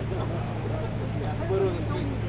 Split on the streets.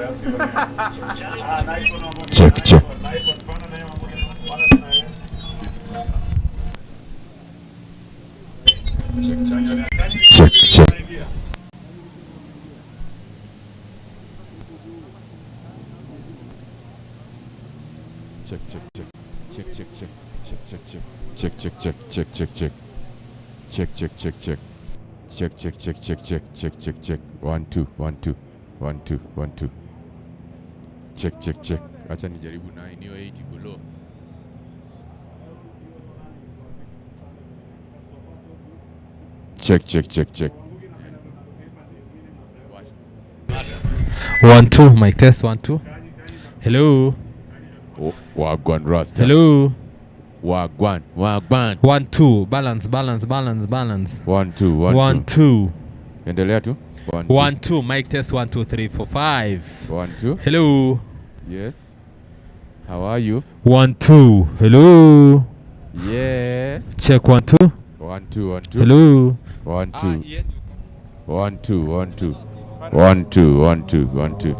Check, check. Check, check. Check, check, check. Check, check, check. Check, check, check. Check, check, check. Check, check, check. Check, check, check, check. Check, check, check, check, check. Check, check, check. 1 2 1 2 1 2 1 2. Check, check, check. Acha nijaribu na eneo 80 kulo. Check, check, check, check. 1 2 mic test 1 2. Hello. Oh, Wagwan Rasta. Hello. Wagwan. 1 2 balance. 1 2 1 2. Endelea tu. 1 2 mic test 1 2 3 4 5. 1 2. Hello. Yes. How are you? 1 2. Hello. Yes. Check 1 2. 1 2 1 2. Hello. 1 2. Yes. 1 2 1 2. 1 2 1 2 1 2.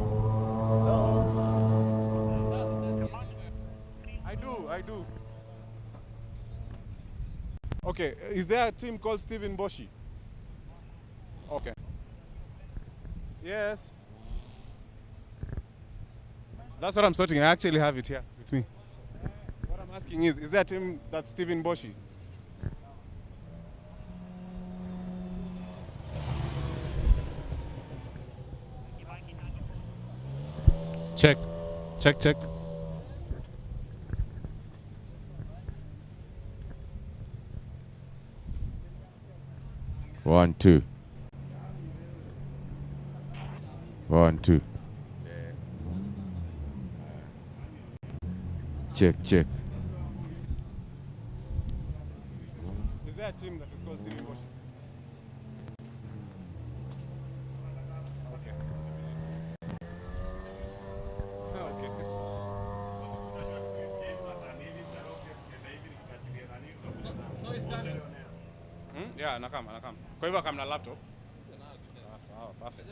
I do. Okay, is there a team called Stephen Boshi? Okay. Yes. That's what I'm sorting. I actually have it here with me. What I'm asking is there a team that's Stephen Boshi? Check. Check, check. One, two. 1 2. Check, check. Is there a team that is called Stephen Boshi? Okay. Okay. So it's done. Yeah, nakam. Kwa hivyo kama na laptop. Sawa, perfect.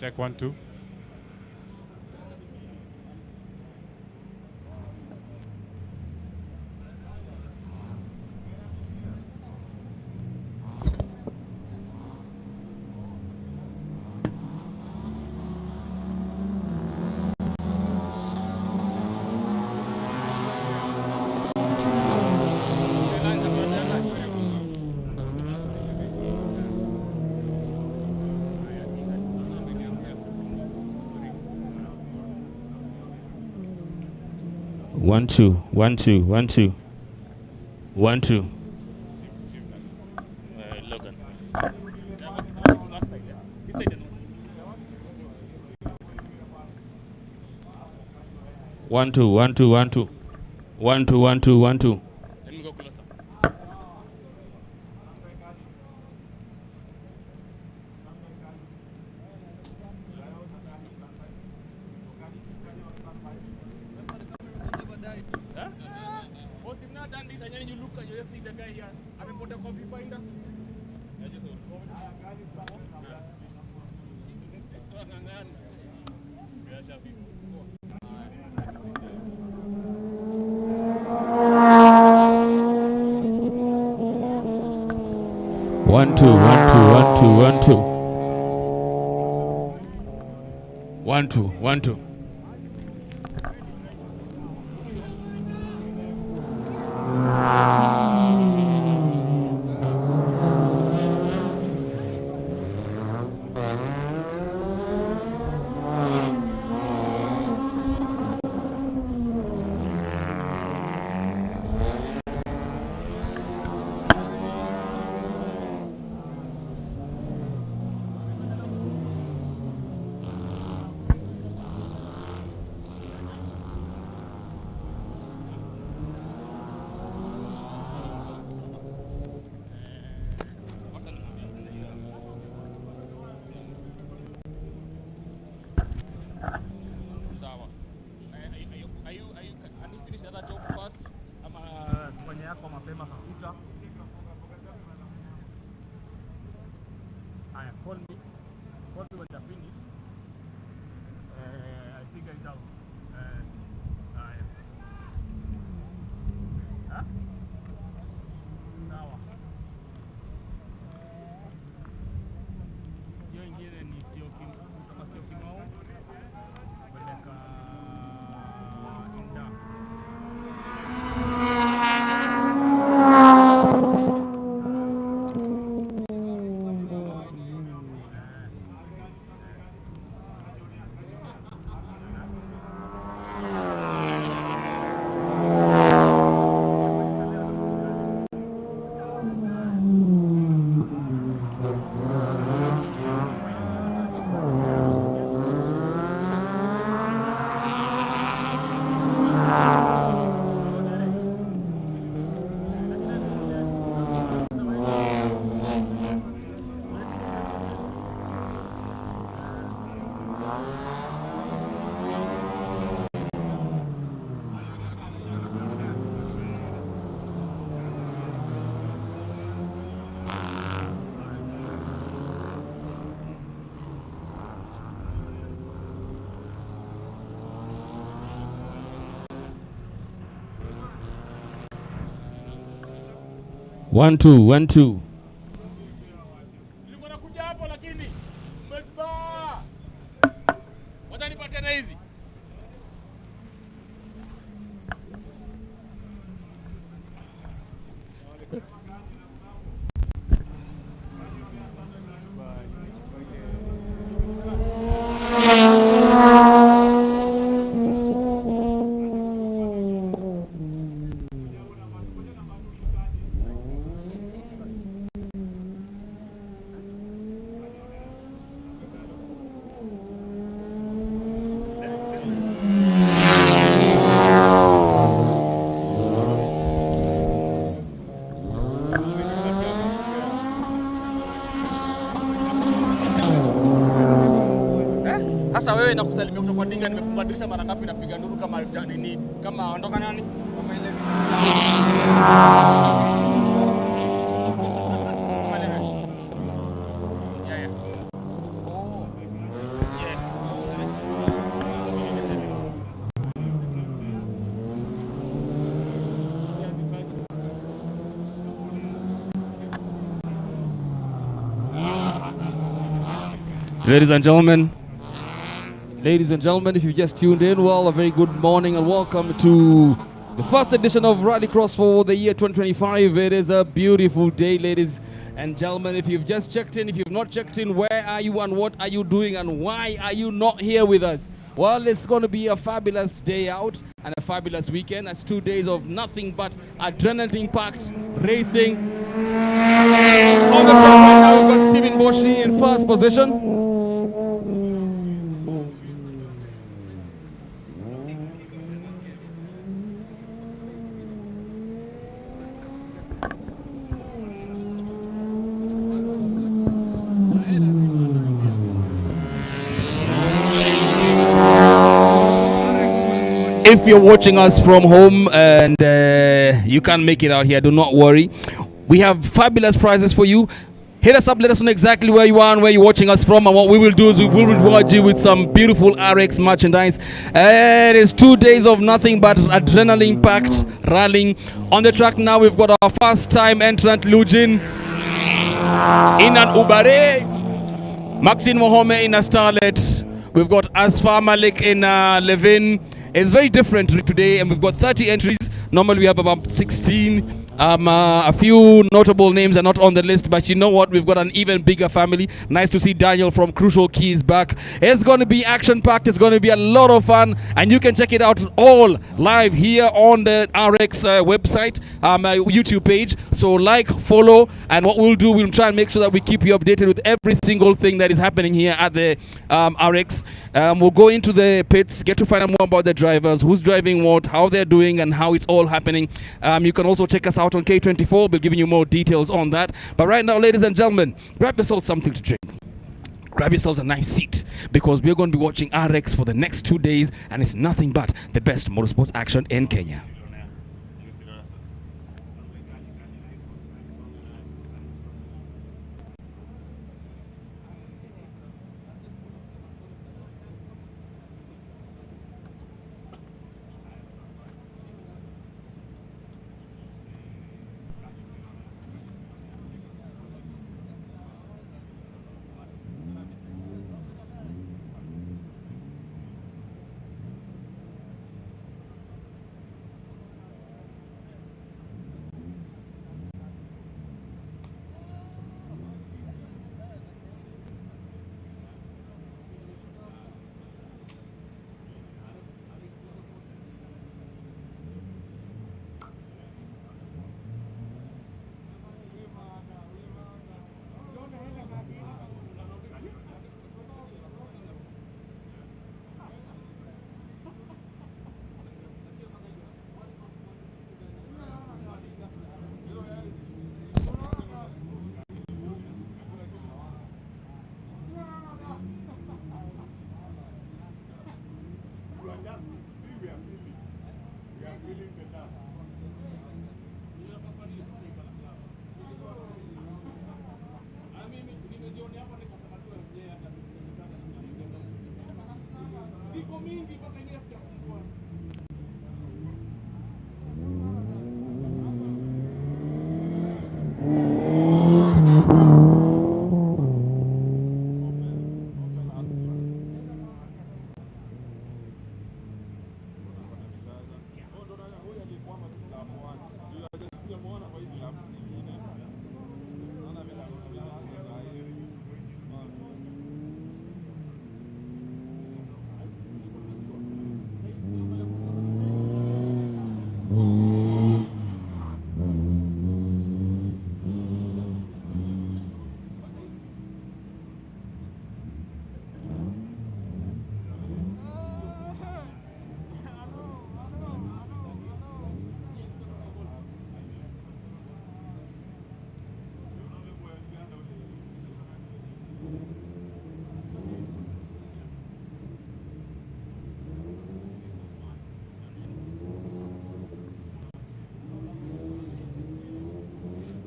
Check 1 2. One, two, 1 2, 1 2. 1 2. Logan. 1 2, 1 2, 1 2. 1 2, 1 2, 1 2. Let me go closer. One, two, 1 2, 1 2, 1 2. 1 2, 1 2. Call me when you're finished. I figure it out. Huh? Sawa. Hiyo ingine ni kutoka Kimau kupeleka Inda. One, two, 1 2. Nilikuwa nakuja hapo lakini umesiba. Wacha nipate na hizi. Sasa wewe nakusalimia kutoka kwa dinga, nimefunga dirisha mara ngapi napiga nduru kama nini kama ondoka nani? Kama ile Ladies and gentlemen, if you just tuned in, well, a very good morning and welcome to the first edition of Rallycross for the year 2025. It is a beautiful day, ladies and gentlemen. If you've just checked in, if you've not checked in, where are you and what are you doing and why are you not here with us? Well, it's going to be a fabulous day out and a fabulous weekend. That's 2 days of nothing but adrenaline-packed racing. On the track right now, we've got Stephen Boshi in first position. If you're watching us from home and you can't make it out here, do not worry. We have fabulous prizes for you. Hit us up, let us know exactly where you are and where you're watching us from. And what we will do is we will reward you with some beautiful RX merchandise. It is 2 days of nothing but adrenaline-packed rallying. On the track now, we've got our first-time entrant, Lujin, in an Ubare. Maxine Mohamed in a Starlet. We've got Asfar Malik in Levin. It's very different today, and we've got 30 entries. Normally we have about 16. A few notable names are not on the list, but you know what? We've got an even bigger family. Nice to see Daniel from Crucial Keys back. It's going to be action-packed. It's going to be a lot of fun, and you can check it out all live here on the RX website, YouTube page. So like, follow, and what we'll do, we'll try and make sure that we keep you updated with every single thing that is happening here at the RX. We'll go into the pits, get to find out more about the drivers, who's driving what, how they're doing, and how it's all happening. You can also check us out on K24. We'll be giving you more details on that. But right now, ladies and gentlemen, grab yourselves something to drink. Grab yourselves a nice seat, because we're going to be watching RX for the next 2 days, and it's nothing but the best motorsports action in Kenya.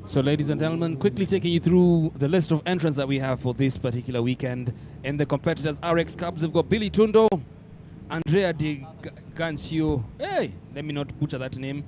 So, ladies and gentlemen, quickly taking you through the list of entrants that we have for this particular weekend. In the competitors RX Cubs, we've got Billy Tundo, Andrea Di Gancio. Hey, let me not butcher that name.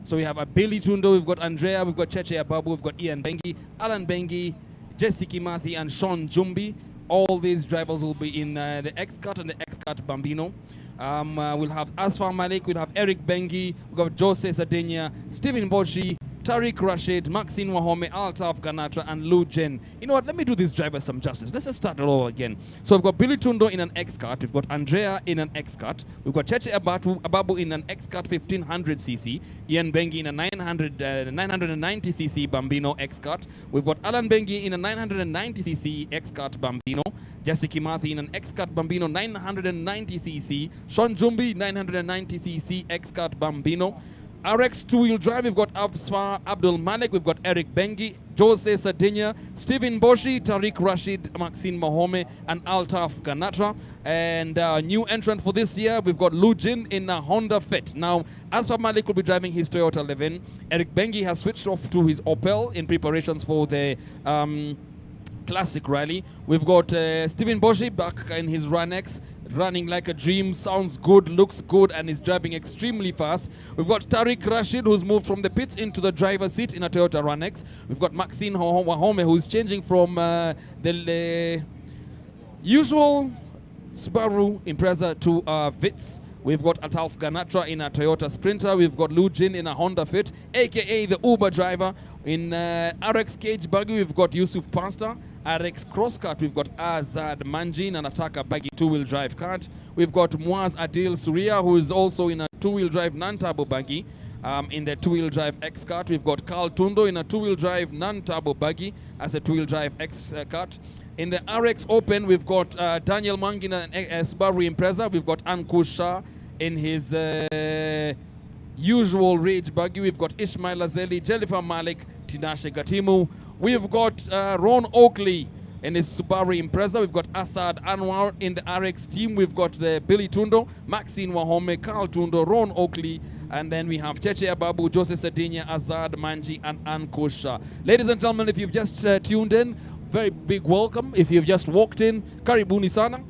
So we have a Billy Tundo, we've got Andrea, we've got Cheche Ababu, we've got Ian Bengi, Alan Bengi, Jesse Kimathi, and Sean Jumbi. all these drivers will be in the X-Cut and the X-Cut Bambino. We'll have Asfar Malik, we'll have Eric Bengi, we've got Jose Sadenia, Stephen Boshi, Tariq Rashid, Maxine Wahome, Altaf Ganatra, and Lou Jen. You know what? Let me do these drivers some justice. Let's just start it all again. So we've got Billy Tundo in an X-Cut. We've got Andrea in an X-Cut. We've got Cheche Ababu in an X-Cut 1500cc. Ian Bengi in a 990cc Bambino X-Cut. We've got Alan Bengi in a 990cc X-Cut Bambino. Jesse Kimathi in an X-Cut Bambino 990cc. Sean Jumbi 990cc X-Cut Bambino. RX two-wheel drive, we've got Afsar Abdul Malik, we've got Eric Bengi, Jose Sardinia, Stephen Boshi, Tariq Rashid, Maxine Mahome, and Altaf Ganatra. And new entrant for this year, we've got Lu Jin in a Honda Fit. Now, Asfar Malik will be driving his Toyota Levin. Eric Bengi has switched off to his Opel in preparations for the Classic Rally. We've got Stephen Boshi back in his Runex, running like a dream, sounds good, looks good, and is driving extremely fast. We've got Tariq Rashid, who's moved from the pits into the driver's seat in a Toyota Runex. We've got Maxine Wahome, who's changing from the usual Subaru Impreza to Vitz. We've got Atalf Ganatra in a Toyota Sprinter. We've got Lu Jin in a Honda Fit, a.k.a. the Uber driver. In RX Cage Buggy, we've got Yusuf Pasta. RX Crosscart, we've got Azad Manjin and Ataka Buggy two-wheel drive cart. We've got Muaz Adil Surya, who is also in a two-wheel drive non-turbo buggy. In the two-wheel drive X-Cart, we've got Carl Tundo in a two-wheel drive non-turbo buggy as a two-wheel drive X-Cart. In the RX Open, we've got Daniel Mang in a Subaru Impreza. We've got Ankush Shah in his usual Rage buggy. We've got Ismail Azeli, Jennifer Malik, Tinashe Gatimu. We've got Ron Oakley in his Subaru Impreza. We've got Asad Anwar in the RX team. We've got the Billy Tundo, Maxine Wahome, Carl Tundo, Ron Oakley, and then we have Cheche Ababu, Jose Sardinia, Azad Manji, and Ankusha. Ladies and gentlemen, if you've just tuned in, very big welcome. If you've just walked in, karibuni sana.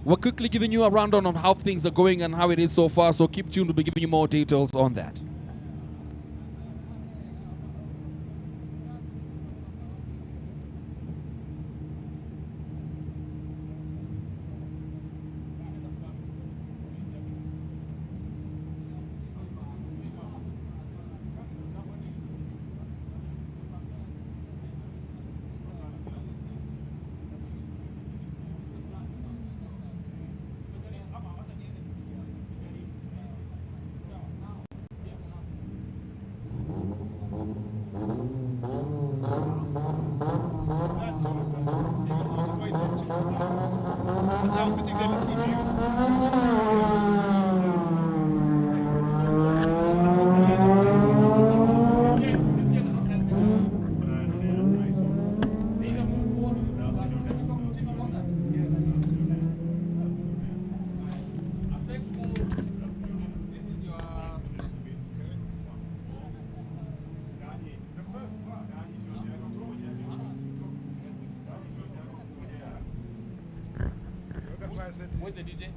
We're quickly giving you a rundown on how things are going and how it is so far, so keep tuned. We'll be giving you more details on that. Where's the DJ?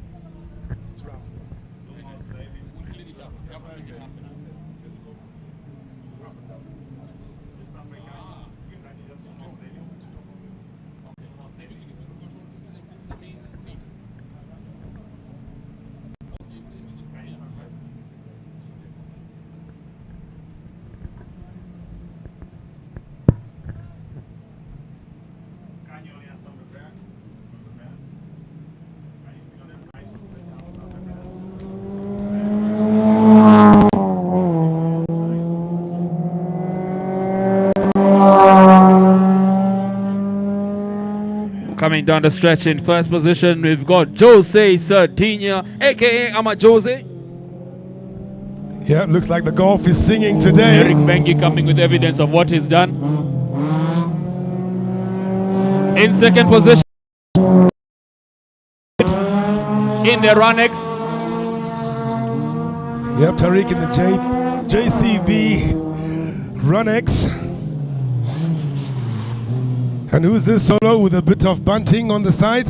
It's rough. We'll clean it up. Coming down the stretch in first position, we've got Jose Sardinia, aka Ama Jose. Yeah, it looks like the golf is singing today. Eric Bengi coming with evidence of what he's done. In second position, in the Runex. Yep, Tariq in the JCB Runex. And who's this solo with a bit of bunting on the side?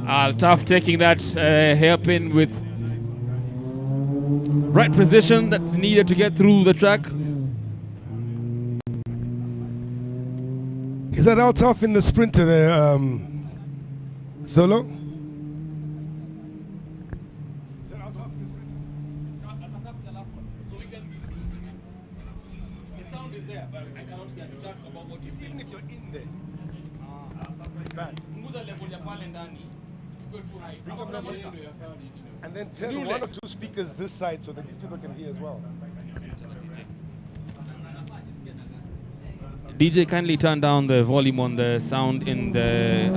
Altaf taking that hairpin with right precision that's needed to get through the track. Is that Altaf in the sprinter there, Solo? Even if you're in there. Bad. Bring some numbers. And then turn one or two speakers this side so that these people can hear as well. DJ, kindly turn down the volume on the sound in the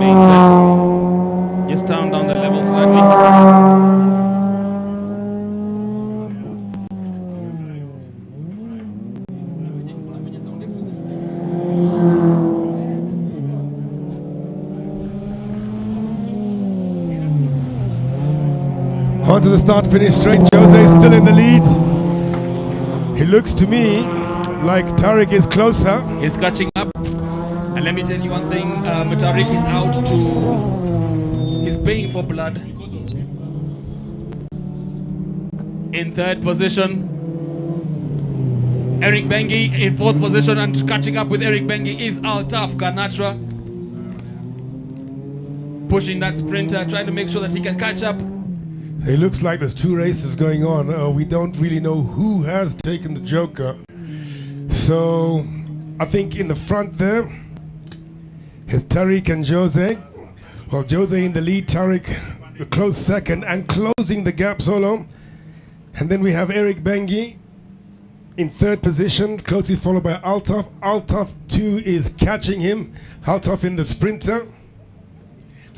main set. Just turn down the level slightly. On to the start-finish straight. Jose is still in the lead. He looks to me like Tariq is closer. He's catching up. And let me tell you one thing, Tariq is out to... He's paying for blood. In third position. Eric Bengi in fourth position, and catching up with Eric Bengi is Altaf Ganatra. Pushing that sprinter, trying to make sure that he can catch up. It looks like there's two races going on. We don't really know who has taken the Joker. So I think in the front there is Tariq and Jose. Well, Jose in the lead, Tariq a close second and closing the gap Solo. And then we have Eric Bengi in third position, closely followed by Altaf. Altaf too is catching him. Altaf in the sprinter.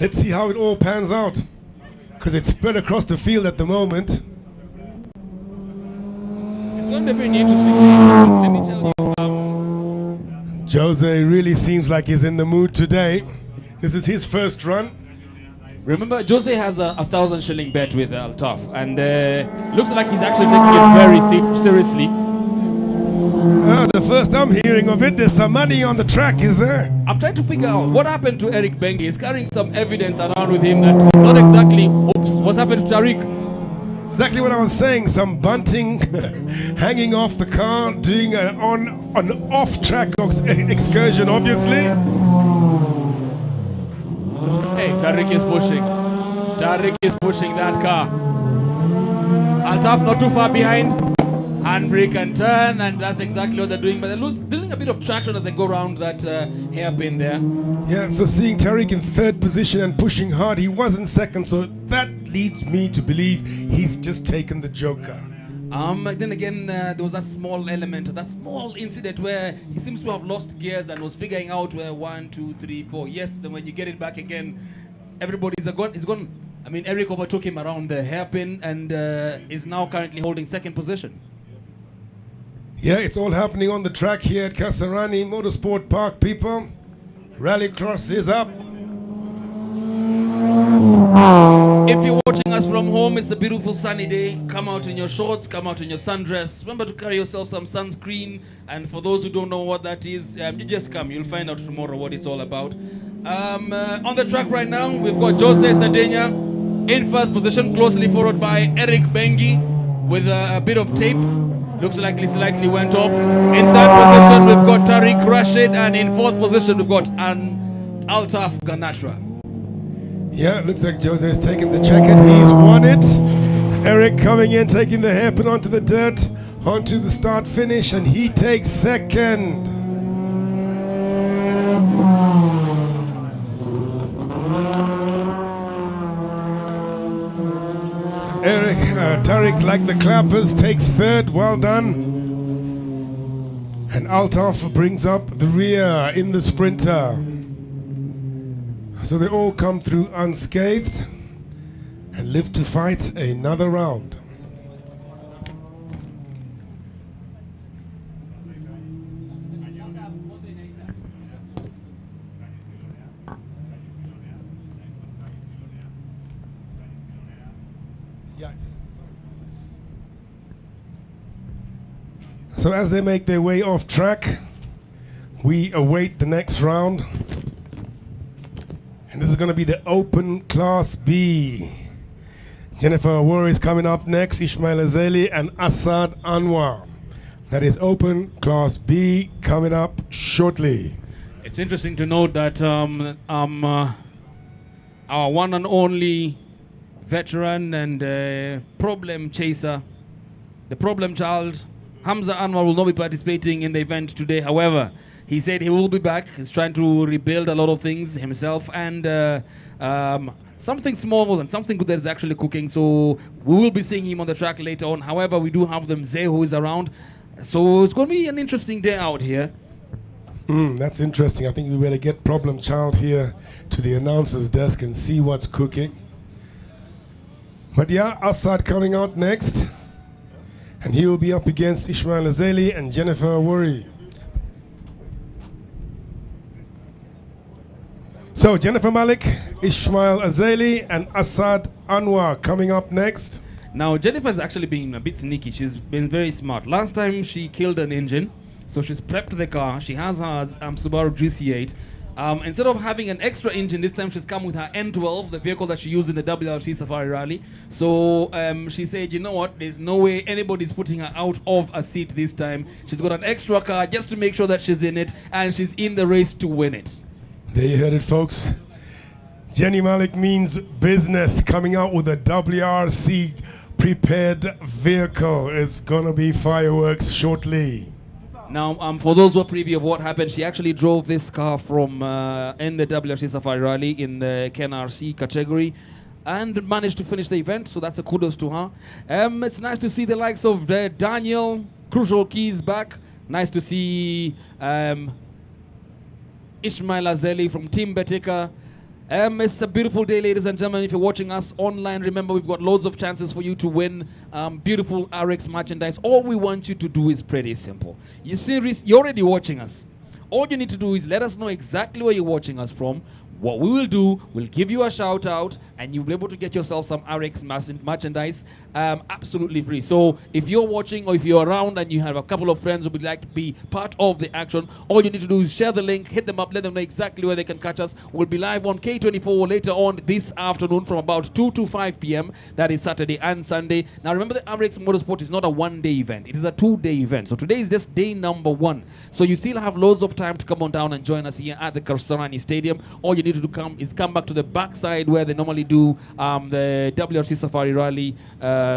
Let's see how it all pans out, because it's spread across the field at the moment. It's going to be very interesting. Let me tell you. Jose really seems like he's in the mood today. This is his first run. Remember, Jose has a 1,000 shilling bet with Altaf, and looks like he's actually taking it very seriously. The first I'm hearing of it, there's some money on the track, is there? I'm trying to figure out what happened to Eric Bengi. He's carrying some evidence around with him that is not exactly, oops, what's happened to Tariq? Exactly what I was saying, some bunting hanging off the car, doing an off-track excursion, obviously. Hey, Tariq is pushing. Tariq is pushing that car. Altaf not too far behind. Handbrake and turn, and that's exactly what they're doing. But they're losing a bit of traction as they go around that hairpin there. Yeah, so seeing Tariq in third position and pushing hard, he was in second, so that leads me to believe he's just taken the Joker. Then again, there was that small element, that small incident where he seems to have lost gears and was figuring out where 1, 2, 3, 4. Yes, then when you get it back again, everybody's gone. I mean, Eric overtook him around the hairpin and is now currently holding second position. Yeah, it's all happening on the track here at Kasarani Motorsport Park, people. Rallycross is up. If you're watching us from home, it's a beautiful sunny day. Come out in your shorts, come out in your sundress. Remember to carry yourself some sunscreen. And for those who don't know what that is, you just come. You'll find out tomorrow what it's all about. On the track right now, we've got Jose Sardegna in first position, closely followed by Eric Bengi with a bit of tape. Looks like he slightly went off. In third position, we've got Tariq Rashid, and in fourth position, we've got Altaf Ganatra. Yeah, looks like Jose has taken the checkered. He's won it. Eric coming in, taking the hairpin onto the dirt, onto the start finish, and he takes second. Tariq, like the clappers, takes third. Well done. And Altaf brings up the rear in the sprinter. So they all come through unscathed and live to fight another round. So as they make their way off track, we await the next round. And this is going to be the Open Class B. Jennifer Awori is coming up next, Ismail Azeli and Assad Anwar. That is Open Class B coming up shortly. It's interesting to note that our one and only veteran and problem chaser, the problem child, Hamza Anwar, will not be participating in the event today. However, he said he will be back. He's trying to rebuild a lot of things himself, and something small and something good that is actually cooking. So we will be seeing him on the track later on. However, we do have them Mzee who is around. So it's going to be an interesting day out here. That's interesting. I think we better get Problem Child here to the announcer's desk and see what's cooking. But yeah, Assad coming out next. And he will be up against Ismail Azali and Jennifer Worry. So Jennifer Malik, Ismail Azali, and Assad Anwar coming up next. Now, Jennifer's actually been a bit sneaky. She's been very smart. Last time she killed an engine, so she's prepped the car. She has her Subaru GC8. Instead of having an extra engine, this time she's come with her N12, the vehicle that she used in the WRC Safari Rally. So she said, you know what, there's no way anybody's putting her out of a seat this time. She's got an extra car just to make sure that she's in it, and she's in the race to win it. There you heard it, folks. Jenny Malik means business, coming out with a WRC prepared vehicle. It's gonna be fireworks shortly. Now, for those who are preview of what happened, she actually drove this car from in the WRC Safari Rally in the KNRC category and managed to finish the event, so that's a kudos to her. It's nice to see the likes of Daniel, Crucial Keys back. Nice to see Ismail Azali from Team Betika. It's a beautiful day, ladies and gentlemen. If you're watching us online, remember we've got loads of chances for you to win beautiful RX merchandise. All we want you to do is pretty simple. You're already watching us. All you need to do is let us know exactly where you're watching us from. What we will do, we'll give you a shout out, and you'll be able to get yourself some RX merchandise absolutely free. So if you're watching or if you're around and you have a couple of friends who would like to be part of the action, all you need to do is share the link, hit them up, let them know exactly where they can catch us. We'll be live on K24 later on this afternoon from about 2 to 5 p.m. That is Saturday and Sunday. Now remember, the RX Motorsport is not a one-day event. It is a two-day event. So today is just day number 1. So you still have loads of time to come on down and join us here at the Kasarani Stadium. All you need to do come back to the backside where they normally do the WRC Safari Rally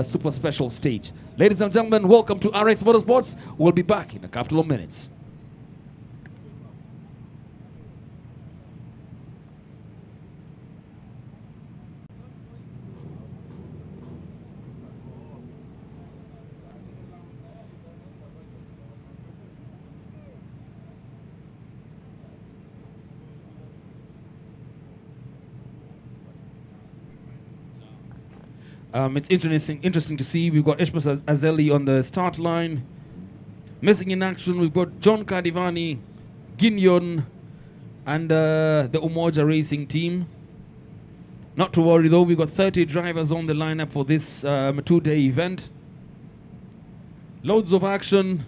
super special stage. Ladies and gentlemen, welcome to RX Motorsports. We'll be back in a couple of minutes. It's interesting to see. We've got Ismail Azali on the start line. Missing in action, we've got John Kadivani, Ginyon, and the Umoja Racing team. Not to worry though, we've got 30 drivers on the lineup for this 2-day event. Loads of action.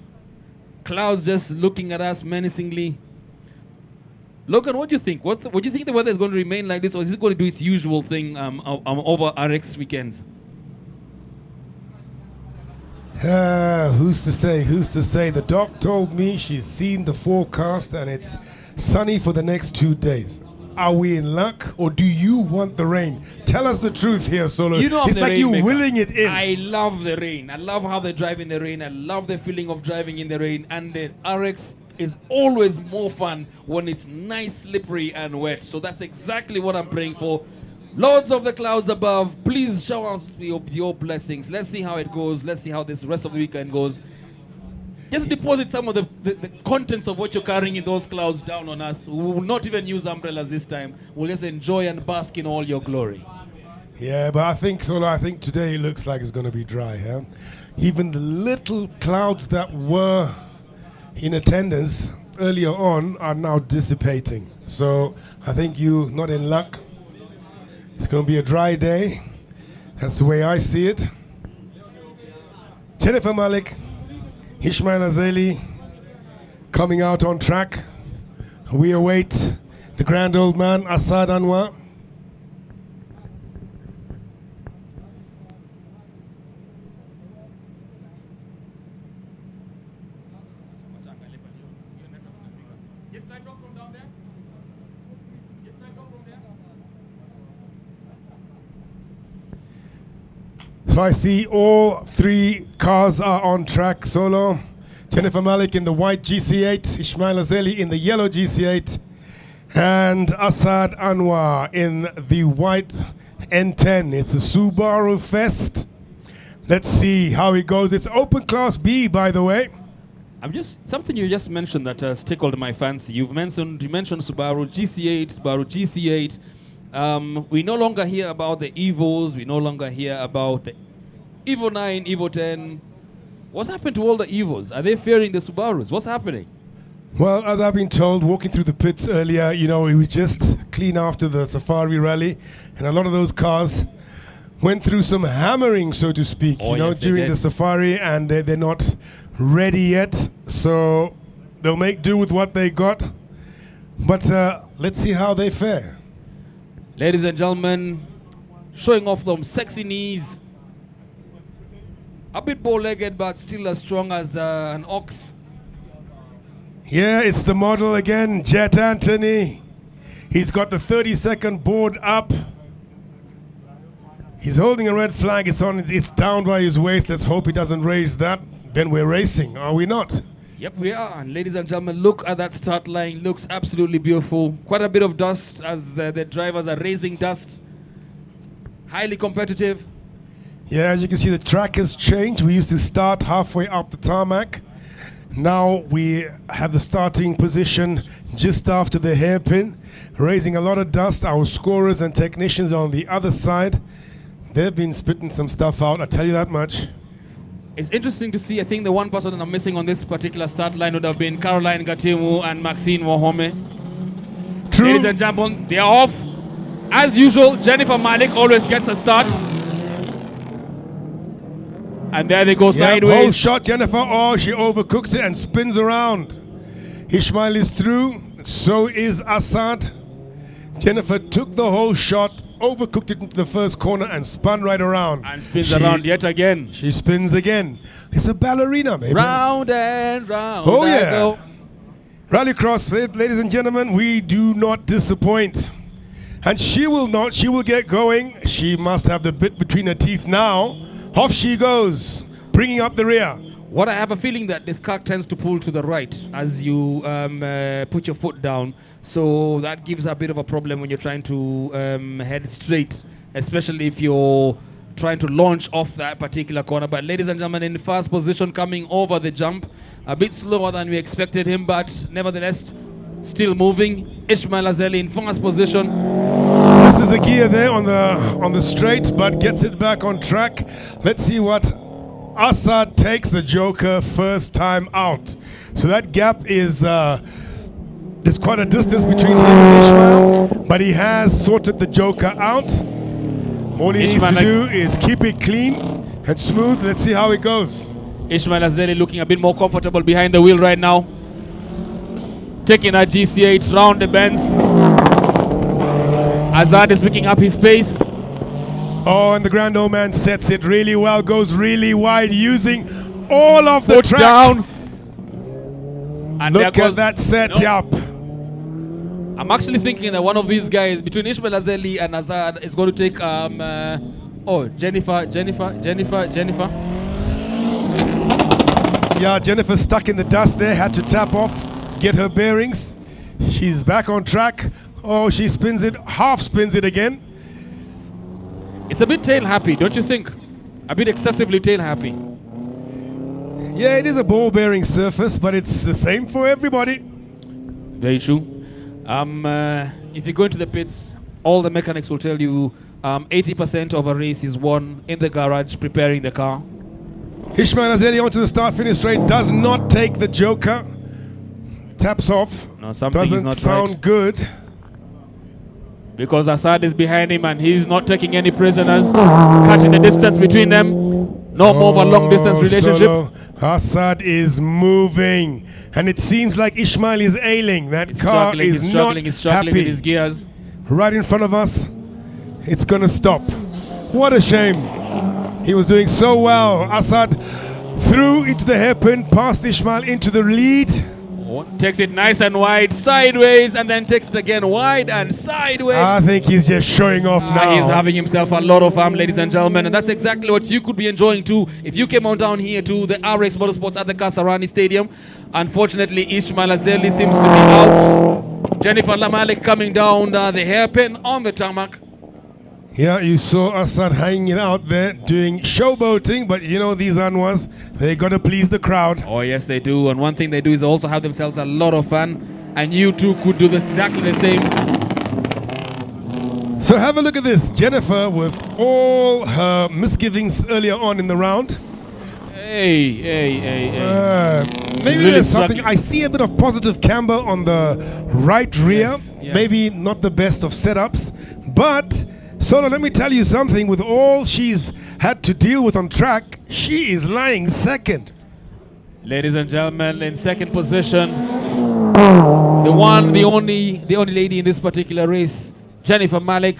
Clouds just looking at us menacingly. Logan, what do you think? What do you think the weather is going to remain like this, or is it going to do its usual thing over RX weekends? Who's to say? Who's to say? The doc told me she's seen the forecast and it's sunny for the next 2 days. Are we in luck, or do you want the rain? Tell us the truth here, Solo. You know, it's like you willing it in. I love the rain. I love how they drive in the rain. I love the feeling of driving in the rain. And the RX is always more fun when it's nice, slippery, and wet. So that's exactly what I'm praying for. Lords of the clouds above, please shower us with your blessings. Let's see how it goes. Let's see how this rest of the weekend goes. Just deposit some of the contents of what you're carrying in those clouds down on us. We will not even use umbrellas this time. We'll just enjoy and bask in all your glory. Yeah, but I think today it looks like it's going to be dry. Huh? Even the little clouds that were in attendance earlier on are now dissipating. So I think you're not in luck. It's going to be a dry day. That's the way I see it. Jennifer Malik, Ismail Azali coming out on track. We await the grand old man, Assad Anwar. Yes, I drop from down. So I see all three cars are on track solo. Jennifer Malik in the white GC8, Ismail Azeli in the yellow GC8, and Asad Anwar in the white N10. It's a Subaru Fest. Let's see how it goes. It's open class B, by the way. Something you just mentioned that tickled my fancy. You mentioned Subaru GC8, Subaru GC8. We no longer hear about the Evos. We no longer hear about the Evo 9, Evo 10. What's happened to all the Evos? Are they fearing the Subarus? What's happening? Well, as I've been told, walking through the pits earlier, you know, it was just clean after the Safari rally, and a lot of those cars went through some hammering, so to speak, during the Safari, and they're not ready yet, so they'll make do with what they got. But let's see how they fare. Ladies and gentlemen, showing off them sexy knees. A bit bow-legged, but still as strong as an ox. Yeah, it's the model again, Jet Anthony. He's got the 30-second board up. He's holding a red flag. It's down by his waist. Let's hope he doesn't raise that. Then we're racing, are we not? Yep, we are. And ladies and gentlemen, look at that start line. Looks absolutely beautiful. Quite a bit of dust as the drivers are raising dust. Highly competitive. Yeah, as you can see, the track has changed. We used to start halfway up the tarmac. Now we have the starting position just after the hairpin, raising a lot of dust. Our scorers and technicians on the other side, they've been spitting some stuff out, I tell you that much. It's interesting to see. I think the one person that I'm missing on this particular start line would have been Caroline Gatimu and Maxine Wahome. True. Ladies and gentlemen, they are off. As usual, Jennifer Malik always gets a start. And there they go sideways. Whole shot, Jennifer. Oh, she overcooks it and spins around. Ishmael is through. So is Assad. Jennifer took the whole shot, overcooked it into the first corner and spun right around. And spins around yet again. She spins again. It's a ballerina, maybe. Round and round. Oh, I yeah. go. Rallycross, ladies and gentlemen, we do not disappoint. And she will not. She will get going. She must have the bit between her teeth now. Off she goes, bringing up the rear. What I have a feeling that this car tends to pull to the right as you put your foot down. So that gives a bit of a problem when you're trying to head straight, especially if you're trying to launch off that particular corner. But ladies and gentlemen, in the first position coming over the jump, a bit slower than we expected him, but nevertheless still moving. Ismail Azeli in first position. This is a gear there on the straight, but gets it back on track. Let's see what Assad takes the Joker first time out. So that gap is there's quite a distance between him and Ishmael, but he has sorted the Joker out. All he needs to do is keep it clean and smooth. Let's see how it goes. Ismail Azeli looking a bit more comfortable behind the wheel right now. Taking that GC8 round the bends. Azad is picking up his pace. Oh, and the Grand Old Man sets it really well, goes really wide, using all of the track. Down. And look at that setup. I'm actually thinking that one of these guys, between Ismail Azeli and Azad, is going to take, Jennifer. Yeah, Jennifer stuck in the dust there, had to tap off, get her bearings. She's back on track. Oh, she spins it, half spins it again. It's a bit tail happy, don't you think? A bit excessively tail happy. Yeah, it is a ball bearing surface, but it's the same for everybody. Very true. If you go into the pits, all the mechanics will tell you 80% of a race is won in the garage preparing the car. Ishmael Azeli onto the start-finish straight, does not take the Joker. Taps off. No, something is not sound right. Good. Because Assad is behind him and he's not taking any prisoners. Cutting the distance between them. No more of a long distance relationship. Solo. Assad is moving. And it seems like Ishmael is ailing. That car is not struggling happy. with his gears. Right in front of us. It's going to stop. What a shame. He was doing so well. Assad threw into the hairpin, past Ishmael into the lead. Takes it nice and wide, sideways, and then takes it again wide and sideways. I think he's just showing off now. He's having himself a lot of fun, ladies and gentlemen, and that's exactly what you could be enjoying too if you came on down here to the RX Motorsports at the Kasarani Stadium. Unfortunately, Ishmael Azeli seems to be out. Jennifer Malik coming down the hairpin on the tarmac. Yeah, you saw Assad hanging out there doing showboating, but you know these Anwars, they got to please the crowd. Oh yes, they do, and one thing they do is also have themselves a lot of fun, and you too could do this exactly the same. So have a look at this. Jennifer, with all her misgivings earlier on in the round. Hey. Maybe really there's something. struggling. I see a bit of positive camber on the right rear. Yes. Maybe not the best of setups, but Solo, let me tell you something. With all she's had to deal with on track, she is lying second. Ladies and gentlemen, in second position, the only lady in this particular race, Jennifer Malik.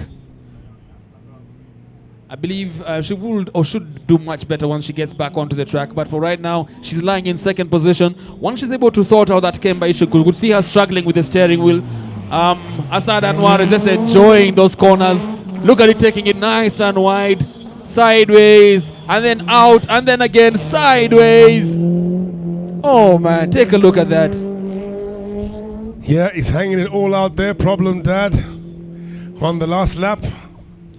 I believe she will or should do much better once she gets back onto the track. But for right now, she's lying in second position. Once she's able to sort out that camber issue, we could see her struggling with the steering wheel. Assad Anwar is just enjoying those corners. Look at it, taking it nice and wide, sideways, and then out, and then again sideways. Oh man, take a look at that. Yeah, he's hanging it all out there. Problem, Dad, on the last lap.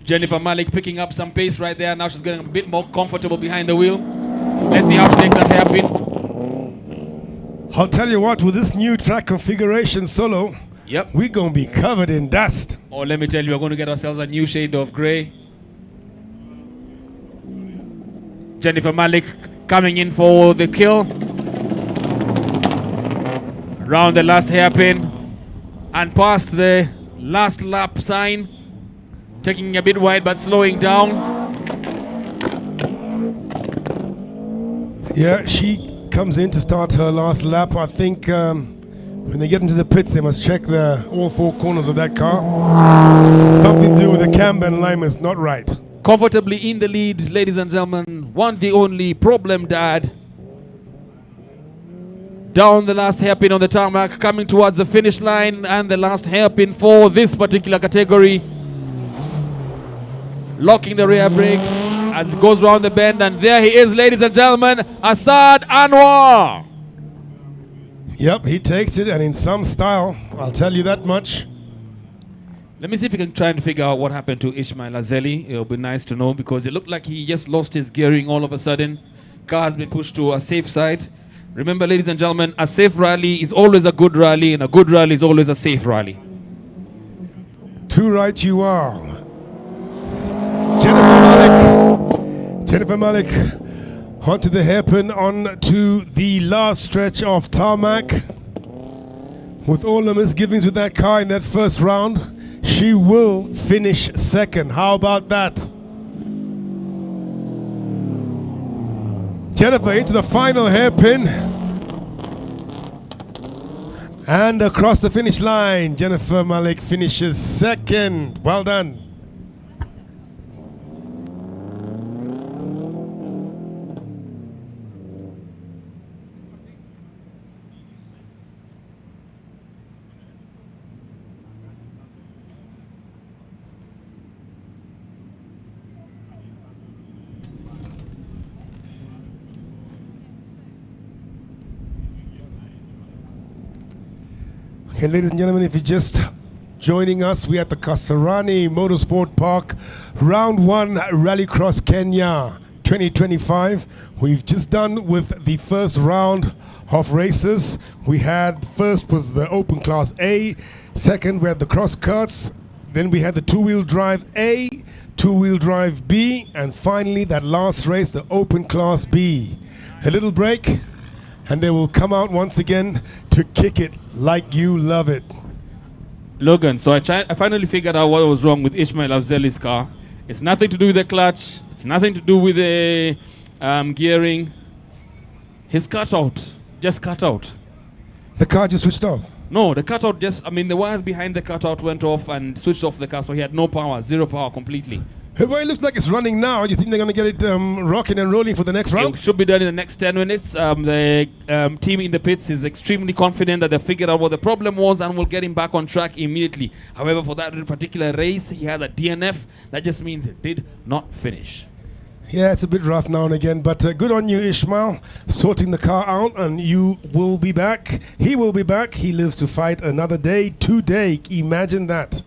Jennifer Malik picking up some pace right there. Now she's getting a bit more comfortable behind the wheel. Let's see how she takes that hairpin. I'll tell you what, with this new track configuration, Solo, Yep. we're going to be covered in dust. Oh, let me tell you, we're going to get ourselves a new shade of grey. Jennifer Malik coming in for the kill. Round the last hairpin and past the last lap sign. Taking a bit wide but slowing down. Yeah, she comes in to start her last lap. I think when they get into the pits, they must check all four corners of that car. Something to do with the camber and alignment's not right. Comfortably in the lead, ladies and gentlemen. One the only problem, Dad. Down the last hairpin on the tarmac, coming towards the finish line, and the last hairpin for this particular category. Locking the rear brakes as it goes round the bend, and there he is, ladies and gentlemen, Assad Anwar. Yep, he takes it, and in some style, I'll tell you that much. Let me see if we can try and figure out what happened to Ishmael Azeli. It'll be nice to know, because it looked like he just lost his gearing all of a sudden. Car has been pushed to a safe side. Remember, ladies and gentlemen, a safe rally is always a good rally, and a good rally is always a safe rally. Too right you are. Jennifer Malik onto the hairpin, on to the last stretch of tarmac. With all the misgivings with that car in that first round, she will finish second. How about that? Jennifer into the final hairpin. And across the finish line, Jennifer Malik finishes second. Well done. Okay, ladies and gentlemen, if you're just joining us, we're at the Kasarani Motorsport Park, Round 1 Rallycross Kenya 2025. We've just done with the first round of races. We had, first was the Open Class A, second we had the Crosscarts, then we had the two-wheel drive A, two-wheel drive B, and finally that last race, the Open Class B. A little break, and they will come out once again to kick it like you love it. Logan, so I finally figured out what was wrong with Ishmael Azeli's car. It's nothing to do with the clutch. It's nothing to do with the gearing. His cutout just cut out. The car just switched off? No, the cutout the wires behind the cutout went off and switched off the car, so he had no power, zero power completely. Everybody looks like it's running now. You think they're going to get it rocking and rolling for the next round? It should be done in the next 10 minutes. The team in the pits is extremely confident that they figured out what the problem was and will get him back on track immediately. However, for that particular race, he has a DNF. That just means it did not finish. Yeah, it's a bit rough now and again, but good on you, Ishmael, sorting the car out, and you will be back. He will be back. He lives to fight another day, today. Imagine that.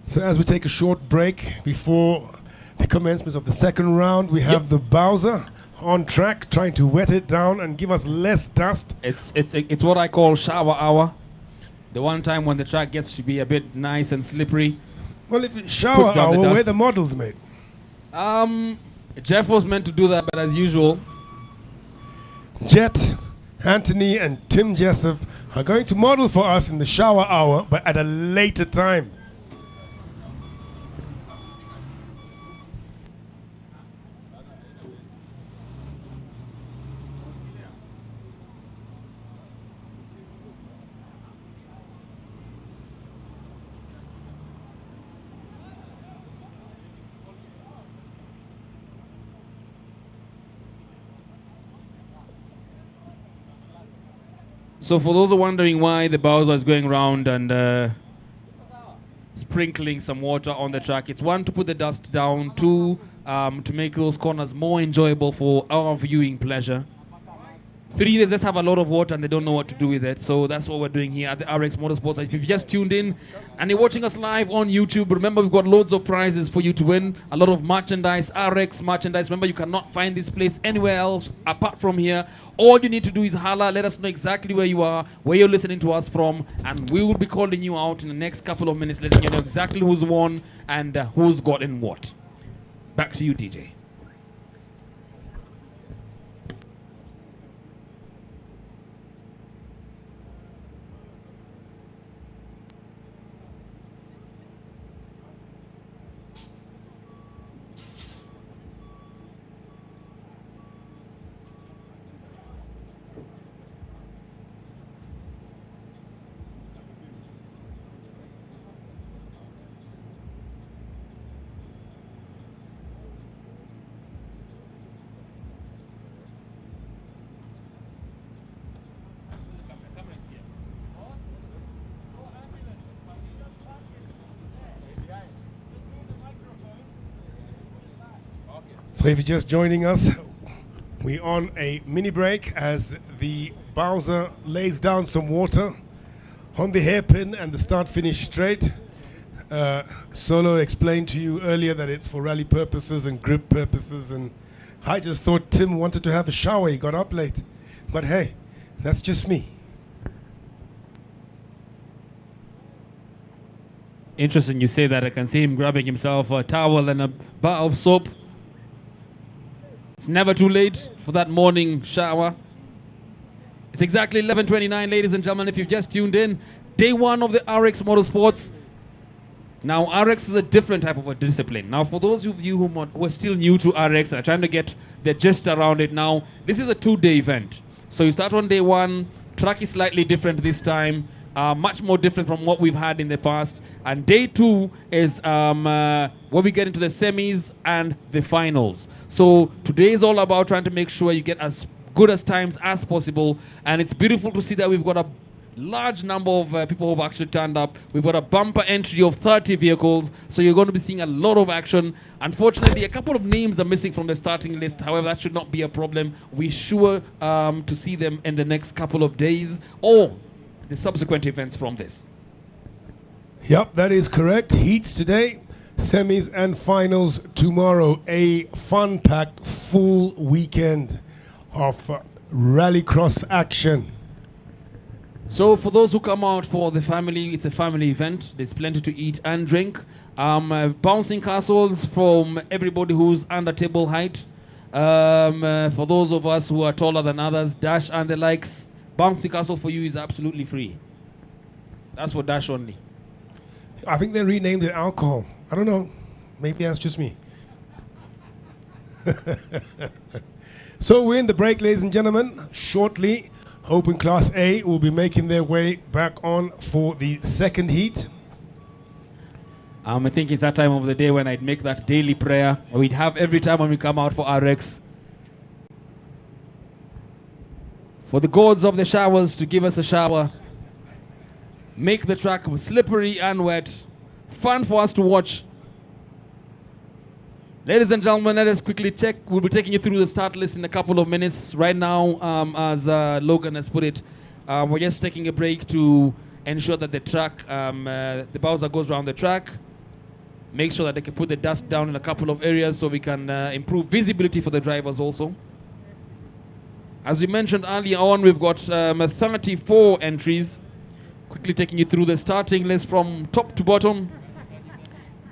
So as we take a short break before the commencement of the second round, we have the Bowser on track, trying to wet it down and give us less dust. It's what I call shower hour. The one time when the track gets to be a bit nice and slippery. Well, if it's shower hour, where the models, mate? Jeff was meant to do that, but as usual, Jet, Anthony, and Tim Jessup are going to model for us in the shower hour, but at a later time. So for those who are wondering why the Bowser is going around and sprinkling some water on the track, it's one, to put the dust down, two, to make those corners more enjoyable for our viewing pleasure. Three, they just have a lot of water and they don't know what to do with it. So that's what we're doing here at the RX Motorsports. If you've just tuned in and you're watching us live on YouTube, remember we've got loads of prizes for you to win. A lot of merchandise, RX merchandise. Remember, you cannot find this place anywhere else apart from here. All you need to do is holler, let us know exactly where you are, where you're listening to us from, and we will be calling you out in the next couple of minutes, letting you know exactly who's won and who's gotten what. Back to you, DJ. So if you're just joining us, we're on a mini break as the Bowser lays down some water on the hairpin and the start-finish straight. Solo explained to you earlier that it's for rally purposes and grip purposes, and I just thought Tim wanted to have a shower. He got up late. But hey, that's just me. Interesting you say that. I can see him grabbing himself a towel and a bar of soap. It's never too late for that morning shower. It's exactly 11:29, ladies and gentlemen. If you've just tuned in, day one of the RX Motorsports. Now, RX is a different type of a discipline. Now, for those of you who are still new to RX and are trying to get the gist around it now, this is a two-day event. So you start on day one. Track is slightly different this time. Much more different from what we've had in the past. And day two is where we get into the semis and the finals. So today is all about trying to make sure you get as good as times as possible. And it's beautiful to see that we've got a large number of people who've actually turned up. We've got a bumper entry of 30 vehicles. So you're going to be seeing a lot of action. Unfortunately, a couple of names are missing from the starting list. However, that should not be a problem. We're sure to see them in the next couple of days or the subsequent events from this. Yep, that is correct. Heats today, semis and finals tomorrow. A fun-packed full weekend of rallycross action. So for those who come out for the family, it's a family event. There's plenty to eat and drink. Bouncing castles from everybody who's under table height. For those of us who are taller than others, dash and the likes. Bouncy Castle for you is absolutely free. That's for Dash only. I think they renamed it alcohol. I don't know. Maybe that's just me. So we're in the break, ladies and gentlemen. Shortly, Open Class A will be making their way back on for the second heat. I think it's that time of the day when I'd make that daily prayer we'd have every time when we come out for RX. For the gods of the showers to give us a shower. Make the track slippery and wet. Fun for us to watch. Ladies and gentlemen, let us quickly check. We'll be taking you through the start list in a couple of minutes. Right now, as Logan has put it, we're just taking a break to ensure that the track, the Bowser goes around the track. Make sure that they can put the dust down in a couple of areas so we can improve visibility for the drivers also. As we mentioned earlier on, we've got 34 entries. Quickly taking you through the starting list from top to bottom.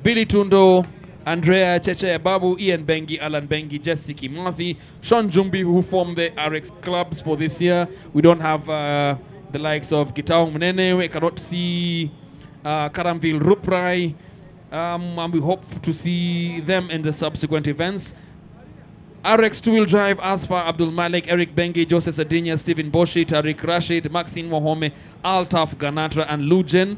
Billy Tundo, Andrea Cheche Babu, Ian Bengi, Alan Bengi, Jesse Kimathi, Sean Jumbi, who formed the RX clubs for this year. We don't have the likes of Gitao Mnene. We cannot see Karamville Ruprai. And we hope to see them in the subsequent events. RX two-wheel drive, Asfa Abdul Malik, Eric Bengi, Joseph Sardinia, Stephen Boshi, Tariq Rashid, Maxine Mohome, Altaf Ganatra, and Lujen.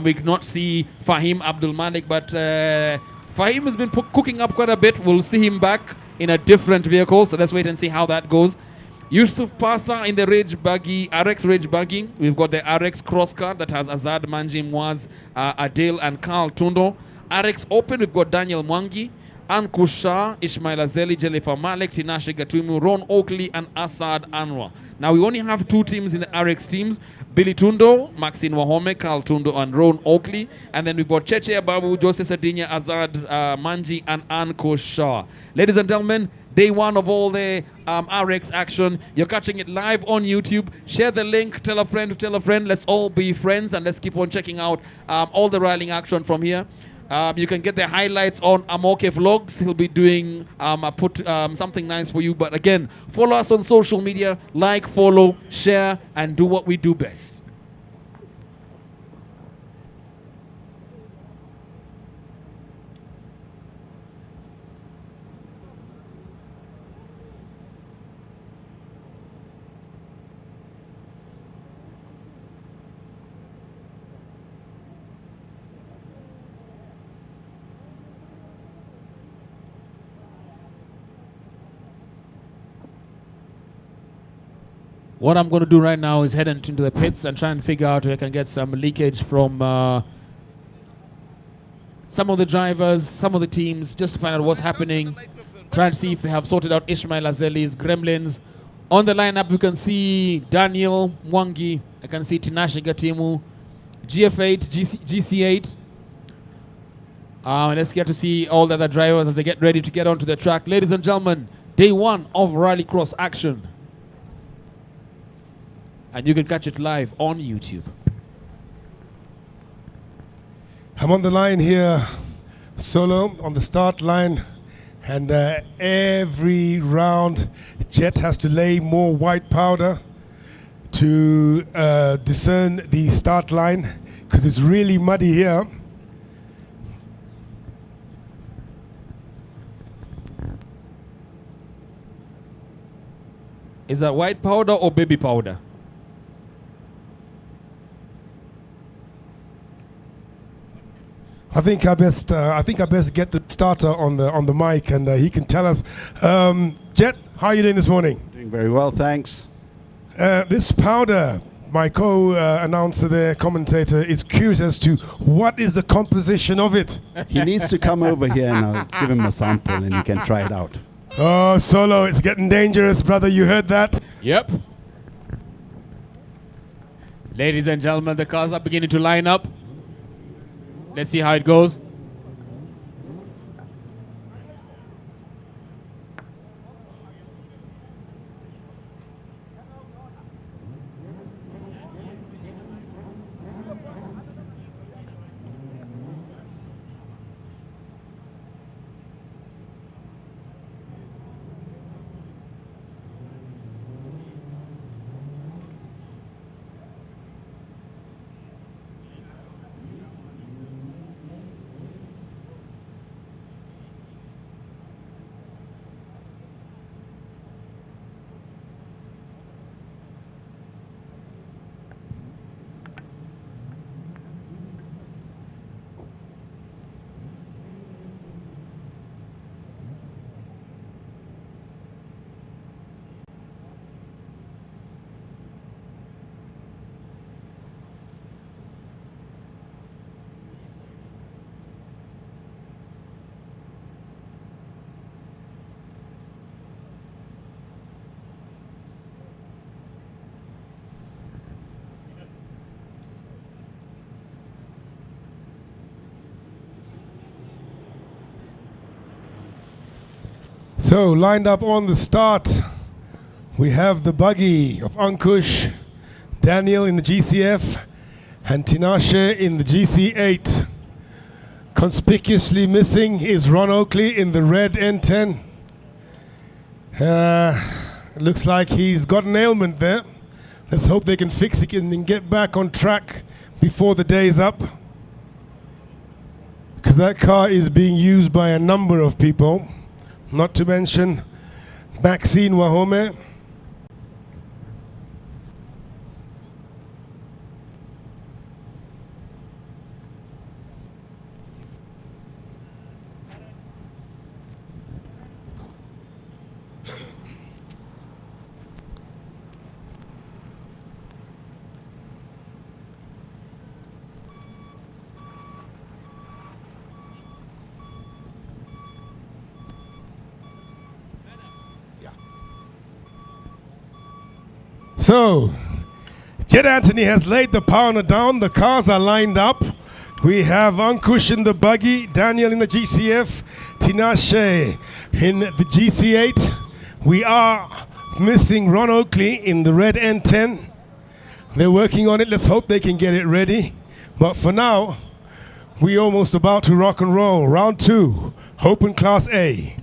We cannot see Fahim Abdul Malik, but Fahim has been cooking up quite a bit. We'll see him back in a different vehicle, so let's wait and see how that goes. Yusuf Pasta in the Rage Buggy, RX Rage Buggy. We've got the RX Crosscart that has Azad Manji Mwaz, Adil, and Carl Tundo. RX Open, we've got Daniel Mwangi, Anku Shah, Ismail Azeli, Jennifer Malik, Tinashe Gatumu, Ron Oakley, and Asad Anwar. Now we only have two teams in the RX teams, Billy Tundo, Maxine Wahome, Carl Tundo, and Ron Oakley. And then we've got Cheche Ababu, Joseph Sardinia, Azad Manji, and Anku Shah. Ladies and gentlemen, day one of all the RX action. You're catching it live on YouTube. Share the link, tell a friend to tell a friend. Let's all be friends, and let's keep on checking out all the rallying action from here. You can get the highlights on Amoke Vlogs. He'll be doing something nice for you. But again, follow us on social media. Like, follow, share, and do what we do best. What I'm going to do right now is head into the pits and try and figure out if I can get some leakage from some of the drivers, some of the teams, just to find out what's happening. Try and see if they have sorted out Ishmael Azeli's gremlins. On the lineup, you can see Daniel Mwangi. I can see Tinashe Gatimu, GF8, GC8. Let's get to see all the other drivers as they get ready to get onto the track. Ladies and gentlemen, day one of Rallycross action. And you can catch it live on YouTube. I'm on the line here, solo, on the start line. And every round, Jet has to lay more white powder to discern the start line, because it's really muddy here. Is that white powder or baby powder? I think I best get the starter on the mic, and he can tell us. Jet, how are you doing this morning? Doing very well, thanks. This powder, my co-announcer there, commentator, is curious as to what is the composition of it. He needs to come over here and I'll give him a sample and he can try it out. Oh, Solo, it's getting dangerous, brother. You heard that? Yep. Ladies and gentlemen, the cars are beginning to line up. Let's see how it goes. So lined up on the start, we have the buggy of Ankush, Daniel in the GCF, and Tinashe in the GC8. Conspicuously missing is Ron Oakley in the red N10. Looks like he's got an ailment there. Let's hope they can fix it and get back on track before the day's up. Because that car is being used by a number of people, not to mention Maxine Wahome. So, Jed Anthony has laid the powder down. The cars are lined up. We have Ankush in the buggy, Daniel in the GCF, Tinashe in the GC8. We are missing Ron Oakley in the red N10. They're working on it. Let's hope they can get it ready. But for now, we're almost about to rock and roll. Round 2, Open Class A.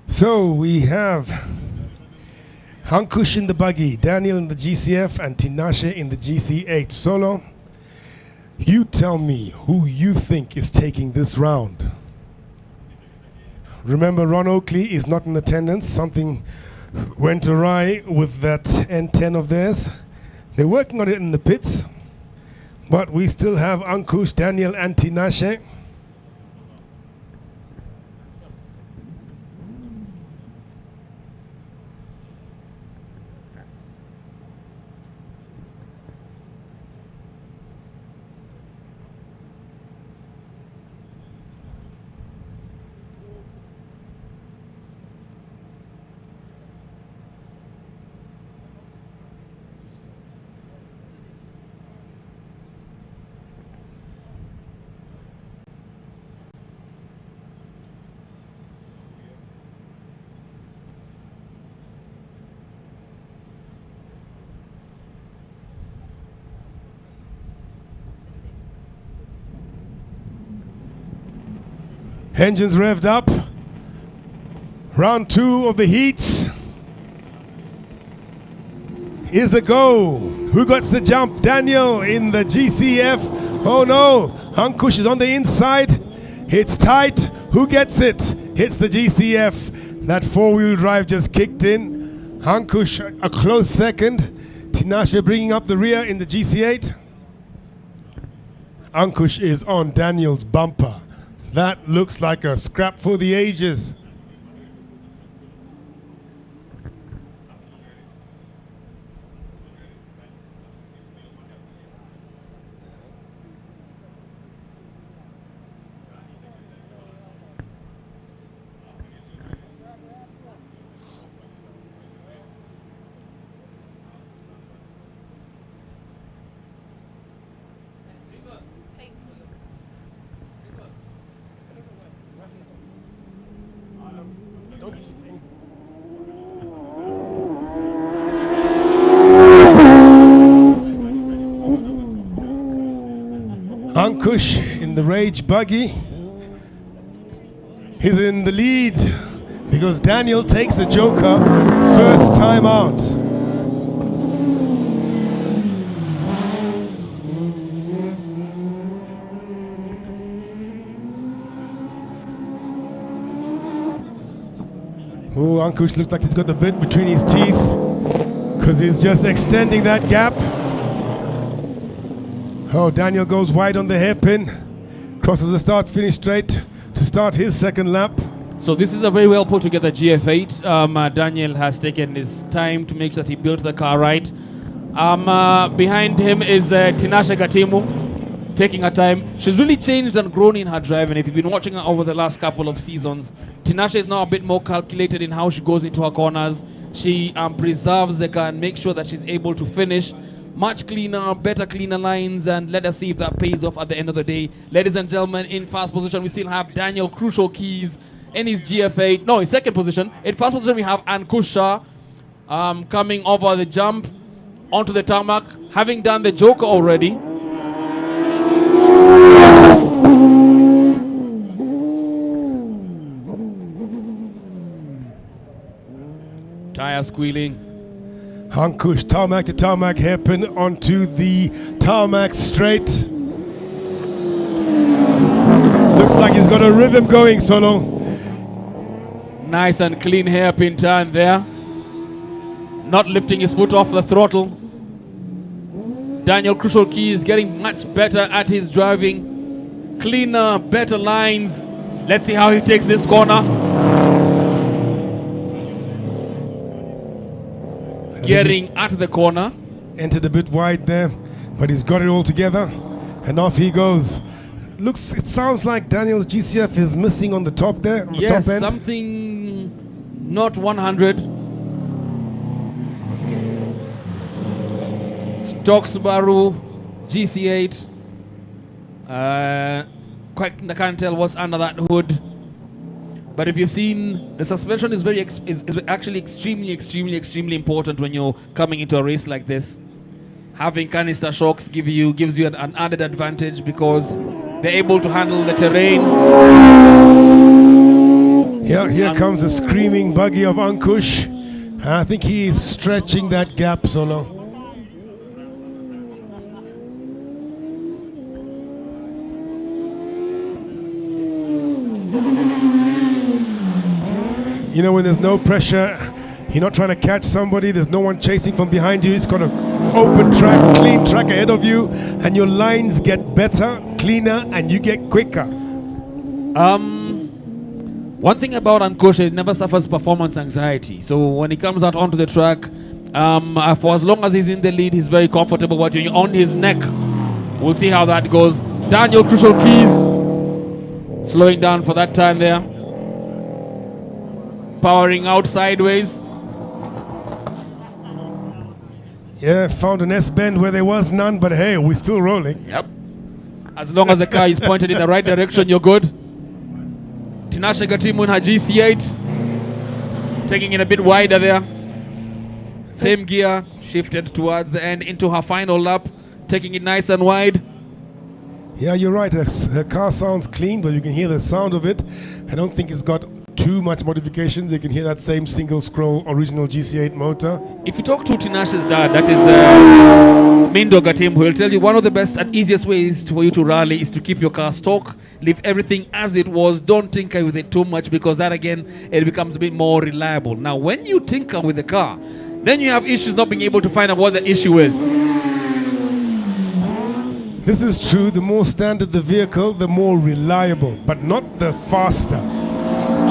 So we have Ankush in the buggy, Daniel in the GCF, and Tinashe in the GC8. Solo, you tell me who you think is taking this round. Remember, Ron Oakley is not in attendance. Something went awry with that N10 of theirs. They're working on it in the pits, but we still have Ankush, Daniel, and Tinashe. Engines revved up. Round 2 of the heats is a go. Who got the jump? Daniel in the GCF. Oh no, Ankush is on the inside. It's tight. Who gets it? Hits the GCF. That four-wheel drive just kicked in. Ankush a close second. Tinashe bringing up the rear in the GC8. Ankush is on Daniel's bumper. That looks like a scrap for the ages. Ankush in the Rage buggy. He's in the lead because Daniel takes the Joker first time out. Oh, Ankush looks like he's got the bit between his teeth because he's just extending that gap. Oh, Daniel goes wide on the hairpin, crosses the start-finish straight to start his second lap. So this is a very well put together GF8. Daniel has taken his time to make sure that he built the car right. Behind him is Tinashe Gatimu, taking her time. She's really changed and grown in her driving. If you've been watching her over the last couple of seasons, Tinashe is now a bit more calculated in how she goes into her corners. She preserves the car and makes sure that she's able to finish much cleaner, better cleaner lines, and let us see if that pays off at the end of the day. Ladies and gentlemen, in first position we still have Daniel Crucial Keys in his GF8. No, in second position. In first position we have Ankush Shah coming over the jump onto the tarmac, having done the Joker already. Tire squealing. Ankush, tarmac to tarmac, hairpin onto the tarmac straight. Looks like he's got a rhythm going, Solo. Nice and clean hairpin turn there. Not lifting his foot off the throttle. Daniel Crucial Key is getting much better at his driving. Cleaner, better lines. Let's see how he takes this corner. Getting at the corner. Entered a bit wide there, but he's got it all together. And off he goes. It sounds like Daniel's GCF is missing on the top there, on the top end. Something not 100. Stock Subaru GC8. I can't tell what's under that hood. But if you've seen, the suspension is actually extremely important when you're coming into a race like this. Having canister shocks gives you an added advantage because they're able to handle the terrain. Yeah, here comes the screaming buggy of Ankush. And I think he is stretching that gap, Solo. You know, when there's no pressure, you're not trying to catch somebody, there's no one chasing from behind you, it's got an open track, clean track ahead of you, and your lines get better, cleaner, and you get quicker. One thing about Ankush, he never suffers performance anxiety. So when he comes out onto the track, for as long as he's in the lead, he's very comfortable watching on his neck. We'll see how that goes. Daniel Crucial Keys slowing down for that time there. Powering out sideways. Yeah, found an S-bend where there was none, but hey, we're still rolling. Yep. As long as the car is pointed in the right direction, you're good. Tinashe Gatimu in her GC8. Taking it a bit wider there. Same gear, shifted towards the end into her final lap. Taking it nice and wide. Yeah, you're right. Her car sounds clean, but you can hear the sound of it. I don't think it's got too much modifications. You can hear that same single scroll original GC8 motor. If you talk to Tinashe's dad, that is Mindo Gatim, who will tell you one of the best and easiest ways for you to rally is to keep your car stock, leave everything as it was, don't tinker with it too much, because that again, it becomes a bit more reliable. Now when you tinker with the car, then you have issues not being able to find out what the issue is. This is true. The more standard the vehicle, the more reliable, but not the faster.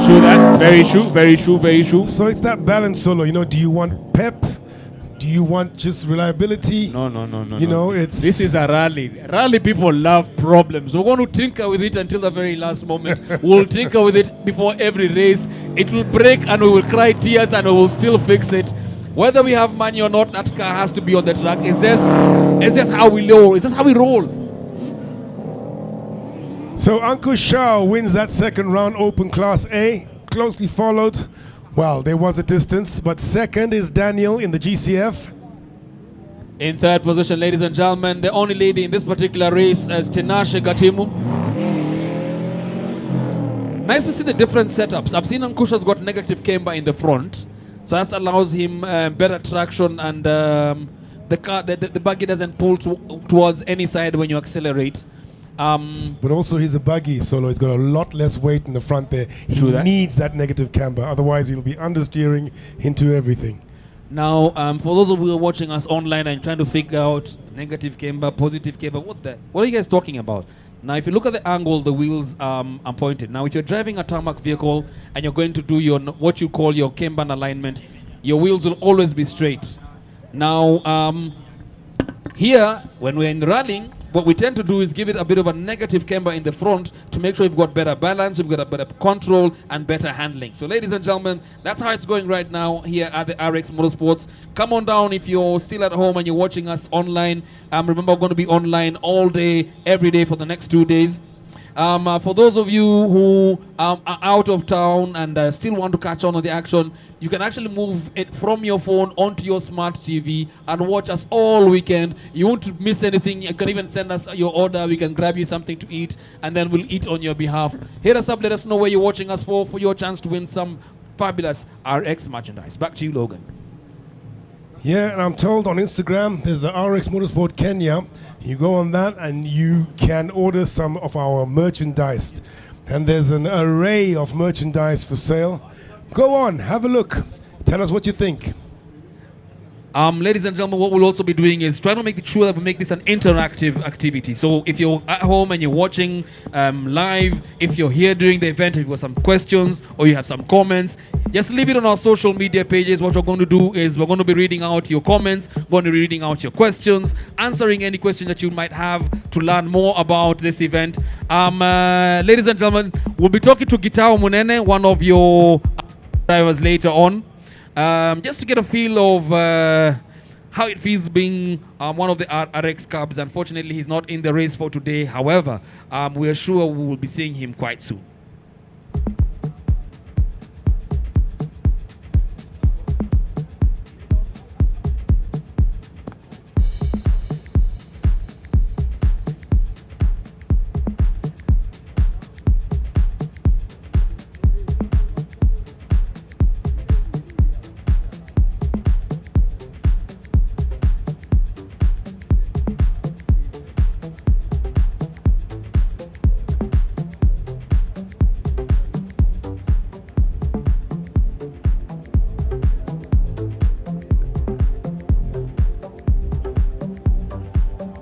True that. Very true, very true, very true. So it's that balance, Solo. You know, do you want pep? Do you want just reliability? No. You know, it's... This is a rally. Rally people love problems. We're going to tinker with it until the very last moment. We'll tinker with it before every race. It will break and we will cry tears and we will still fix it. Whether we have money or not, that car has to be on the track. It's just how we roll. It's just how we roll. So Ankush Shah wins that second round Open Class A, closely followed. Well, there was a distance, but second is Daniel in the GCF. In third position, ladies and gentlemen, the only lady in this particular race is Tinashe Gatimu. Nice to see the different setups. I've seen Ankush has got negative camber in the front, so that allows him better traction, and the buggy doesn't pull towards any side when you accelerate. But also he's a buggy, so it's got a lot less weight in the front there. He True that. needs that negative camber, otherwise he'll be understeering into everything. Now, for those of you who are watching us online and trying to figure out negative camber, positive camber, what are you guys talking about? Now, if you look at the angle, the wheels are pointed. Now, if you're driving a tarmac vehicle and you're going to do your what you call your camber alignment, your wheels will always be straight. Now, here, when we're in rallying, what we tend to do is give it a bit of a negative camber in the front to make sure we've got better balance, we've got a better control, and better handling. So, ladies and gentlemen, that's how it's going right now here at the RX Motorsports. Come on down if you're still at home and you're watching us online. Remember, we're going to be online all day, every day for the next 2 days. For those of you who are out of town and still want to catch on the action, you can actually move it from your phone onto your smart TV and watch us all weekend. You won't miss anything. You can even send us your order. We can grab you something to eat, and then we'll eat on your behalf. Hit us up. Let us know where you're watching us for your chance to win some fabulous RX merchandise. Back to you, Logan. Yeah, and I'm told on Instagram there's the RX Motorsport Kenya. You go on that and you can order some of our merchandise. And there's an array of merchandise for sale. Go on, have a look. Tell us what you think. Ladies and gentlemen, what we'll also be doing is trying to make sure that we make this an interactive activity. So if you're at home and you're watching live, if you're here during the event, if you've got some questions or you have some comments, just leave it on our social media pages. What we're going to do is we're going to be reading out your comments, going to be reading out your questions, answering any question that you might have to learn more about this event. Ladies and gentlemen, we'll be talking to Gitao Munene, one of your drivers later on. Just to get a feel of how it feels being one of the RX Cubs. Unfortunately, he's not in the race for today. However, we are sure we will be seeing him quite soon.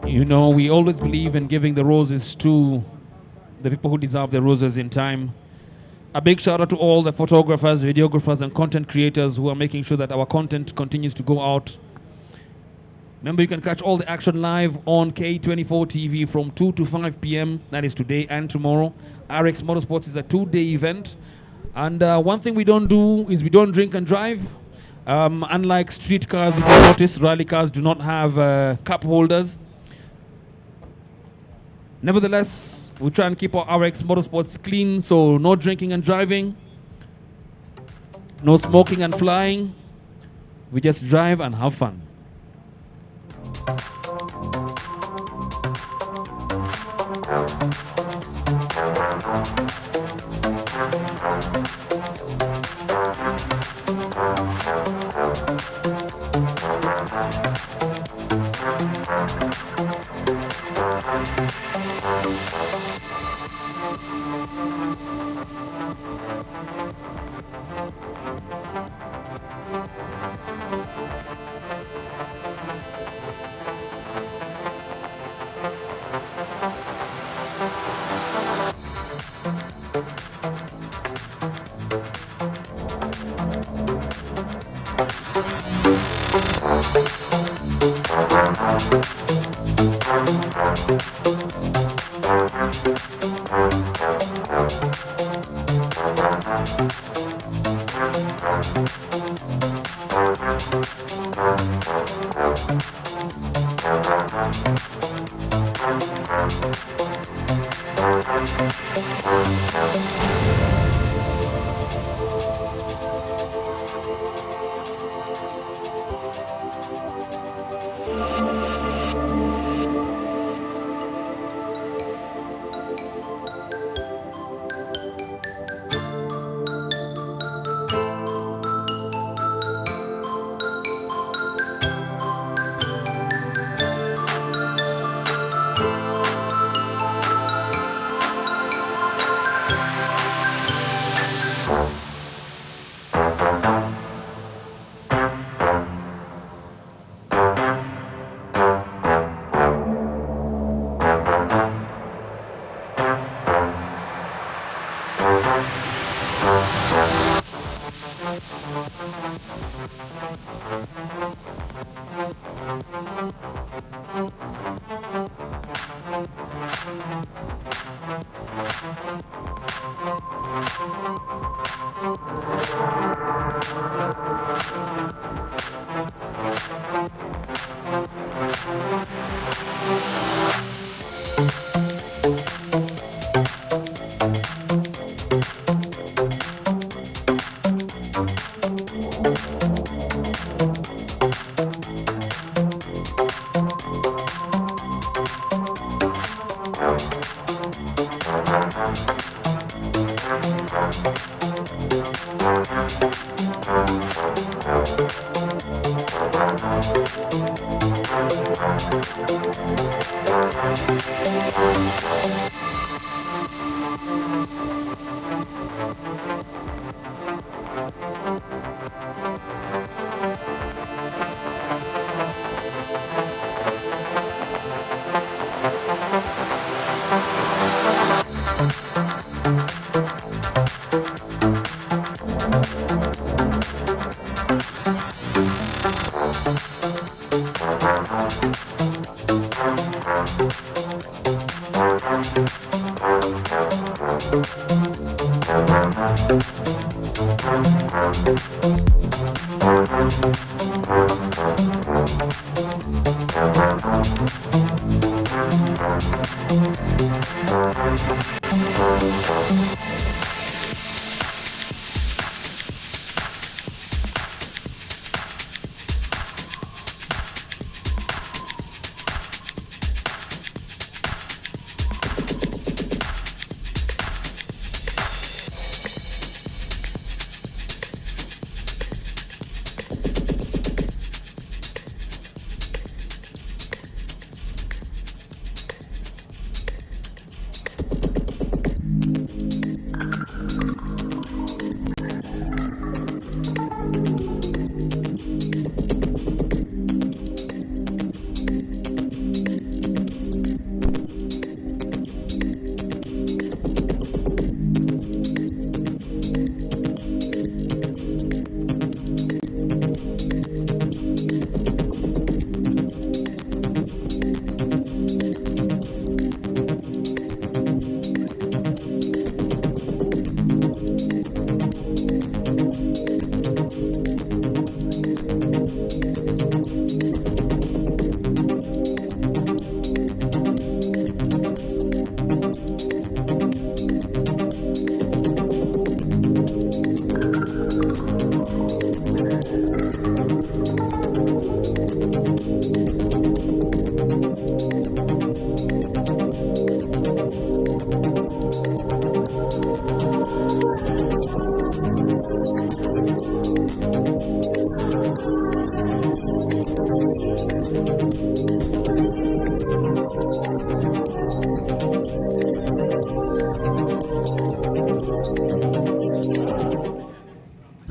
You know, we always believe in giving the roses to the people who deserve the roses in time. A big shout out to all the photographers, videographers, and content creators who are making sure that our content continues to go out. Remember, you can catch all the action live on K24 TV from 2 to 5 p.m. That is today and tomorrow. RX Motorsports is a 2-day event. And one thing we don't do is we don't drink and drive. Unlike street cars, if you notice, rally cars do not have cup holders. Nevertheless, we try and keep our RX Motorsports clean, so no drinking and driving, no smoking and flying. We just drive and have fun.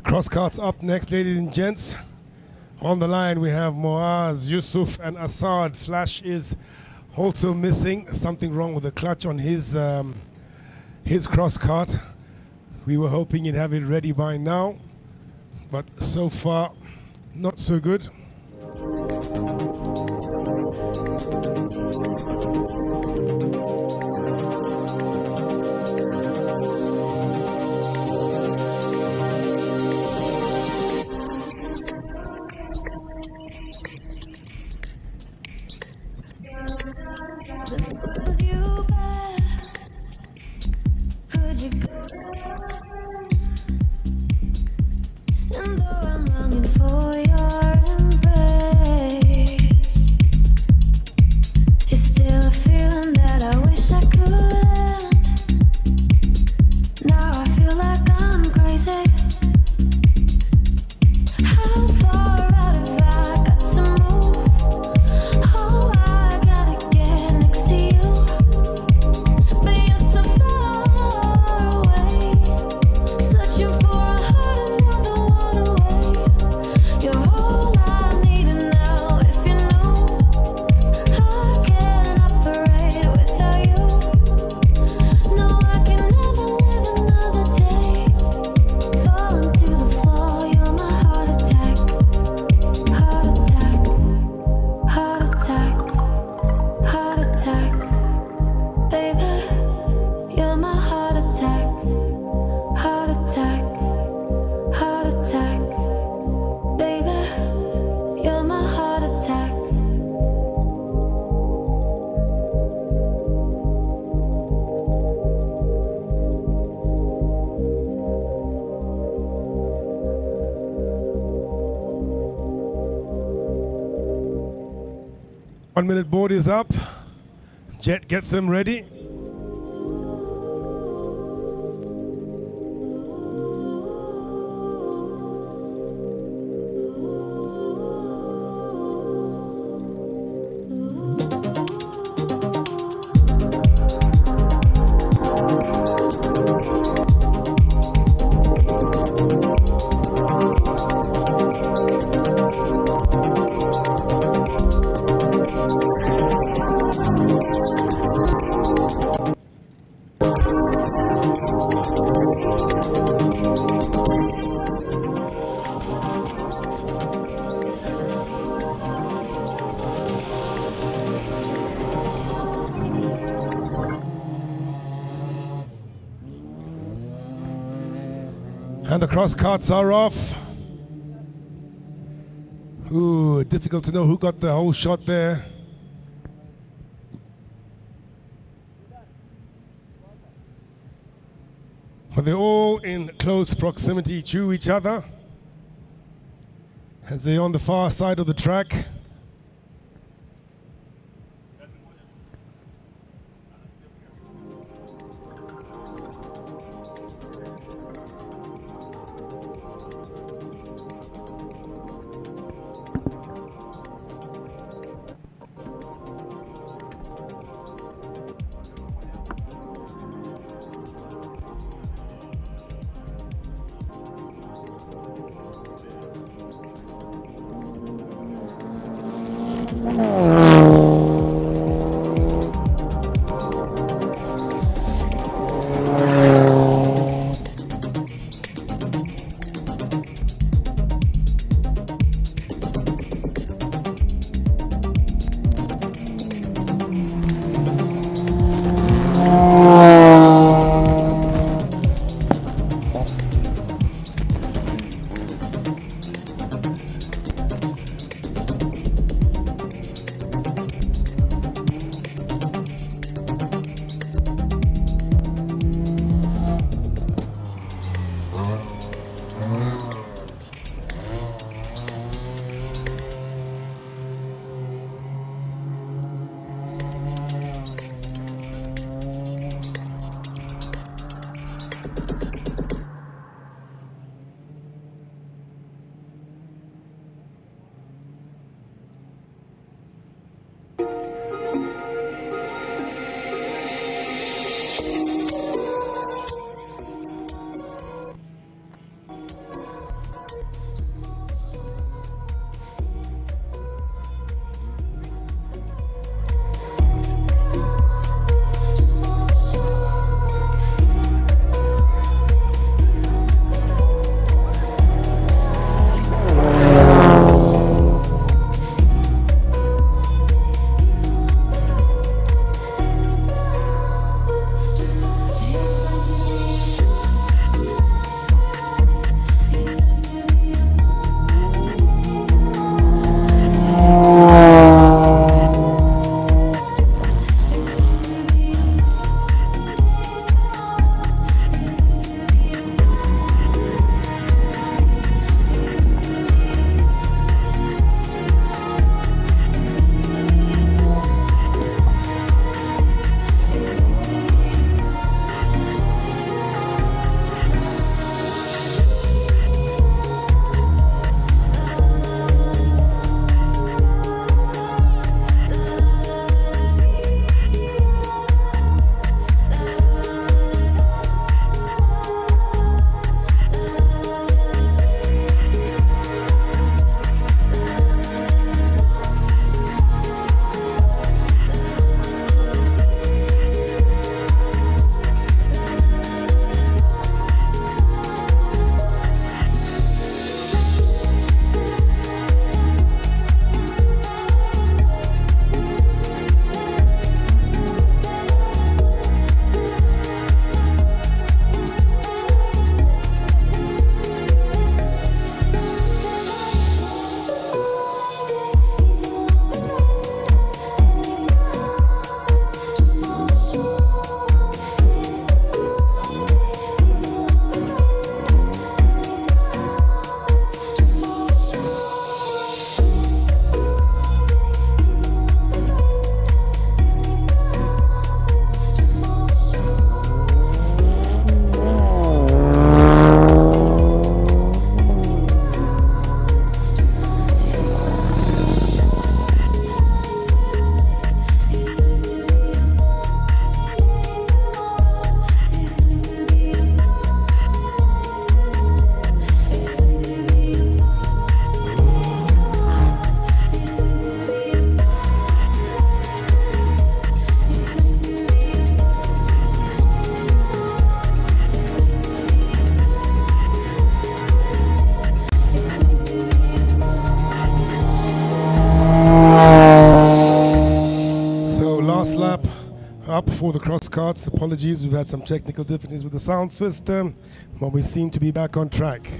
Crosscarts up next, ladies and gents. On the line we have Moaz, Yusuf and Assad. Flash is also missing. Something wrong with the clutch on his crosscart. We were hoping he'd have it ready by now, but so far not so good. 'Cause you back. Could you go? And though I'm longing for your embrace, it's still a feeling that I wish I could end. Now I feel like I'm crazy. How far out have I got to move? Oh, I gotta get next to you, but you're so far away, searching for a heart another one away. You're all I need now. If you know I can't operate without you, no, I can never live another day. Falling to the floor, you're my heart attack, heart attack, heart attack, heart attack. Baby, you're my heart attack, heart attack, heart attack. Baby, you're my heart attack. One minute board is up. Jet gets them ready. And the crosscarts are off. Ooh, difficult to know who got the whole shot there. But they're all in close proximity to each other as they're on the far side of the track. up for the Crosscarts. Apologies, we've had some technical difficulties with the sound system, but we seem to be back on track.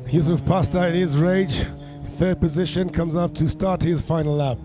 Yusuf Pasta in his rage, third position, comes up to start his final lap.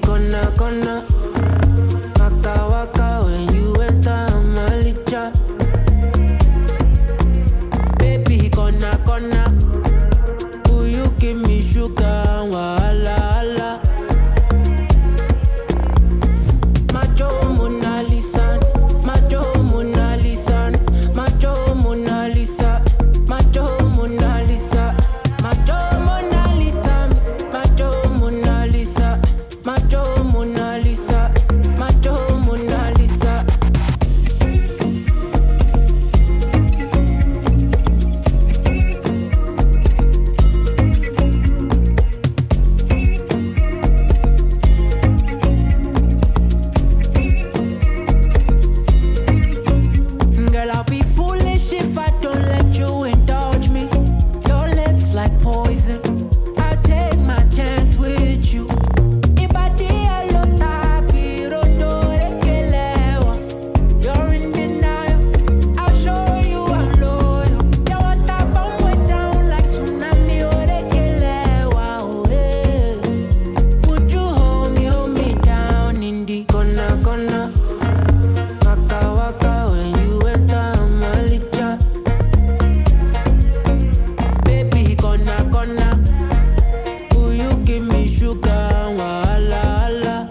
Gonna, waka waka when you enter Malicha. Baby, gonna, will you give me sugar? Wala, ala. Macho Mona Lisa, Macho Mona Lisa, Macho Mona Lisa, Macho Mona Lisa, Macho Mona Lisa, Macho Mona Lisa, Macho Mona Lisa, Macho Mona Lisa. Girl, I'll be foolish if I don't let you indulge me. Your lips like poison. I'll take my chance with you. You're in denial. I'll show you I'm loyal. Your water bomb way down like tsunami. Would you hold me down in the corner? Waka waka when you enter Malicha. Baby, gonna, will you give me sugar? Wala, ala.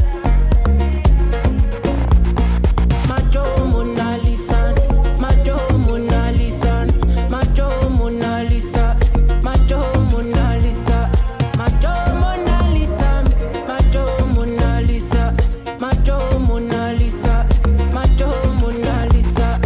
Macho Mona Lisa, Macho Mona Lisa, Macho Mona Lisa, Macho Mona Lisa, Macho Mona Lisa, Macho Mona Lisa, Macho Mona Lisa, Macho Mona Lisa.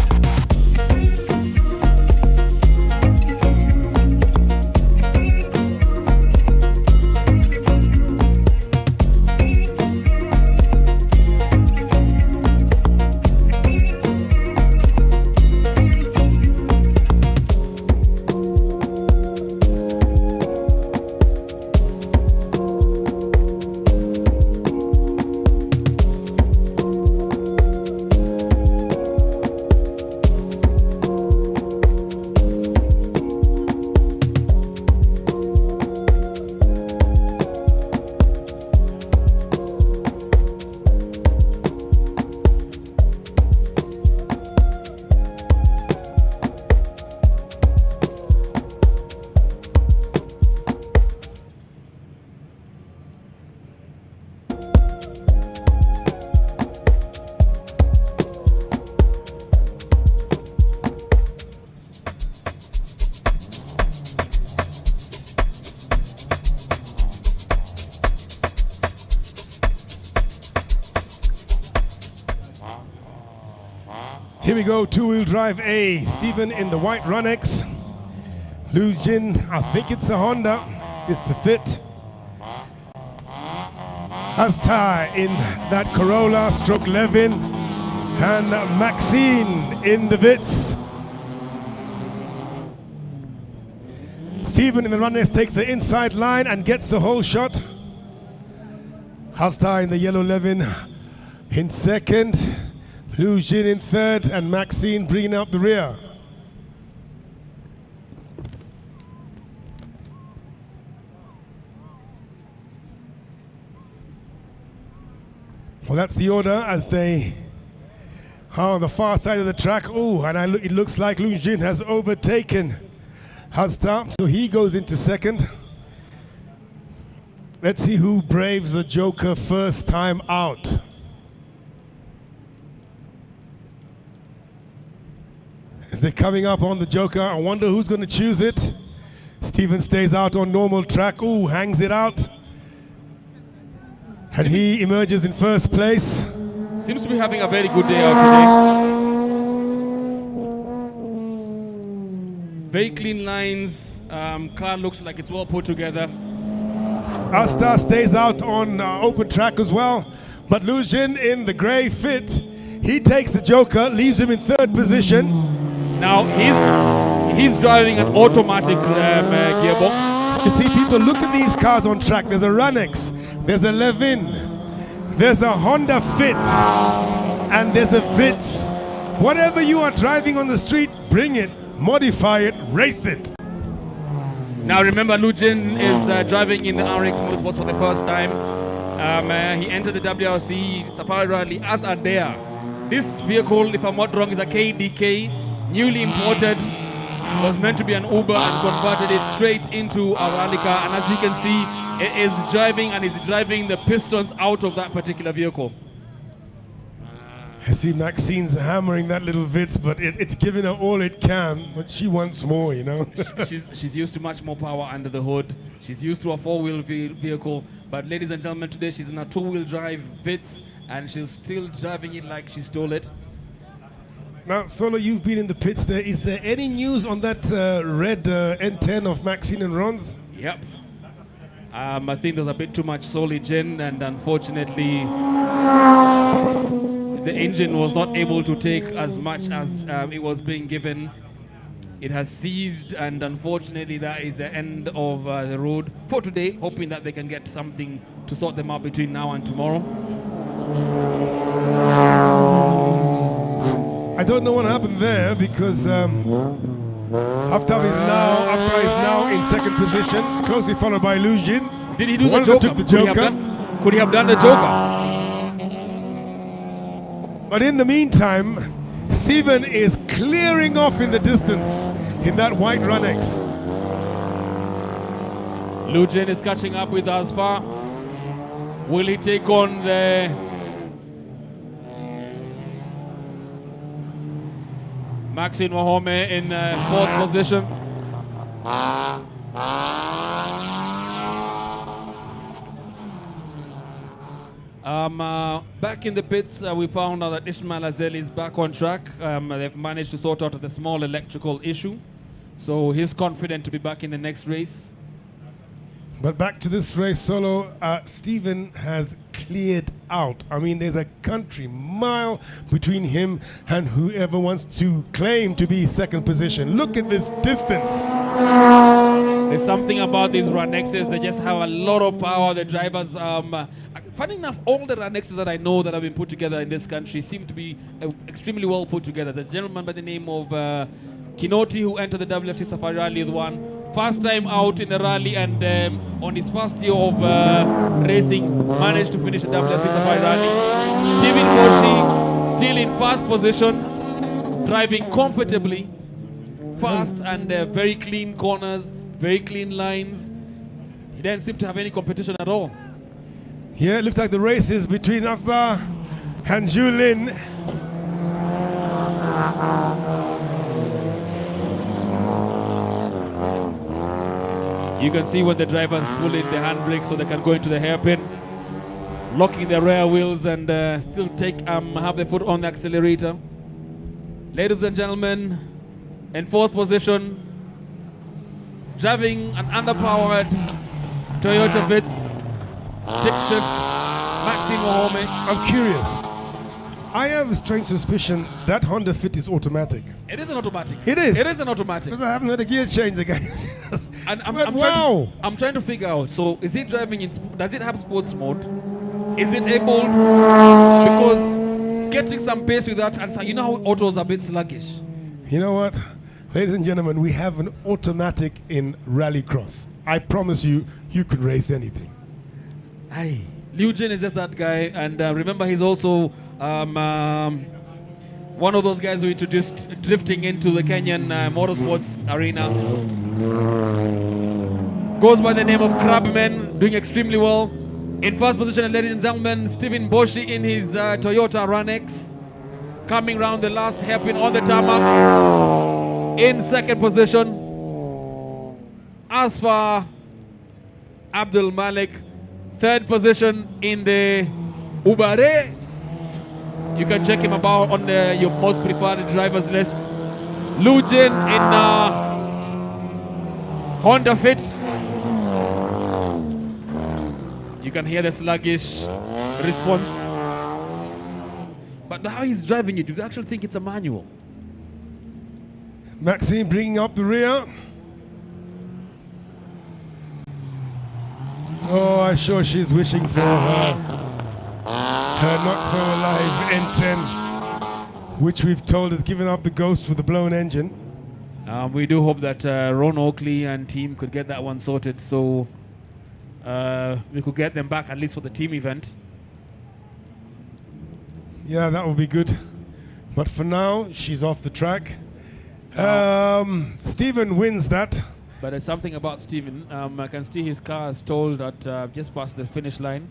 Here we go, two-wheel drive A. Stephen in the white Runex. Lu Jin, I think it's a Honda. It's a Fit. Hasta in that Corolla stroke Levin. And Maxine in the Vitz. Stephen in the Runex takes the inside line and gets the whole shot. Hasta in the yellow Levin in second. Lu Jin in third, and Maxine bringing up the rear. Well, that's the order as they are on the far side of the track. Oh, and it looks like Lu Jin has overtaken Hasta, so he goes into second. Let's see who braves the Joker first time out. As they're coming up on the Joker, I wonder who's going to choose it. Stephen stays out on normal track. Ooh, hangs it out. And he emerges in first place. Seems to be having a very good day out today. Very clean lines. Car looks like it's well put together. Asta stays out on open track as well. But Lu Jin in the grey Fit, he takes the Joker, leaves him in third position. Now he's driving an automatic gearbox. You see, people, look at these cars on track. There's a Runex, there's a Levin, there's a Honda Fit, and there's a Vitz. Whatever you are driving on the street, bring it, modify it, race it. Now remember, Lu Jin is driving in the RX Motorsport for the first time. He entered the WRC Safari Rally as a dare. This vehicle, if I'm not wrong, is a KDK, newly imported. Was meant to be an Uber and converted it straight into a rally car. And as you can see, it is driving and is driving the pistons out of that particular vehicle. I see Maxine's hammering that little Vitz, but it's giving her all it can, but she wants more, you know. She's used to much more power under the hood. She's used to a four-wheel vehicle. But ladies and gentlemen, today she's in a two-wheel drive Vitz, and she's still driving it like she stole it. Now, Solo, you've been in the pits there. Is there any news on that red N10 of Maxine and Ron's? Yep. I think there's a bit too much solid in, and unfortunately, the engine was not able to take as much as it was being given. It has seized, and unfortunately, that is the end of the road for today, hoping that they can get something to sort them out between now and tomorrow. I don't know what happened there because Haftar is now in second position, closely followed by Lujin. Did he do One the of them Joker? took the Joker. Could he have done the Joker? But in the meantime, Steven is clearing off in the distance in that white Runex. Lujin is catching up with Asfar. Will he take on the Maxine Wahome in fourth position? Back in the pits, we found out that Ismail Azel is back on track. They've managed to sort out the small electrical issue. So he's confident to be back in the next race. But back to this race, Solo, Steven has cleared out. I mean, there's a country mile between him and whoever wants to claim to be second position. Look at this distance. There's something about these Runexes. They just have a lot of power. The drivers, funny enough, all the Runexes that I know that have been put together in this country seem to be extremely well put together. There's a gentleman by the name of Kinoti who entered the WFT Safari Rally with one. First time out in the rally, and on his first year of racing, managed to finish the WFT Safari Rally. Stephen Boshi still in first position, driving comfortably, fast and very clean corners, very clean lines. He didn't seem to have any competition at all. Yeah, it looks like the race is between Afza and Julin. You can see when the drivers pull in the handbrake so they can go into the hairpin, locking their rear wheels and still have the foot on the accelerator. Ladies and gentlemen, in fourth position, driving an underpowered Toyota Vitz, stick shift, Maxine Wahome. I'm curious. I have a strange suspicion that Honda Fit is automatic. It is an automatic. It is? It is an automatic. Because I haven't had a gear change again. And wow. I'm trying to figure out, so is it driving in, does it have sports mode? Is it able, because getting some pace with that, and so, you know how autos are a bit sluggish. You know what? Ladies and gentlemen, we have an automatic in rallycross. I promise you, you could race anything. Aye. Liu Jin is just that guy, and remember he's also one of those guys who introduced drifting into the Kenyan motorsports arena. Goes by the name of Crabman, doing extremely well. In first position, ladies and gentlemen, Stephen Boshi in his Toyota Runex, coming round the last hairpin on the tarmac. In second position, Asfar Abdul Malik. Third position in the Ubare. You can check him about on your most preferred drivers list. Lujin in Honda Fit. You can hear the sluggish response. But how he's driving it, you actually think it's a manual. Maxine bringing up the rear. Oh, I'm sure she's wishing for her not so alive N10, which we've told has given up the ghost with the blown engine. We do hope that Ron Oakley and team could get that one sorted. So we could get them back at least for the team event. Yeah, that would be good. But for now, she's off the track. Stephen wins that. But there's something about Steven. I can see his car is told that just past the finish line.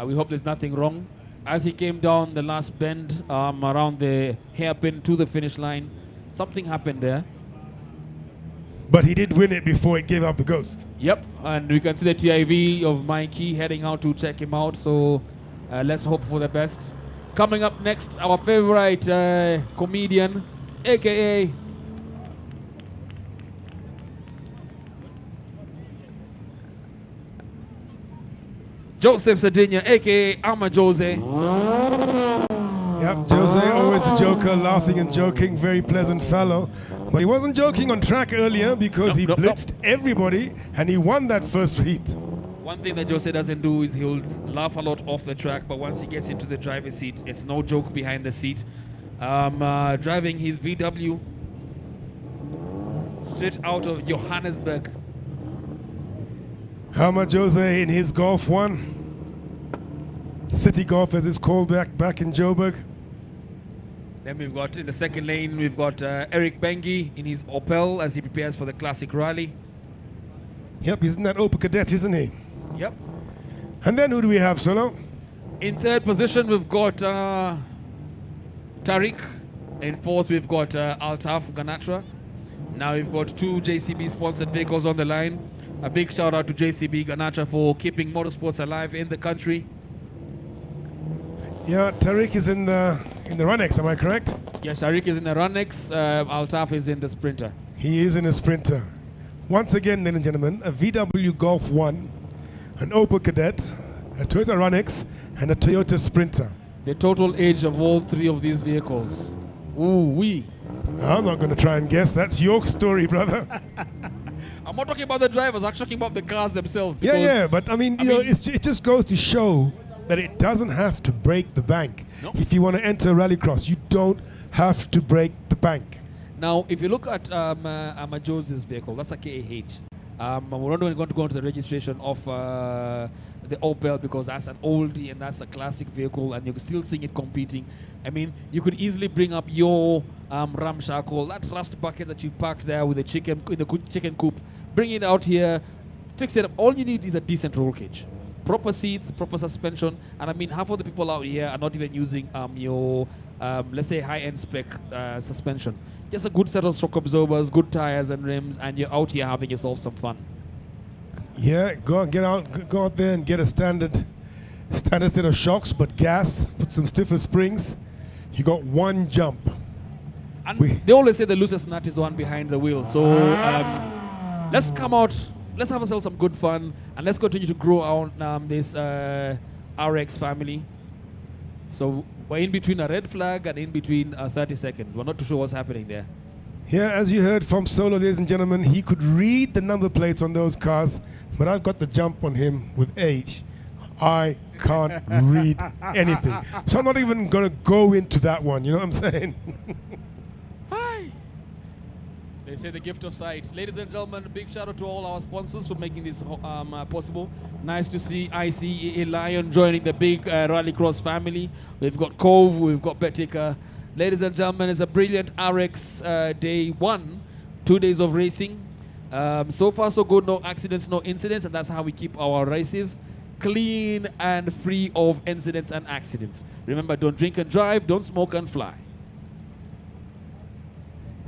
We hope there's nothing wrong. As he came down the last bend around the hairpin to the finish line, something happened there. But he did win it before it gave up the ghost. Yep, and we can see the TIV of Mikey heading out to check him out. So let's hope for the best. Coming up next, our favorite comedian, aka Joseph Sardinia, aka Ama Jose. Yep, Jose, always a joker, laughing and joking, very pleasant fellow. But he wasn't joking on track earlier because he blitzed everybody and he won that first heat. One thing that Jose doesn't do is he'll laugh a lot off the track, but once he gets into the driver's seat, it's no joke behind the seat. Driving his VW straight out of Johannesburg. Hama Jose in his Golf 1. City Golf as it's called back in Joburg. Then we've got in the second lane, we've got Eric Bengi in his Opel as he prepares for the Classic Rally. Yep, he's in that Opel Cadet, isn't he? Yep. And then who do we have, Solo? In third position, we've got Tariq. In fourth, we've got Altaf Ganatra. Now we've got two JCB sponsored vehicles on the line. A big shout out to JCB Ganatra for keeping motorsports alive in the country. Yeah, Tariq is in the Runex, am I correct? Yes, Tariq is in the Runex. Altaf is in the Sprinter. He is in a Sprinter. Once again, ladies and gentlemen, a VW Golf 1, an Opel Cadet, a Toyota Runex, and a Toyota Sprinter. The total age of all three of these vehicles. Ooh wee. I'm not going to try and guess. That's your story, brother. I'm not talking about the drivers. I'm talking about the cars themselves. Yeah, but I mean, it just goes to show that it doesn't have to break the bank. No. If you want to enter rallycross, you don't have to break the bank. Now, if you look at Amajose's vehicle, that's a KAH. We're not going to go into the registration of the Opel because that's an oldie and that's a classic vehicle, and you're still seeing it competing. I mean, you could easily bring up your ramshackle, that rust bucket that you've parked there with the chicken coop, bring it out here, fix it up. All you need is a decent roll cage, proper seats, proper suspension, and I mean, half of the people out here are not even using your let's say high-end spec suspension. Just a good set of shock absorbers, good tires and rims, and you're out here having yourself some fun. Yeah, go out there and get a standard set of shocks, but gas, put some stiffer springs. You got one jump. And they always say the loosest nut is the one behind the wheel. So let's come out, let's have ourselves some good fun, and let's continue to grow out this RX family. So we're in between a red flag and in between a 30-second. We're not too sure what's happening there. Yeah, as you heard from Solo, ladies and gentlemen, he could read the number plates on those cars, but I've got the jump on him with age. I can't read anything. So I'm not even going to go into that one, you know what I'm saying? Hi. They say the gift of sight. Ladies and gentlemen, a big shout out to all our sponsors for making this possible. Nice to see ICEA Lion joining the big Rallycross family. We've got Cove, we've got Betika. Ladies and gentlemen, it's a brilliant RX day 1, 2 days of racing. So far so good, no accidents, no incidents, and that's how we keep our races clean and free of incidents and accidents. Remember, don't drink and drive, don't smoke and fly.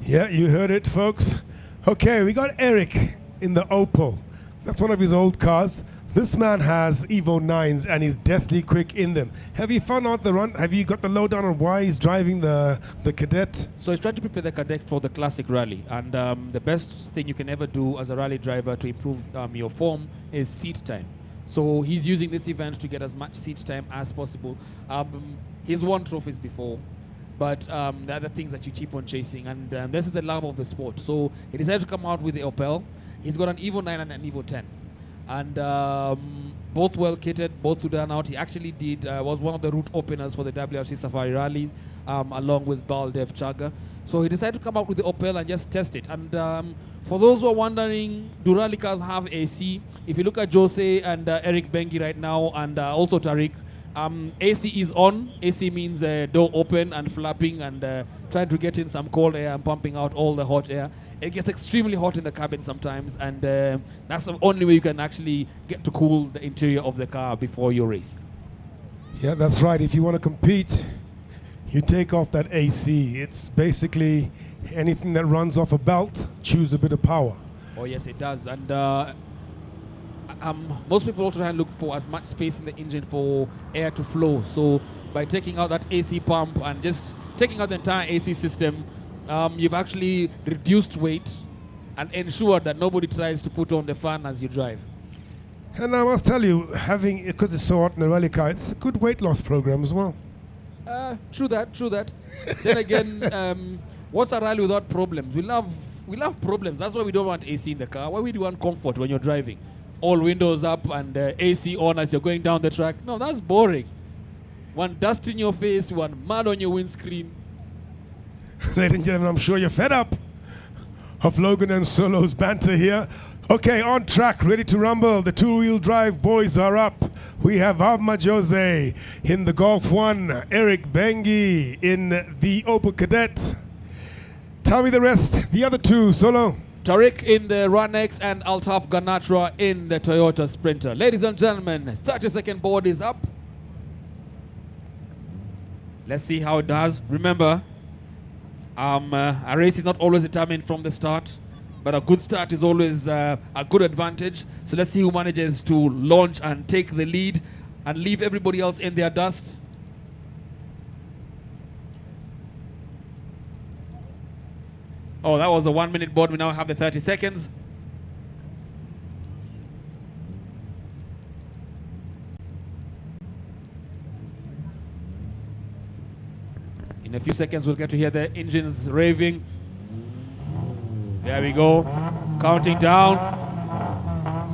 Yeah, you heard it, folks. Okay, we got Eric in the Opel. That's one of his old cars. This man has Evo 9s and he's deathly quick in them. Have you found out the run? Have you got the lowdown on why he's driving the Cadet? So he's trying to prepare the Cadet for the classic rally. And the best thing you can ever do as a rally driver to improve your form is seat time. So he's using this event to get as much seat time as possible. He's won trophies before, but the other things that you keep on chasing. And this is the love of the sport. So he decided to come out with the Opel. He's got an Evo 9 and an Evo 10. And both well kitted, both to done out. He actually was one of the route openers for the WRC Safari rallies, along with Baldev Chaga. So he decided to come out with the Opel and just test it. And For those who are wondering, do rally cars have AC? If you look at Jose and Eric Bengi right now, and also Tariq, AC is on. AC means door open and flapping and trying to get in some cold air and pumping out all the hot air. It gets extremely hot in the cabin sometimes, and that's the only way you can actually get to cool the interior of the car before your race. Yeah, that's right. If you want to compete, you take off that AC. It's basically anything that runs off a belt, chews a bit of power. Oh yes, it does. And most people also try and look for as much space in the engine for air to flow. So by taking out that AC pump and just taking out the entire AC system, you've actually reduced weight and ensured that nobody tries to put on the fan as you drive. And I must tell you, because it's so hot in the rally car, it's a good weight loss program as well. True that. Then again, what's a rally without problems? We love problems. That's why we don't want AC in the car. Why we do want comfort when you're driving? All windows up and AC on as you're going down the track. No, that's boring. One dust in your face, one mud on your windscreen. Ladies and gentlemen, I'm sure you're fed up of Logan and Solo's banter here. Okay, on track, ready to rumble. The two-wheel drive boys are up. We have Ahmad Jose in the Golf 1, Eric Bengi in the Opel Kadett. Tell me the rest, the other two, Solo. Tariq in the Runex and Altaf Ganatra in the Toyota Sprinter. Ladies and gentlemen, 30-second board is up. Let's see how it does. Remember, a race is not always determined from the start, but a good start is always a good advantage. So let's see who manages to launch and take the lead and leave everybody else in their dust. Oh, that was a 1 minute board. We now have the 30 seconds. In a few seconds, we'll get to hear the engines raving. There we go. Counting down.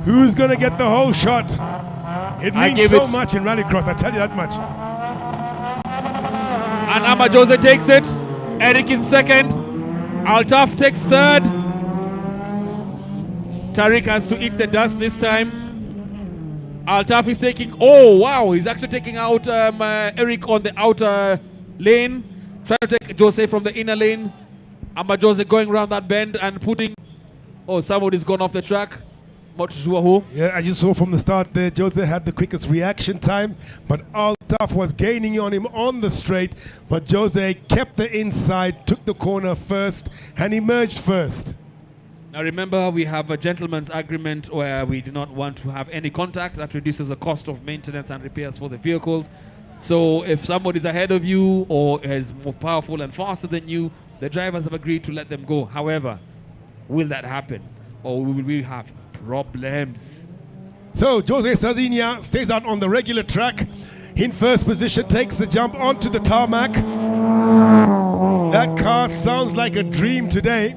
Who's going to get the whole shot? It means so much in rallycross, I tell you that much. And Ahmad Jose takes it. Eric in second. Altaf takes third. Tariq has to eat the dust this time. Altaf is taking... Oh, wow. He's actually taking out Eric on the outer lane. Trying to take Jose from the inner lane. Ahmad Jose going around that bend and putting... Oh, somebody's gone off the track. Not sure who. Yeah, as you saw from the start there, Jose had the quickest reaction time, but Altaf was gaining on him on the straight, but Jose kept the inside, took the corner first, and emerged first. Now remember, we have a gentleman's agreement where we do not want to have any contact. That reduces the cost of maintenance and repairs for the vehicles. So if somebody's ahead of you or is more powerful and faster than you, the drivers have agreed to let them go. However, will that happen? Or will we have problems? So Jose Sardinia stays out on the regular track. In first position, takes the jump onto the tarmac. That car sounds like a dream today.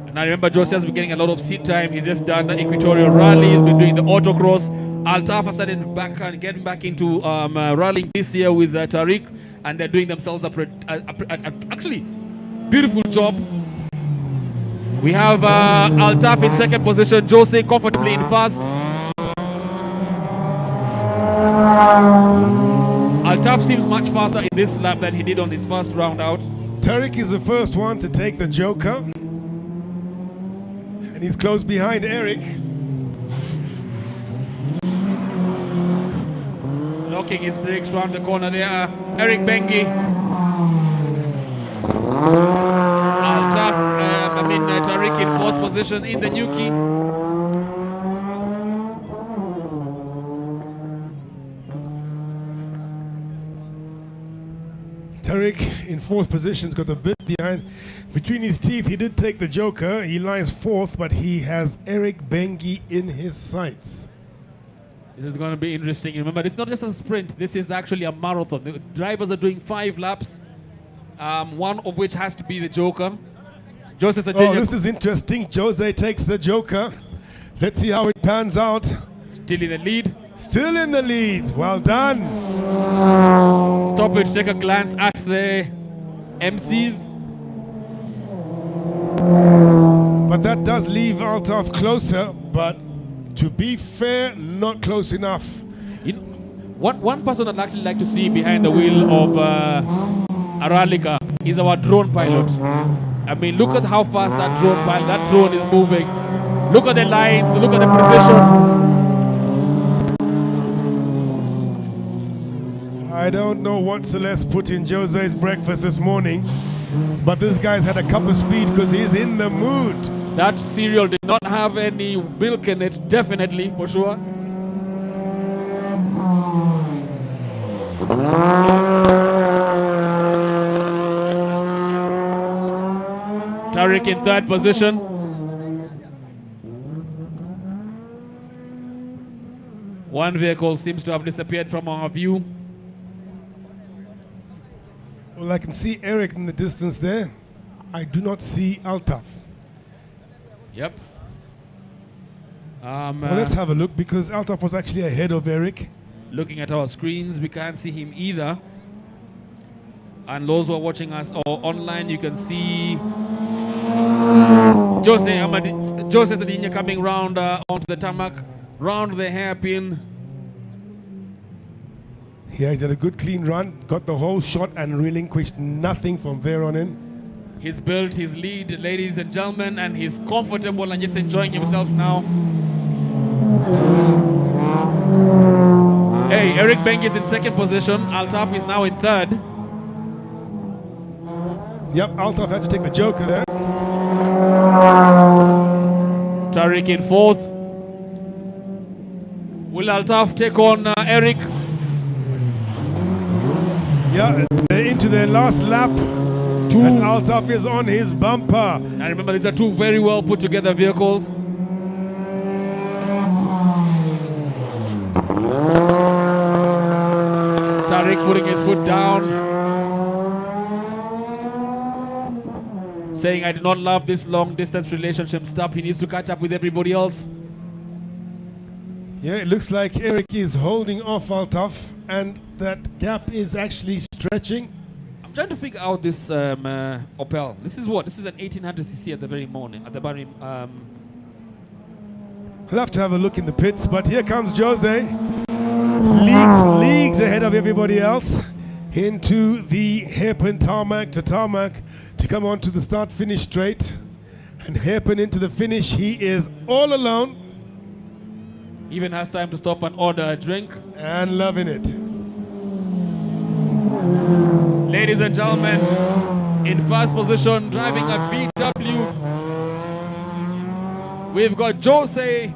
And I remember Jose has been getting a lot of seat time. He's just done the Equatorial Rally. He's been doing the autocross. Altaf has started getting back into rallying this year with Tariq, and they're doing themselves actually beautiful job. We have Altaf in second position, Jose comfortably in first. Altaf seems much faster in this lap than he did on his first round out. Tariq is the first one to take the Joker, and he's close behind Eric. Locking his brakes round the corner there, Eric Bengi. Tariq in fourth position in the Nuki. Tariq in fourth position's got a bit behind. Between his teeth, he did take the Joker. He lies fourth, but he has Eric Bengi in his sights. This is going to be interesting. Remember, it's not just a sprint. This is actually a marathon. The drivers are doing 5 laps, one of which has to be the Joker. Oh, this is interesting. Jose takes the Joker. Let's see how it pans out. Still in the lead. Still in the lead. Well done. Stop it. Take a glance at the MCs. But that does leave Altaf closer, but to be fair, not close enough. You know, one person I'd actually like to see behind the wheel of a rally car is our drone pilot. I mean, look at how fast that drone is moving. Look at the lines, look at the precision. I don't know what Celeste put in Jose's breakfast this morning, but this guy's had a cup of speed because he's in the mood. That cereal did not have any milk in it, definitely, for sure. Tariq in third position. One vehicle seems to have disappeared from our view. Well, I can see Eric in the distance there. I do not see Altaf. Yep. Well, let's have a look because Altaf was actually ahead of Eric. Looking at our screens, we can't see him either. And those who are watching us or online, you can see Jose Sadinya coming round onto the tarmac, round the hairpin. Yeah, he's had a good clean run, got the whole shot and relinquished nothing from there on in. He's built his lead, ladies and gentlemen, and he's comfortable and just enjoying himself now. Hey, Eric Beng is in second position. Altaf is now in third. Yep, Altaf had to take the joker there. Tariq in fourth. Will Altaf take on Eric? Yeah, they're into their last lap. And Altaf is on his bumper. And remember, these are two very well put together vehicles. Tariq putting his foot down, saying, I do not love this long distance relationship stuff. He needs to catch up with everybody else. Yeah, it looks like Eric is holding off Altaf, and that gap is actually stretching. I'm trying to figure out this Opel. This is what? This is an 1800cc at the very morning. At the very. We'll have to have a look in the pits, but here comes Jose. Leagues ahead of everybody else into the hairpin tarmac to come on to the start-finish straight. And hairpin into the finish. He is all alone. Even has time to stop and order a drink. And loving it. Ladies and gentlemen, in first position, driving a VW, we've got Jose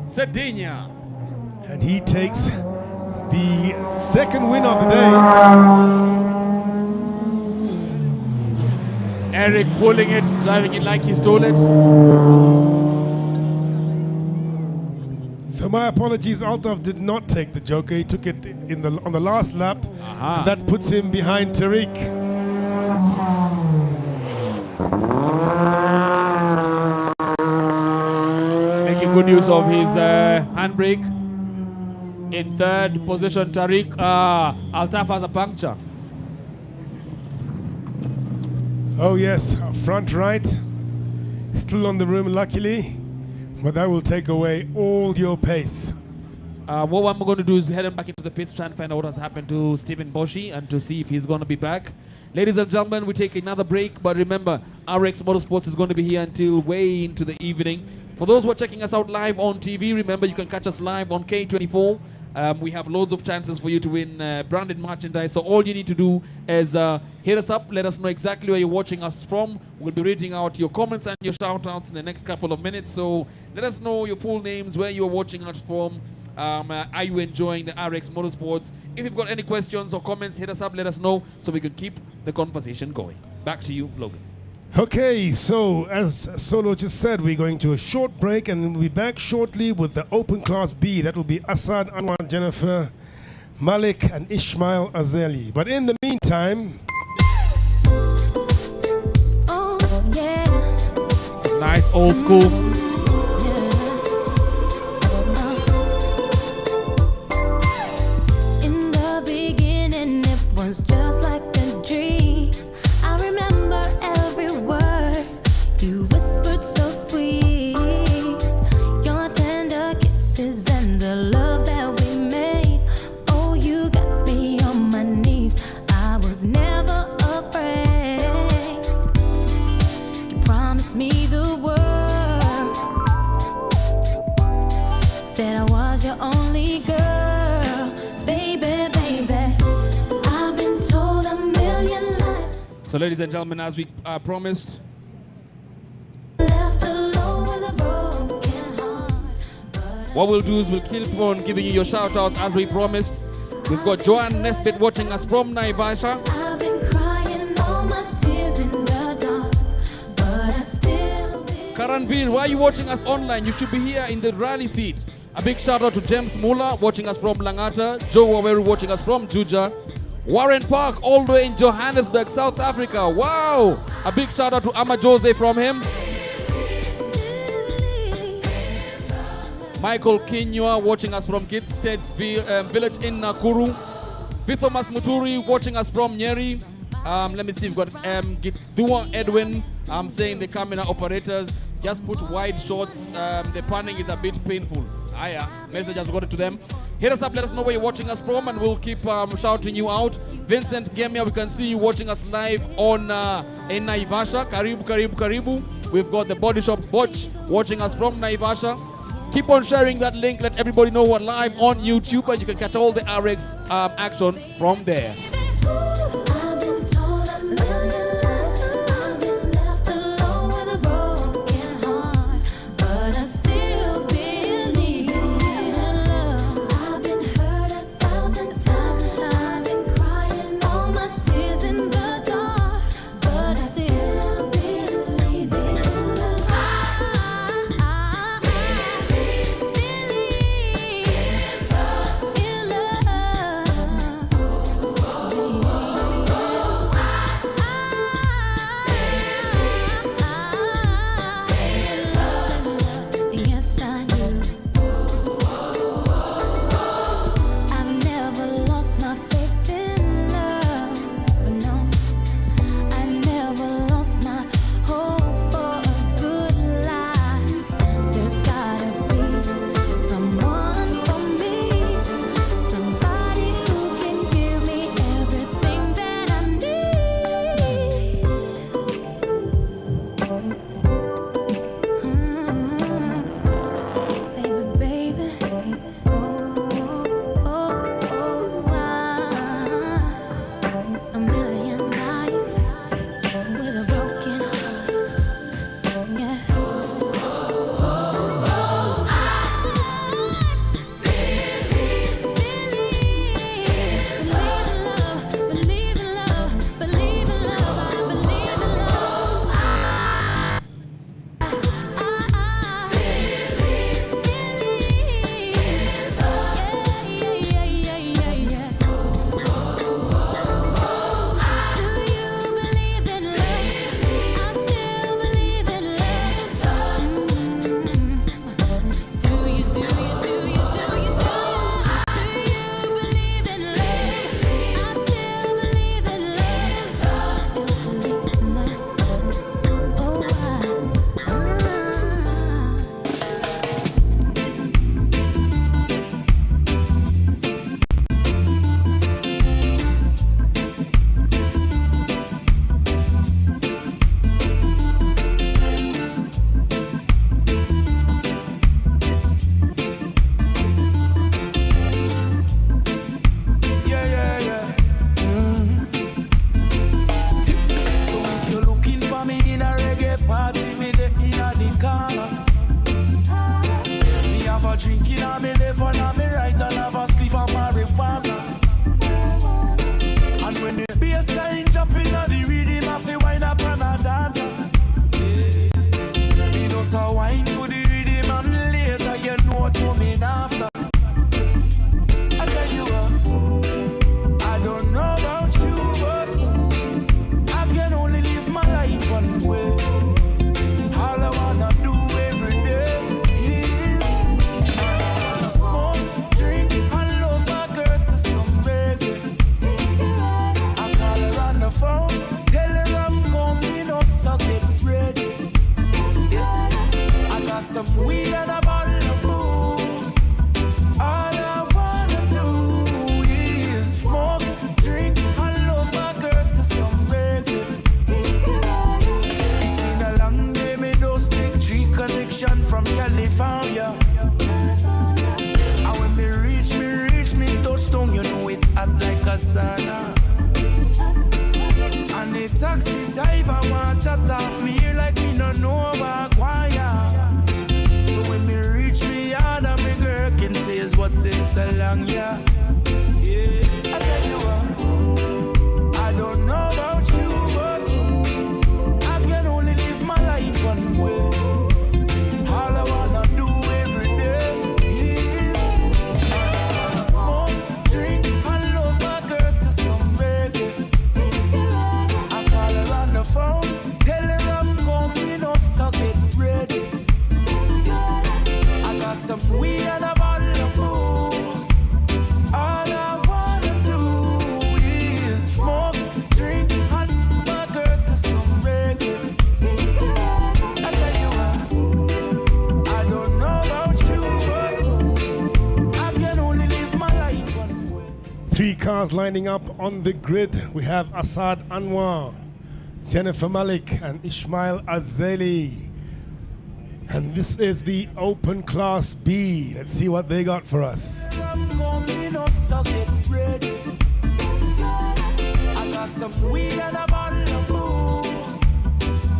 Sadinya. And he takes the second win of the day. Eric pulling it, driving it like he stole it. So my apologies, Altaf did not take the joker. He took it on the last lap. And that puts him behind Tariq. Making good use of his handbrake. In third position, Tariq. Altaf has a puncture. Oh yes, front right. Still on the rim, luckily. But that will take away all your pace. What I'm going to do is head him back into the pits, try and find out what has happened to Stephen Boshi and to see if he's going to be back. Ladies and gentlemen, we take another break, but remember, RX Motorsports is going to be here until way into the evening. For those who are checking us out live on TV, remember you can catch us live on K24. We have loads of chances for you to win branded merchandise. So all you need to do is hit us up, let us know exactly where you're watching us from. We'll be reading out your comments and your shout-outs in the next couple of minutes. So let us know your full names, where you're watching us from. Are you enjoying the RX Motorsports? If you've got any questions or comments, hit us up, let us know so we can keep the conversation going. Back to you, Logan. Okay, so as Solo just said, we're going to a short break and we'll be back shortly with the Open Class B. That will be Assad, Anwar, Jennifer, Malik, and Ishmael Azeli. But in the meantime... Oh, yeah. It's nice old school. In the beginning, it was just like a dream. I remember every word you whispered so So, ladies and gentlemen, as we promised, Left alone with a broken heart. what we'll do is we'll keep on giving you your shout outs as we promised. We've got Joanne Nesbitt watching us from Naivasha. I've been crying all my tears in the dark, but I still Karanvir, why are you watching us online? You should be here in the rally seat. A big shout out to James Muller watching us from Langata. Joe Waweru watching us from Juja. Warren Park all the way in Johannesburg, South Africa. Wow! A big shout out to Ama Jose from him. Michael Kinyua watching us from Kid States Village in Nakuru. Vithomas Muturi watching us from Nyeri. Let me see, we've got Gidua Edwin saying the camera operators just put wide shots. The panning is a bit painful. Message has got it to them. Hit us up, let us know where you're watching us from, and we'll keep shouting you out. Vincent Gemia, we can see you watching us live on in Naivasha. Karibu, karibu, karibu. We've got the Body Shop Botch watching us from Naivasha. Keep on sharing that link. Let everybody know we're live on YouTube, and you can catch all the RX action from there. I've been told a million lies. I've been left alone with a broken heart, but I still believe in love. I've been hurt 1,000 times. I've been crying all my tears in the dark, but I still believe in love. Yes, I do. I've never lost my faith in love, but no, I never lost my hope for a good life. There's gotta be someone for me, somebody who can give me everything that I need. Baby, a million eyes with a broken heart. Yeah. Believe in love, believe in love, I believe in love. So if you're looking for me in a reggae party, me there in the corner. Me have a drink in a me left and a me right, and have a spliff of marijuana. And when the bass line jump in the rhythm, I feel wine up and a dance. Me just a wine to the rhythm, and later you know what coming after. I tell you what, I don't know about you, but I can only live my life one way. All I wanna do every day is I just wanna smoke, drink, and love my girl to some reggae. I call her on the phone, tell her I'm coming up, so get ready. I got some weed and a bottle of booze. All I wanna do is smoke, drink, and love my girl to some reggae. It's been a long day, me just take 3 connection from California. And when me reach me touchdown, you know it hot like a sauna. And the taxi So if I want to talk me here like me no know about choir. So when me reach me yard and me girl can say is what takes so long, yeah. Yeah, I tell you what, I don't know about you, but I can only live my life one way. All I wanna do every day is I just wanna smoke, drink, and love my girl to some reggae. I call her on the phone, tell her I'm coming up, so get ready. I got some weed and a bottle of booze. All I wanna do is smoke, drink, and my girl to some reggae. I tell you what, I don't know about you, but I can only live my life one way. 3 cars lining up on the grid. We have Asad Anwar, Jennifer Malik, and Ismail Azeli. And this is the Open Class B. Let's see what they got for us. I'm coming up, so get ready. I got some weed and a bottle of booze.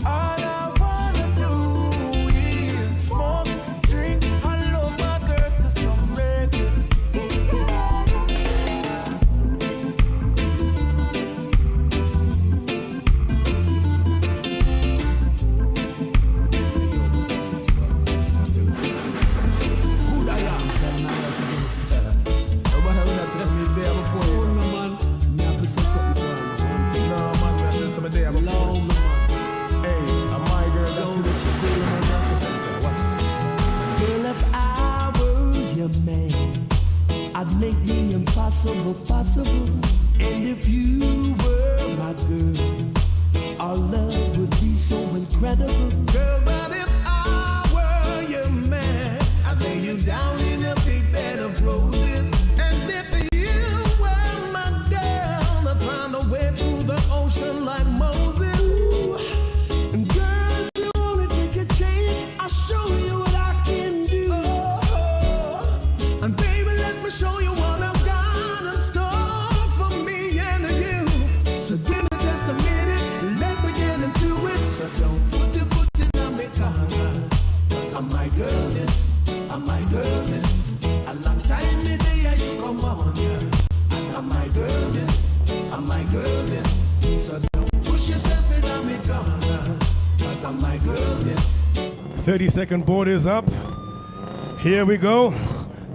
All I wanna do is smoke, drink, and love my girl to some reggae. 30-second board is up. Here we go.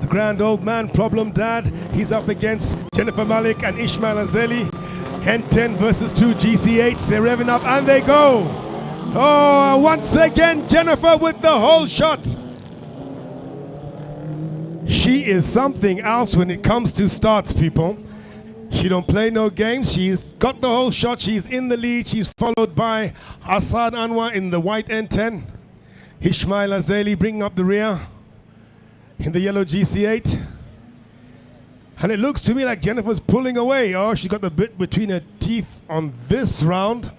The grand old man, Problem Dad. He's up against Jennifer Malik and Ismail Azeli. Hen 10 versus 2 GC8s. They're revving up and they go. Oh, once again, Jennifer with the whole shot. She is something else when it comes to starts, people. She don't play no games. She's got the whole shot. She's in the lead. She's followed by Asad Anwar in the white N10. Ismail Azeli bringing up the rear in the yellow GC8. And it looks to me like Jennifer's pulling away. Oh, she got the bit between her teeth on this round.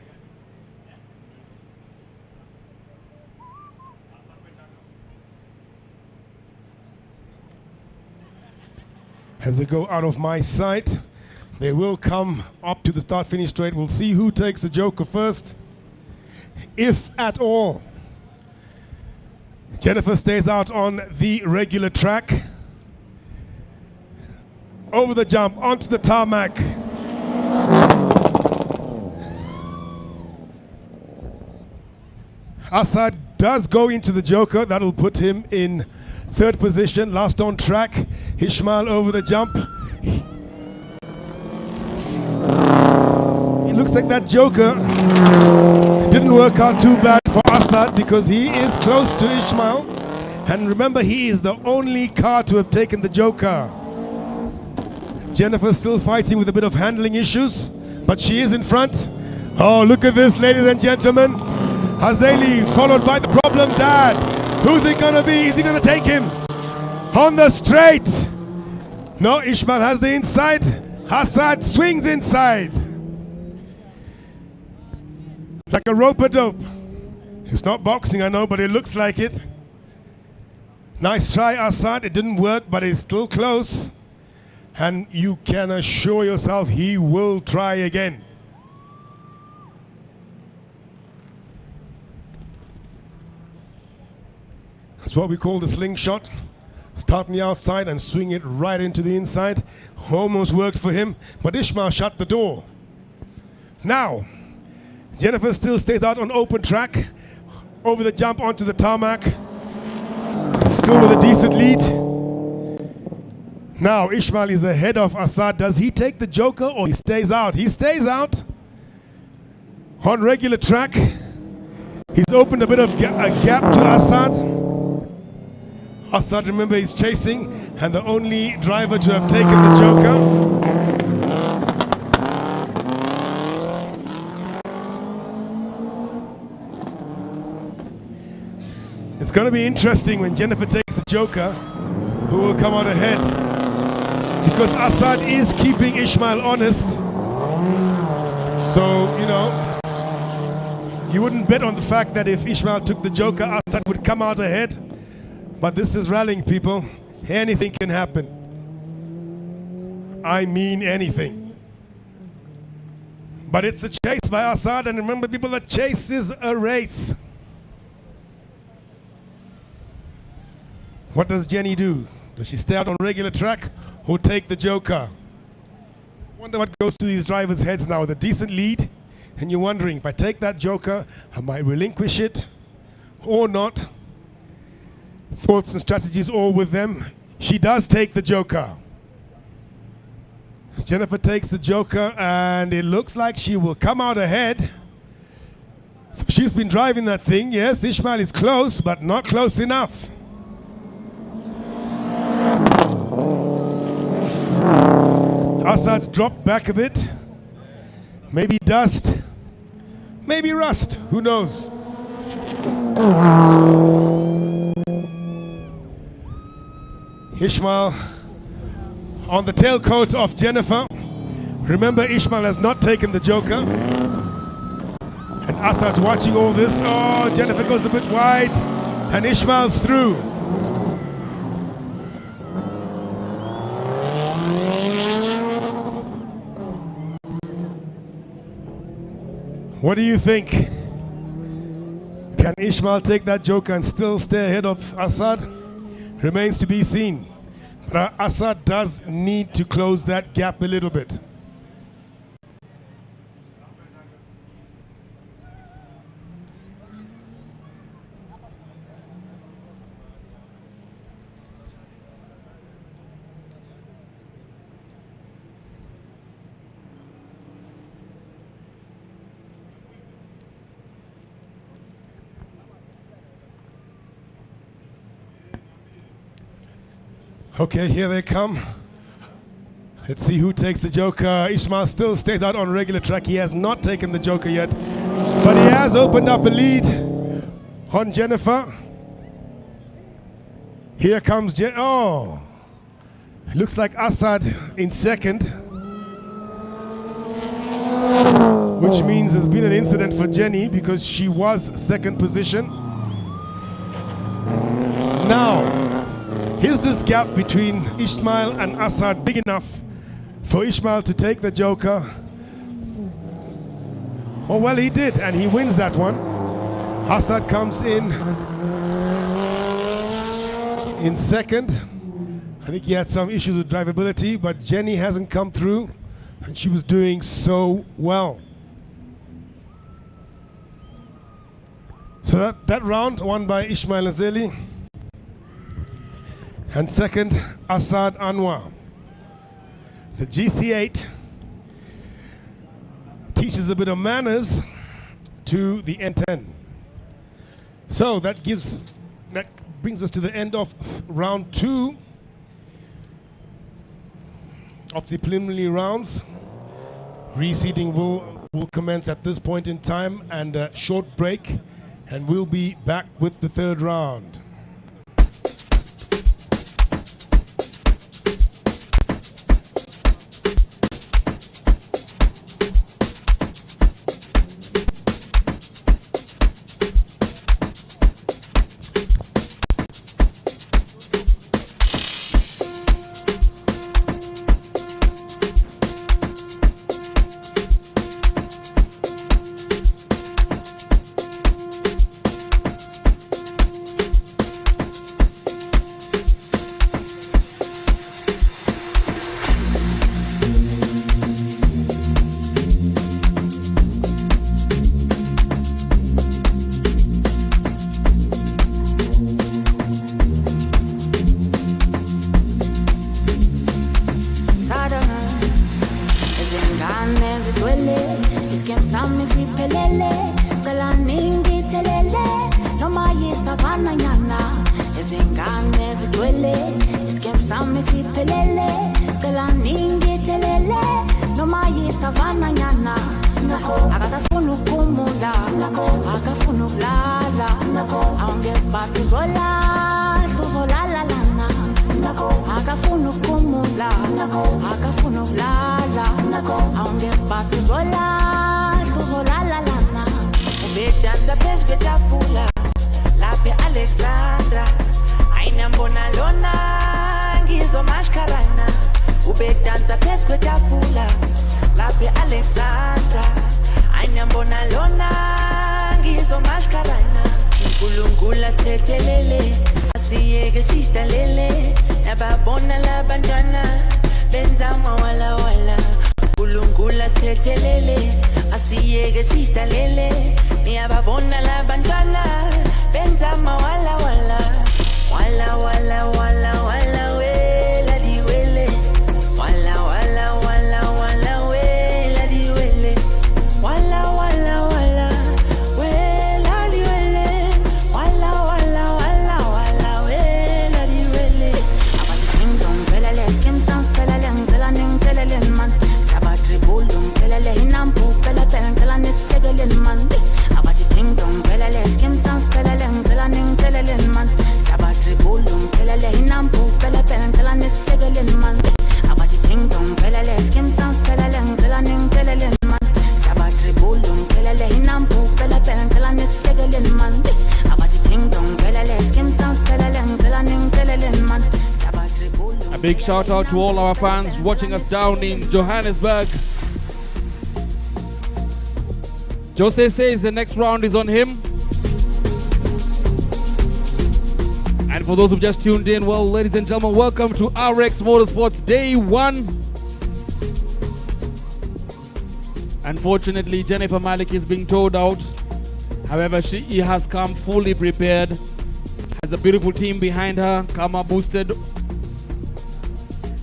As they go out of my sight, they will come up to the start-finish straight. We'll see who takes the Joker first, if at all. Jennifer stays out on the regular track. Over the jump, onto the tarmac. Asad does go into the Joker. That'll put him in third position, last on track. Ismail over the jump. It looks like that Joker didn't work out too bad for Asad because he is close to Ismail. And remember, he is the only car to have taken the Joker. Jennifer still fighting with a bit of handling issues, but she is in front. Oh, look at this, ladies and gentlemen. Azeli followed by the Problem Dad. Who's it gonna be? Is he gonna take him on the straight? No, Ismail has the inside. Asad swings inside. Like a rope-a-dope. It's not boxing, I know, but it looks like it. Nice try, Asad. It didn't work, but it's still close. And you can assure yourself he will try again. what we call the slingshot. Start on the outside and swing it right into the inside. Almost worked for him, but Ishmael shut the door. Now, Jennifer still stays out on open track. Over the jump onto the tarmac. Still with a decent lead. Now, Ishmael is ahead of Assad. Does he take the joker or he stays out? He stays out on regular track. He's opened a bit of a gap to Assad. Assad, remember, he's chasing, and the only driver to have taken the joker. It's going to be interesting when Jennifer takes the joker, who will come out ahead. Because Assad is keeping Ishmael honest. So, you know, you wouldn't bet on the fact that if Ishmael took the joker, Assad would come out ahead. But this is rallying, people. Anything can happen. I mean anything. But it's a chase by Assad, and remember, people, a chase is a race. What does Jenny do? Does she stay out on regular track or take the joker? I wonder what goes through these drivers' heads now with a decent lead, and you're wondering, if I take that joker, I might relinquish it or not. Thoughts and strategies all with them. She does take the joker. Jennifer takes the joker, and it looks like she will come out ahead. So she's been driving that thing. Yes, Ishmael is close, but not close enough. Assad's dropped back a bit. Maybe dust. Maybe rust. Who knows? Ishmael on the tailcoat of Jennifer. Remember, Ishmael has not taken the joker. And Assad's watching all this. Oh, Jennifer goes a bit wide. And Ishmael's through. What do you think? Can Ishmael take that joker and still stay ahead of Assad? Remains to be seen. But Assad does need to close that gap a little bit. Okay, here they come. Let's see who takes the joker. Ishmael still stays out on regular track. He has not taken the joker yet, but he has opened up a lead on Jennifer. Here comes oh, it looks like Assad in second, which means there's been an incident for Jenny because she was second position. Now, here's this gap between Ishmael and Assad big enough for Ishmael to take the joker. Oh, well, he did, and he wins that one. Assad comes in second. I think he had some issues with drivability, but Jenny hasn't come through, and she was doing so well. So that round won by Ishmael Azeli. And second, Assad Anwar. The GC8 teaches a bit of manners to the N10. So that brings us to the end of round 2 of the preliminary rounds. Reseeding will commence at this point in time, and a short break, and we'll be back with the third round. Iskem sami siphelele cela ningithelele noma yisavana nyana izingane zigcwele iskem sami siphelele cela ningithelele noma yisavana nyana akasafuna ukumula akafuna ukulala awungebhati uzolala lana akafuna ukumula akafuna ukulala awungebhati uzolala lana ubedansa phezu kwetafula lapha Alexandra ayinambona lona ngizomashkarana ubedansa phezu kwetafula lapha Alexandra ayinambona lona ngizomashkarana uNkulunkulu asithethelele asiyeke sidalele nababona labantwana benza mawala wala uNkulunkulu asithethelele asiyeke sidalele niyababona labantwana benza mawala wala wala wala wala wala wela diwele wala wala wala wala wela diwele wala wala wala wela diwele wala wala wala wala wela diwele abati kingdom pelele skim sounds pelele ngela ning pelele man sabatri bulum pelele hinampu pelele ngela nisegele man abati kingdom pelele skim sounds pelele ngela ning pelele man sabatri bulum pelele hinampu pelele ngela nisegele man abati kingdom pelele skim sounds pelele ngela ning pelele man sabatri bulum pelele hinampu pelele ngela nisegele man abati kingdom pelele skim sounds pelele ngela ning pelele man sabatri bulum. A big shout out to all our fans watching us down in Johannesburg. Jose says the next round is on him. And for those who've just tuned in, well, ladies and gentlemen, welcome to RX Motorsports Day 1. Unfortunately, Jennifer Malik is being towed out. However, she has come fully prepared. Has a beautiful team behind her, Karma boosted.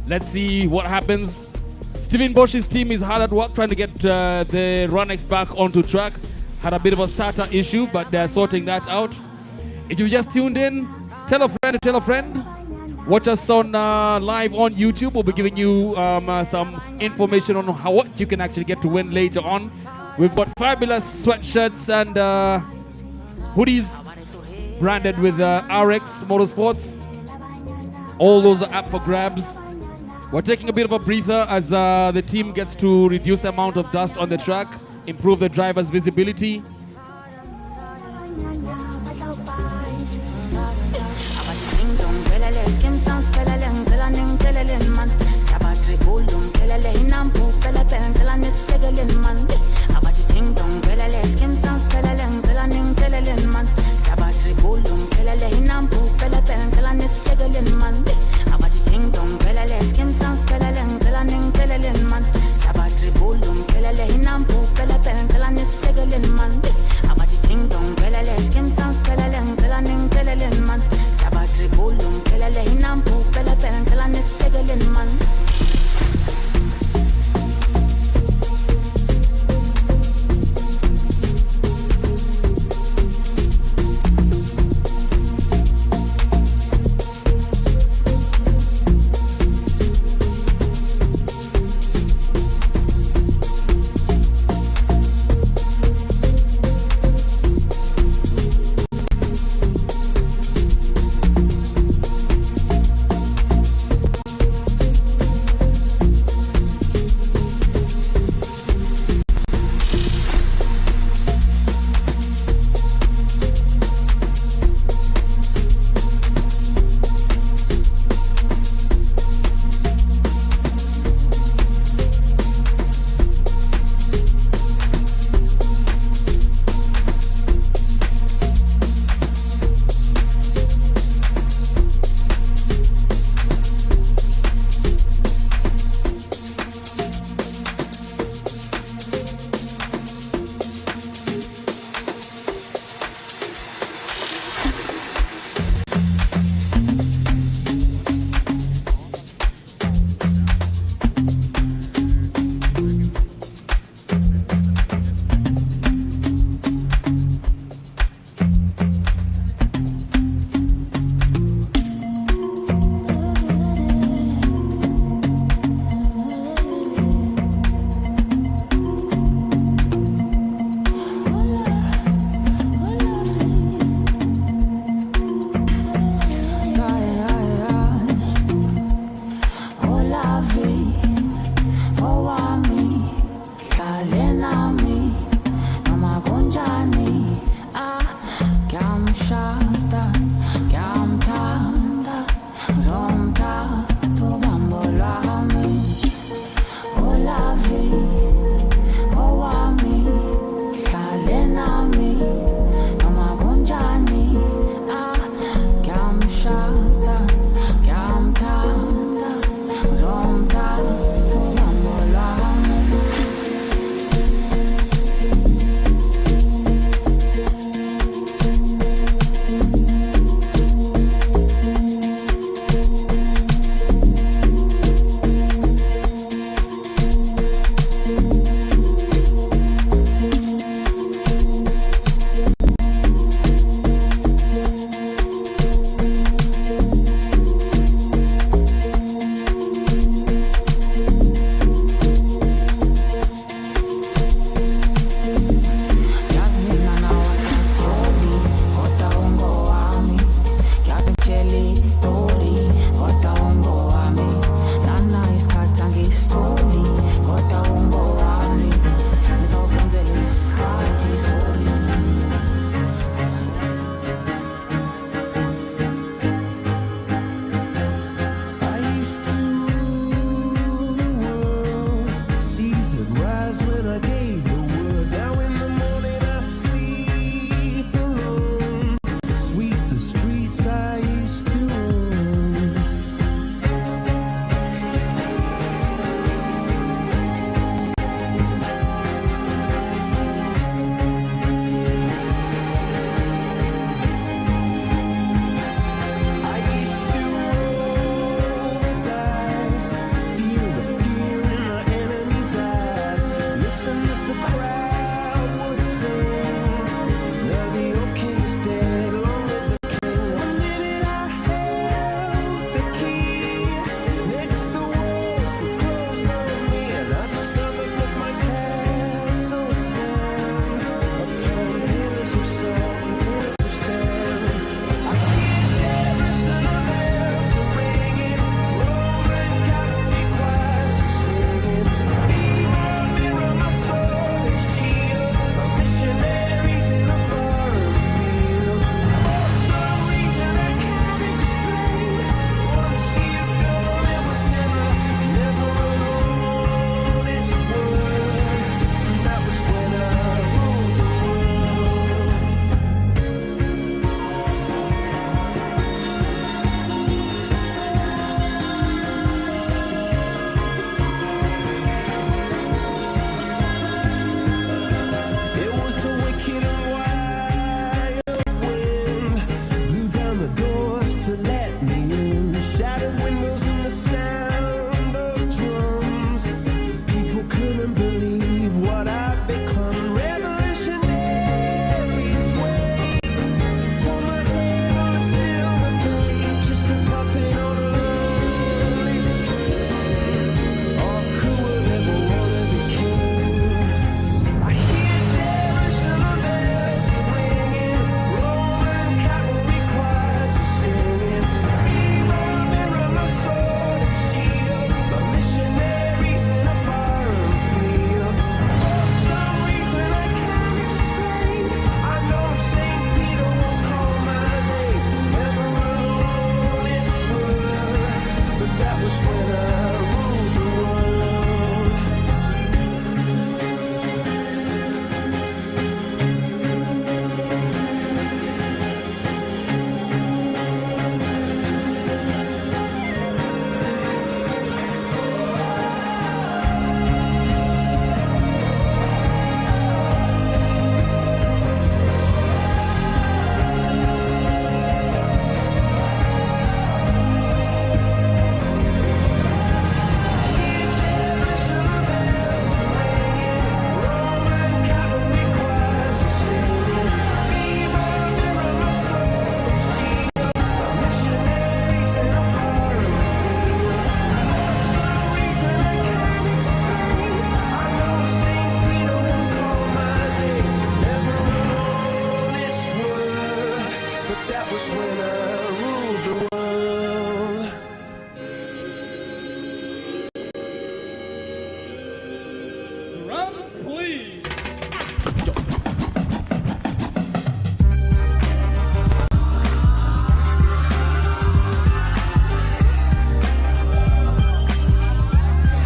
Let's see what happens. Steven Bosch's team is hard at work trying to get the Runex back onto track. Had a bit of a starter issue, but they're sorting that out. If you just tuned in, tell a friend to tell a friend. Watch us on live on YouTube. We'll be giving you some information on what you can actually get to win later on. We've got fabulous sweatshirts and hoodies branded with RX Motorsports. All those are up for grabs. We're taking a bit of a breather as the team gets to reduce the amount of dust on the track, improve the driver's visibility.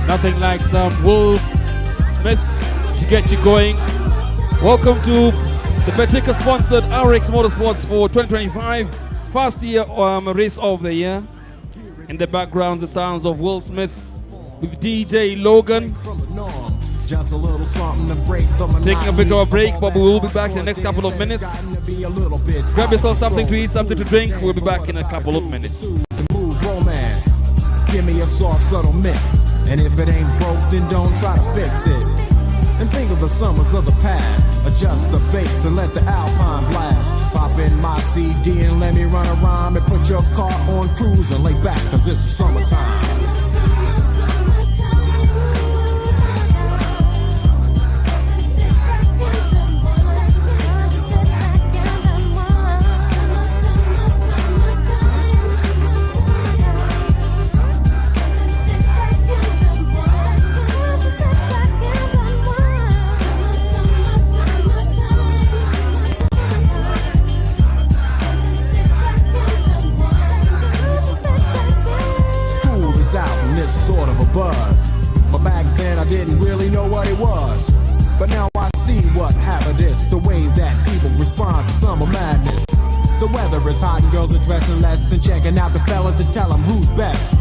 Nothing like some Will Smith to get you going. Welcome to the Betika sponsored RX Motorsports for 2025 first year race of the year. In the background, the sounds of Will Smith with DJ Logan. Just a little something to break the Taking a bit of a break, but we will be back in the next couple of minutes. Grab yourself something to eat, something to drink. We'll be back in a couple of minutes. Move romance. Give me a soft, subtle mix. And if it ain't broke, then don't try to fix it. And think of the summers of the past. Adjust the bass and let the Alpine blast. Pop in my CD and let me run a rhyme. And put your car on cruise and lay back, cause it's summertime. Buzz. But back then I didn't really know what it was. But now I see what happened is the way that people respond to summer madness. The weather is hot and girls are dressing less and checking out the fellas to tell them who's best.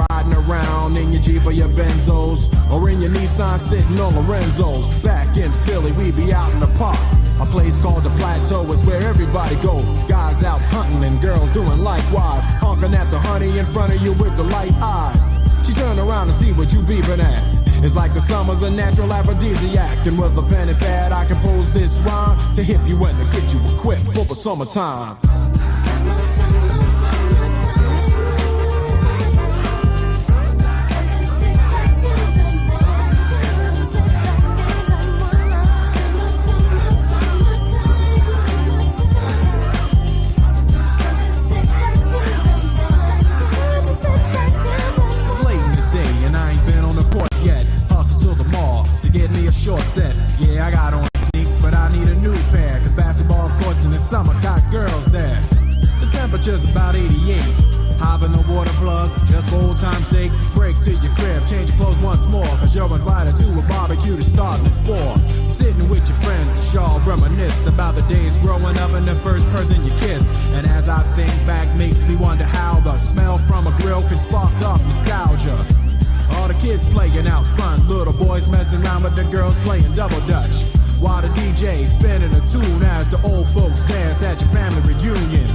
Riding around in your Jeep or your Benzos, or in your Nissan sitting on Lorenzo's. Back in Philly we be out in the park. A place called the Plateau is where everybody go. Guys out hunting and girls doing likewise. Honking at the honey in front of you with the light eyes. She turn around and see what you beeping at. It's like the summer's a natural aphrodisiac. And with a pen and pad I compose this rhyme to hip you and to get you equipped for the summertime. Short set, yeah, I got on sneaks, but I need a new pair. Cause basketball, of course, in the summer got girls there. The temperature's about 88. Hop in the water plug, just for old time's sake. Break to your crib, change your clothes once more. Cause you're invited to a barbecue to start at 4. Sitting with your friends, y'all reminisce about the days growing up and the first person you kissed. And as I think back, makes me wonder how the smell from a grill can spark up nostalgia. All the kids playing out front, little boys messing around with the girls playing double dutch. While the DJ spinning a tune as the old folks dance at your family reunion.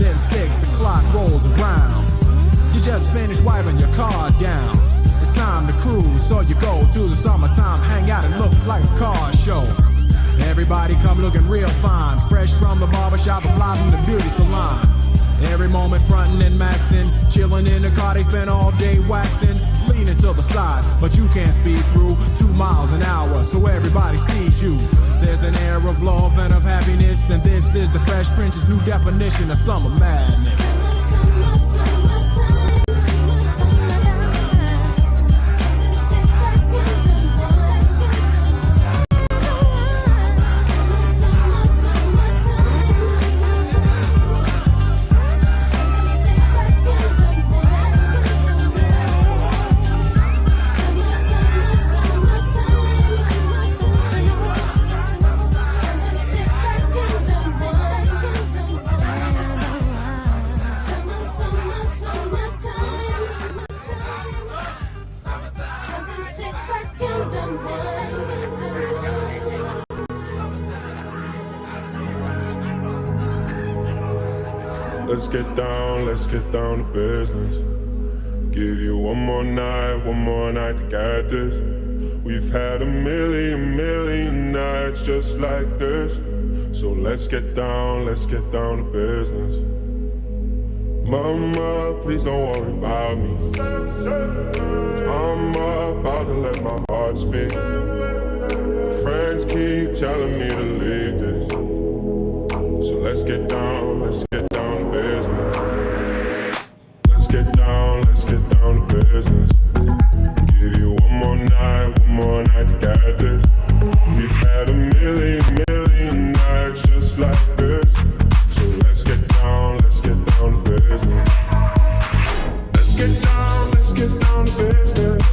Then 6 o'clock rolls around. You just finished wiping your car down. It's time to cruise, so you go to the summertime hangout. It looks like a car show. Everybody come looking real fine, fresh from the barbershop and fly from the beauty salon. Every moment frontin' and maxin', chillin' in the car, they spend all day waxin', leaning to the side, but you can't speed through 2 miles an hour, so everybody sees you. There's an air of love and of happiness, and this is the Fresh Prince's new definition of summer madness. Let's get down to business. Give you one more night to get this. We've had a million nights just like this. So let's get down to business. Mama, please don't worry about me. I'm about to let my heart speak. Friends keep telling me to leave this. So let's get down to business. Let's get down to business. Give you one more night to get this. We've had a million nights just like this. So let's get down to business. Let's get down to business.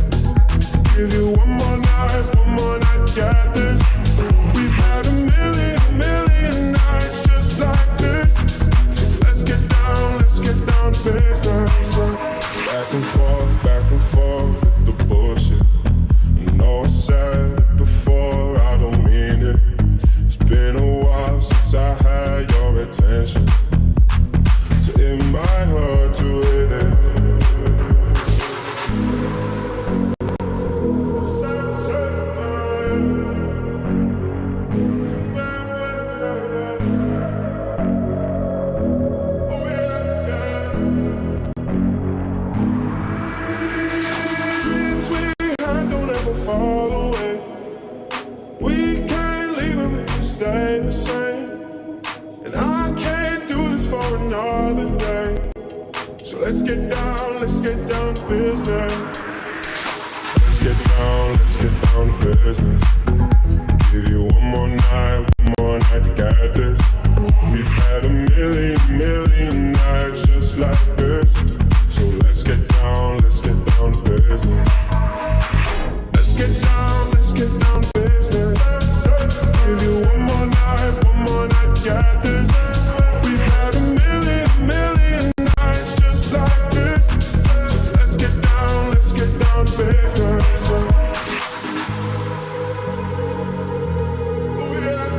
stay the same. And I can't do this for another day. So let's get down to business. Let's get down to business. Give you one more night to get this. We've had a million nights just like this. So let's get down to business. Let's get down to business. Give you one more night to get this. We've had a million nights just like this. So let's get down to business. Oh yeah.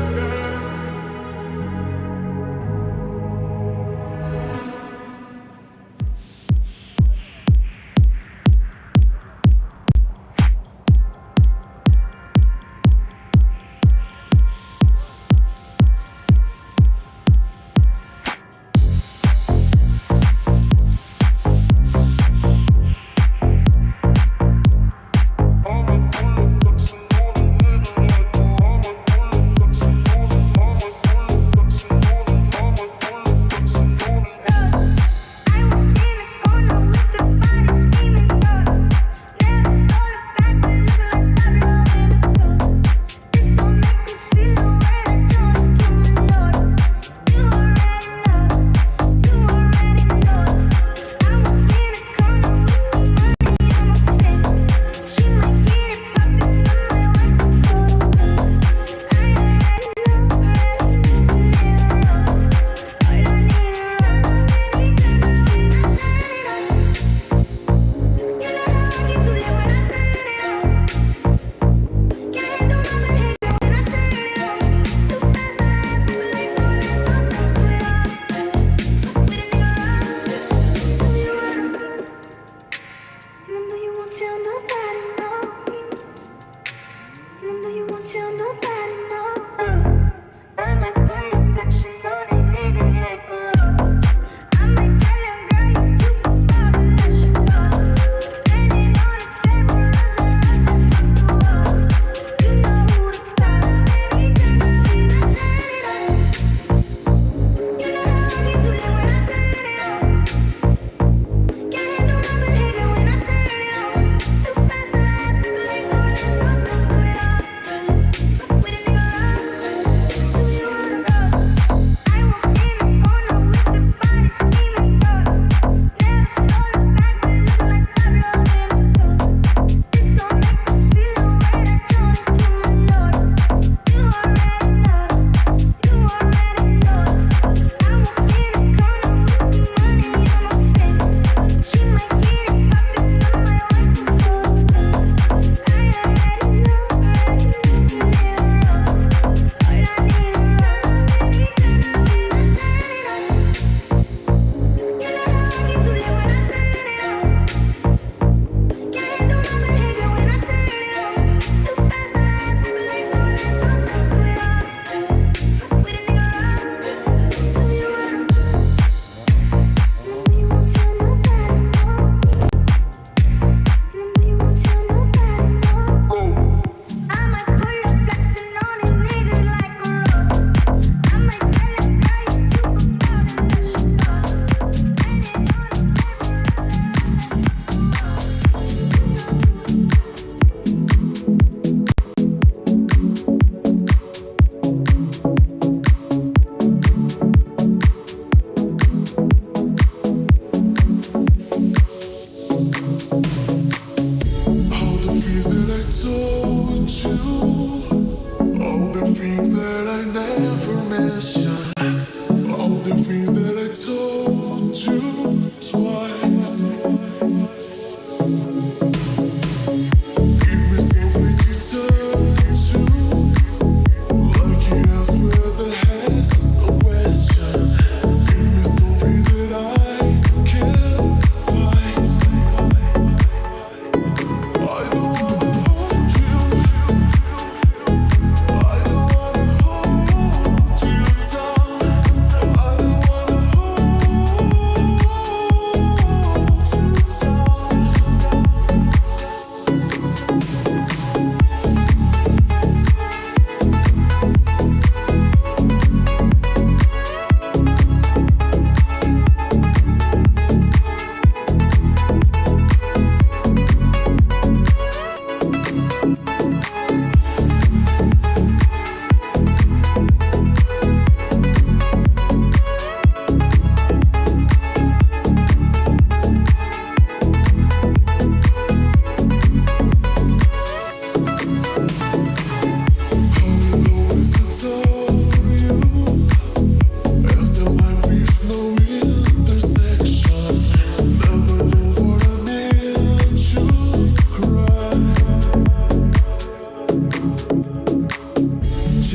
Time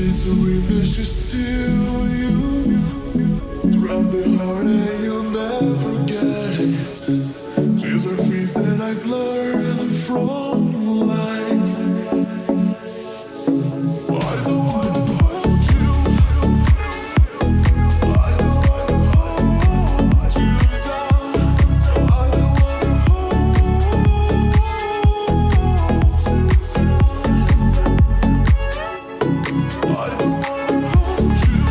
Misery vicious till you drop the heart and you'll never get it. These are things that I've learned from life. I don't wanna hold you. I don't wanna hold you down. I don't wanna hold you down. I don't wanna hold you.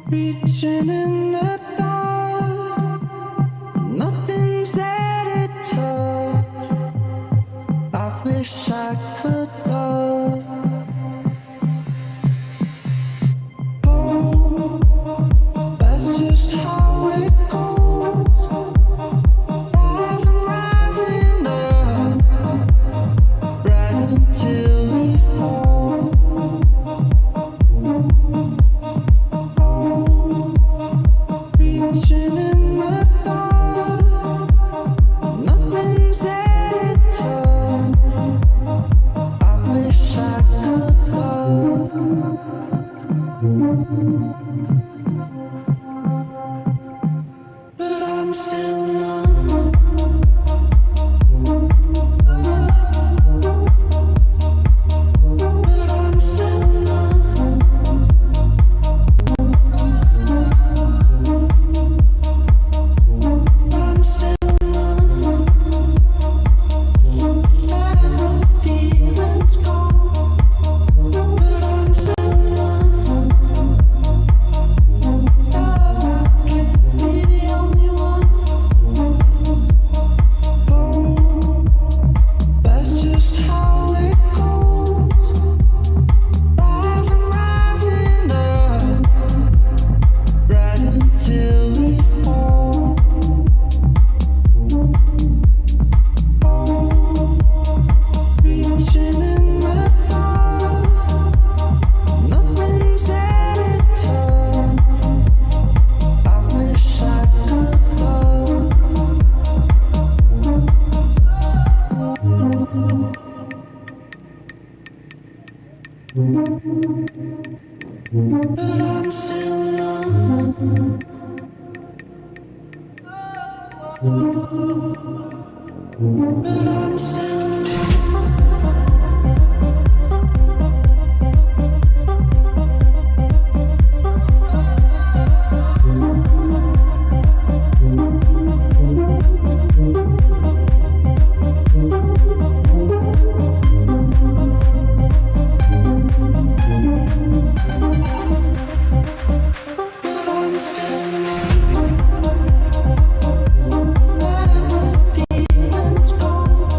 Reaching in the dark, nothing's there to touch. I wish I could love. Oh, that's just how it goes. Rising, rising up, right until we fall. Reaching in the dark, nothing's there to touch. I wish I could love, but I'm still numb. But I'm still numb. I'm still numb. Feelings gone, but I'm still numb. I can't be the only one. Oh, that's just how it goes. Rising, rising up, right until we fall. Reaching in the dark, nothing's there to touch. I wish I could love, but I'm still numb. But I'm still But I'm still numb. Feelings gone.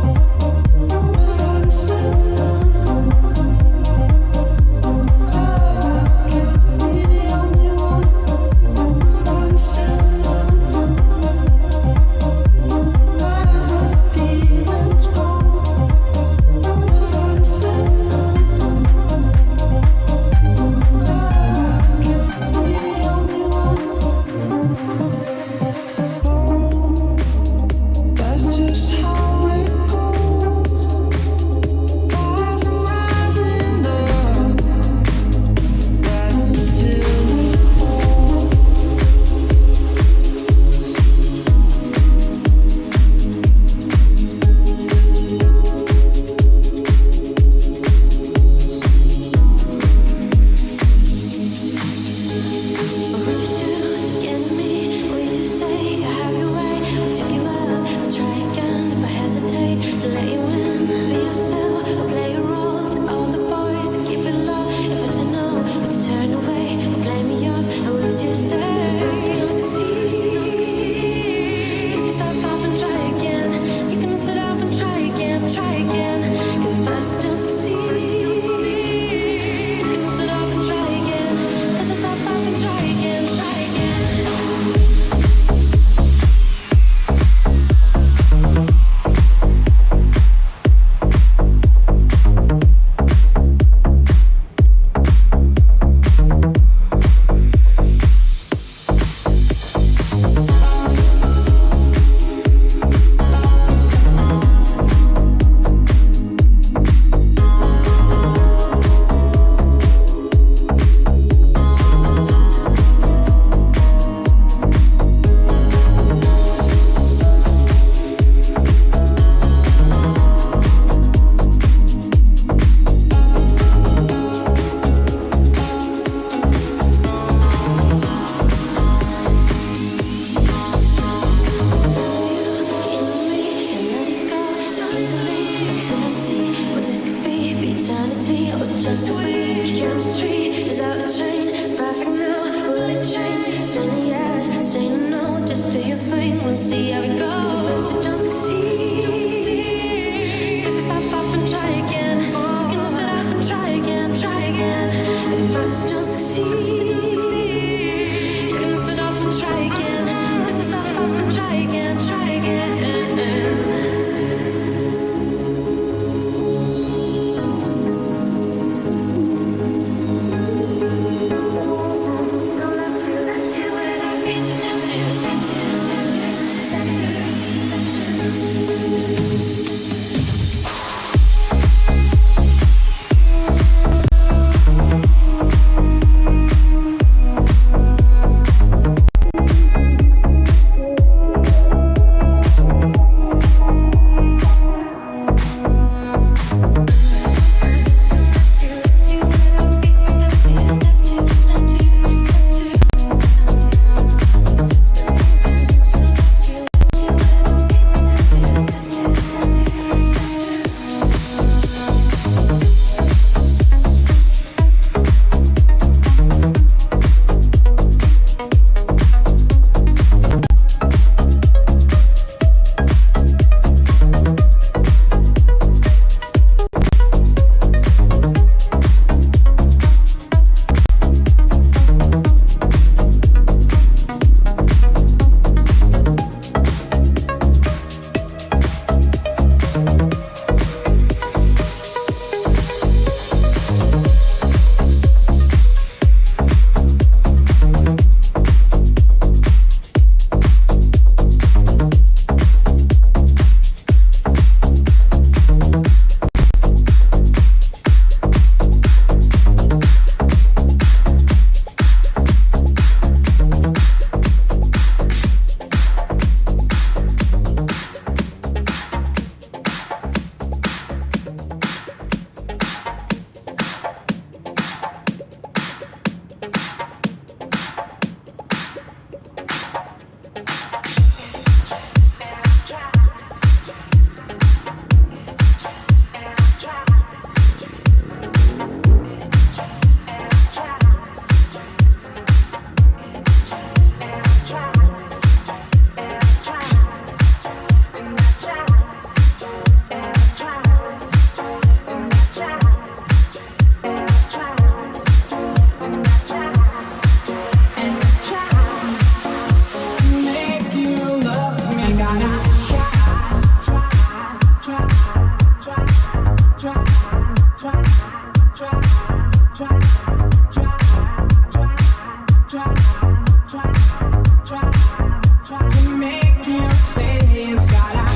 to make you stay. Gotta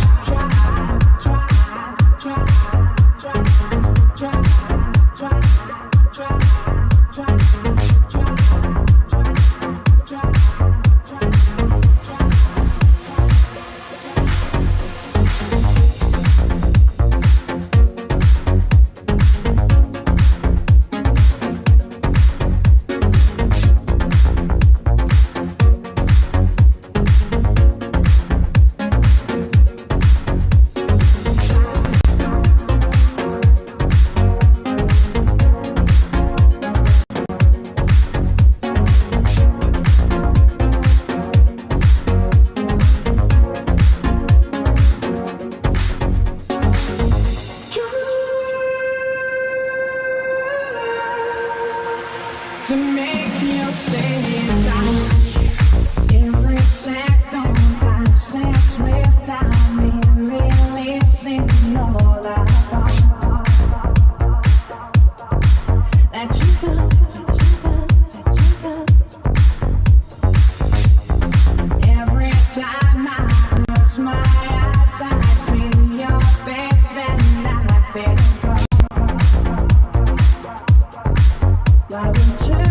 to make you stay. Every second passes without me releasing all I want. Let you go, every time I close my eyes, I see your face and I feel why would you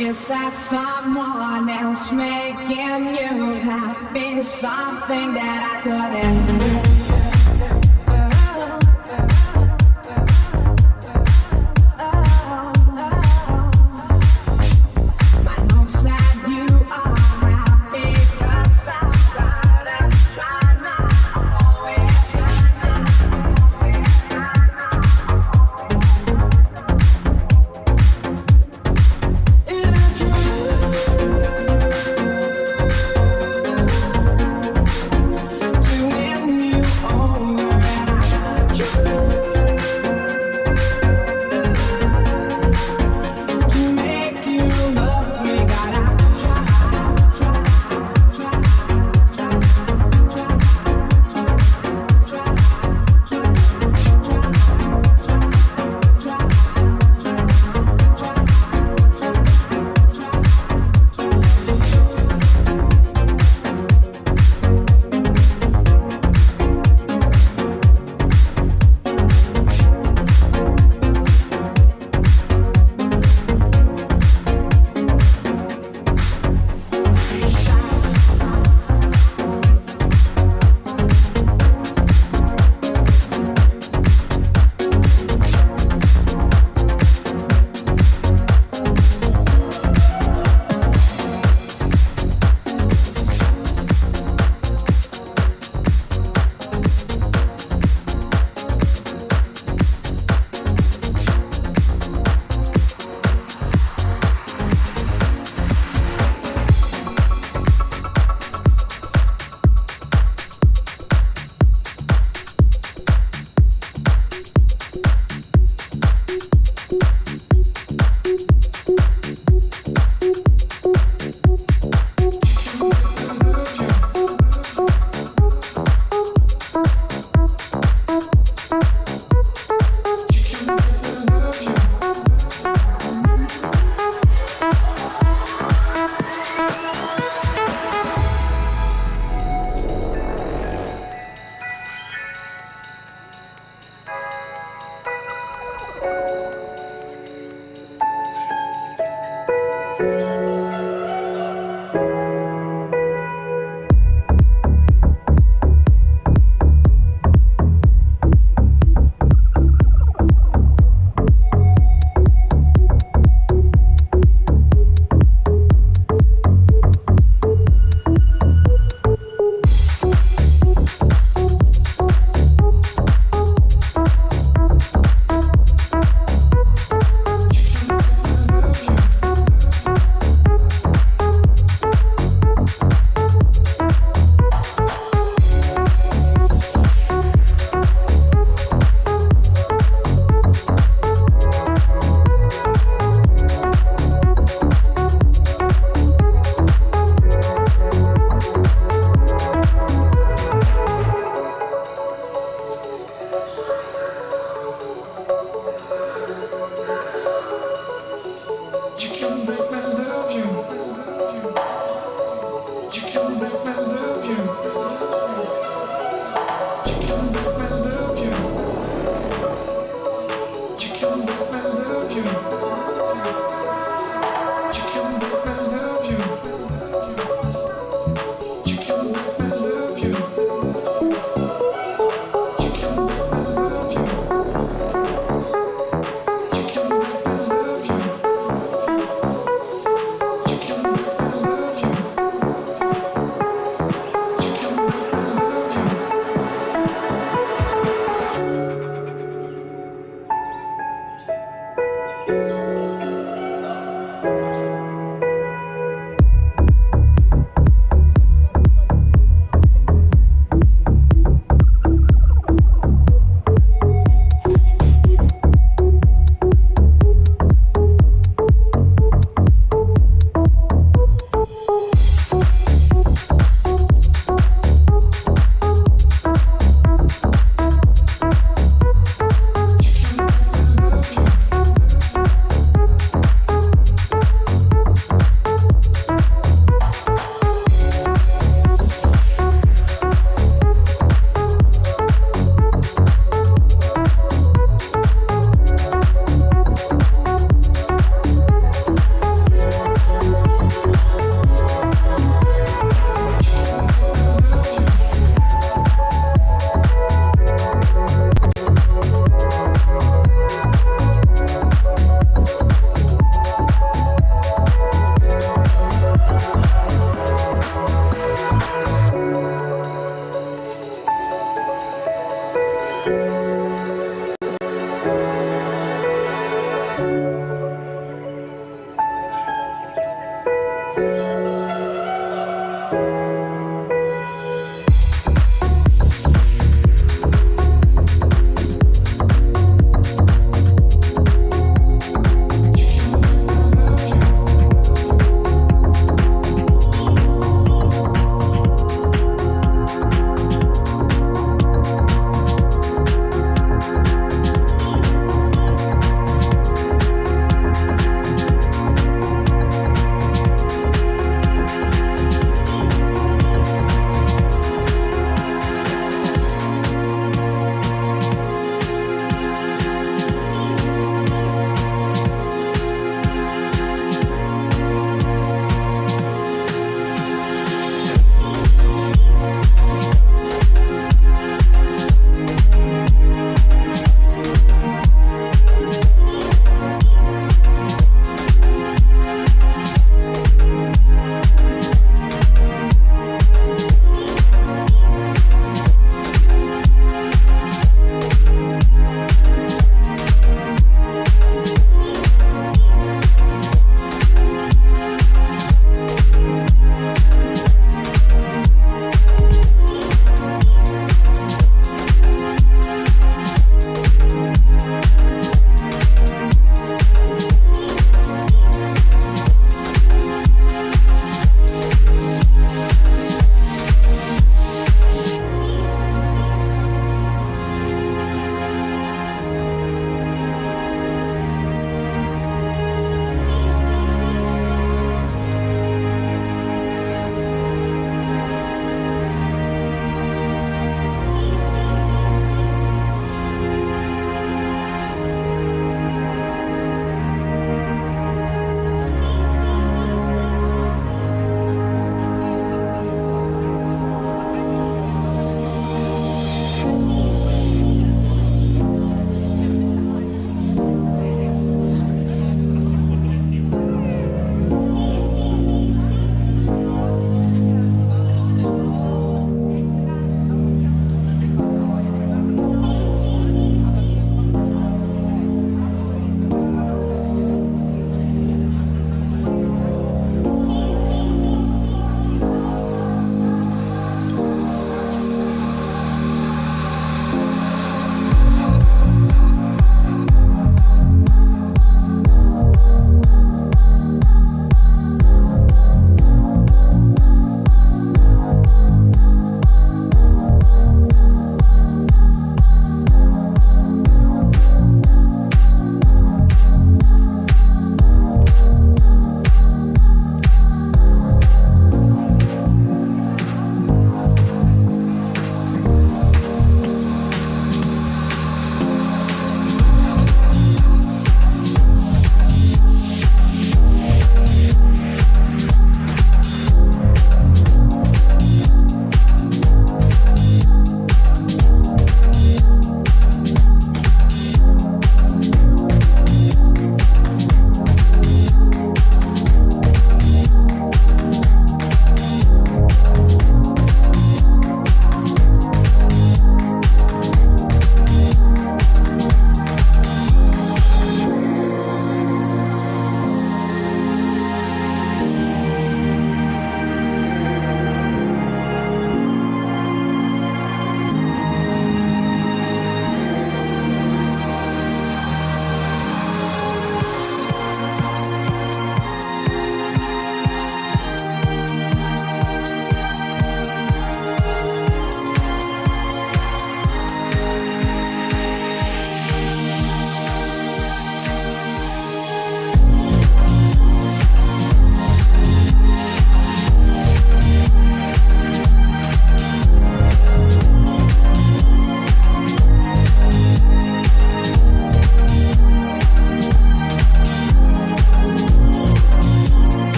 is that someone else making you happy? Something that I couldn't do. To win you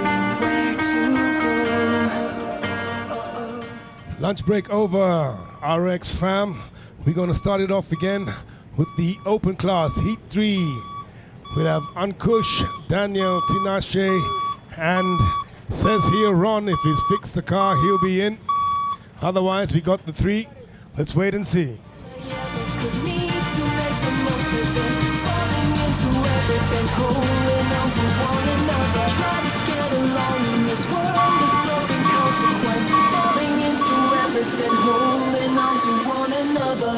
where to go. Lunch break over, RX fam. We're going to start it off again with the open class, Heat 3. We'll have Ankush, Daniel, Tinashe, and says here Ron, if he's fixed the car, he'll be in. Otherwise, we got the 3. Let's wait and see. Could need to make the most of it, falling into everything, holding on to one another. Try to get along in this world of floating consequence, falling into everything, holding on to one another.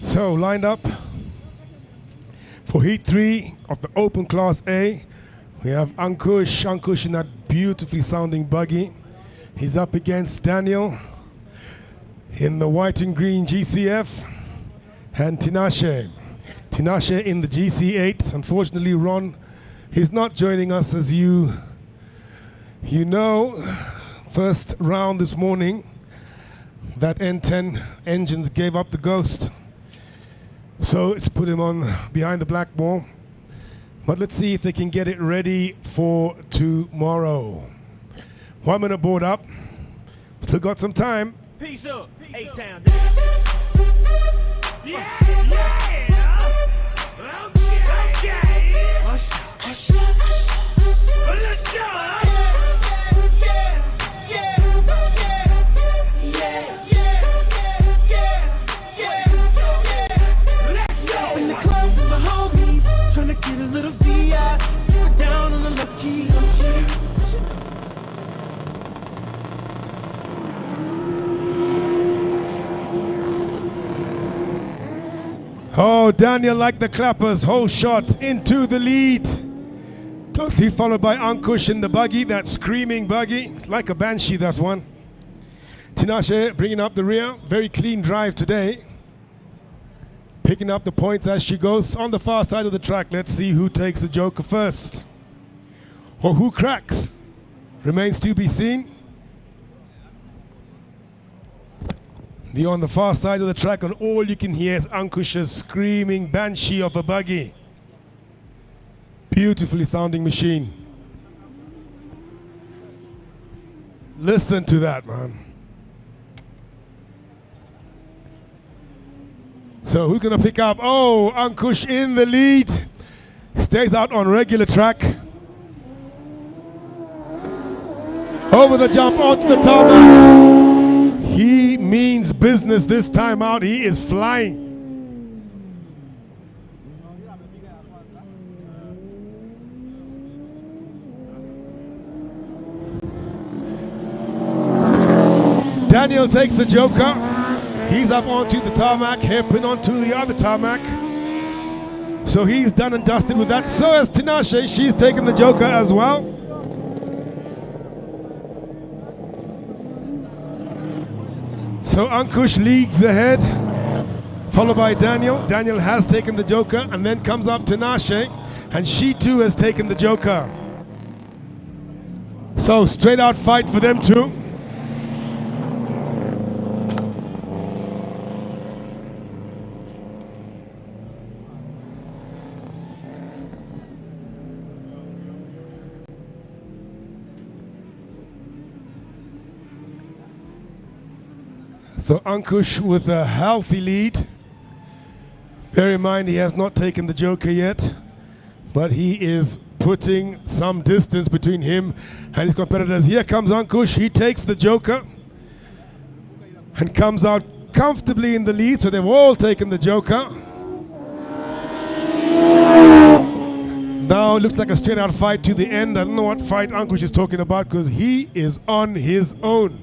So lined up for Heat 3 of the Open Class A, we have Ankush in that beautifully sounding buggy. He's up against Daniel in the white and green GCF, and Tinashe in the GC8. Unfortunately, Ron, he's not joining us, as you know. First round this morning, that N10 engines gave up the ghost. So it's put him on behind the black wall. But let's see if they can get it ready for tomorrow. 1 minute board up. Still got some time. Peace up, A-Town. Yeah, yeah. Okay. Hush, hush. Let's go. Get a little VI, down on the lucky. Oh, Daniel like the clappers, whole shot into the lead. Closely followed by Ankush in the buggy, that screaming buggy, like a banshee, that one. Tinashe bringing up the rear, very clean drive today. Picking up the points as she goes on the far side of the track. Let's see who takes the joker first. Or who cracks. Remains to be seen. The on the far side of the track, and all you can hear is Ankush's screaming banshee of a buggy. Beautifully sounding machine. Listen to that, man. So who's gonna pick up? Oh, Ankush in the lead. Stays out on regular track. Over the jump onto the tarmac. He means business this time out. He is flying. Daniel takes the joker. He's up onto the tarmac, hairpin onto the other tarmac. So he's done and dusted with that. So is Tinashe, she's taken the joker as well. So Ankush leads ahead, followed by Daniel. Daniel has taken the joker, and then comes up Tinashe, and she too has taken the joker. So So straight out fight for them too. So Ankush with a healthy lead. Bear in mind he has not taken the Joker yet, but he is putting some distance between him and his competitors. Here comes Ankush, he takes the Joker and comes out comfortably in the lead, so they've all taken the Joker. Now it looks like a straight out fight to the end. I don't know what fight Ankush is talking about because he is on his own.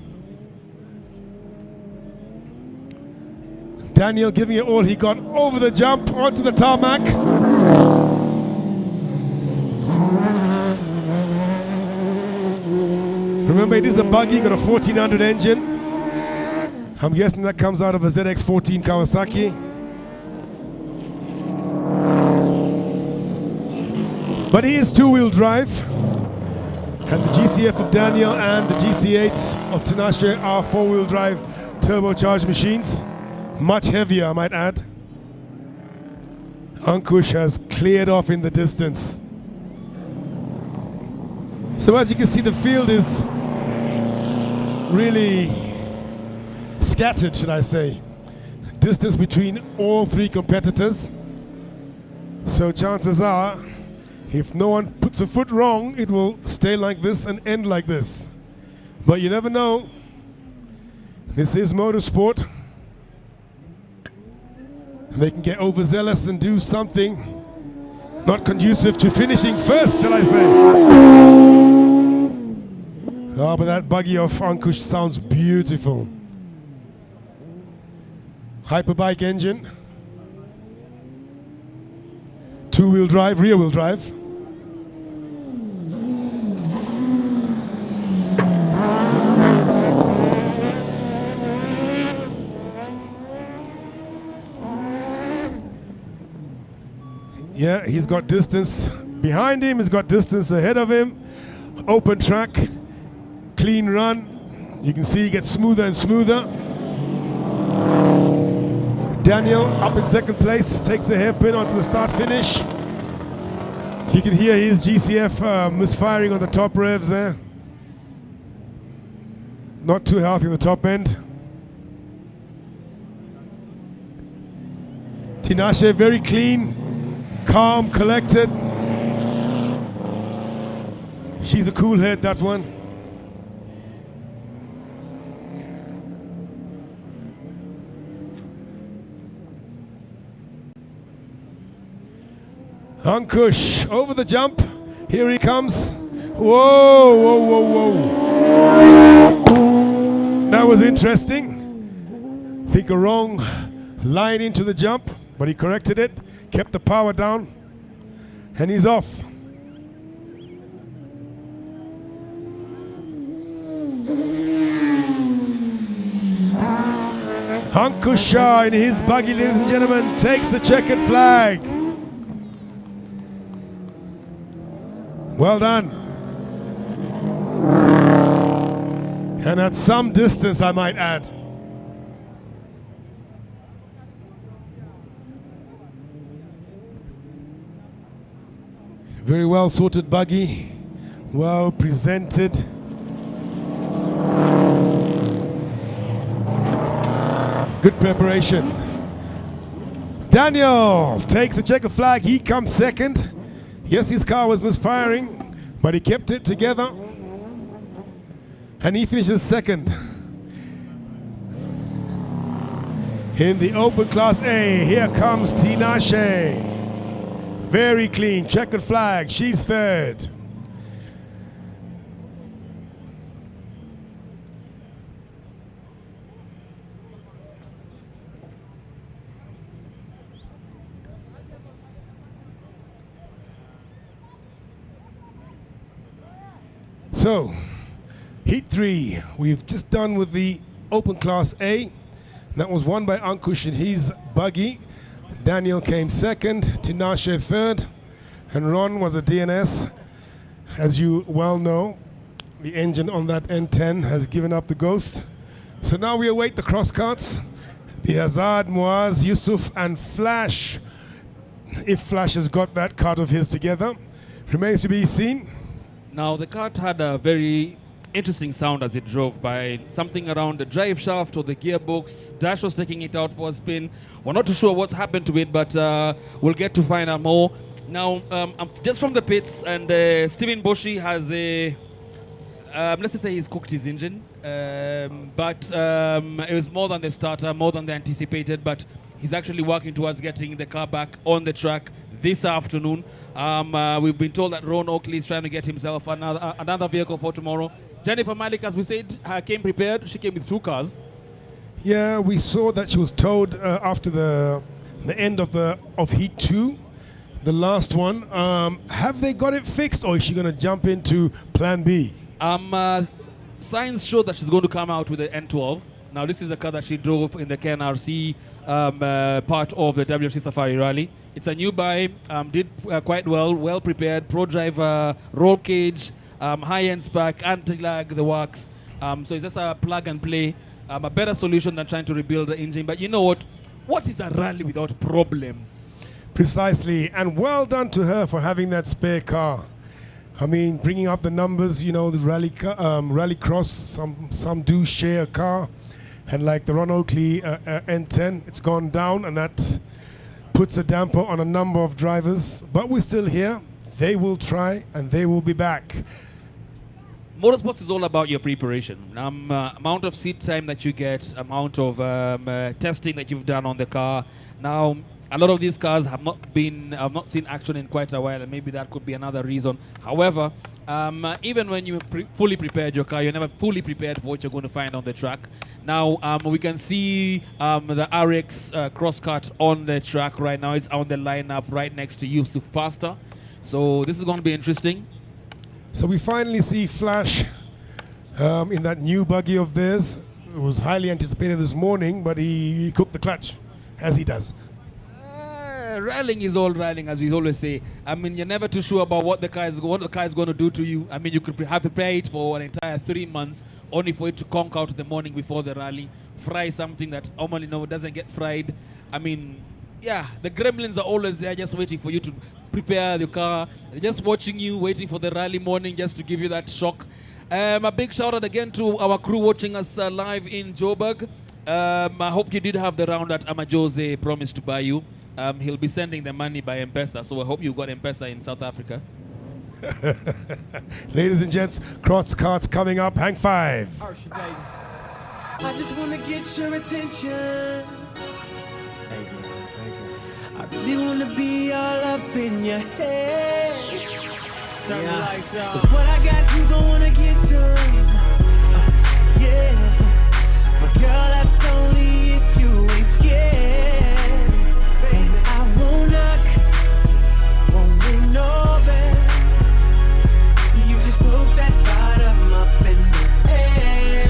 Daniel giving it all he got over the jump onto the tarmac. Remember, it is a buggy, got a 1400 engine. I'm guessing that comes out of a ZX14 Kawasaki. But he is two-wheel drive. And the GCF of Daniel and the GC8 of Tinashe are four-wheel drive turbocharged machines. Much heavier, I might add. Ankush has cleared off in the distance. So as you can see, the field is really scattered, should I say. Distance between all three competitors. So chances are, if no one puts a foot wrong, it will stay like this and end like this. But you never know. This is motorsport. And they can get overzealous and do something not conducive to finishing first, shall I say. Oh, but that buggy of Ankush sounds beautiful. Hyperbike engine. Two-wheel drive, rear-wheel drive. Yeah, he's got distance behind him, he's got distance ahead of him. Open track, clean run. You can see he gets smoother and smoother. Daniel up in second place, takes the hairpin onto the start finish. You can hear his GCF misfiring on the top revs there. Not too healthy in the top end. Tinashe very clean. Calm, collected. She's a cool head, that one. Ankush over the jump. Here he comes. Whoa, whoa, whoa, whoa. That was interesting. I think a wrong line into the jump, but he corrected it. Kept the power down, and he's off. Ankush Shah in his buggy, ladies and gentlemen, takes the checkered flag. Well done. And at some distance, I might add. Very well sorted buggy, well presented. Good preparation. Daniel takes a checker flag, he comes second. Yes, his car was misfiring, but he kept it together. And he finishes second. In the open class A, here comes Tinashe. Very clean, checkered flag, she's third. So, heat 3, we've just done with the open class A. That was won by Ankush in his buggy. Daniel came second, Tinashe third, and Ron was a DNS, as you well know. The engine on that N10 has given up the ghost. So now we await the Crosscarts. Azad, Muaz, Yusuf, and Flash. If Flash has got that cart of his together, remains to be seen. Now, the cart had a very interesting sound as it drove by. Something around the drive shaft or the gearbox. Dash was taking it out for a spin. We're not too sure what's happened to it, but we'll get to find out more. Now, I'm just from the pits, and Stephen Boshi has a... let's just say he's cooked his engine, but it was more than the starter, more than they anticipated, but he's actually working towards getting the car back on the track this afternoon. We've been told that Ron Oakley is trying to get himself another vehicle for tomorrow. Jennifer Malik, as we said, came prepared. She came with 2 cars. Yeah, we saw that she was towed after the end of Heat 2, the last one. Have they got it fixed, or is she going to jump into Plan B? Signs show that she's going to come out with the N12. Now, this is the car that she drove in the KNRC part of the WRC Safari Rally. It's a new buy, did quite well prepared, pro driver, roll cage, high-end spec, anti-lag, the works. So it's just a plug and play, a better solution than trying to rebuild the engine. But you know what? What is a rally without problems? Precisely, and well done to her for having that spare car. I mean, bringing up the numbers, you know, the rally cross, some do share a car. And like the Ron Oakley N10, it's gone down, and that puts a damper on a number of drivers. But we're still here. They will try, and they will be back. Motorsports is all about your preparation. Amount of seat time that you get, amount of testing that you've done on the car. Now, a lot of these cars have not seen action in quite a while, and maybe that could be another reason. However, even when you fully prepared your car, you're never fully prepared for what you're going to find on the track. Now, we can see the RX Crosscart on the track right now. It's on the lineup right next to Yusuf Pasta. So this is going to be interesting. So we finally see Flash in that new buggy of theirs. It was highly anticipated this morning, but he cooked the clutch, as he does. Rallying is all rallying, as we always say. I mean, you're never too sure about what the car is going to do to you. I mean, you could have to prepare it for an entire 3 months, only for it to conk out the morning before the rally, fry something that normally doesn't get fried. I mean, yeah, the gremlins are always there, just waiting for you to prepare the car. They're just watching you, waiting for the rally morning, just to give you that shock. A big shout out again to our crew watching us live in Joburg. I hope you did have the round that Amajose promised to buy you. He'll be sending the money by M-Pesa, so I hope you got M-Pesa in South Africa. Ladies and gents, Crosscarts coming up. Hang 5. I just want to get your attention. Hey girl. I really want to be all up in your head. Turn the lights out. 'Cause what I got, you gon' wanna get some. Yeah. But girl, that's only if you ain't scared. Baby, I won't knock. Won't ring no bell. You just poke that bottom up in the air.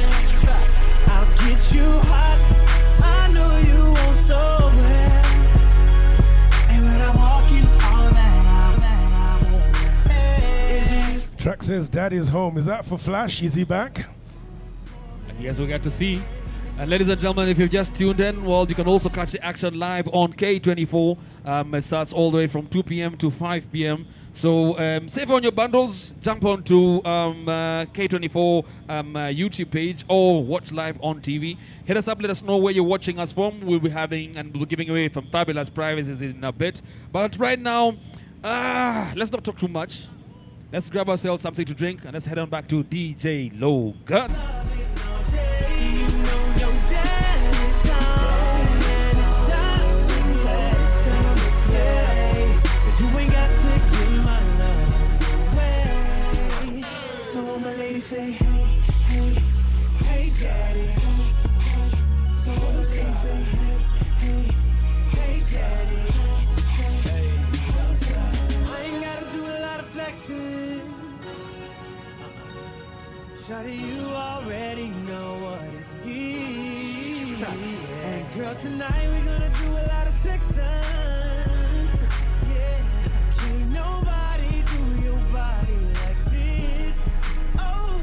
I'll get you hot. I know you want so well. And when I walk in all that I won't. Track says Daddy's home. Is that for Flash? Is he back? Yes, we get to see. And ladies and gentlemen, if you've just tuned in, well, you can also catch the action live on K24. It starts all the way from 2 p.m. to 5 p.m. So save on your bundles, jump onto K24 YouTube page, or watch live on TV. Hit us up, let us know where you're watching us from. We'll be having, and we're giving away some fabulous prizes in a bit. But right now, let's not talk too much. Let's grab ourselves something to drink, and let's head on back to DJ Logan. Say, hey, hey, hey, daddy. So I'ma say, hey, hey, daddy. I ain't gotta do a lot of flexing. Shawty, you already know what it is. And girl, tonight we're gonna do a lot of sexing. Yeah, can't nobody do your body like this. Oh.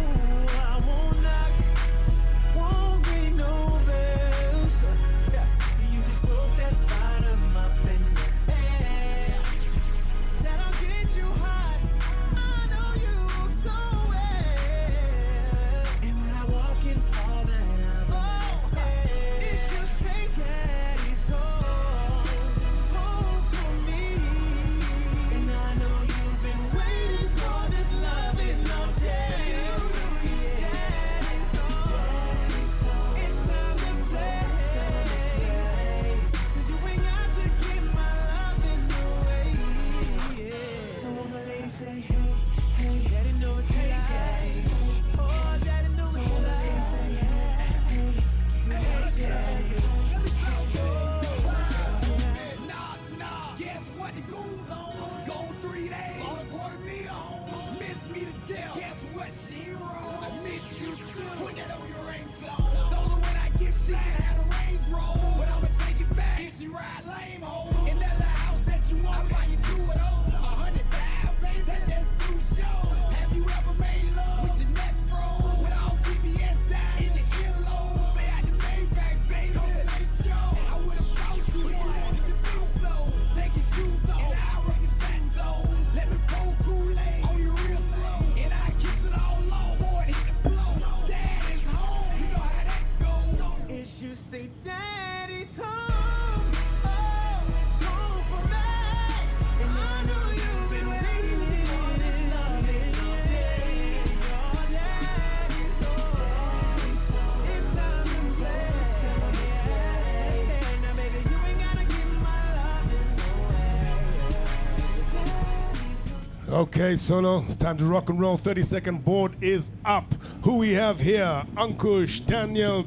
Okay, Solo, it's time to rock and roll. 30-second board is up. Who we have here? Ankush, Daniel,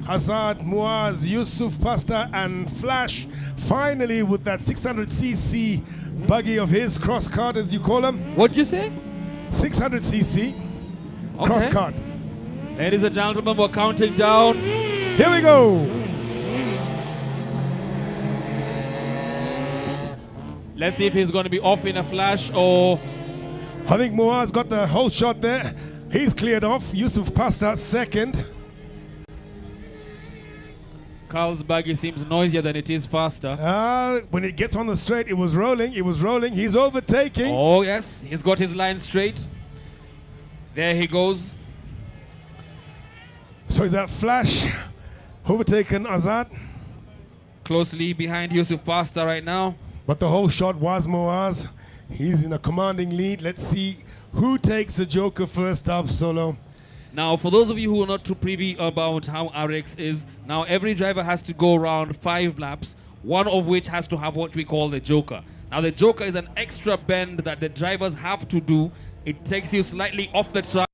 Hazard, Muaz, Yusuf, Pasta, and Flash. Finally, with that 600cc buggy of his, Crosscart, as you call him. What'd you say? 600cc Crosscart. Ladies and gentlemen, we're counting down. Here we go. Let's see if he's going to be off in a flash or... I think Muaz got the whole shot there. He's cleared off. Yusuf Pasta second. Carl's buggy seems noisier than it is faster. When it gets on the straight, it was rolling. It was rolling. He's overtaking. Oh, yes. He's got his line straight. There he goes. So is that Flash overtaken Azad? Closely behind Yusuf Pasta right now. But the whole shot was Muaz. He's in a commanding lead. Let's see who takes the Joker first up, Solo. Now, for those of you who are not too privy about how RX is, now every driver has to go around 5 laps, one of which has to have what we call the Joker. Now, the Joker is an extra bend that the drivers have to do. It takes you slightly off the track.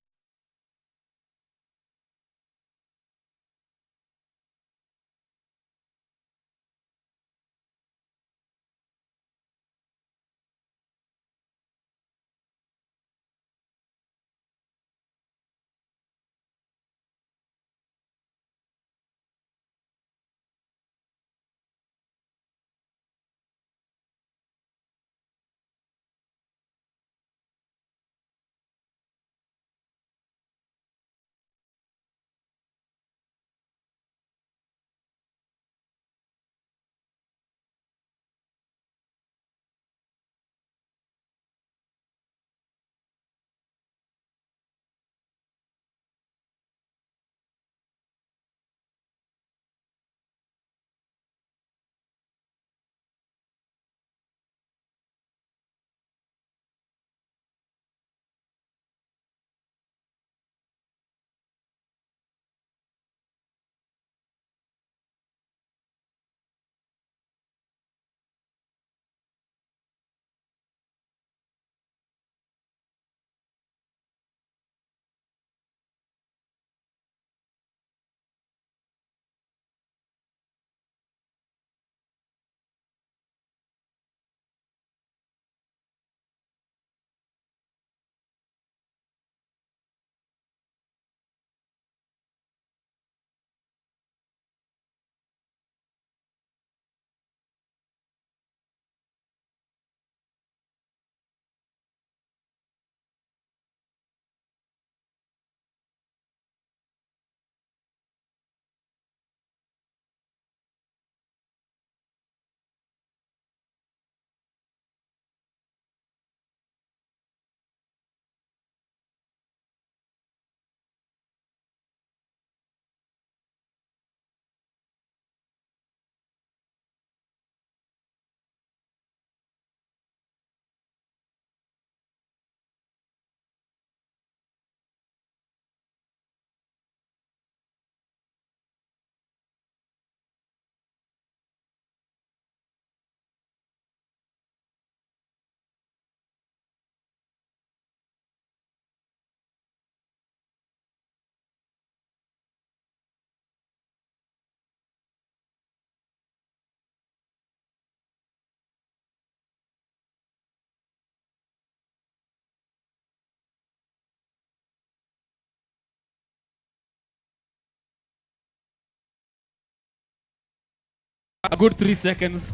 A good 3 seconds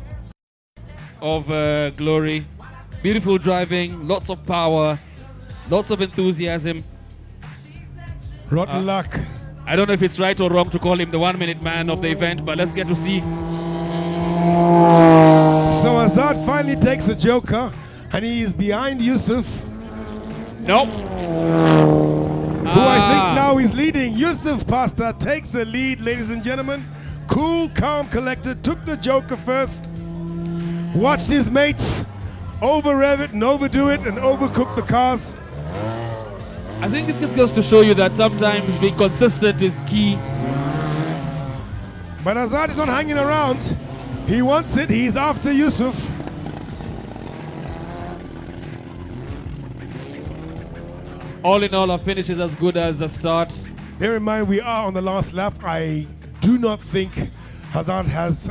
of glory. Beautiful driving, lots of power, lots of enthusiasm. Rotten luck. I don't know if it's right or wrong to call him the 1-minute man of the event, but let's get to see. So Azad finally takes a Joker, and he is behind Yusuf. Nope. Who I think now is leading. Yusuf Pasta takes the lead, ladies and gentlemen. Cool, calm, collected, took the Joker first. Watched his mates over-rev it and overdo it and overcook the cars. I think this just goes to show you that sometimes being consistent is key. But Azad is not hanging around. He wants it. He's after Yusuf. All in all, our finish is as good as a start. Bear in mind, we are on the last lap. I do not think Hazard has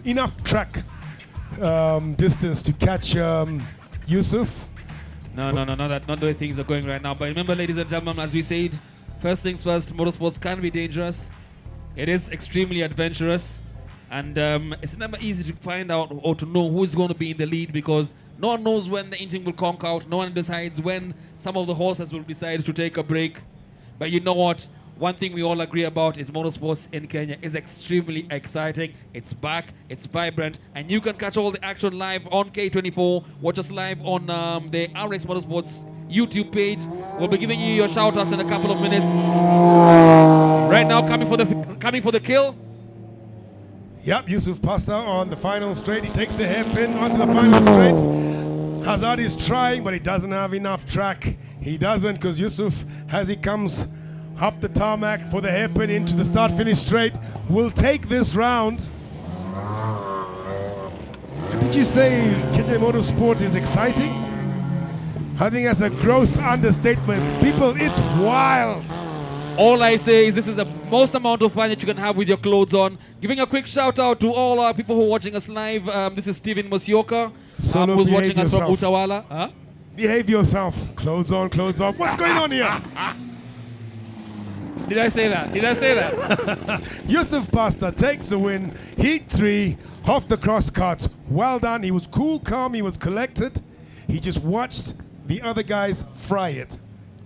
enough track distance to catch Yusuf. No, not the way things are going right now. But remember, ladies and gentlemen, as we said, first things first, motorsports can be dangerous. It is extremely adventurous. And it's never easy to find out or to know who's going to be in the lead, because no one knows when the engine will conk out. No one decides when some of the horses will decide to take a break. But you know what? One thing we all agree about is motorsports in Kenya is extremely exciting. It's back, it's vibrant, and you can catch all the action live on K24. Watch us live on the RX Motorsports YouTube page. We'll be giving you your shout-outs in a couple of minutes. Right now, coming for the kill. Yep, Yusuf Pasta on the final straight. He takes the hairpin onto the final straight. Hazard is trying, but he doesn't have enough track. He doesn't, because Yusuf, as he comes up the tarmac for the hairpin into the start-finish straight, will take this round. Did you say Kenya Motorsport is exciting? I think that's a gross understatement. People, it's wild. All I say is this is the most amount of fun that you can have with your clothes on. Giving a quick shout out to all our people who are watching us live. This is Steven Mosioka, who's watching us from Utawala. Huh? Behave yourself. Clothes on, clothes off. What's going on here? Did I say that? Yusuf Pasta takes the win. Heat 3 off the Crosscarts. Well done. He was cool, calm, he was collected. He just watched the other guys fry it.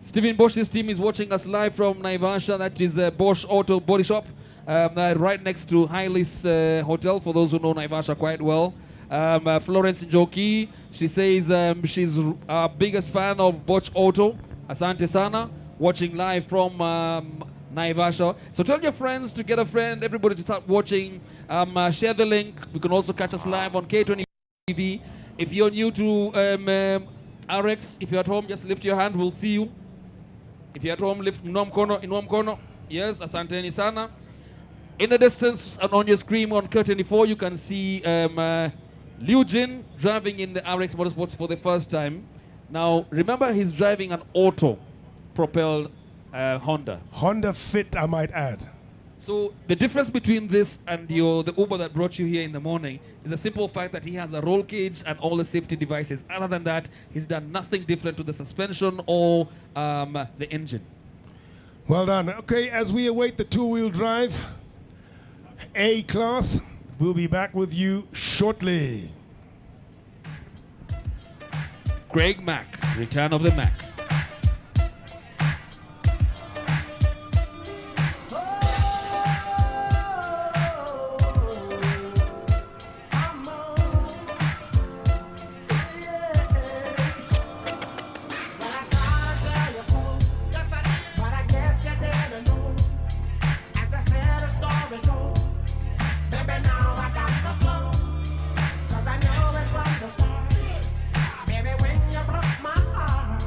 Steven Bosch's team is watching us live from Naivasha. That is Bosch Auto Body Shop, right next to Highlis Hotel, for those who know Naivasha quite well. Florence Njoki, she says she's our biggest fan of Bosch Auto. Asante Sana, watching live from Naivasha. So tell your friends to get a friend, everybody to start watching. Share the link. You can also catch us live on K20 TV. If you're new to RX, if you're at home, just lift your hand, we'll see you. If you're at home, lift inua mkono. Yes, asanteni sana. In the distance and on your screen on K24, you can see Liu Jin driving in the RX Motorsports for the first time. Now, remember, he's driving an auto-propelled Honda. Honda Fit, I might add. So the difference between this and the Uber that brought you here in the morning is the simple fact that he has a roll cage and all the safety devices. Other than that, he's done nothing different to the suspension or the engine. Well done. Okay, as we await the two-wheel drive A-Class, we'll be back with you shortly. Craig Mack, Return of the Mack. Baby, when you broke my heart,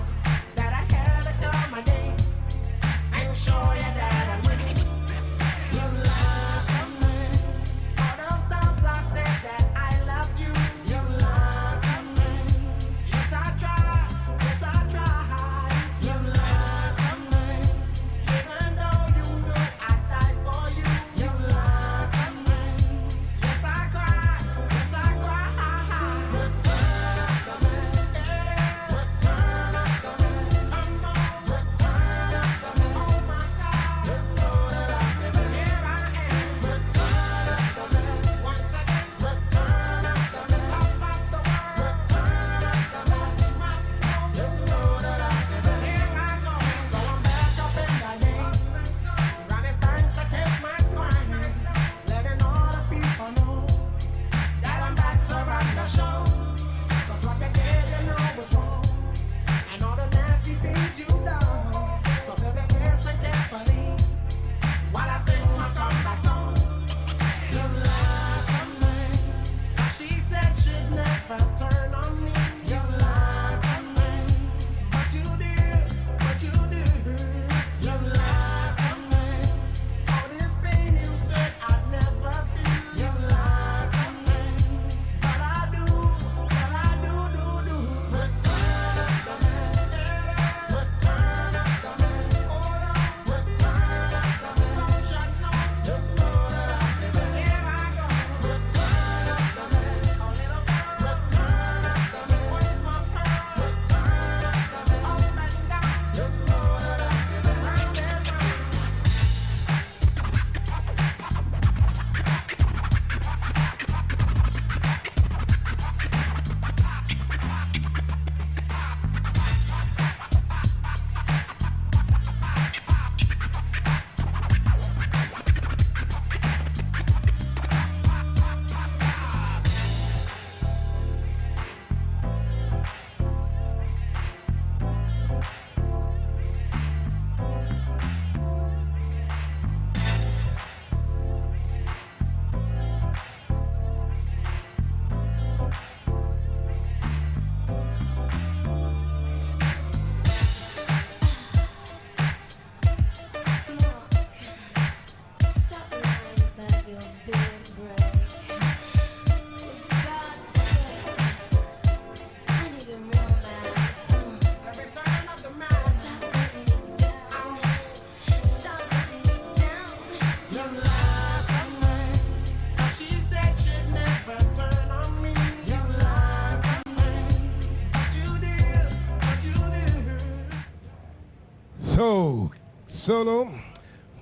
Solo,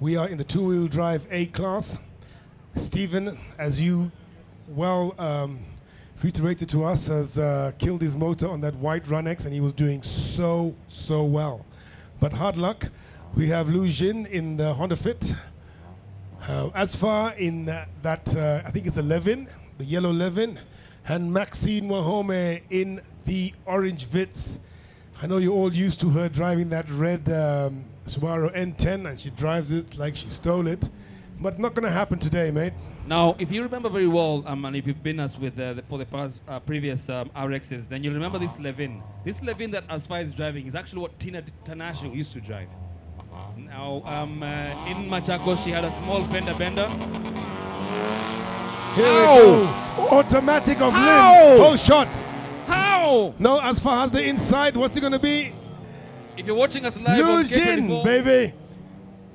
we are in the two-wheel drive A class. Stephen, as you well reiterated to us, has killed his motor on that white Run-X, and he was doing so well. But hard luck, we have Lu Jin in the Honda Fit. As far in that, I think it's 11, the yellow 11, and Maxine Wahome in the orange Vitz. I know you're all used to her driving that red Subaru N10, and she drives it like she stole it. But not going to happen today, mate. Now, if you remember very well, and if you've been us with for the past previous RXs, then you remember this Levin. This Levin that Asfa is driving is actually what Tina Tanasio used to drive. Now, in Machakos, she had a small fender bender. Here we go. Automatic of Lynn. Whole shot. How? No, as far as the inside, what's it going to be? If you're watching us live Lu on Jin, K24, baby.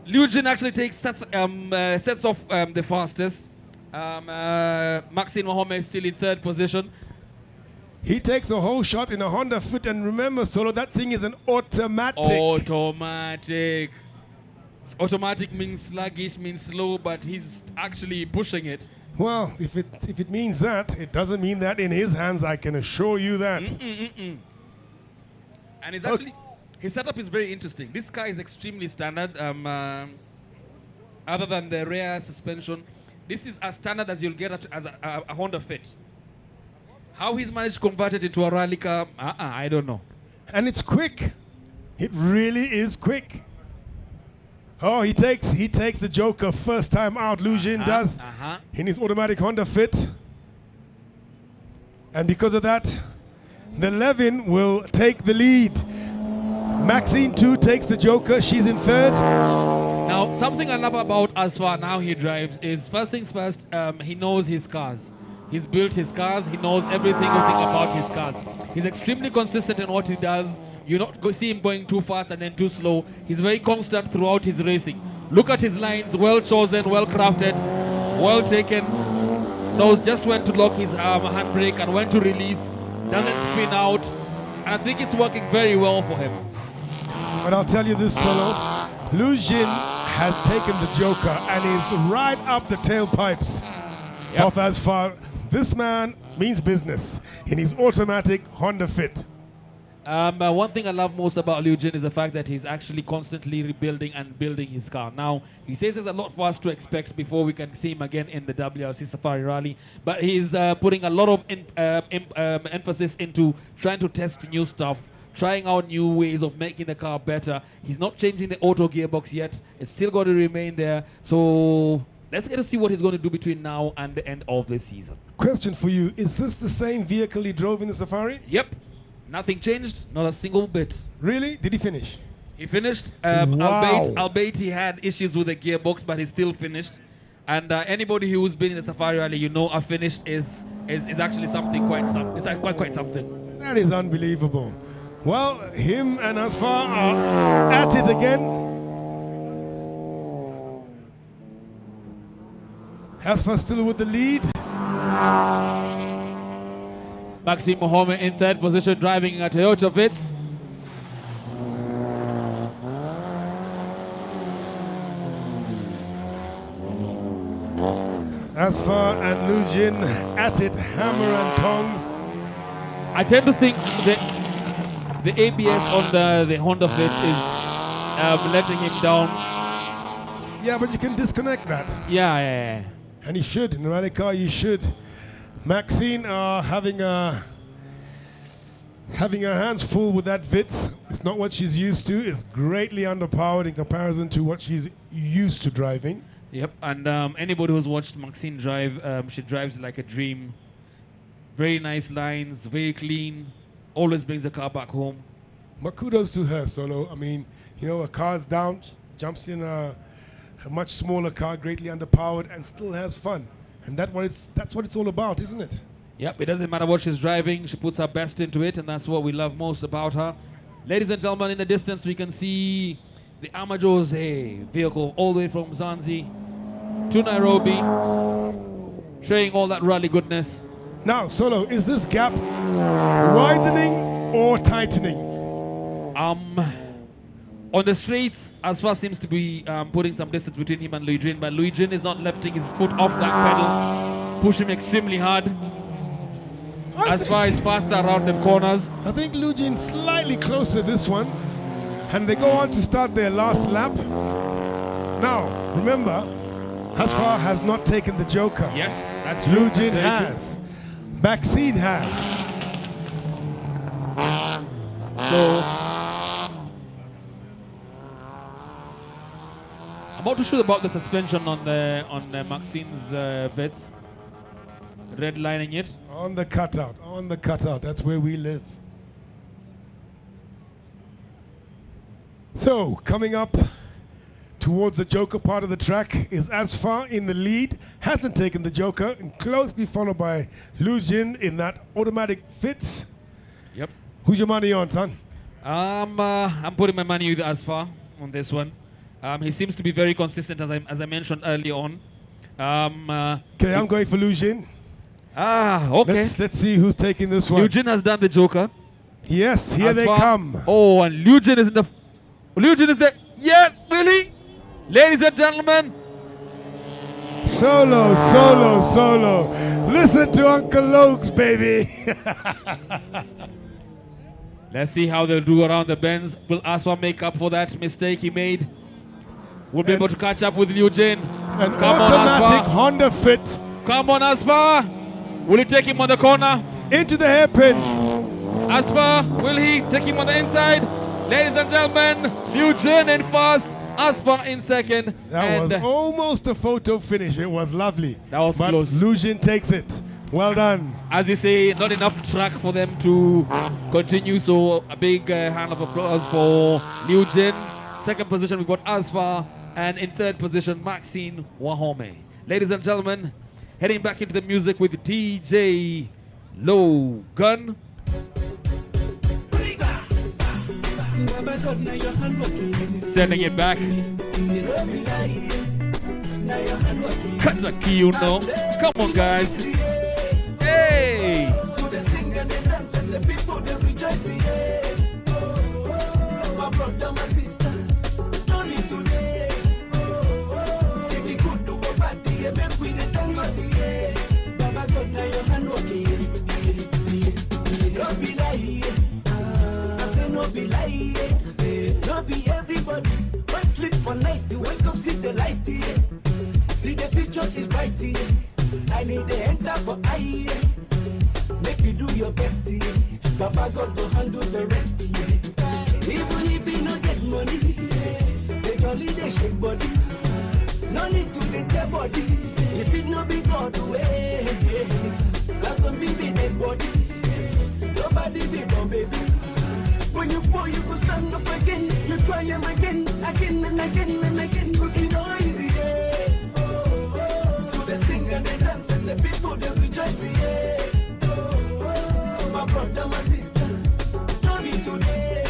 Lu Jin actually takes sets off the fastest. Maxine Mohammed is still in third position. He takes a whole shot in a Honda Fit, and remember, Solo, that thing is an automatic. Automatic. Automatic means sluggish, means slow, but he's actually pushing it. Well, if it means that, it doesn't mean that in his hands, I can assure you that. And he's actually, his setup is very interesting. This car is extremely standard. Other than the rear suspension, this is as standard as you'll get as a Honda Fit. How he's managed to convert it into a rally car, I don't know. And it's quick. It really is quick. Oh, he takes the Joker first time out. Lu Jin does in his automatic Honda Fit. And because of that, the Levin will take the lead. Maxine 2 takes the Joker. She's in third. Now, something I love about Asfa, now he drives, is first things first, he knows his cars. He's built his cars. He knows everything about his cars. He's extremely consistent in what he does. You not see him going too fast and then too slow. He's very constant throughout his racing. Look at his lines, well chosen, well crafted, well taken. Knows just when to lock his handbrake and when to release. Doesn't spin out. And I think it's working very well for him. But I'll tell you this, Solo. Lu Jin has taken the Joker and is right up the tailpipes of as far. This man means business in his automatic Honda Fit. One thing I love most about Lu Jin is the fact that he's actually constantly rebuilding and building his car. Now, he says there's a lot for us to expect before we can see him again in the WRC Safari Rally, but he's putting a lot of emphasis into trying to test new stuff, trying out new ways of making the car better. He's not changing the auto gearbox yet. It's still going to remain there. So let's get to see what he's going to do between now and the end of the season. Question for you. Is this the same vehicle he drove in the Safari? Yep. Nothing changed, not a single bit. Really? Did he finish? He finished. Wow. Albeit he had issues with the gearbox, but he still finished. And anybody who's been in the Safari Rally, you know, a finish is actually something quite something. It's quite something. That is unbelievable. Well, him and Asfa are at it again. Asfa still with the lead. Maxime Mohammed in third position, driving a Toyota Vitz. Asfa and Lu Jin at it, hammer and tongs. I tend to think the ABS on the Honda Fit is letting him down. Yeah, but you can disconnect that. Yeah. And he should. In a rally car, you should. Maxine having her hands full with that Vitz. It's not what she's used to. It's greatly underpowered in comparison to what she's used to driving. Yep, and anybody who's watched Maxine drive, she drives like a dream. Very nice lines, very clean, always brings the car back home. But kudos to her, Solo. I mean, you know, a car's down, jumps in a much smaller car, greatly underpowered, and still has fun. And that's what it's all about, isn't it? Yep, it doesn't matter what she's driving. She puts her best into it, and that's what we love most about her. Ladies and gentlemen, in the distance, we can see the Amajose vehicle all the way from Zanzi to Nairobi, showing all that rally goodness. Now, Solo, is this gap widening or tightening? On the straights, Asfa seems to be putting some distance between him and Luijin, but Luijin is not lifting his foot off that pedal, push him extremely hard. Asfa is faster around the corners. I think Luijin slightly closer this one, and they go on to start their last lap. Now, remember, Asfa has not taken the Joker. Yes, that's true. Luijin has. Maxine has. So, I'm about to shoot about the suspension on Maxine's bits. Redlining it. On the cutout, on the cutout. That's where we live. So, coming up towards the Joker part of the track is Asfa in the lead. Hasn't taken the Joker, and closely followed by Luijin in that automatic fits. Yep. Who's your money on, son? I'm putting my money with Asfa on this one. He seems to be very consistent, as I mentioned earlier on. Okay, I'm going for Luijin. Okay. Let's see who's taking this one. Luijin has done the Joker. Yes, here they Asfa. come. Oh, and Luijin is in the... Luijin is there. Yes, Billy. Ladies and gentlemen. Solo, solo, solo. Listen to Uncle Lokes, baby. Let's see how they'll do around the bends. Will Asfa make up for that mistake he made? We'll be able to catch up with Luijin. An automatic Honda Fit. Come on, Asfa. Will he take him on the corner? Into the hairpin. Asfa, will he take him on the inside? Ladies and gentlemen, Luijin in first, Asfa in second. That was almost a photo finish. It was lovely. That was close. Luijin takes it. Well done. As you say, not enough track for them to continue, so a big hand of applause for Luijin. Second position, we've got Asfa, and in third position, Maxine Wahome. Ladies and gentlemen, heading back into the music with DJ Logan. Sending it back. Kazaki, you know. Come on, guys. Hey! My brother, my sister, don't need today. If you could do a party, make we the tango, Baba God, now your hand working. Don't be lying. I say no be lying. No be everybody. Why sleep for night? You wake up, see the light. See the future is bright. I need the enter for I. Make you do your best. Baba God will handle the rest. Even if you don't get money, they jolly they shake body. No need to get your body. If it no be God way, that's some baby dead body. Nobody be no baby. When you fall, you go stand up again. You try them again, again and again and again. Cause you know easy. So they sing and they dance and the people they rejoice. My brother, my sister, don't need today.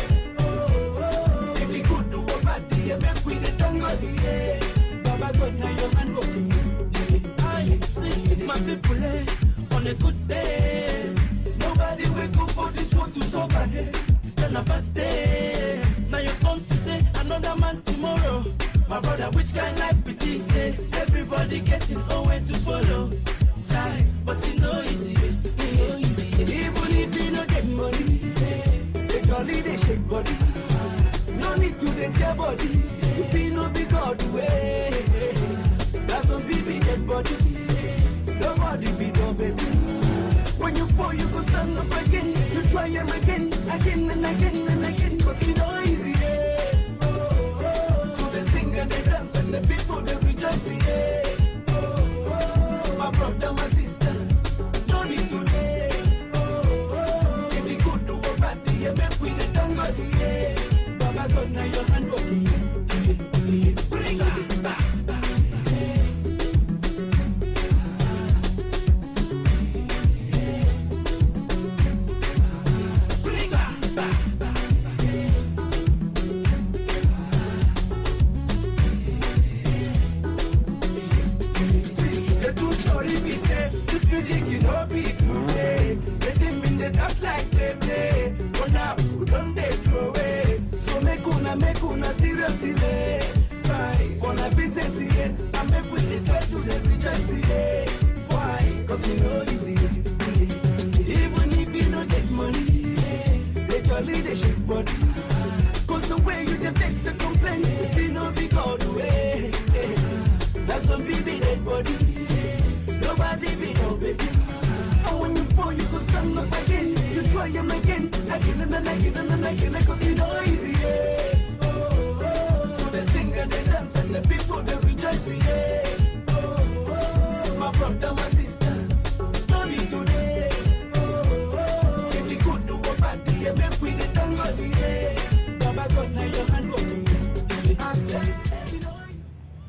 If you could do a party, make we the tango. Baba God, now your hand working. I see my people on a good day. Nobody wake up for this world to suffer. Then a bad day. Now you're on today, another man tomorrow. My brother, which kind life be this? Everybody getting always to follow. Try, but you know easy. Even if you don't get money, they call it a shake body. No need to get your body. If you no be God way, that's some baby dead body. Nobody be no baby. When you fall, you go stand up again. You try them again, again and again and again. Cause you know easy. So they sing and they dance and the people they rejoice. My brother, my sister, don't need today. If you could do a party, make we the tango. Baba God, now your hand working. Bring it back. why you making? I kill him and I kill him and I kill him 'cause you know easy, yeah. So they sing and they dance and the people they rejoice, yeah. My brother, my sister, no need today. If we could do a bad day, make we the thank God, yeah. Baba God, now your hand for me.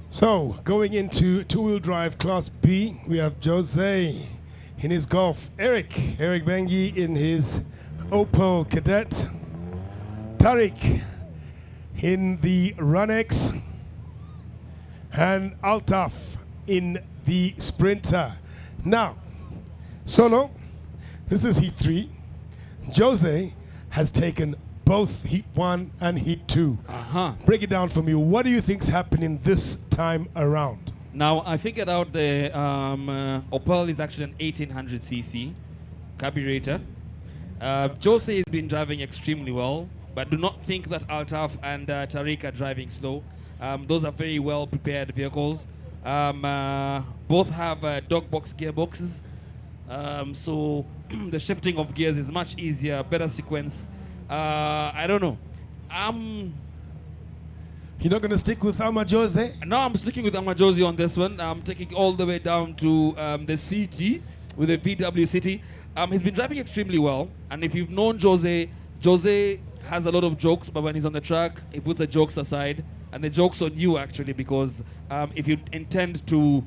So, going into two-wheel drive Class B, we have Jose in his Golf, Eric Bengi in his Opel Cadet, Tariq in the Runex, and Altaf in the Sprinter. Now, Solo, this is Heat 3. Jose has taken both Heat 1 and Heat 2. Break it down for me. What do you think's happening this time around? Now, I figured out the Opel is actually an 1800cc carburetor. Jose has been driving extremely well, but do not think that Altaf and Tariq are driving slow. Those are very well prepared vehicles. Both have dog box gearboxes, so the shifting of gears is much easier, better sequence. I don't know. You're not going to stick with Jose? No, I'm sticking with Jose on this one. I'm taking all the way down to the CT with the VW City. He's been driving extremely well, and if you've known Jose has a lot of jokes, but when he's on the track, he puts the jokes aside, and the joke's on you actually, because if you intend to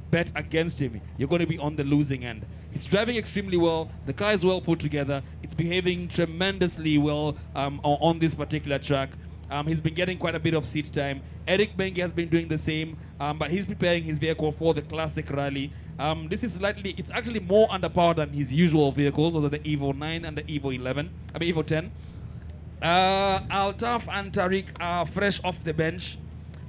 bet against him, you're going to be on the losing end. He's driving extremely well. The car is well put together. It's behaving tremendously well on this particular track. He's been getting quite a bit of seat time. Eric Bengi has been doing the same, but he's preparing his vehicle for the classic rally. This is it's actually more underpowered than his usual vehicles, other the Evo 9 and the Evo 10. Altaf and Tariq are fresh off the bench.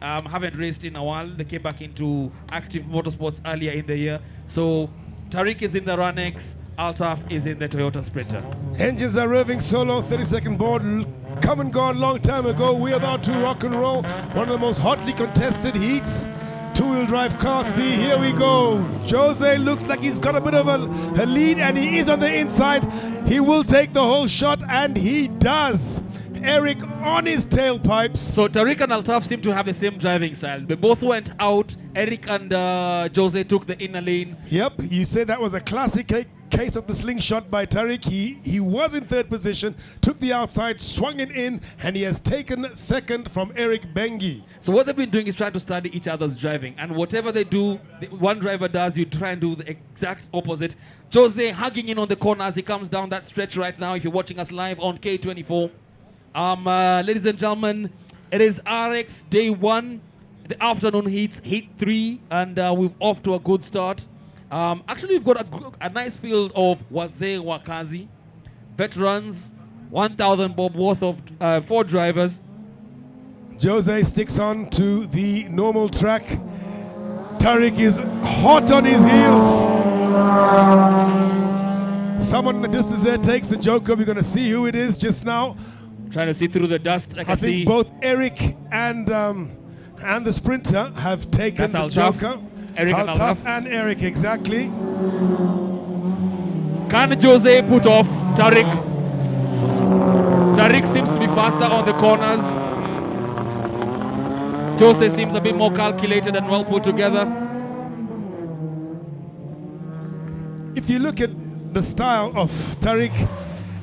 Haven't raced in a while. They came back into active motorsports earlier in the year. So Tariq is in the Runex, Altaf is in the Toyota Sprinter. Engines are revving Solo, 30-second board. Come and gone long time ago. We're about to rock and roll. One of the most hotly contested heats. Two-wheel drive Class B. Here we go. Jose looks like he's got a bit of a lead, and he is on the inside. He will take the whole shot, and he does. Eric on his tailpipes. So Tariq and Altaf seem to have the same driving style. They both went out. Eric and Jose took the inner lane. Yep, you said that was a classic case of the slingshot by Tariq. He was in third position, took the outside, swung it in, and he has taken second from Eric Bengi. So what they've been doing is trying to study each other's driving. And whatever they do, one driver does, you try and do the exact opposite. Jose hugging in on the corner as he comes down that stretch right now, if you're watching us live on K24. Ladies and gentlemen, it is RX day 1, the afternoon heats, heat 3, and we're off to a good start. Actually, we've got a nice field of Wazee Wakazi, veterans, 1,000 bob worth of 4 drivers. Jose sticks on to the normal track. Tariq is hot on his heels. Someone in the distance there takes the Joker. We're going to see who it is just now. Trying to see through the dust. I think both Eric and the Sprinter have taken the Joker. Eric Altaf and Eric, exactly. Can Jose put off Tariq? Tariq seems to be faster on the corners. Jose seems a bit more calculated and well put together. If you look at the style of Tariq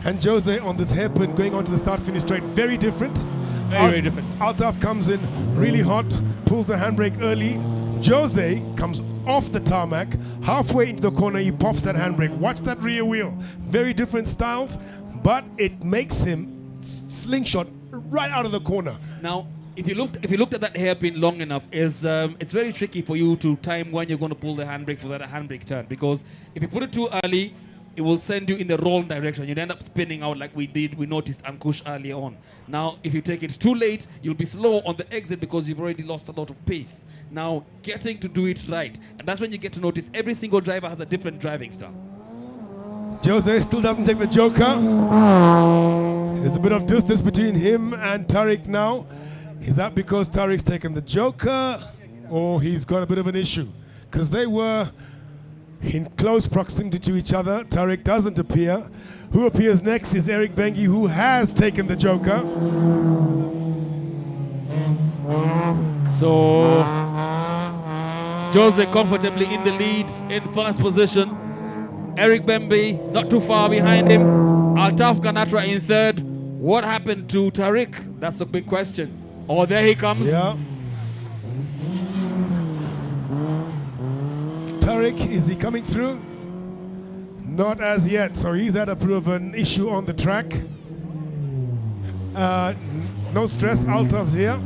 and Jose on this hairpin going on to the start-finish straight, very different. Very different. Altaf comes in really hot, pulls the handbrake early. Jose comes off the tarmac, halfway into the corner, he pops that handbrake. Watch that rear wheel. Very different styles, but it makes him slingshot right out of the corner. Now, if you looked at that hairpin long enough, it's very tricky for you to time when you're going to pull the handbrake for that handbrake turn, because if you put it too early, it will send you in the wrong direction. You'd end up spinning out like we noticed Ankush earlier on. Now, if you take it too late, you'll be slow on the exit because you've already lost a lot of pace. Now, getting to do it right, and that's when you get to notice every single driver has a different driving style. Jose still doesn't take the Joker. There's a bit of distance between him and Tariq now. Is that because Tariq's taken the Joker, or he's got a bit of an issue? Because they were in close proximity to each other. Tariq doesn't appear. Who appears next is Eric Bengi, who has taken the Joker. So Jose comfortably in the lead in first position. Eric Bembe not too far behind him. Altaf Ganatra in third. What happened to Tariq? That's a big question. Oh, there he comes. Yeah. Tariq, is he coming through? Not as yet. So he's had a bit of an issue on the track. No stress, Altaf's here.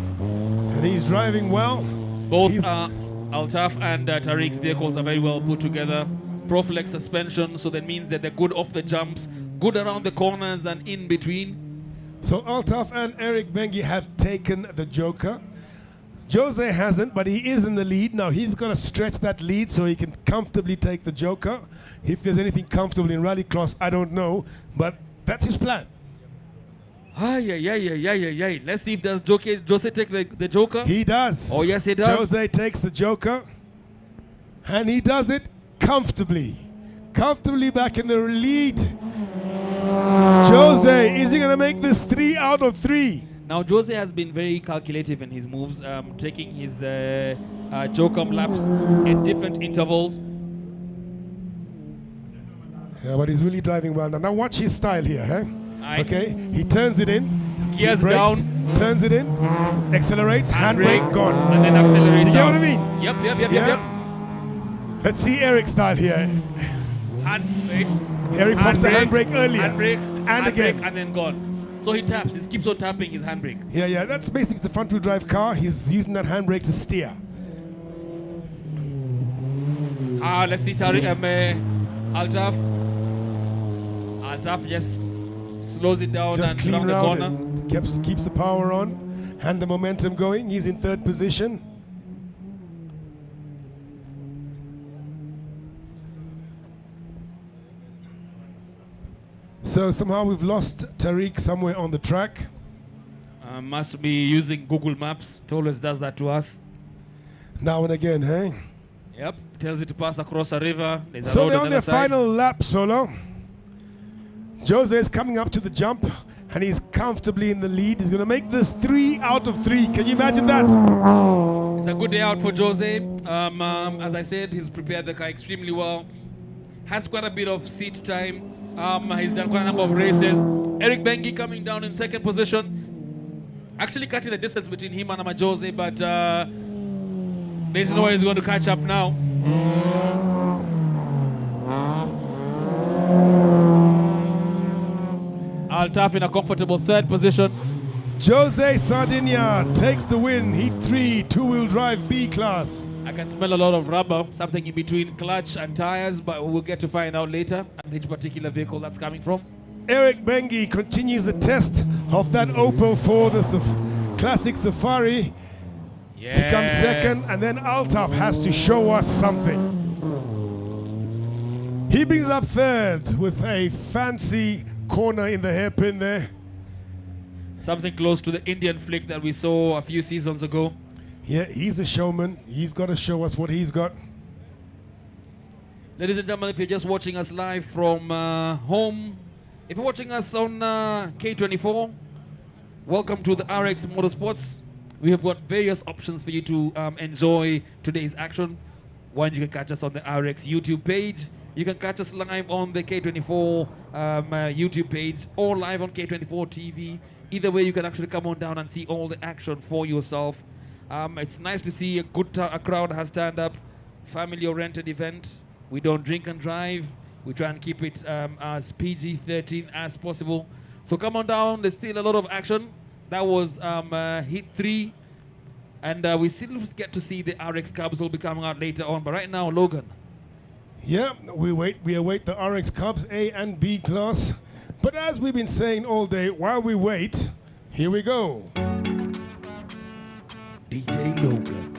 And he's driving well. Both Altaf and Tariq's vehicles are very well put together. Proflex suspension, so that means that they're good off the jumps, good around the corners and in between. So Altaf and Eric Bengi have taken the Joker. Jose hasn't, but he is in the lead. Now he's got to stretch that lead so he can comfortably take the Joker. If there's anything comfortable in rallycross, I don't know, but that's his plan. Yeah. Let's see if does Jose take the Joker. He does. Oh, yes, he does. Jose takes the Joker, and he does it comfortably. Comfortably back in the lead. Jose, is he going to make this 3 out of 3? Now, Jose has been very calculative in his moves, taking his Joker laps at different intervals. Yeah, but he's really driving well. Now watch his style here, huh? Okay, he turns it in. Gears brakes, down. Turns it in. Accelerates. Handbrake, gone. And then accelerates. You get down. what I mean? Yep. Let's see Eric's style here. Handbrake. Eric pops the handbrake earlier. And again. And then gone. So he taps. He keeps on tapping his handbrake. Yeah. That's basically the front-wheel drive car. He's using that handbrake to steer. Let's see Tariq Altaf. Altaf just slows it down Just and clean around the round corner. it. Keeps the power on and the momentum going. He's in third position. So somehow we've lost Tariq somewhere on the track. Must be using Google Maps. It always does that to us. Now and again, hey? Yep. Tells you to pass across a river. There's a So road they're on on the their other side. final lap, Solo. Jose is coming up to the jump, and he's comfortably in the lead. He's going to make this 3 out of 3. Can you imagine that? It's a good day out for Jose. As I said, he's prepared the car extremely well. Has quite a bit of seat time. He's done quite a number of races. Eric Bengi coming down in second position. Actually cutting the distance between him and Jose, but there's no way he's going to catch up now. Altaf in a comfortable third position. Jose Sardinia takes the win. Heat 3, two-wheel drive B class. I can smell a lot of rubber, something in between clutch and tires, but we'll get to find out later which particular vehicle that's coming from. Eric Bengi continues the test of that Opel for the Classic Safari. Yes. He comes second, and then Altaf has to show us something. He brings up third with a fancy corner in the hairpin there. Something close to the Indian flick that we saw a few seasons ago. Yeah, he's a showman. He's got to show us what he's got. Ladies and gentlemen, if you're just watching us live from home, if you're watching us on K24, welcome to the RX Motorsports. We have got various options for you to enjoy today's action. One, you can catch us on the RX YouTube page. You can catch us live on the K24 YouTube page or live on K24 TV. Either way, you can actually come on down and see all the action for yourself. It's nice to see a crowd has turned up, family-oriented event. We don't drink and drive. We try and keep it as PG-13 as possible. So come on down. There's still a lot of action. That was Heat 3. And we still get to see the RX Cubs will be coming out later on. But right now, Logan. Yeah, we await the RX Cubs A and B class. But as we've been saying all day, while we wait, here we go. DJ Logan.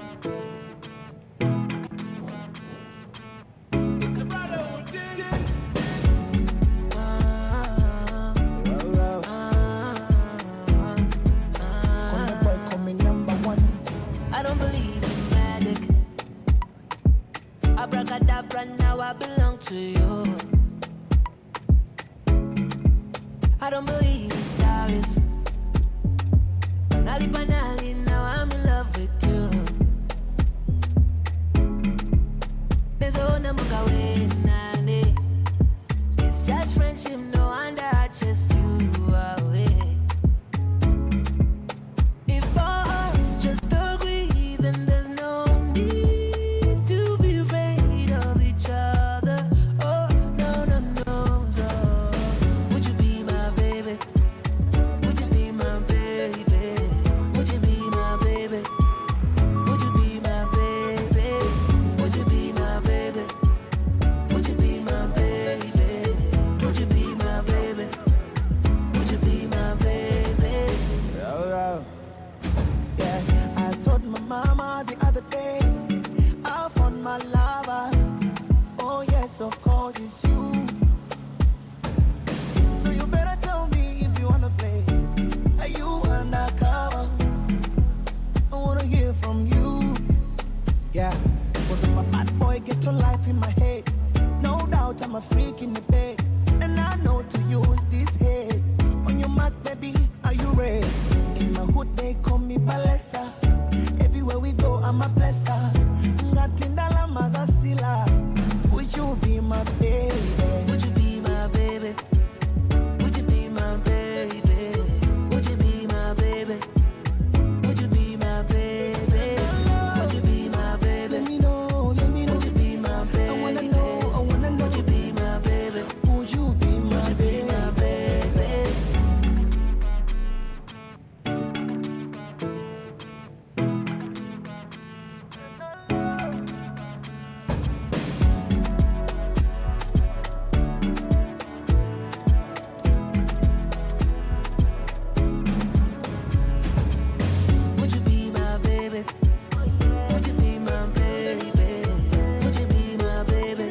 I don't believe in magic. I Abracadabra, now I belong to you. I don't believe in stars. Banali, banali, now I'm in love with you. There's a number way, nani. It's just friendship, no wonder I just threw away. If us just agree, then there's no need to be afraid of each other. Oh, no, no, no, so would you be my baby? Would you be my baby? Would you be my baby? Would you be my baby? Would you be my baby? Would you be my baby? Would you be my baby? Would you be my baby? Yeah, I told my mama the other day I found my lover. Oh yes, of course it's you. So you better tell me if you wanna play. Are you undercover? I wanna hear from you. Yeah, cause I'm a bad boy, get your life in my head. No doubt I'm a freak in the bed. And I know to use this head. On your mark, baby, are you ready? In my hood, they call me Balesa. Everywhere we go, I'm a blesser. Ngatindala mazasila. Would you be my baby? Would you be my baby? Would you be my baby? Would you be my baby? Would you be my baby? Would you be my baby? Let me know, let me know. Would you be my baby? I wanna know, I wanna know. Would you be my baby? Would you be my Would you be my baby? Would you be my baby? Would you be my baby?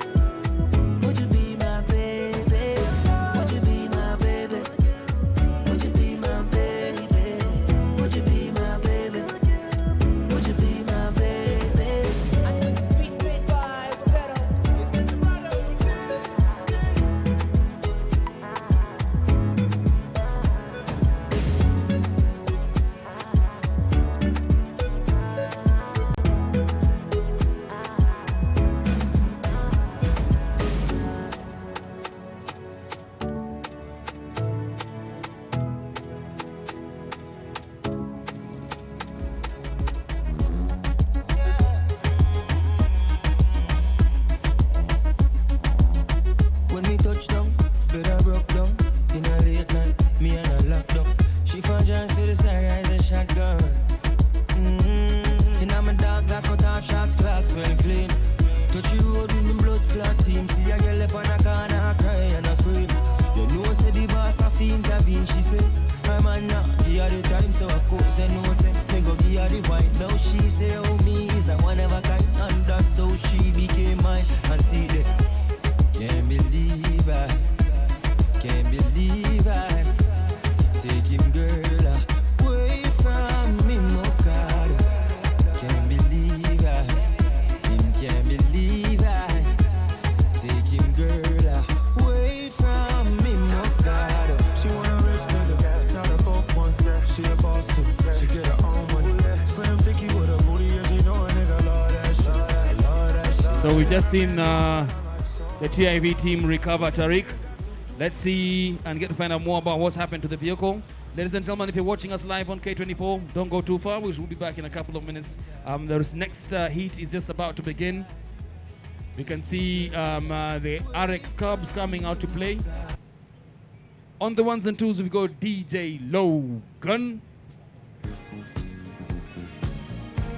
Would you be my baby? Would you be my baby? Would you be my baby? Would you be my baby? Would you be my baby? Would you be my baby? When we touch down, bed I broke down. In a late night, me and her locked down. She found John to the side, rise a shotgun. In my dark glass, cut off shots, clocks well clean. Touch you road with me blood clot team. See a girl up on a corner, I cry and I scream. You know, say the boss a fi intervene. She say, her man not give her the time, so of course I know say me go give her the wine. Now she say, oh me is a one of a kind, and that's how she became mine. And see that. Can't believe I, can't believe I take him girl away from me, Mokado. Can't believe I, him can't believe I take him girl away from me, Mokado. She want a rich nigga, not a broke one. She a boss too, she get her own money. Slim thicky with a booty, and she know a nigga love that shit. I love that shit. So we've just seen the TIV team recover Tariq. Let's see and get to find out more about what's happened to the vehicle. Ladies and gentlemen, if you're watching us live on K24, don't go too far. We will be back in a couple of minutes. The next heat is just about to begin. We can see the RX Cubs coming out to play. On the ones and twos, we've got DJ Logan.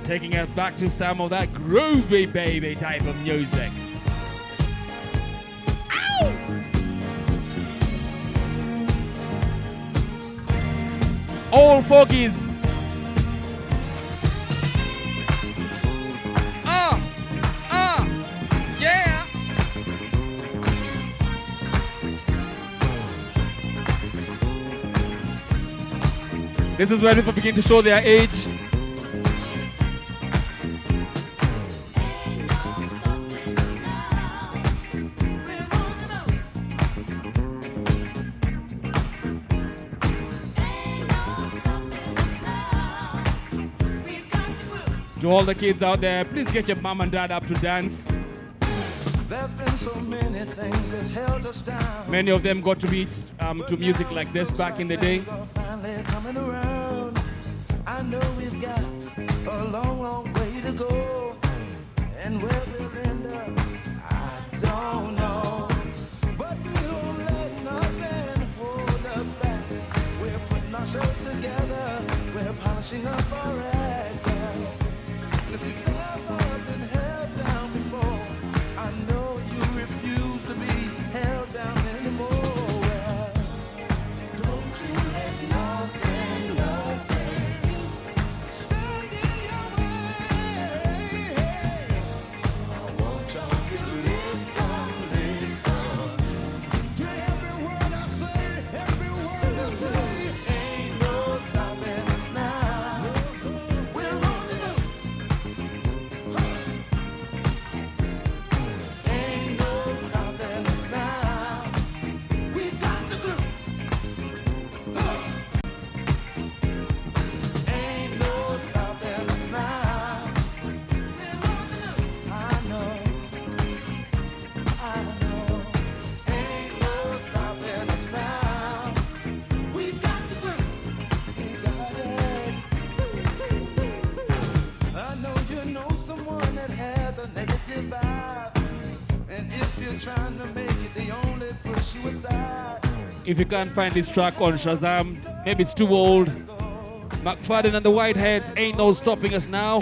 Taking us back to some of that groovy baby type of music. All fogies. Yeah. This is where people begin to show their age. To all the kids out there, please get your mom and dad up to dance. There's been so many things that's held us down. Many of them got to beat to music like this back in the day. Finally coming around. I know we've got a long, long way to go. And where we'll end up, I don't know. But we won't let nothing hold us back. We're putting our show together. We're polishing up our act. And if you've ever been held down before, I know you refuse to be held down anymore. Don't you let nothing stand in your way. I want y'all to listen to every word I say, every word I say. Ain't no stopping us now. We're on the move. Ain't no stopping us now. We've got the groove. Ain't no stopping us now. I know. Ain't no stopping us now. We've got the groove. We got it. I know you know someone that has a negative vibe. And if you're trying to make it, they only push you aside. If you can't find this track on Shazam, maybe it's too old. McFadden and the Whiteheads, Ain't No Stopping Us Now.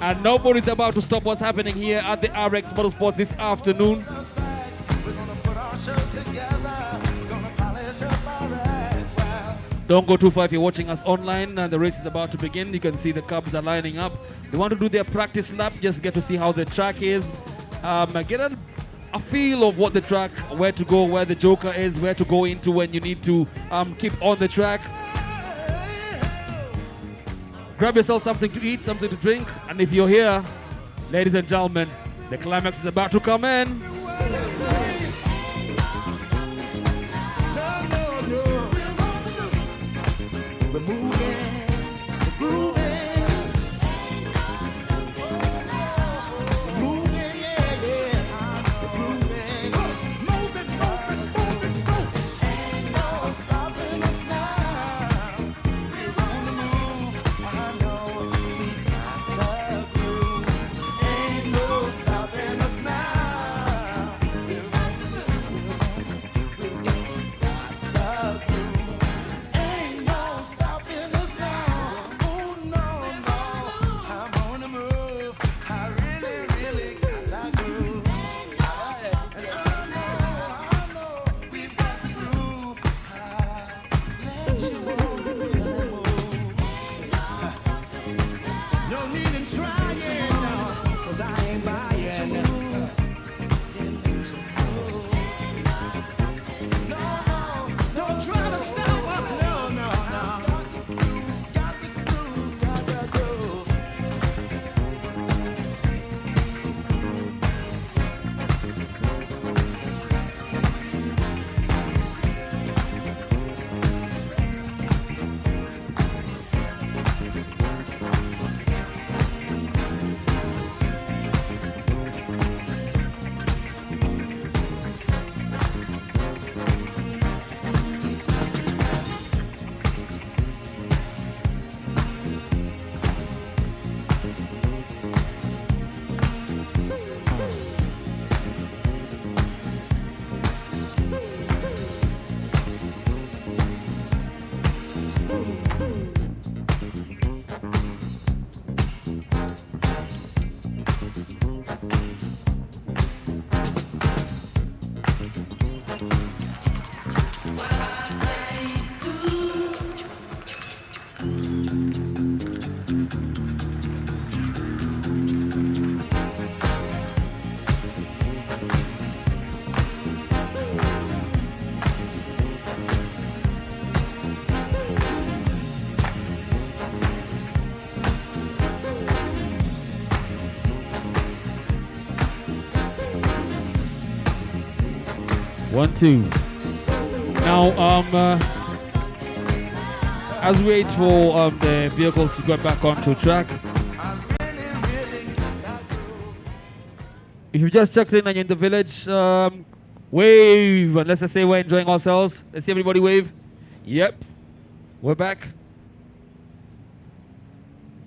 And nobody's about to stop what's happening here at the RX Motorsports this afternoon. Don't go too far if you're watching us online. The race is about to begin. You can see the Cubs are lining up. They want to do their practice lap, just get to see how the track is. Get a feel of what the track, where to go, where the joker is, where to go into when you need to keep on the track. Grab yourself something to eat, something to drink, and if you're here, ladies and gentlemen, the climax is about to come in. We're moving, we're grooving. We're moving, yeah, yeah. We're grooving. Moving. Ain't no stopping us now. We're on the move. I know we got the groove. Ain't no stopping us now. We're on the move. We got the groove. Ain't no stopping us now. Oh no, I'm on the move. I really got that groove. And I know we've got the groove. Makes you wanna really move. No need in trying, no, 'cause I ain't buying. No, don't try to stop us. No. Got the groove. One, two. Now, as we wait for the vehicles to go back onto track, If you just checked in and you're in the village, wave. And let's just say we're enjoying ourselves. Let's see everybody wave. Yep. We're back.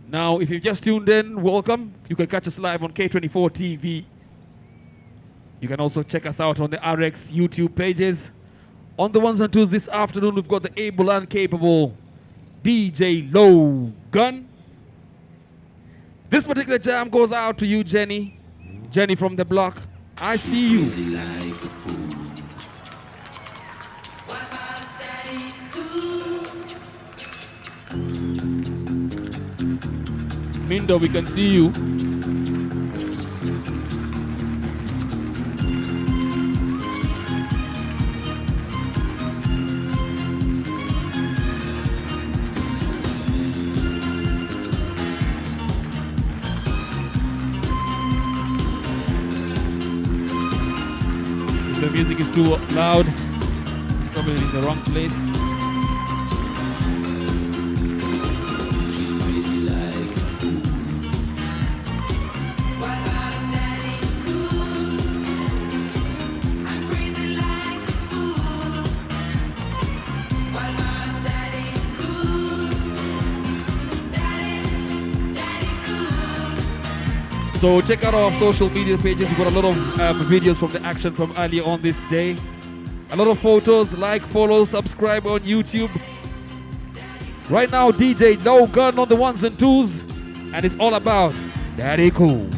Now, if you've just tuned in, welcome. You can catch us live on K24 TV. You can also check us out on the RX YouTube pages. On the ones and twos this afternoon, we've got the able and capable DJ Logan. This particular jam goes out to you, Jenny. Jenny from the block. I see you. Mindo, we can see you. The music is too loud, probably in the wrong place. So check out our social media pages. We've got a lot of videos from the action from earlier on this day. A lot of photos. Like, follow, subscribe on YouTube. Right now, DJ Logan on the ones and twos. And it's all about Daddy Cool.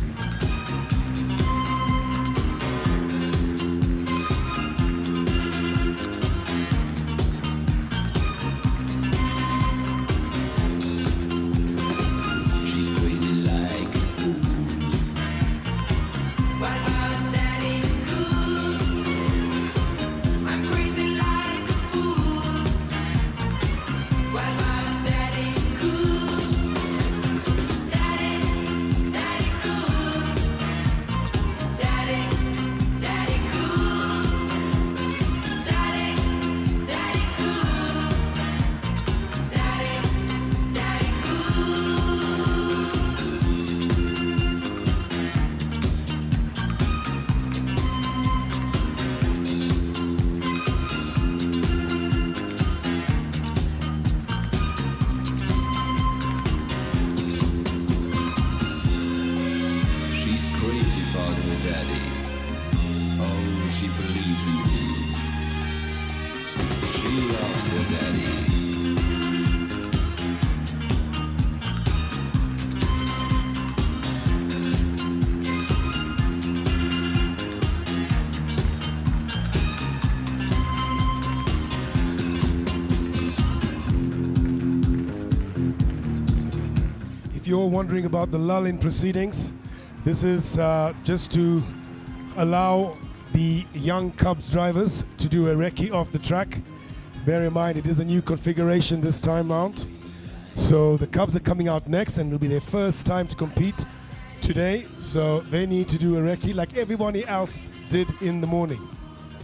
If you're wondering about the lull in proceedings, this is just to allow the young Cubs drivers to do a recce off the track. Bear in mind, it is a new configuration this time out. So the Cubs are coming out next, and it'll be their first time to compete today. So they need to do a recce like everybody else did in the morning.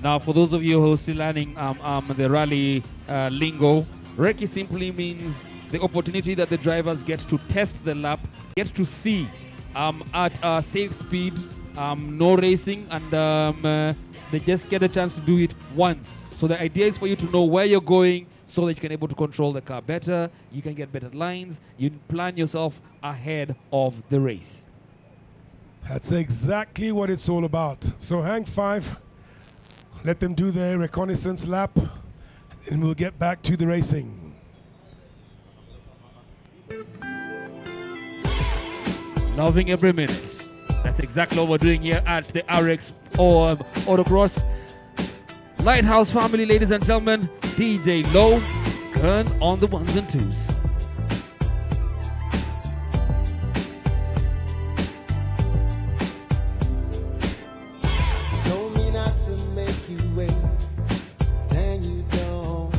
Now, for those of you who are still learning the rally lingo, recce simply means the opportunity that the drivers get to test the lap, get to see at a safe speed, no racing, and they just get a chance to do it once. So the idea is for you to know where you're going so that you can be able to control the car better, you can get better lines, you plan yourself ahead of the race. That's exactly what it's all about. So hang five, let them do their reconnaissance lap, and we'll get back to the racing. Loving every minute. That's exactly what we're doing here at the RX Autocross. Lighthouse family, ladies and gentlemen, DJ Low, turn on the ones and twos. Told me not to make you wait, and you don't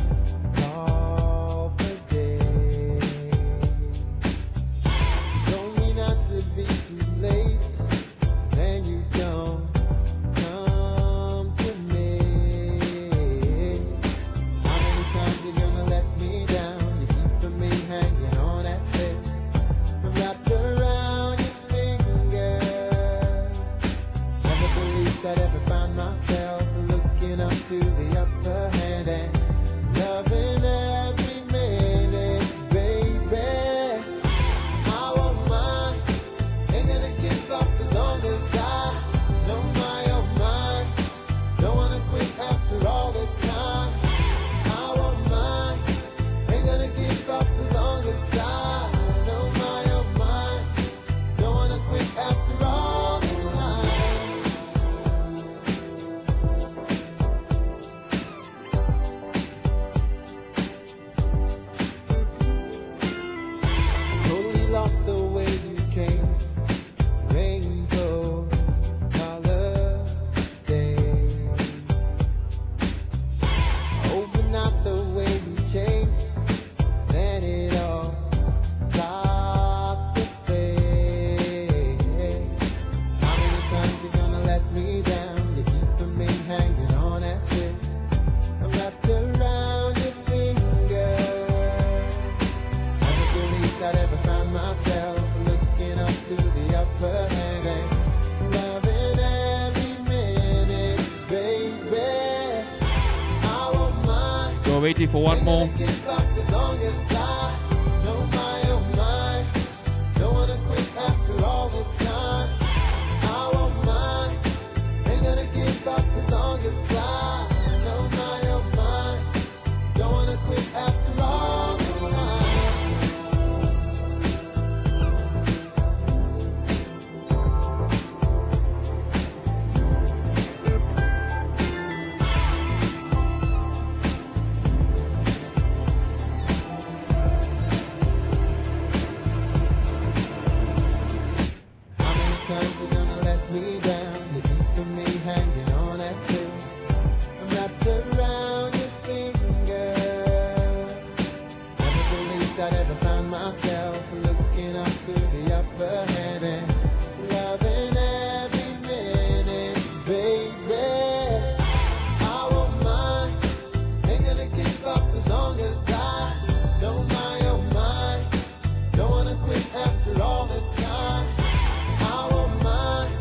call for days. Told me not to be too late, and you don't come to me. How many times you gonna let me down? You keep for me believe I'd ever find myself looking up to the upper hand and loving every minute, baby. I want mine, ain't gonna give up as long as I know my own mind. Don't wanna quit after all this time. I want mine, ain't gonna give up as long as I know my own mind. Don't wanna quit after all this time. Totally lost the way you came. Rainbow color day. Open out the way you changed. Then it all starts to fade. How many times you gonna let me down? You're keeping me hanging on, that's it. I'm wrapped around your finger. Never believed I'd ever find myself looking up to the upper hand and loving every minute, baby. I want mine. So waiting for one more. Give up as long as I know my own mind. Don't wanna quit after all this time. I want mine. Ain't gonna give up as long as I know my own mind. Don't wanna quit after all this time. How many times you gonna let me down? You're keeping me hanging on, that's it. I'm wrapped around your finger. Never believed I'd ever find myself looking up to the upper hand and loving every minute, baby. I want mine, ain't gonna give up as long as I know my own mind. Don't wanna quit after all this time. I want mine,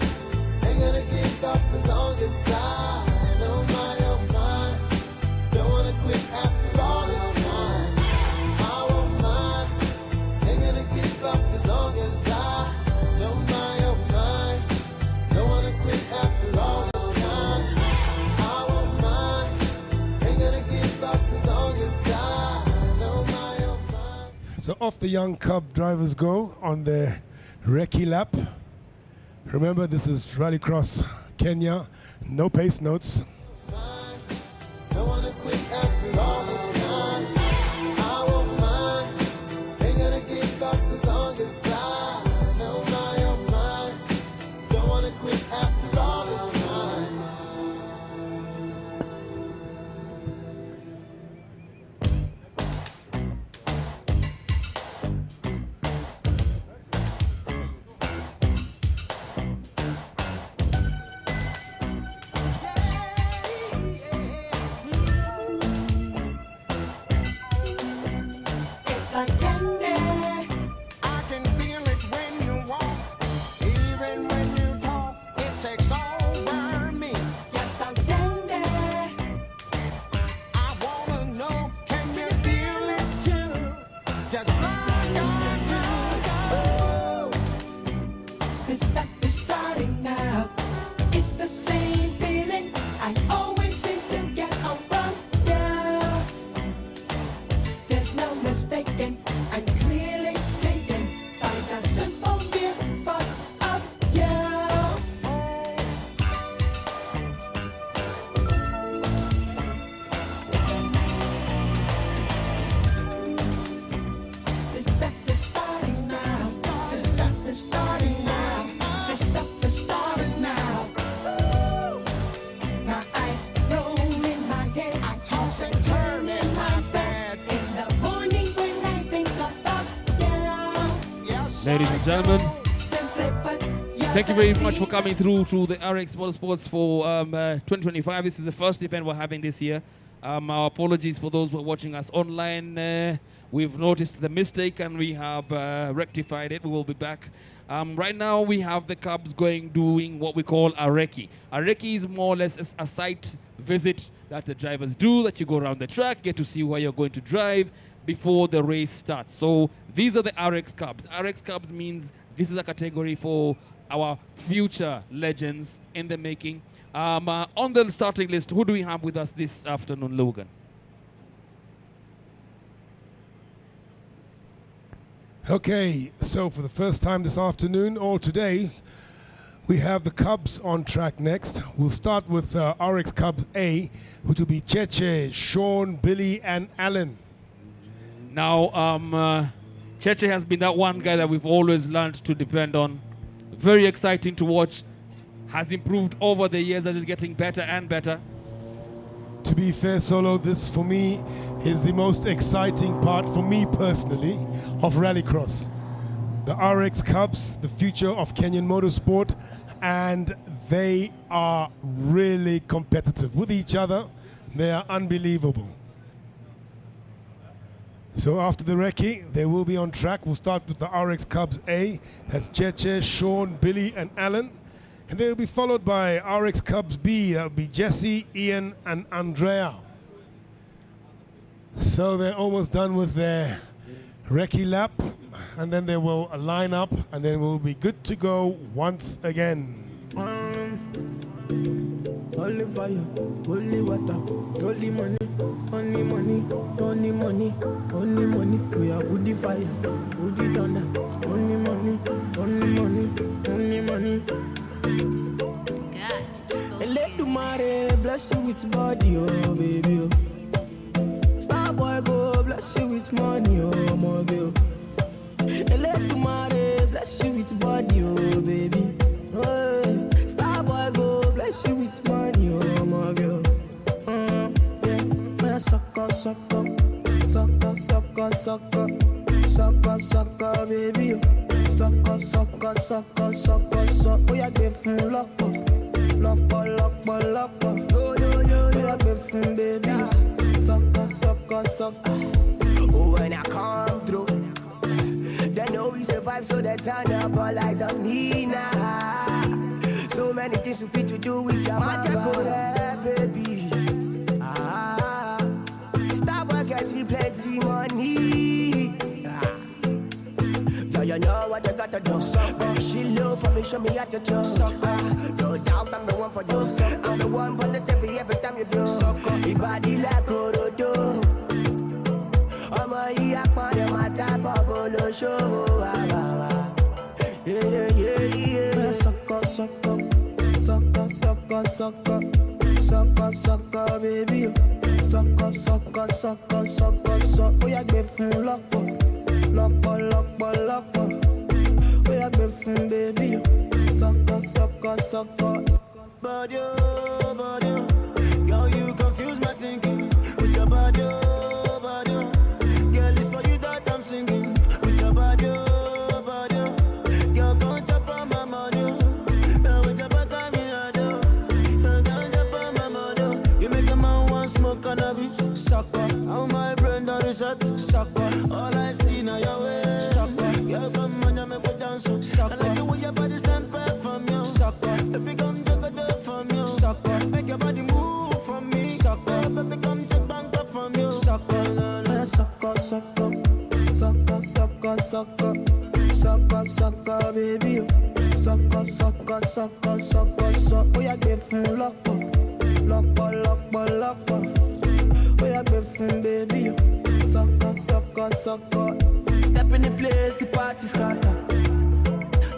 ain't gonna give up as long as I know my own mind. Don't wanna quit after all this time. I want mine, ain't gonna give up as long as I know my own mind. Don't wanna quit after all this time. I want mine, ain't gonna give up as long as I know my own mind. So off the young cub drivers go on their wrecky lap. Remember, this is Rallycross Kenya. No pace notes. Don't wanna quit after all this time. I want mine, ain't gonna give up as long as I know my own mind. Don't wanna quit after all this time. It's like candy. I can feel it when you walk, even when you talk. It takes over me. Yes, I'm dandy. I wanna know, can you feel it too? Just like I do. Oh, this stuff is starting now. It's the same feeling I always seem to get around you. There's no mistaking, I'm clearly taken by the simple mere thought of you. This stuff is starting now. This stuff is starting now. This stuff is starting now. My eyes roll in my head. I toss and turn in my bed. In the morning when I think about you. Ladies and gentlemen, thank you very much for coming through to the RX Motorsports for 2025. This is the first event we're having this year. Our apologies for those who are watching us online. We've noticed the mistake and we have rectified it. We will be back Right now we have the Cubs doing what we call a wrecky. A wrecky is more or less a site visit that the drivers do, that you go around the track, get to see where you're going to drive before the race starts. So these are the RX Cubs. RX Cubs means this is a category for our future legends in the making. On the starting list, who do we have with us this afternoon, Logan? Okay, so for the first time this afternoon or today, we have the Cubs on track next. We'll start with RX Cubs A, which will be Cheche, Sean, Billy, and Alan. Now, Cheche has been that one guy that we've always learned to depend on. Very exciting to watch. Has improved over the years as it's getting better and better. To be fair, Solo, this for me is the most exciting part for me personally of Rallycross. The RX Cubs, the future of Kenyan motorsport, and they are really competitive with each other. They are unbelievable. So after the recce, they will be on track. We'll start with the RX Cubs A. That's Cheche, Sean, Billy, and Alan. And they'll be followed by RX Cubs B. That'll be Jesse, Ian, and Andrea. So they're almost done with their recce lap. And then they will line up, and then we'll be good to go once again. Holy fire, holy water, holy money, only money, only money, only money. We are woody fire, woody thunder, only money, only money, only money. And let the mare bless you with body, oh baby. Oh. Star boy go bless you with money, oh my girl. And let the mare bless you with body, oh baby. Oh, star boy go bless you with money, oh my girl. Yeah, sucker, sucker, sucker, sucker, sucker, sucker, sucker, baby. Sucker, sucker, sucker, sucker, sucker. Oh, yeah, give him lock up, lock up, lock up, lock up. Yo, yo, yo, yeah, give him baby. Sucker, sucker, sucker. Oh, when I come through, they know we survive, so they turn up all eyes on me now. So many things we fit to do with your mother, baby. Stop getting plenty money. Yeah, you know what you gotta do. She love for me, show me how to do. No doubt I'm the one for you. I'm the one for the TV every time you do. Your body like Orodo. I'm a yakman, I'm a type of polo show. Yeah, yeah, yeah, yeah. Sucker, sucker, sucker, sucker, sucker, sucker, sucker, baby. Sucker, sucker, sucker, sucker, sucker. Oh, yeah, give him lock up, lock up, lock up, lock up. Oh, yeah, give him baby. Sucker, sucker, sucker. Body, body, girl, you confuse my thinking with your body, body. Girl, it's for you that I'm singing with your body, body. Girl, come chop on my money. With your back on me, I do. Girl, come chop on my money. You make a man want smoke cannabis. Sucker, how my brain done is shut. Sucker, all I see now your way. Sucker, girl, come on, you make me dance. Sucker, I like the way your body stand back from you. Sucker, baby, come juggle up from you. Sucker, make your body move from me. Sucker, baby, come check bank up from you. Sucker, sucker, sucker, sucker, sucker, sucker, sucker, sucker, baby. Sucker, sucker, sucker, sucker, sucker. Oh, yeah, give him lock up, lock up, lock up, lock up. Oh, yeah, give him baby. Sucker, sucker, sucker. Step in the place, the party scatter.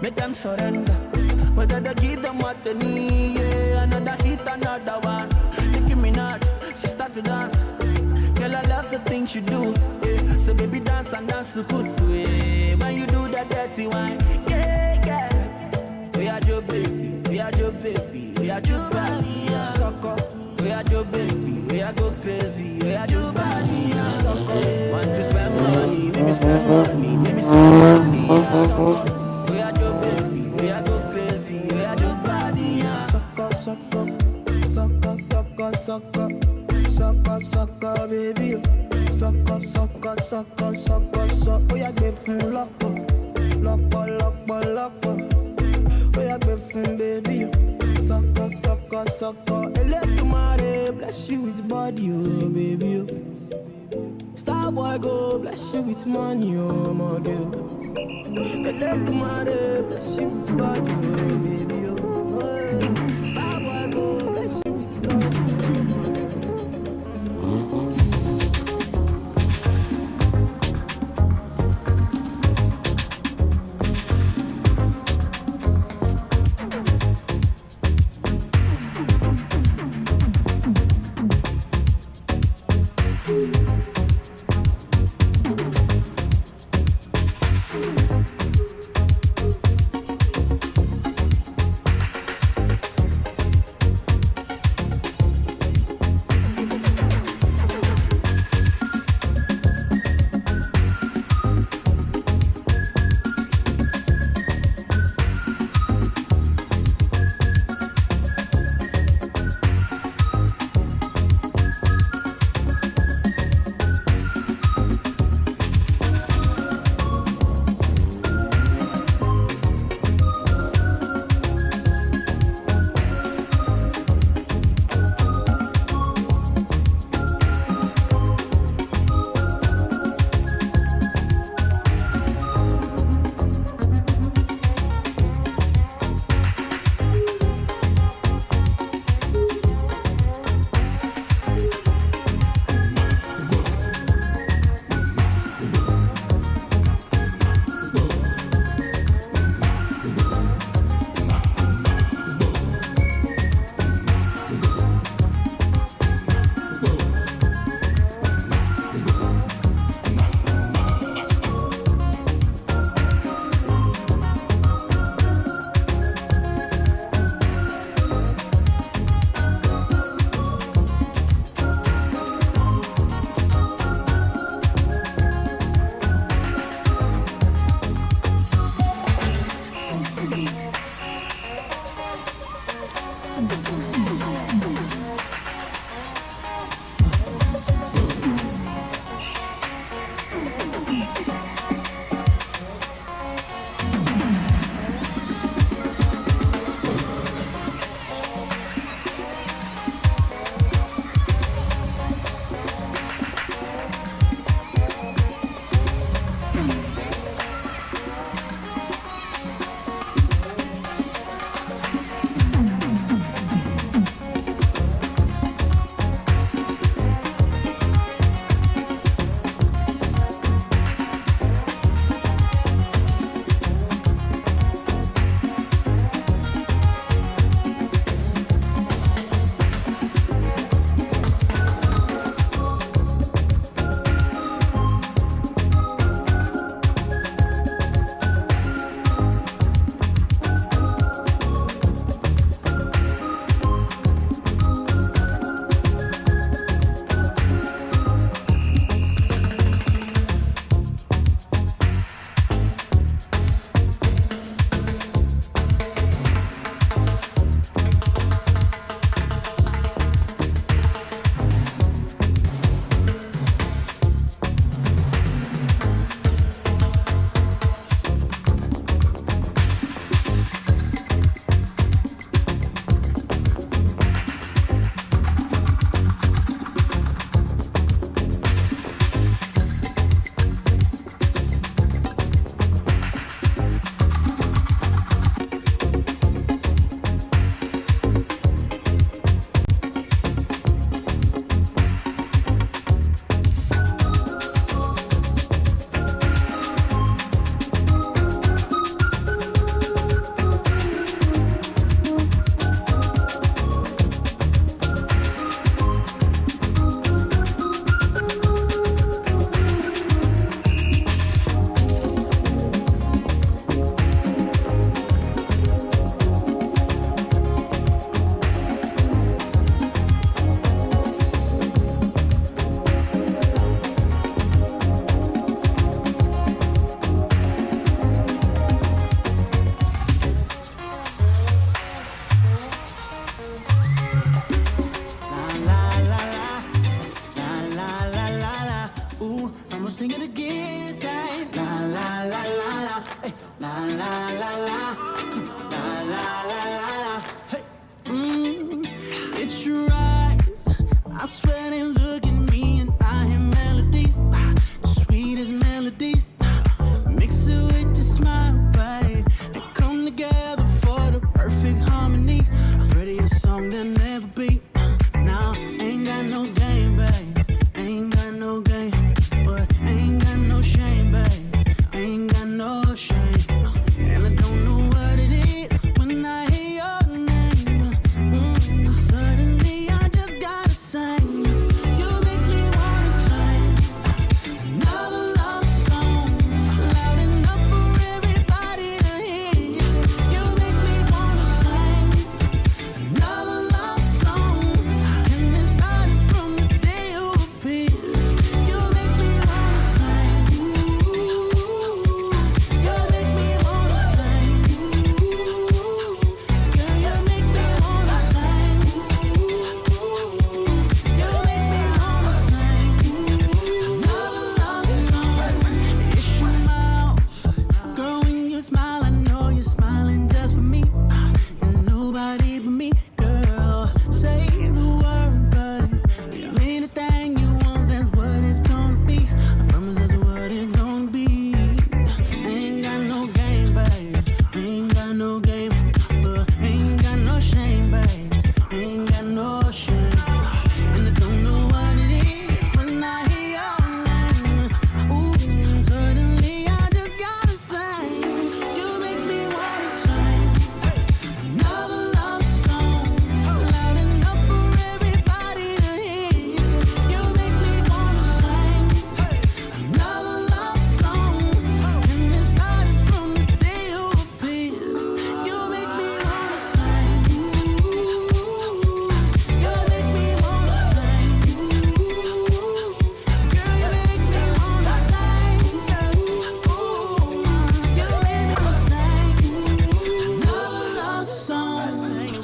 Make them surrender. Whether they give them what they need, yeah. Another hit, another one. Nicki Minaj, she start to dance. Girl, I love the things you do, yeah. So baby, dance and dance to kusu, yeah. When you do that dirty wine, yeah, yeah. We are your baby, we are your baby, we are your body, yeah. Sucker, we are your baby, we are go crazy, we are your body, yeah. Sucker, want to spend money, make me spend money, make me spend money, yeah. We are your baby, we are go crazy, we are your body, yeah. Sucker, sucker, sucker, sucker, sucker, sucker, sucker, baby. Sucker, sucker, sucker, sucker, sucker. Oh, yeah, give him lock up, lock. Oh, yeah, go from baby. Sucker. Electromare, bless you with body, oh, baby. Starboy, go, bless you with money, oh, my girl. Electromare, bless you with body, oh, baby. Starboy, go, bless you with body.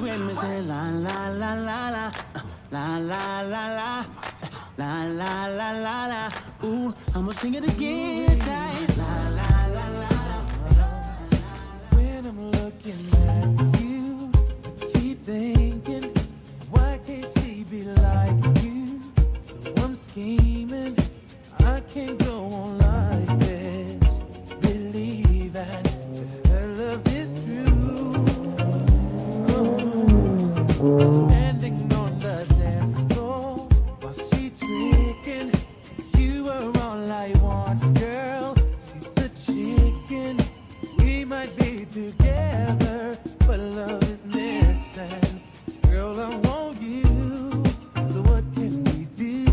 make me say la la la la la, la la la la, la la la la la. Ooh, I'ma sing it again. Say la la la la. When I'm looking at you, keep thinking, why can't she be like you? So I'm scheming, I can't go on like this, believing that her love is true. Oh, standing on the dance floor while she tricking, you are all I want, girl. She's a chicken. We might be together, but love is missing. Girl, I want you, so what can we do?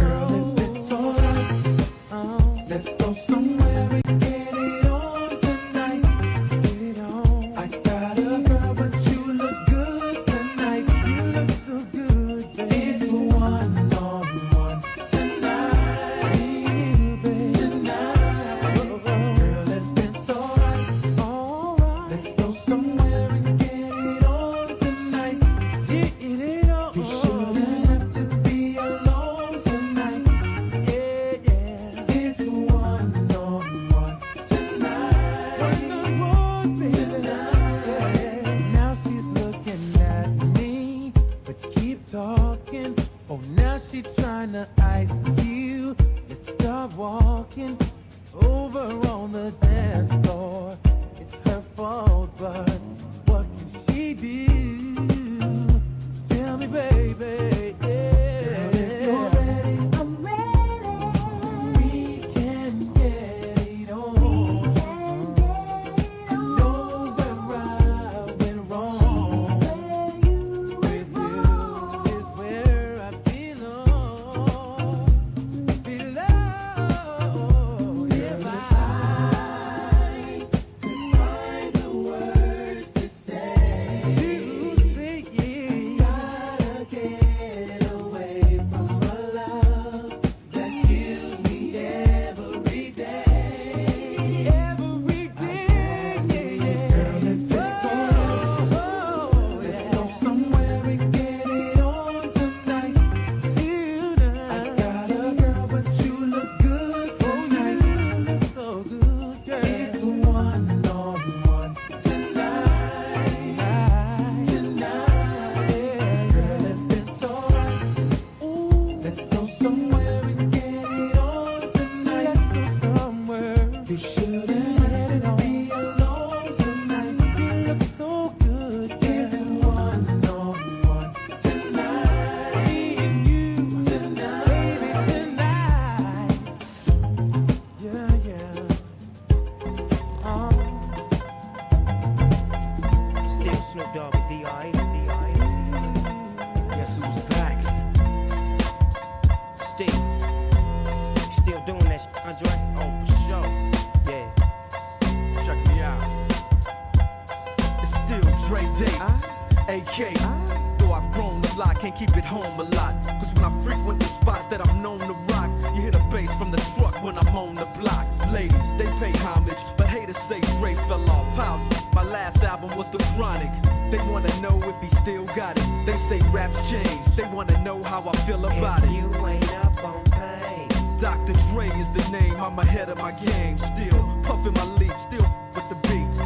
Girl, if it's alright, let's go somewhere and get it on tonight. Let's get it on. I got a girl, but you look good tonight. You look so good, baby. It's one-on-one tonight. Me and you, baby. Tonight. Girl, if it's alright, let's go somewhere and get it on tonight. Get it on. You shouldn't have to be alone tonight. Yeah, yeah. It's one-on-one tonight. One-on-one, baby. Tonight. Now she's looking at me, but keep talking. Oh, now she trying to ice you. Let's start walking over on the dance floor. It's her fault, but what can she do? Tell me, baby. Yeah. If you're ready, I'm ready. We can get it on. I know where I went wrong. With you is where I belong. If I could find the words to say, you say yeah. Gotta get away from a love that kills me every day. Every day, yeah, yeah. Girl, if it's alright, let's go somewhere and get it on tonight. I got a girl, but you look good tonight. You look so good, girl. It's one-on-one tonight. Tonight. Girl, if it's alright, let's go somewhere and get it on tonight. Let's go somewhere. You shouldn't have to be alone tonight. You look so good, girl. It's one-on-one tonight. Me and you tonight, baby, tonight. Yeah, yeah. Still Snoop Dogg and D.I. Guess who's back? Still doing that shit, Andre? Oh, for sure. Yeah. Check me out. It's still Dre Day, AK. Though I've grown a lot, can't keep it home a lot. Cause when I frequent the spots that I'm known to rock, you hear the bass from the truck when I'm on the block. Ladies, they pay homage, but haters say Dre fell off. How? My last album was The Chronic. They wanna know if he still got it. They say raps changed. They wanna know how I feel about it. You ain't up on pain. Dr. Dre is the name, I'm ahead of my game. Still puffin' my leaf, still with the beats.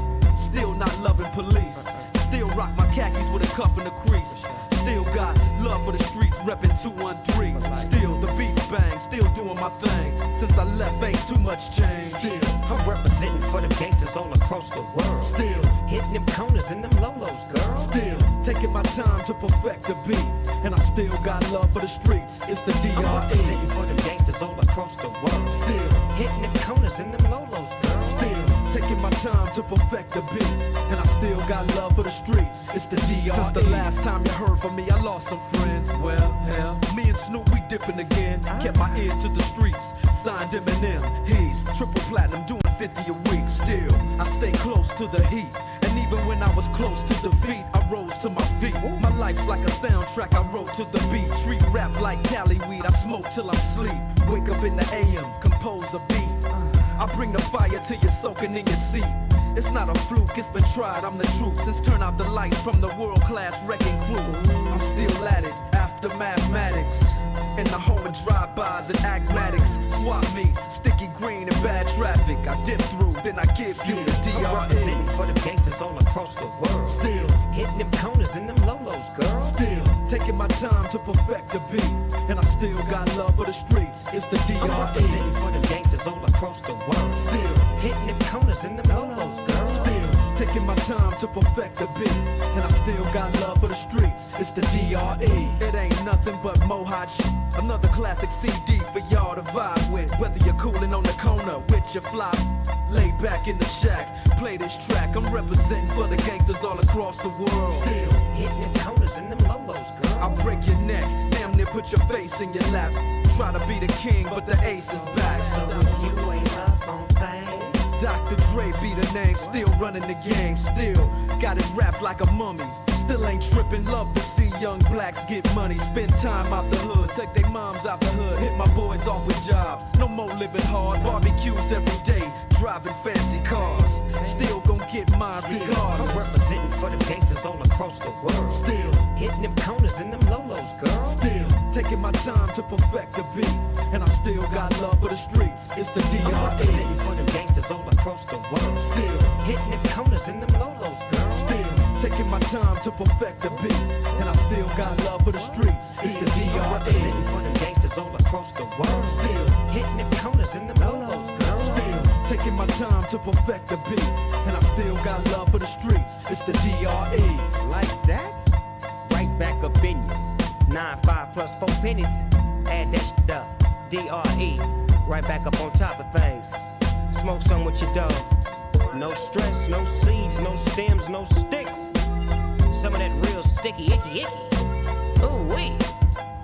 Still not loving police. Still rock my khakis with a cuff and a crease. Still got love for the streets, reppin' 213. Still the beats bang, still doing my thing. Since I left, ain't too much change. Still I'm representing for them gangsters all across the world. Still hitting them corners and them lolos, girl. Still taking my time to perfect the beat. And I still got love for the streets. It's the D.R.E. I'm representing for them gangsters all across the world. Still hitting them corners and them lolos, girl. Still taking my time to perfect the beat. And I still got love for the streets. It's the D.R.E. Since the last time you heard from me, I lost some friends. Well, hell, me and Snoop, we dipping again. Kept my ear to the streets. Signed Eminem. He's triple platinum, doing 50 a week. Still, I stay close to the heat. And even when I was close to defeat, I rose to my feet. My life's like a soundtrack I wrote to the beat. Treat rap like Cali weed, I smoke till I'm sleep. Wake up in the AM, compose a beat. I bring the fire till you're soaking in your seat. It's not a fluke, it's been tried, I'm the truth. Since turn out the lights from the world-class wrecking crew, I'm still at it, after mathematics. In the home of drive-bys and acmatics, swap meets, sticky green and bad traffic. I dip through, then I give you the DRE. I'm representing for the gangsters all across the world. Still hitting them corners and them lolos, girl. Still taking my time to perfect the beat, and I still got love for the streets. It's the DRE. I'm representing for the gangsters all across the world. Still hitting them corners and them lolos, girl. Still taking my time to perfect the beat, and I still got love for the streets. It's the DRE. It ain't nothing but mohawk shit. Another classic CD for y'all to vibe with. Whether you're cooling on the corner with your fly, lay back in the shack, play this track. I'm representing for the gangsters all across the world. Still hitting them corners and them lolos, girl. I'll break your neck, damn near put your face in your lap. Try to be the king, but the ace is back. So you ain't up on things. Dr. Dre be the name, still running the game, still got it wrapped like a mummy. Still ain't tripping, love to see young blacks get money. Spend time out the hood, take their moms out the hood. Hit my boys off with jobs, no more living hard. Barbecues every day, driving fancy cars. Still gon' get mine regardless. I'm representing for the gangsters all across the world. Still hitting them corners and them lolos, girl. Still taking my time to perfect the beat, and I still got love for the streets. It's the DRE. I'm representing for the gangsters all across the world. Still hitting them corners and them lolos, girl. Still taking my time to perfect the beat, and I still got love for the streets. It's the DRE. I'm representing for the gangsters all across the world. Still hitting them corners and them lolos, girl. Still taking my time to perfect the beat, and I still got love for the streets. It's the DRE. Like that? Right back up in you. 9-5 plus 4 pennies. Add that shit up. DRE. Right back up on top of things. Smoke some with your dog. No stress, no seeds, no stems, no sticks. Some of that real sticky, icky. Ooh wee.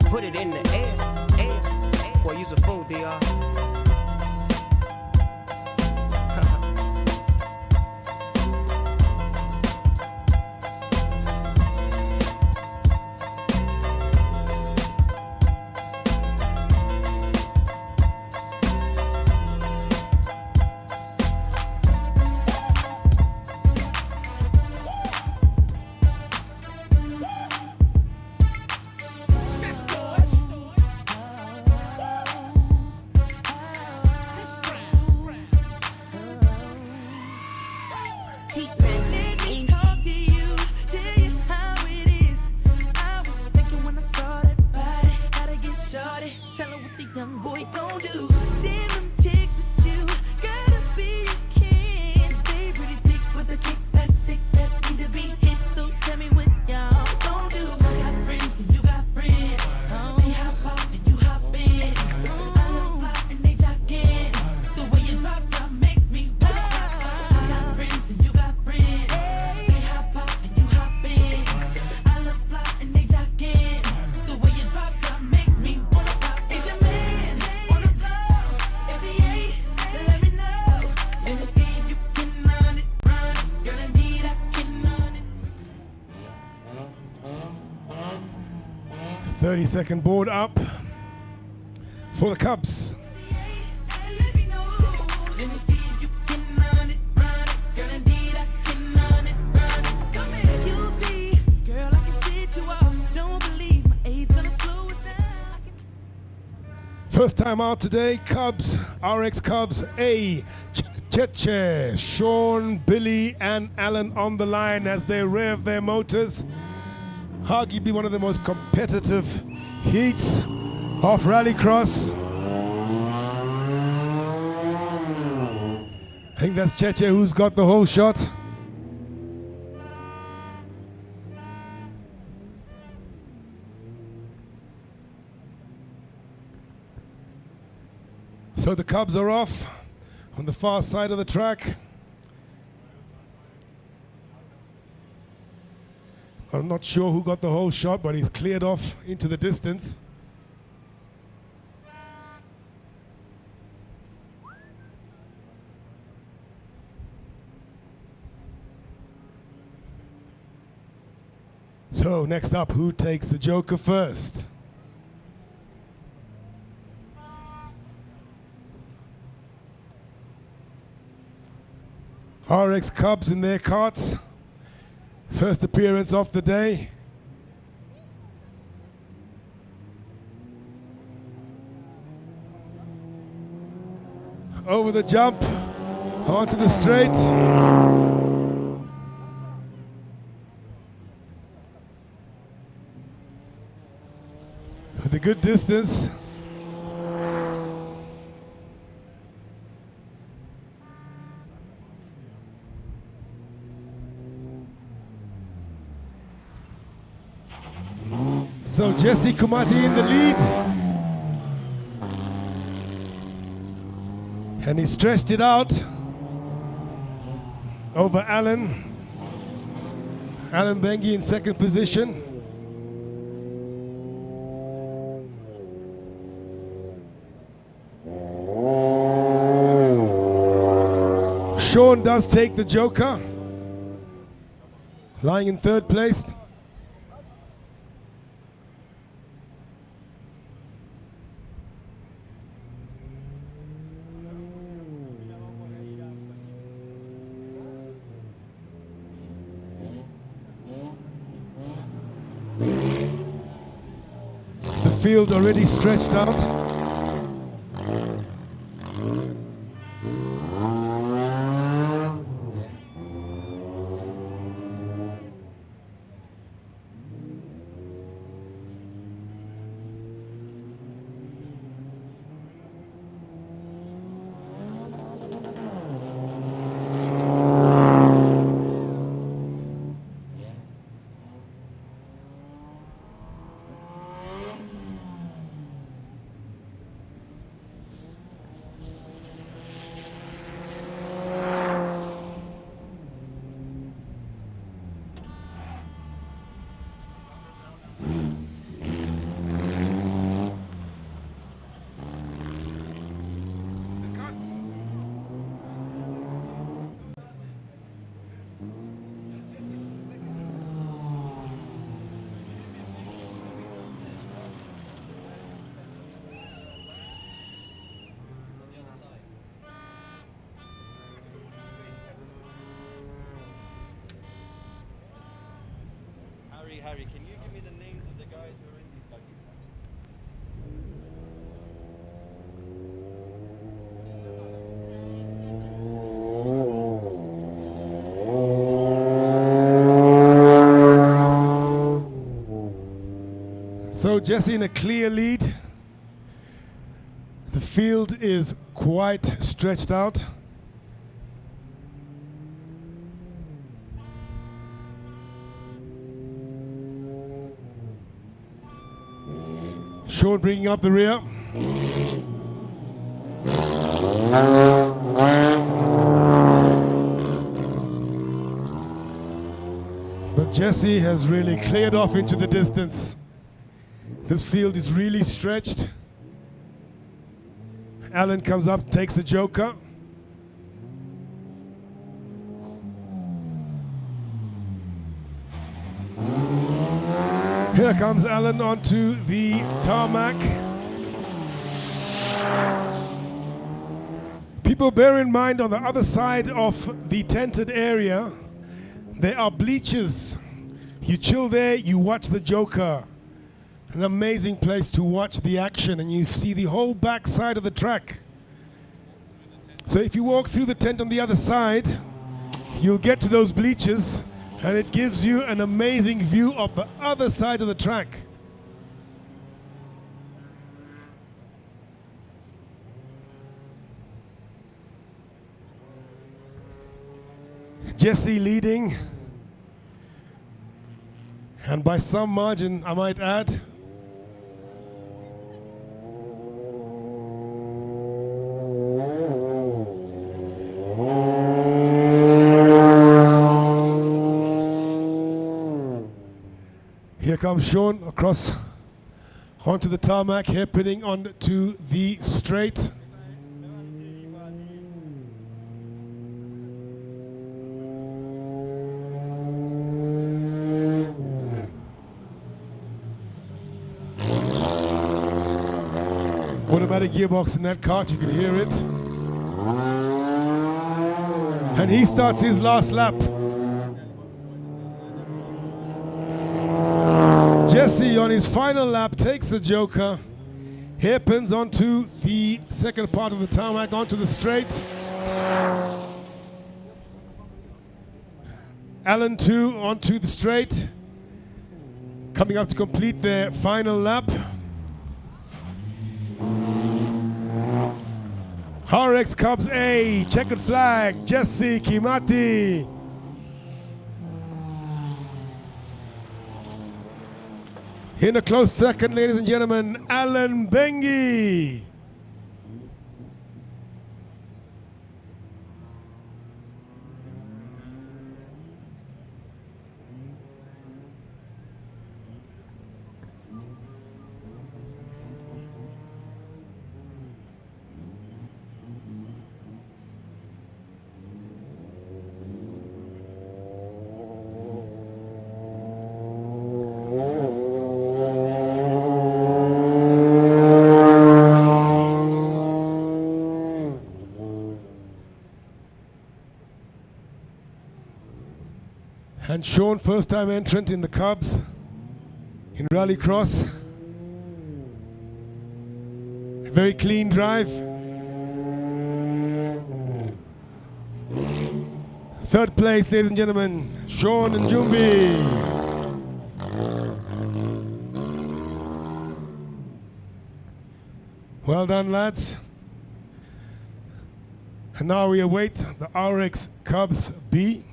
Put it in the air. Boy, use a fool, DR. Second board up for the Cubs. First time out today, Cubs, RX Cubs A, Cheche, Sean, Billy, and Alan on the line as they rev their motors. Arguably one of the most competitive heats of Rallycross. I think that's Cheche who's got the whole shot. So the Cubs are off on the far side of the track. I'm not sure who got the whole shot, but he's cleared off into the distance. So next up, who takes the Joker first? RX Cubs in their carts. First appearance of the day. Over the jump, onto the straight. With a good distance. So Jesse Kumati in the lead. And he stretched it out over Alan. Alan Bengi in second position. Sean does take the joker, lying in third place. The field already stretched out. Harry, can you give me the names of the guys who are in these buggies? So Jesse in a clear lead. The field is quite stretched out. Sean bringing up the rear. But Jesse has really cleared off into the distance. This field is really stretched. Alan comes up, takes the joker. Here comes Alan onto the tarmac. People bear in mind on the other side of the tented area, there are bleachers. You chill there, you watch the joker. An amazing place to watch the action, and you see the whole back side of the track. So if you walk through the tent on the other side, you'll get to those bleachers, and it gives you an amazing view of the other side of the track. Jesse leading, and by some margin, I might add. Here comes Sean across onto the tarmac, hairpinning onto the straight. Automatic gearbox in that cart, you can hear it. And he starts his last lap. Jesse on his final lap takes the Joker, hairpins onto the second part of the tarmac, onto the straight. Alan too onto the straight, coming up to complete their final lap. RX Cubs A, checkered flag, Jesse Kimati. In a close second, ladies and gentlemen, Alan Bengi. And Sean, first time entrant in the Cubs in Rallycross. Very clean drive. Third place, ladies and gentlemen, Sean and Jumbi. Well done, lads. And now we await the RX Cubs B.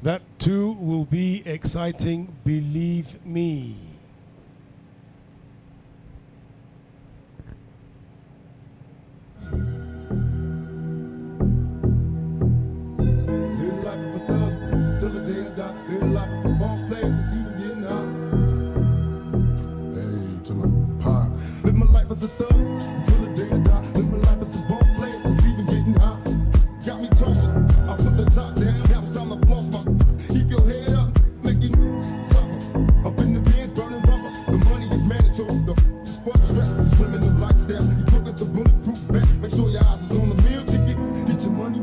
That too will be exciting, believe me. Live life of a thug till the day I die. Live life of a boss player, it's even getting hot. Hey, to my pop. Live my life as a thug till the day I die. Live my life as a boss player, it's even getting hot. Got me tossing, I put the top down. Now it's time to floss my. Keep your head up, make it suffer. Up in the bins, burning rubber. The money is mandatory. Just for the stress, this criminal lifestyle. You cook at the bulletproof vest. Make sure your eyes is on the meal ticket. Get your money.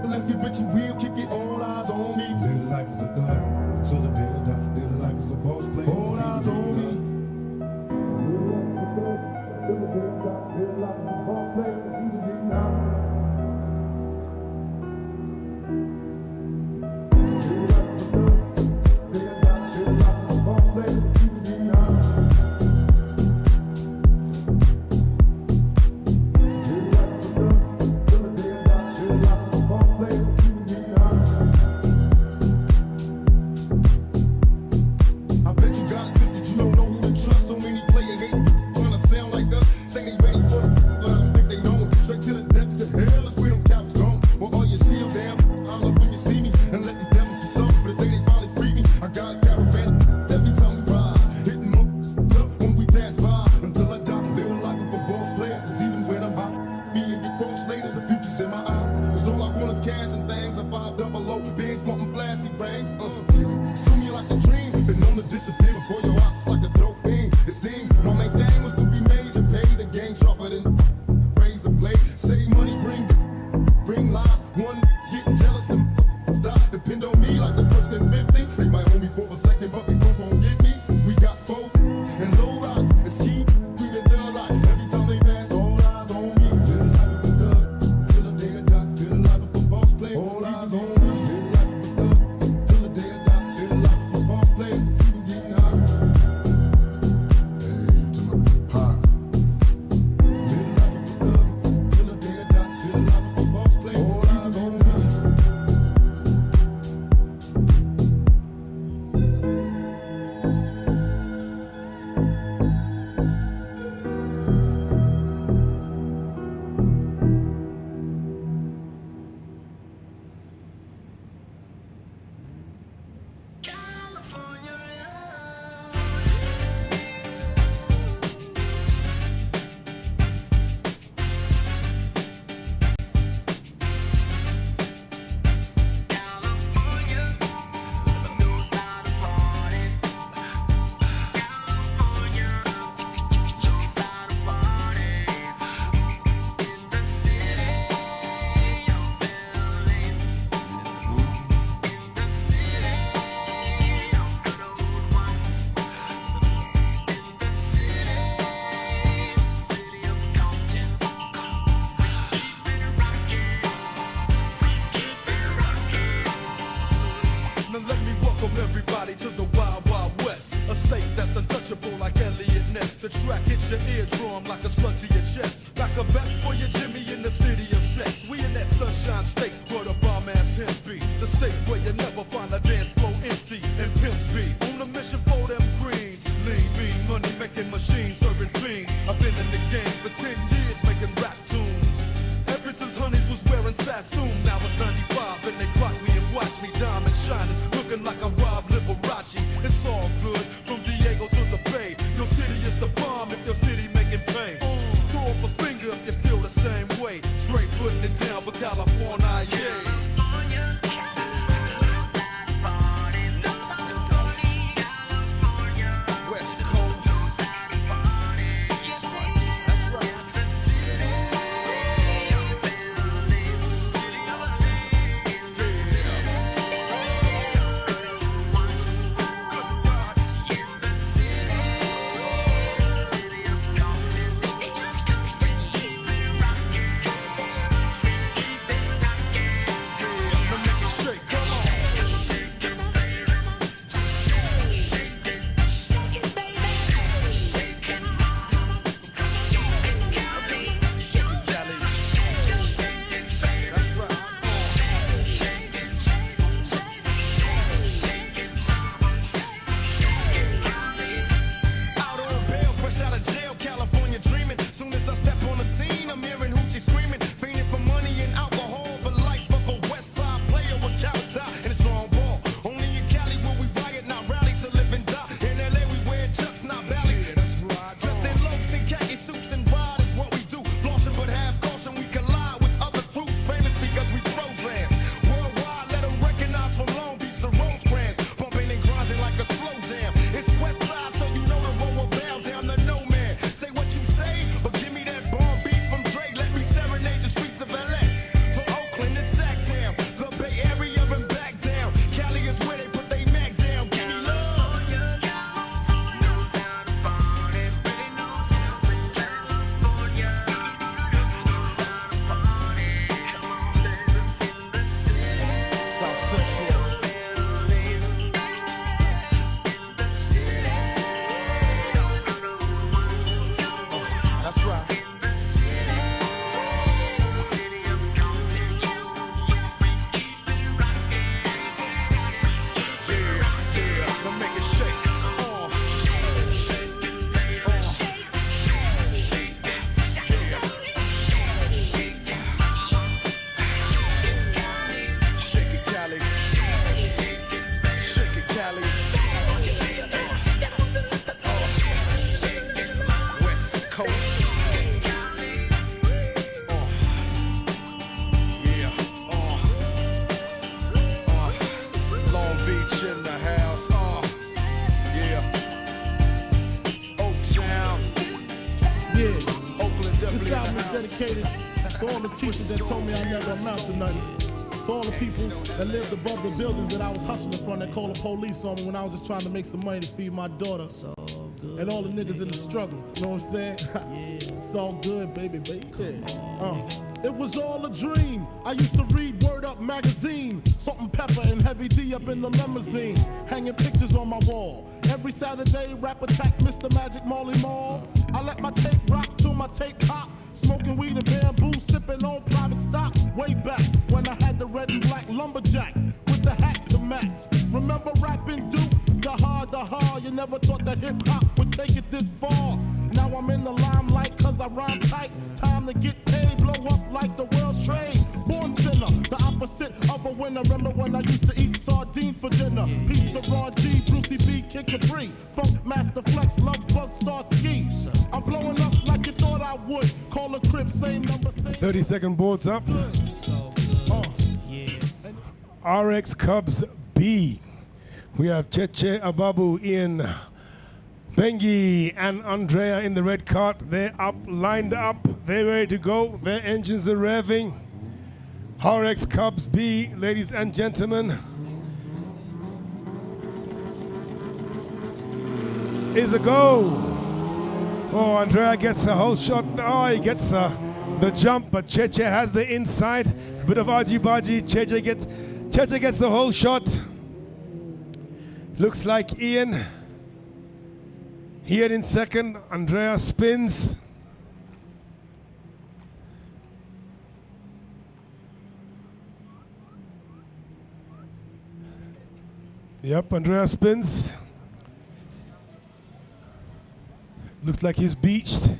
Let's get rich and real, kick it, all eyes on me. Live life as a thug, till the day I die. Live life as a boss player, all eyes on me. Live life as a boss player, it's even getting hot. Live life as a thug, till the day I die. Live life as a boss player, it's even getting hot. Live life as a thug, till the day I die. Live life as a boss player, it's even getting hot. I bet you got it twisted, you don't know who to trust. So many players hate trying to sound like us. Say they ready for it, but I don't think they know it. Straight to the depths of hell, that's where those cowards gone. Well, all your shield down, I'll look when you see me. And let these devils be soft for the day they finally free me. I got a caravan every time we ride. Hitting up when we pass by. Until I die, live a life of a boss player. Cause even when I'm hot, me and get crossed later, the future's in my eyes. Cause all I want is cash and things. A 500, bands wanting flashy bangs. Sue me like a dream. Been known to disappear before your ops like a dope fiend. It seems my main thing was to be major, pay the game sharper than razor blade. Save money, bring lies. One getting jealous and stop. Depend on me like the first and 50. They might hold me for a second, but they both won't get me. We got both and low riders and ski. We been thug life every time they pass. All eyes on me. Live the life of a thug till the day I die. Live the life of a boss player. All eyes on me. Live the life of a thug till the day I die. Live the life of a boss player. It's even getting hot. Cali to the Wild Wild West. A state that's untouchable like Elliot Ness. The track hits your eardrum like a slug to your chest. Like a vest for your Jimmy in the city of sex. We in that sunshine state where the bomb ass him be. The state where you never find a dance floor empty and pimp speed. On a mission for them greens. Lean, mean, money making machines serving fiends. I've been in the game for 10 years making rap tunes. Ever since Honeys was wearing Sassoon. Now it's 95 and they clock me and watch me diamond shining. Looking like a Rob Liberace. It's all good from Diego to the Bay. Your city is the bomb if your city making pain. Throw up a finger if you feel the same way. Straight putting it down for California, yeah. West Coast. That's right. dedicated to all the teachers that told me I never amount to nothing. To all the people that lived above the buildings that I was hustling from that called the police on me when I was just trying to make some money to feed my daughter. And all the niggas in the struggle, you know what I'm saying? It's all good, baby, baby. It was all a dream. I used to read Word Up magazine, Salt and Pepper and Heavy D up in the limousine, hanging pictures on my wall. Every Saturday, rap attack Mr. Magic Marley Marl. I let my tape rock till my tape pop. Smoking weed and bamboo, sipping on private stock. Way back when I had the red and black lumberjack with the hat to match. Remember rapping Duke? The hard, you never thought that hip hop would take it this far. Now I'm in the limelight cause I rhyme tight. Time to get paid, blow up like the world's trade. Born sinner, the opposite of a winner. Remember when I used to eat sardines for dinner? Peace to Ron G, Brucey B, Kid Capri, Funk Master Flex, Love Bug, Star Ski. I'm blowing up like you thought I would. Call a crib, same number, same 30-second boards up. RX Cubs B. We have Cheche Ababu in Bengi and Andrea in the red cart. They're up, lined up, they're ready to go. Their engines are revving. RX Cubs B, ladies and gentlemen, is a go. Oh, Andrea gets a whole shot. Oh, he gets the jump, but Cheche has the inside. A bit of argy-bargy. Cheche gets the whole shot. Looks like Ian here in second. Andrea spins. Yep, Andrea spins. Looks like he's beached.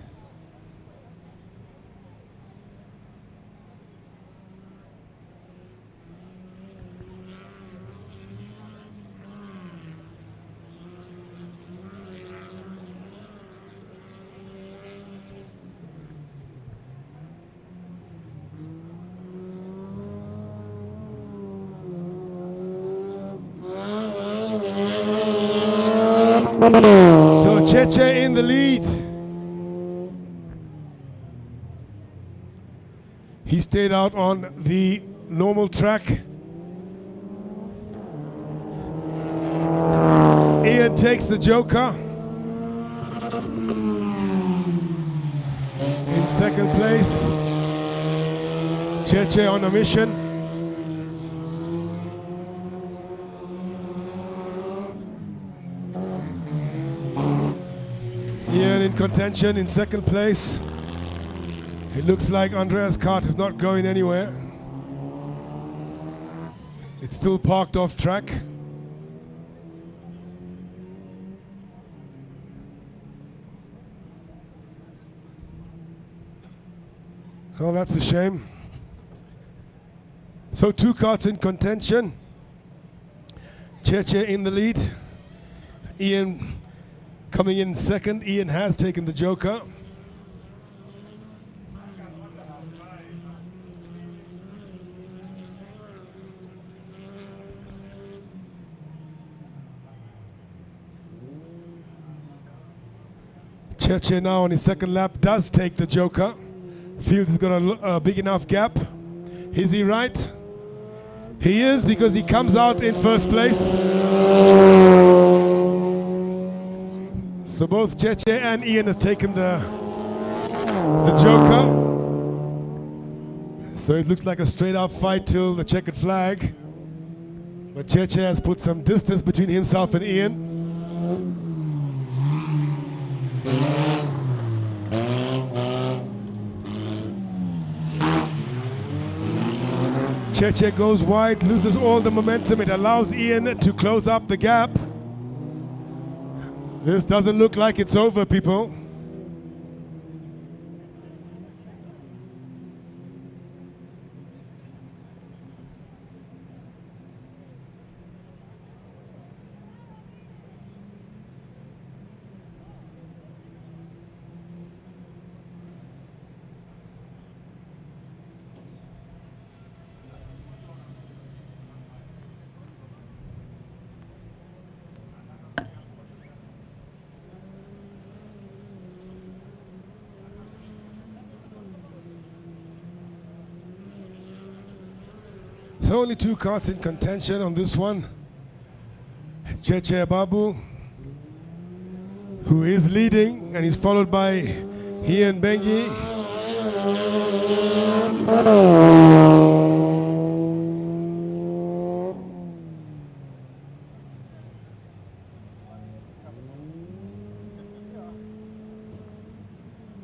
So Cheche in the lead. He stayed out on the normal track. Ian takes the Joker. In second place, Cheche on a mission. Ian in contention in second place. It looks like Andrea's cart is not going anywhere. It's still parked off track. Oh, that's a shame. So 2 carts in contention. Cheche in the lead. Ian coming in second. Ian has taken the Joker. Cheche now on his second lap does take the Joker. Fields has got a big enough gap. Is he right? He is, because he comes out in first place. So both Cheche and Ian have taken the Joker. So it looks like a straight up fight till the checkered flag. But Cheche has put some distance between himself and Ian. Cheche goes wide, loses all the momentum. It allows Ian to close up the gap. This doesn't look like it's over, people. So only 2 carts in contention on this one. Cheche Babu, who is leading, and he's followed by Ian Bengi.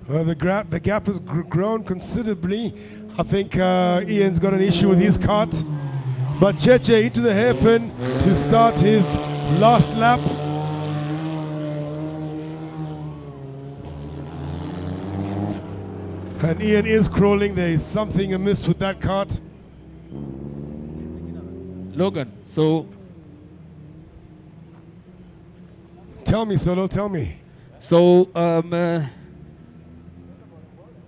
Well, the gap has grown considerably. I think Ian's got an issue with his cart. But Cheche into the hairpin to start his last lap. And Ian is crawling. There is something amiss with that cart. Logan, so... Tell me, Solo, tell me. So,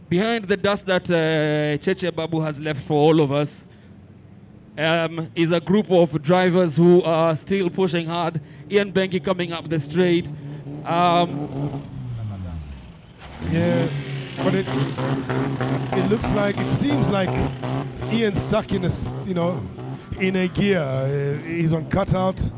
behind the dust that Cheche Babu has left for all of us is a group of drivers who are still pushing hard. Ian Benki coming up the straight. Yeah, but it looks like, it seems like Ian's stuck in a, in a gear. He's on cutout,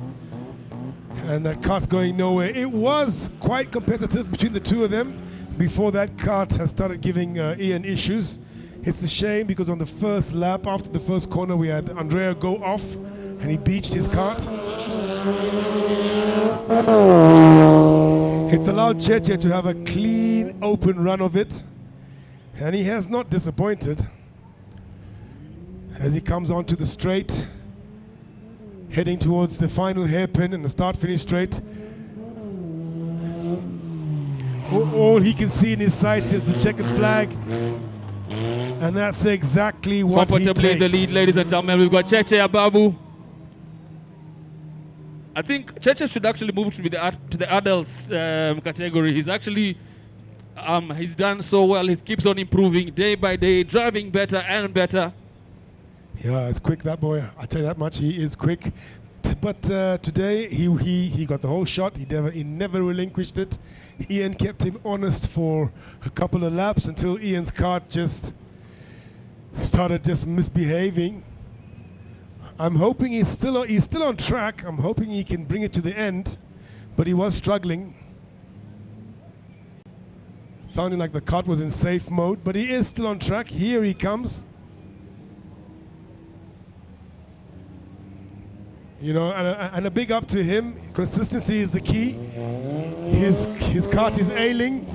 and that cart's going nowhere. It was quite competitive between the two of them before that cart has started giving Ian issues. It's a shame because on the first lap, after the first corner, we had Andrea go off and he beached his cart. It's allowed Cheche to have a clean, open run of it, and he has not disappointed as he comes onto the straight, heading towards the final hairpin and the start-finish straight. All he can see in his sights is the checkered flag, and that's exactly what he Comfortably in the takes. lead, ladies and gentlemen. We've got Cheche Ababu. I think Cheche should actually move to the adults category. He's actually he's done so well. He keeps on improving day by day, driving better and better. Yeah, it's quick, that boy. I tell you that much. He is quick. But today he got the whole shot. He never relinquished it. Ian kept him honest for a couple of laps until Ian's kart just started just misbehaving. I'm hoping he's still on track. I'm hoping he can bring it to the end, but he was struggling. Sounding like the kart was in safe mode, but he is still on track. Here he comes. You know, and a big up to him. Consistency is the key. His kart is ailing,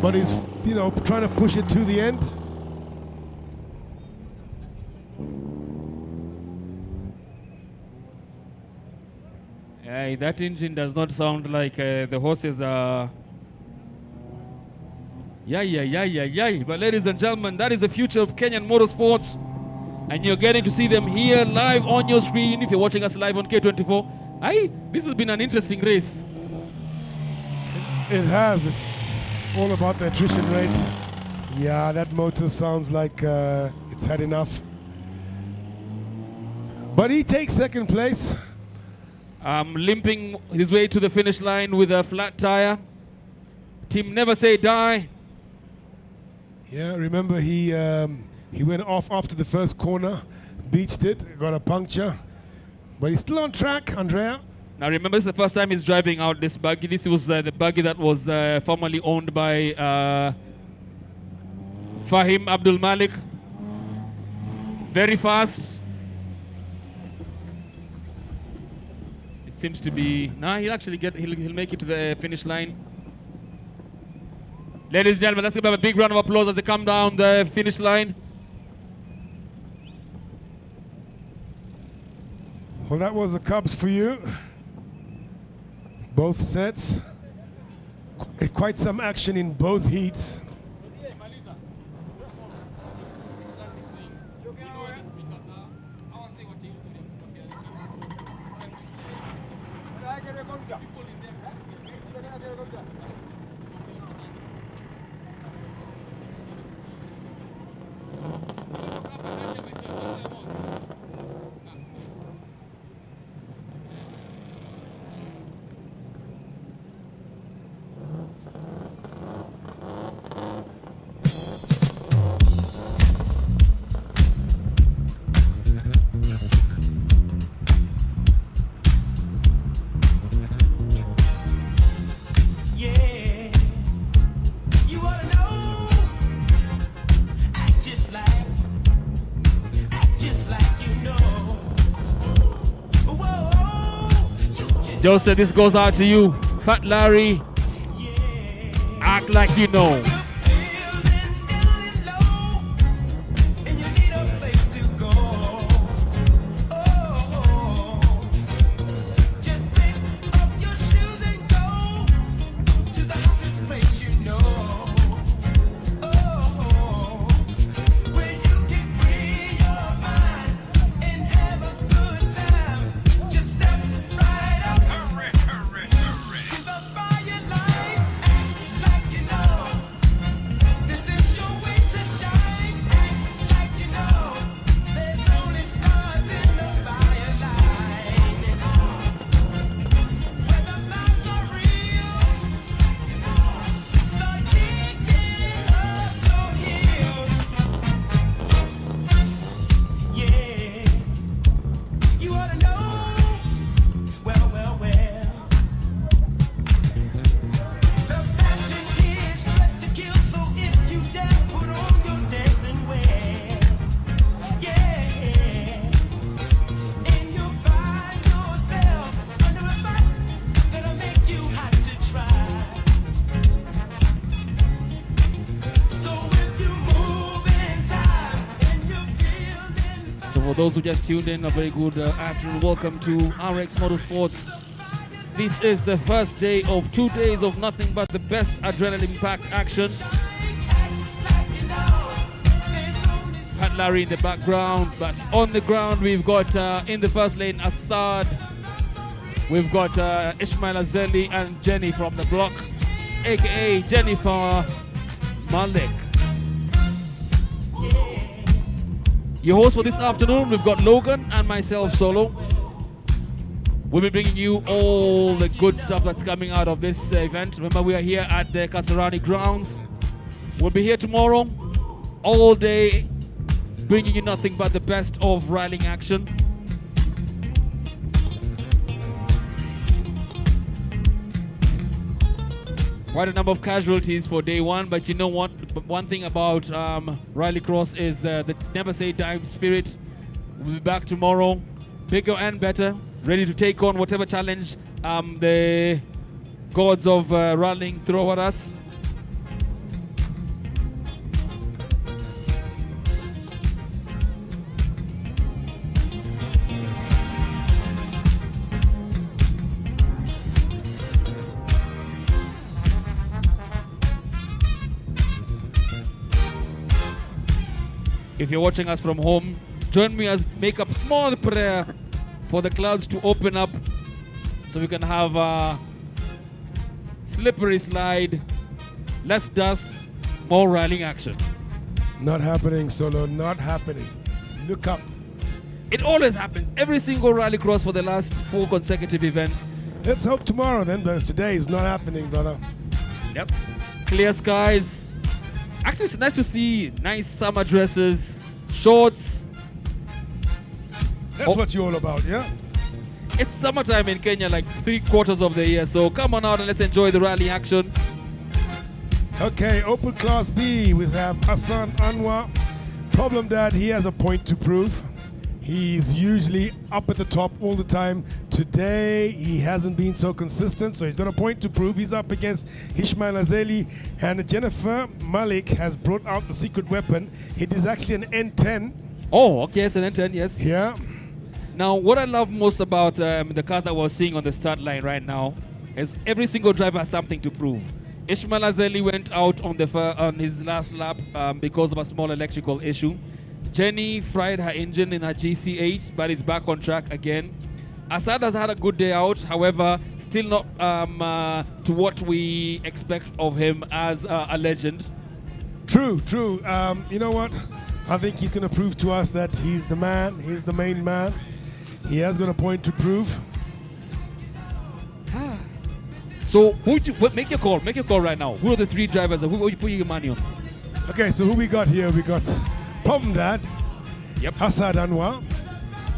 but he's, you know, trying to push it to the end. Hey, that engine does not sound like the horses are. Yeah. But ladies and gentlemen, that is the future of Kenyan motorsports. And you're getting to see them here live on your screen if you're watching us live on K24. Aye, this has been an interesting race. It has. It's all about the attrition rate. Yeah, that motor sounds like it's had enough. But he takes second place. Limping his way to the finish line with a flat tire. Team Never Say Die. Yeah, remember he went off after the first corner, beached it, got a puncture. But he's still on track, Andrea. Now remember, this is the first time he's driving out this buggy. This was the buggy that was formerly owned by Fahim Abdul Malik. Very fast. It seems to be... Nah, he'll actually he'll make it to the finish line. Ladies and gentlemen, let's give them a big round of applause as they come down the finish line. Well, that was the Cubs for you. Both sets. Quite some action in both heats. Joseph, this goes out to you. Fat Larry, act like you know. those who just tuned in, a very good afternoon. Welcome to RX Motorsports. This is the first day of 2 days of nothing but the best adrenaline-packed action. Pat Larry in the background, but on the ground we've got in the first lane Assad. We've got Ismail Azeli and Jenny from the block, aka Jennifer Malik. Your host for this afternoon, we've got Logan and myself solo. We'll be bringing you all the good stuff that's coming out of this event. Remember, we are here at the Kasarani grounds. We'll be here tomorrow, all day, bringing you nothing but the best of rallying action. Quite a number of casualties for day one, but you know what? One thing about Rallycross is the never say die spirit. We'll be back tomorrow, bigger and better, ready to take on whatever challenge the gods of rallying throw at us. If you're watching us from home, join me as make up small prayer for the clouds to open up so we can have a slippery slide, less dust, more rallying action. Not happening, Solo, not happening. Look up. It always happens. Every single rallycross for the last 4 consecutive events. Let's hope tomorrow then, because today is not happening, brother. Yep. Clear skies. Actually, it's nice to see nice summer dresses, shorts. That's what you're all about, yeah? It's summertime in Kenya, like 3/4 of the year. So come on out and let's enjoy the rally action. Okay, Open Class B, we have Hassan Anwar. Problem that he has a point to prove. He's usually up at the top all the time. Today, he hasn't been so consistent, so he's got a point to prove. He's up against Ishmael Azeli, and Jennifer Malik has brought out the secret weapon. It is actually an N10. Oh, okay, it's an N10, yes. Yeah. Now, what I love most about the cars that we're seeing on the start line right now is every single driver has something to prove. Ishmael Azeli went out on his last lap because of a small electrical issue. Jenny fried her engine in her GC8, but is back on track again. Assad has had a good day out, however, still not to what we expect of him as a legend. True, true. You know what? I think he's going to prove to us that he's the man, he's the main man. He has got a point to prove. So, make your call right now. Who are the 3 drivers? Who are you putting your money on? Okay, so who we got here? We got Problem Dad, yep. Hassan Anwar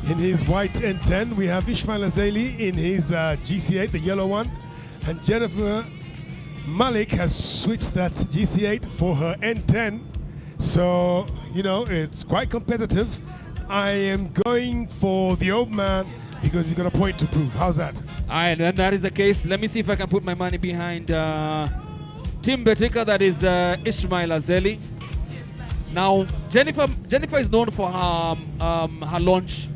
in his white N10. We have Ishmael Azeli in his GC8, the yellow one. And Jennifer Malik has switched that GC8 for her N10. So, you know, it's quite competitive. I am going for the old man because he's got a point to prove. How's that? All right, and that is the case. Let me see if I can put my money behind Tim Betika, that is Ishmael Azeli. Now, Jennifer is known for her launch.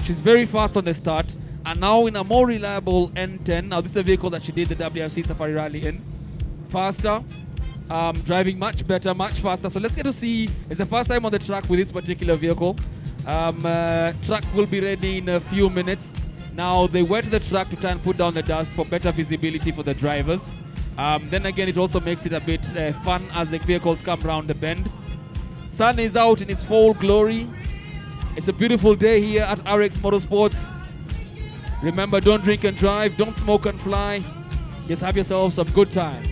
She's very fast on the start. And now in a more reliable N10. Now, this is a vehicle that she did the WRC Safari Rally in. Faster, driving much better, much faster. So let's get to see. It's the first time on the track with this particular vehicle. Track will be ready in a few minutes. Now, they went to the track to try and put down the dust for better visibility for the drivers. Then again, it also makes it a bit fun as the vehicles come around the bend. Sun is out in its full glory. It's a beautiful day here at RX Motorsports. Remember, don't drink and drive, don't smoke and fly. Just have yourself some good time.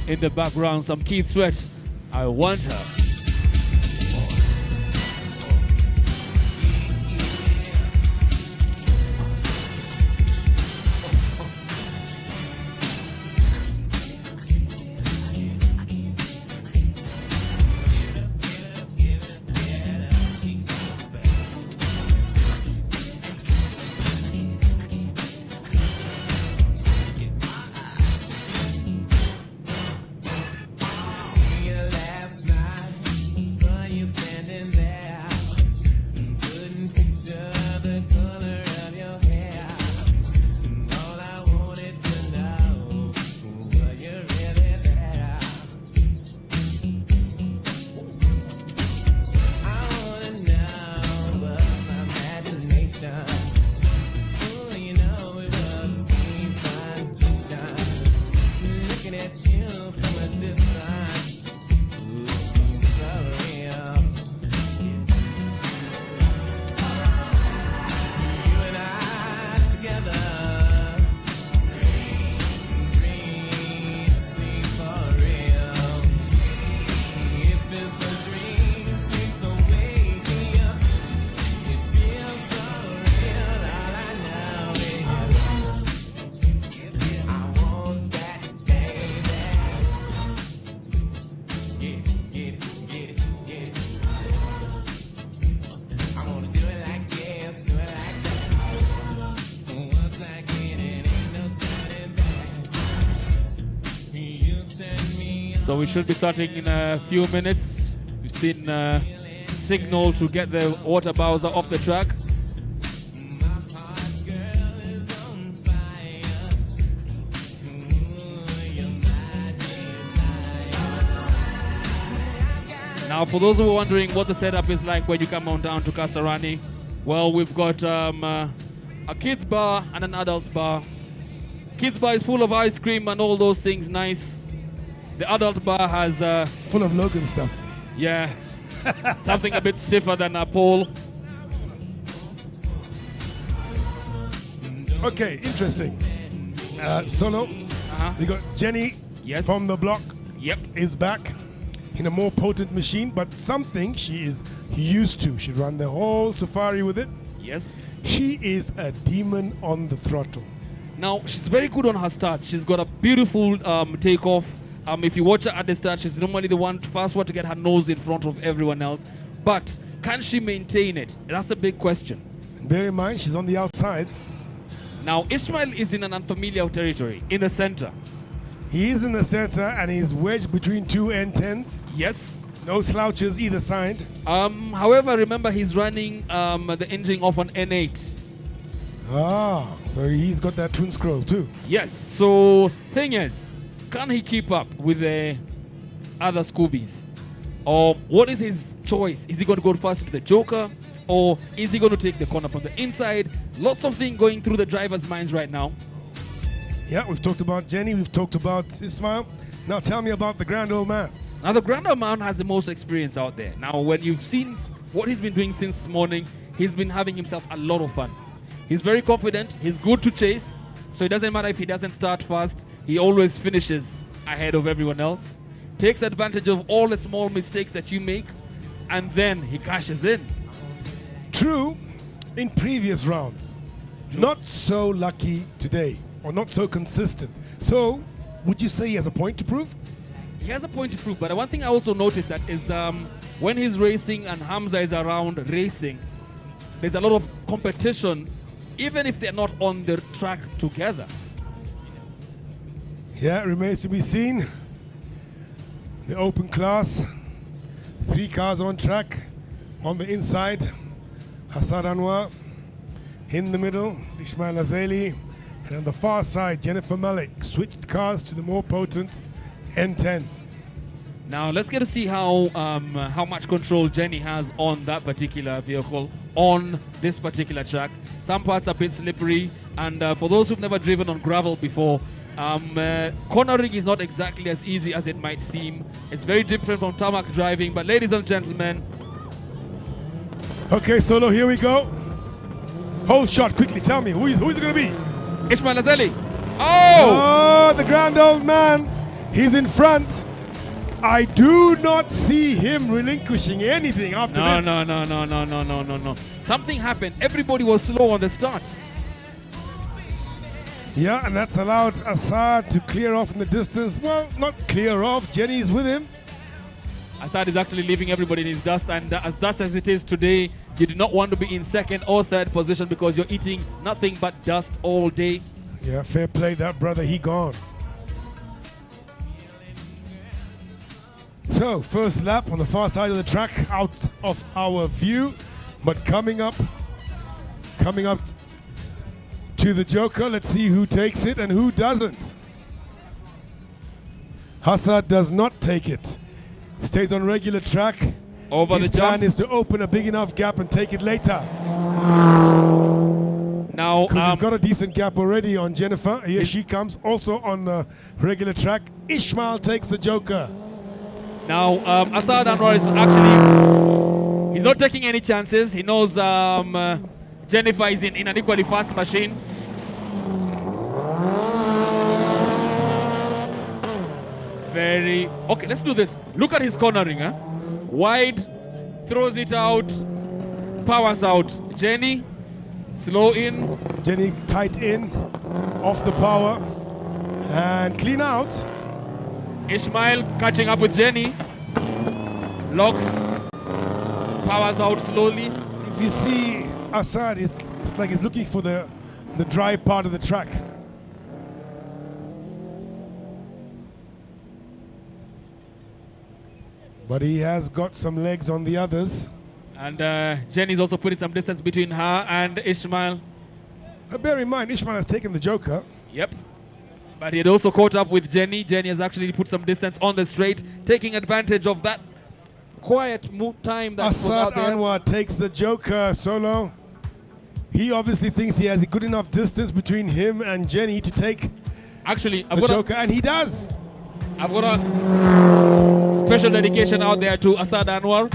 In the background, some Keith Sweat. I want her. So we should be starting in a few minutes. We've seen signal to get the water bowser off the track. Now, for those who are wondering what the setup is like when you come on down to Kasarani, well, we've got a kids bar and an adults bar. Kids bar is full of ice cream and all those things nice. The adult bar has full of Logan stuff. Yeah, something a bit stiffer than a pole. Okay, interesting. Solo, we got Jenny from the block. Yep, is back in a more potent machine, but something she is used to. She ran the whole safari with it. Yes. She is a demon on the throttle. Now, she's very good on her starts. She's got a beautiful takeoff. If you watch her at the start, she's normally the first one to get her nose in front of everyone else. But can she maintain it? That's a big question. And bear in mind, she's on the outside. Now, Ishmael is in an unfamiliar territory, in the center. He is in the center and he's wedged between two N10s. Yes. No slouches either side. However, remember he's running the engine off an N8. Ah, so he's got that twin scroll too. Yes, so thing is, can he keep up with the other Scoobies? Or what is his choice? Is he going to go faster to the Joker? Or is he going to take the corner from the inside? Lots of things going through the driver's minds right now. Yeah, we've talked about Jenny, we've talked about Ismail. Now tell me about the grand old man. Now the grand old man has the most experience out there. Now when you've seen what he's been doing since morning, he's been having himself a lot of fun. He's very confident, he's good to chase, so it doesn't matter if he doesn't start fast, he always finishes ahead of everyone else. Takes advantage of all the small mistakes that you make, and then he cashes in. True, in previous rounds. Not so lucky today, or not so consistent. So, would you say he has a point to prove? He has a point to prove, but one thing I also noticed that is when he's racing and Hamza is around racing, there's a lot of competition, even if they're not on the track together. Yeah, it remains to be seen. The open class, 3 cars on track. On the inside, Hassad Anwar. In the middle, Ishmael Azeli. And on the far side, Jennifer Malik switched cars to the more potent N10. Now let's get to see how much control Jenny has on that particular vehicle on this particular track. Some parts are a bit slippery, and for those who've never driven on gravel before, cornering is not exactly as easy as it might seem. It's very different from tarmac driving, but ladies and gentlemen. Okay, Solo, here we go. Whole shot, quickly, tell me, who is it going to be? Ishmael Azeli. Oh! Oh, the grand old man. He's in front. I do not see him relinquishing anything after this. No. Something happened. Everybody was slow on the start. Yeah, and that's allowed Assad to clear off in the distance. Well, not clear off. Jenny's with him. Assad is actually leaving everybody in his dust, and as dust as it is today, you do not want to be in second or third position because you're eating nothing but dust all day. Yeah, fair play, that brother, he gone. So, first lap on the far side of the track, out of our view, but coming up Coming up to the Joker. Let's see who takes it and who doesn't. Hassad does not take it. Stays on regular track. Over His the plan jump. is to open a big enough gap and take it later. Now, Because he's got a decent gap already on Jennifer. Here she comes, also on regular track. Ishmael takes the Joker. Now, Asad Anwar is actually, he's not taking any chances. He knows Jennifer is in an equally fast machine. Okay, let's do this. Look at his cornering, huh? Wide, throws it out, powers out. Jenny, slow in. Jenny tight in, off the power, and clean out. Ishmael catching up with Jenny. Locks, powers out slowly. If you see Assad, it's like he's looking for the dry part of the track. But he has got some legs on the others. And Jenny's also putting some distance between her and Ishmael. Bear in mind, Ishmael has taken the Joker. Yep. But he had also caught up with Jenny. Jenny has actually put some distance on the straight, taking advantage of that quiet time that was out Assad there. Anwar takes the Joker solo. He obviously thinks he has a good enough distance between him and Jenny to take the Joker, and he does. I've got a special dedication out there to Assad Anwar.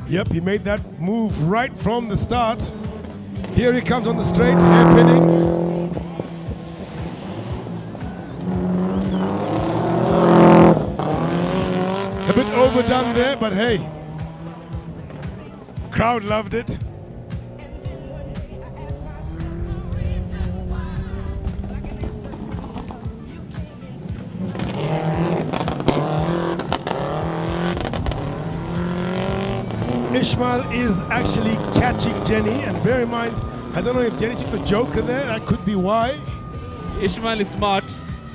Yep, he made that move right from the start. Here he comes on the straight, hairpinning. A bit overdone there, but hey, crowd loved it. Ishmael is actually catching Jenny, and bear in mind, I don't know if Jenny took the Joker there, that could be why. Ishmael is smart.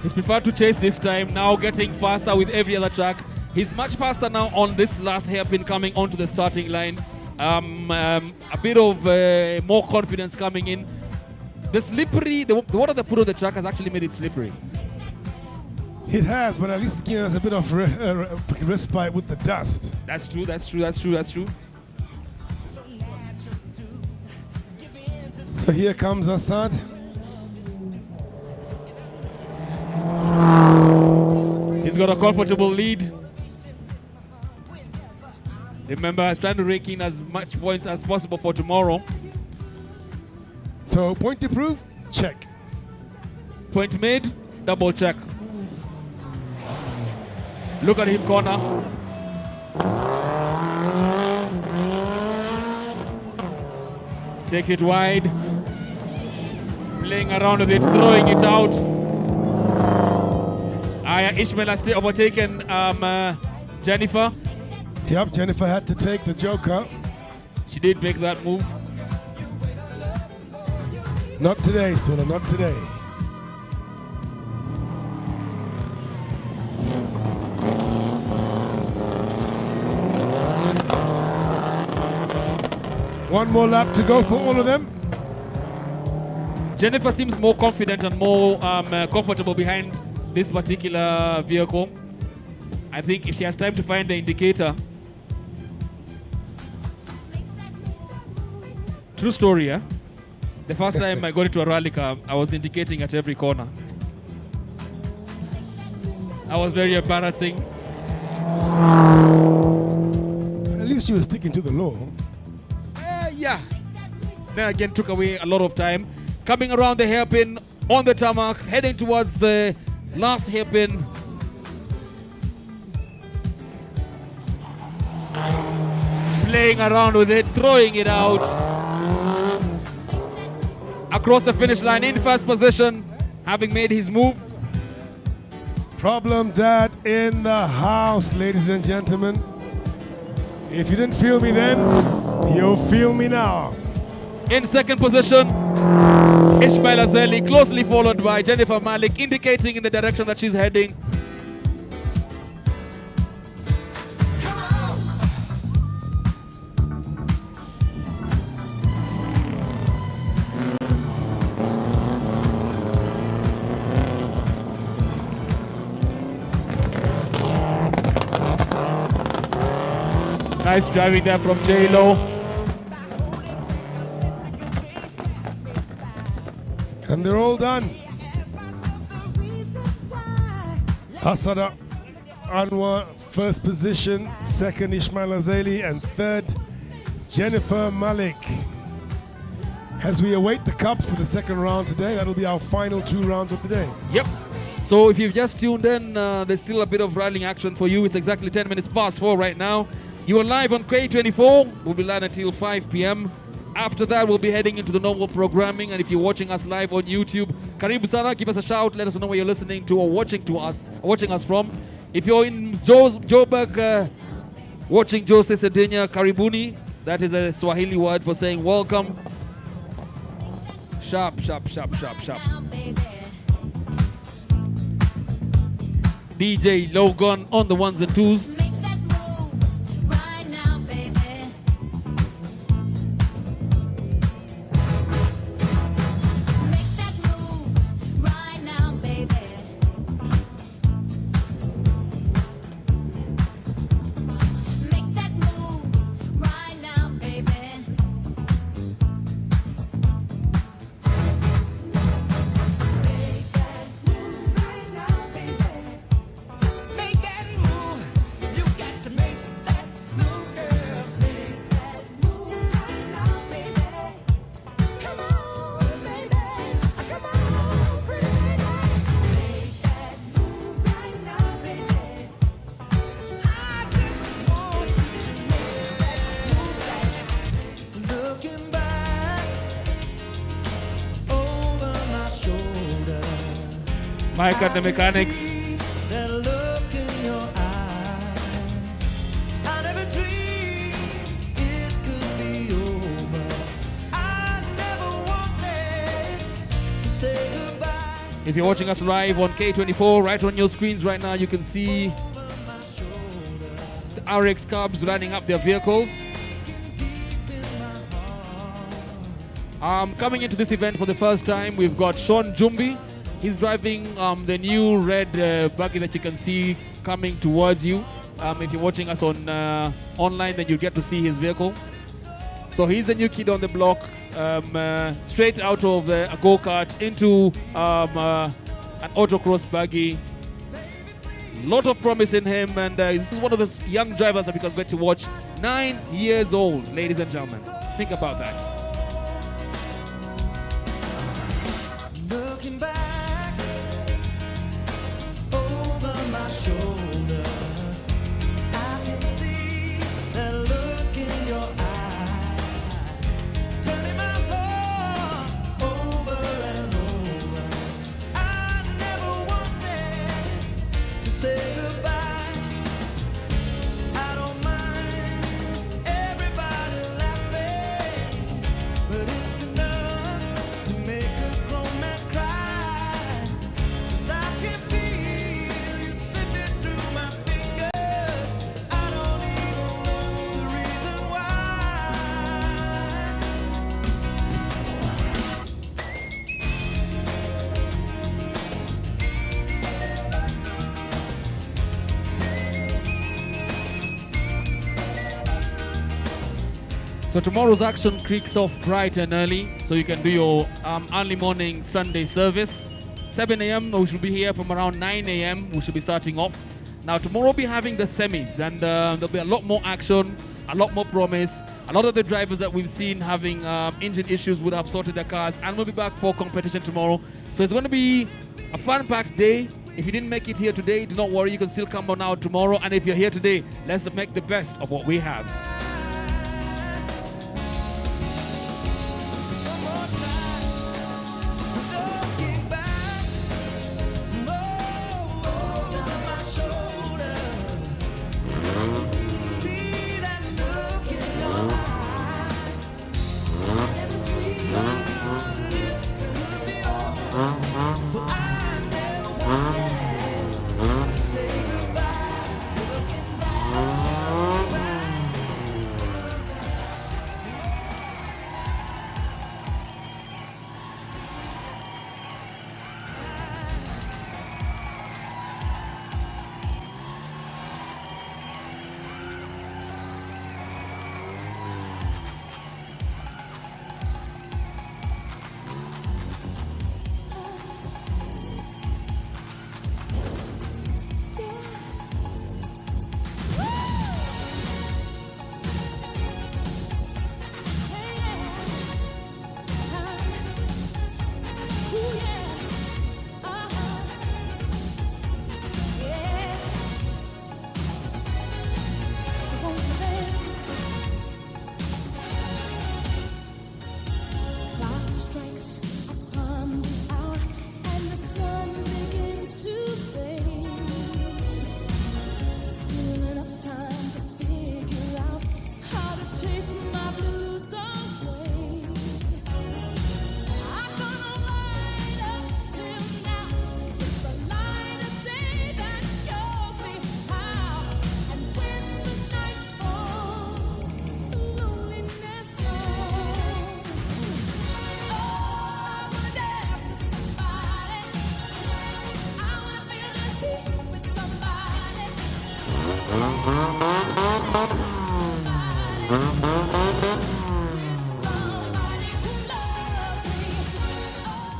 He's preferred to chase this time, now getting faster with every other track. He's much faster now on this last hairpin coming onto the starting line. A bit of more confidence coming in. The slippery, the water they put on the track has actually made it slippery. It has, but at least it's giving us a bit of respite with the dust. That's true, that's true, that's true, that's true. So here comes Assad. He's got a comfortable lead. Remember, he's trying to rake in as much points as possible for tomorrow. So point to prove, check. Point made, double check. Look at him corner. Take it wide. Playing around with it, throwing it out. Ishmael has still overtaken Jennifer. Yep, Jennifer had to take the Joker. She did make that move. Not today, Sula, not today. One more lap to go for all of them. Jennifer seems more confident and more comfortable behind this particular vehicle. I think if she has time to find the indicator. True story, yeah? The first time I got into a rally car, I was indicating at every corner. That was very embarrassing. At least you were sticking to the law. Yeah. Then again, took away a lot of time. Coming around the hairpin on the tarmac, heading towards the last hairpin. Playing around with it, throwing it out. Across the finish line in first position, having made his move. Problem Dad in the house, ladies and gentlemen. If you didn't feel me then, you'll feel me now. In second position, Ishmael Azeli, closely followed by Jennifer Malik, indicating in the direction that she's heading. Nice driving there from J-Lo. And they're all done. Hasada Anwar, first position. Second, Ismail Azali. And third, Jennifer Malik. As we await the cups for the second round today, that'll be our final 2 rounds of the day. Yep. So if you've just tuned in, there's still a bit of rallying action for you. It's exactly 10 minutes past 4 right now. You are live on K24. We'll be live until 5 p.m. After that, we'll be heading into the normal programming. And if you're watching us live on YouTube, Karibu Sana, give us a shout. Let us know where you're listening to or watching us from. If you're in Joburg, watching Jose Sedenya, Karibuni. That is a Swahili word for saying welcome. Sharp, sharp, sharp, sharp, sharp. DJ Logan on the ones and twos. Mike and the mechanics. If you're watching us live on K24, right on your screens right now, you can see the RX Cubs lining up their vehicles. Coming into this event for the first time, we've got Sean Jumbi. He's driving the new red buggy that you can see coming towards you. If you're watching us on online, then you'll get to see his vehicle. So he's a new kid on the block, straight out of a go-kart into an autocross buggy. Lot of promise in him, and this is one of the young drivers that we can get to watch. 9 years old, ladies and gentlemen. Think about that. Looking back over my shoulder, I can see that look in your eye, turning my heart over and over. I never wanted to say goodbye. I don't mind everybody laughing, but it's enough to make a grown man cry. 'Cause I can feel you slipping through my fingers. I don't even know the reason why. So tomorrow's action kicks off bright and early, so you can do your early morning Sunday service. 7 a.m. we should be here from around 9 a.m. we should be starting off. Now tomorrow we'll be having the semis, and there'll be a lot more action, a lot more promise. A lot of the drivers that we've seen having engine issues would have sorted their cars, and we'll be back for competition tomorrow. So it's going to be a fun-packed day. If you didn't make it here today, do not worry, you can still come on out tomorrow. And if you're here today, let's make the best of what we have.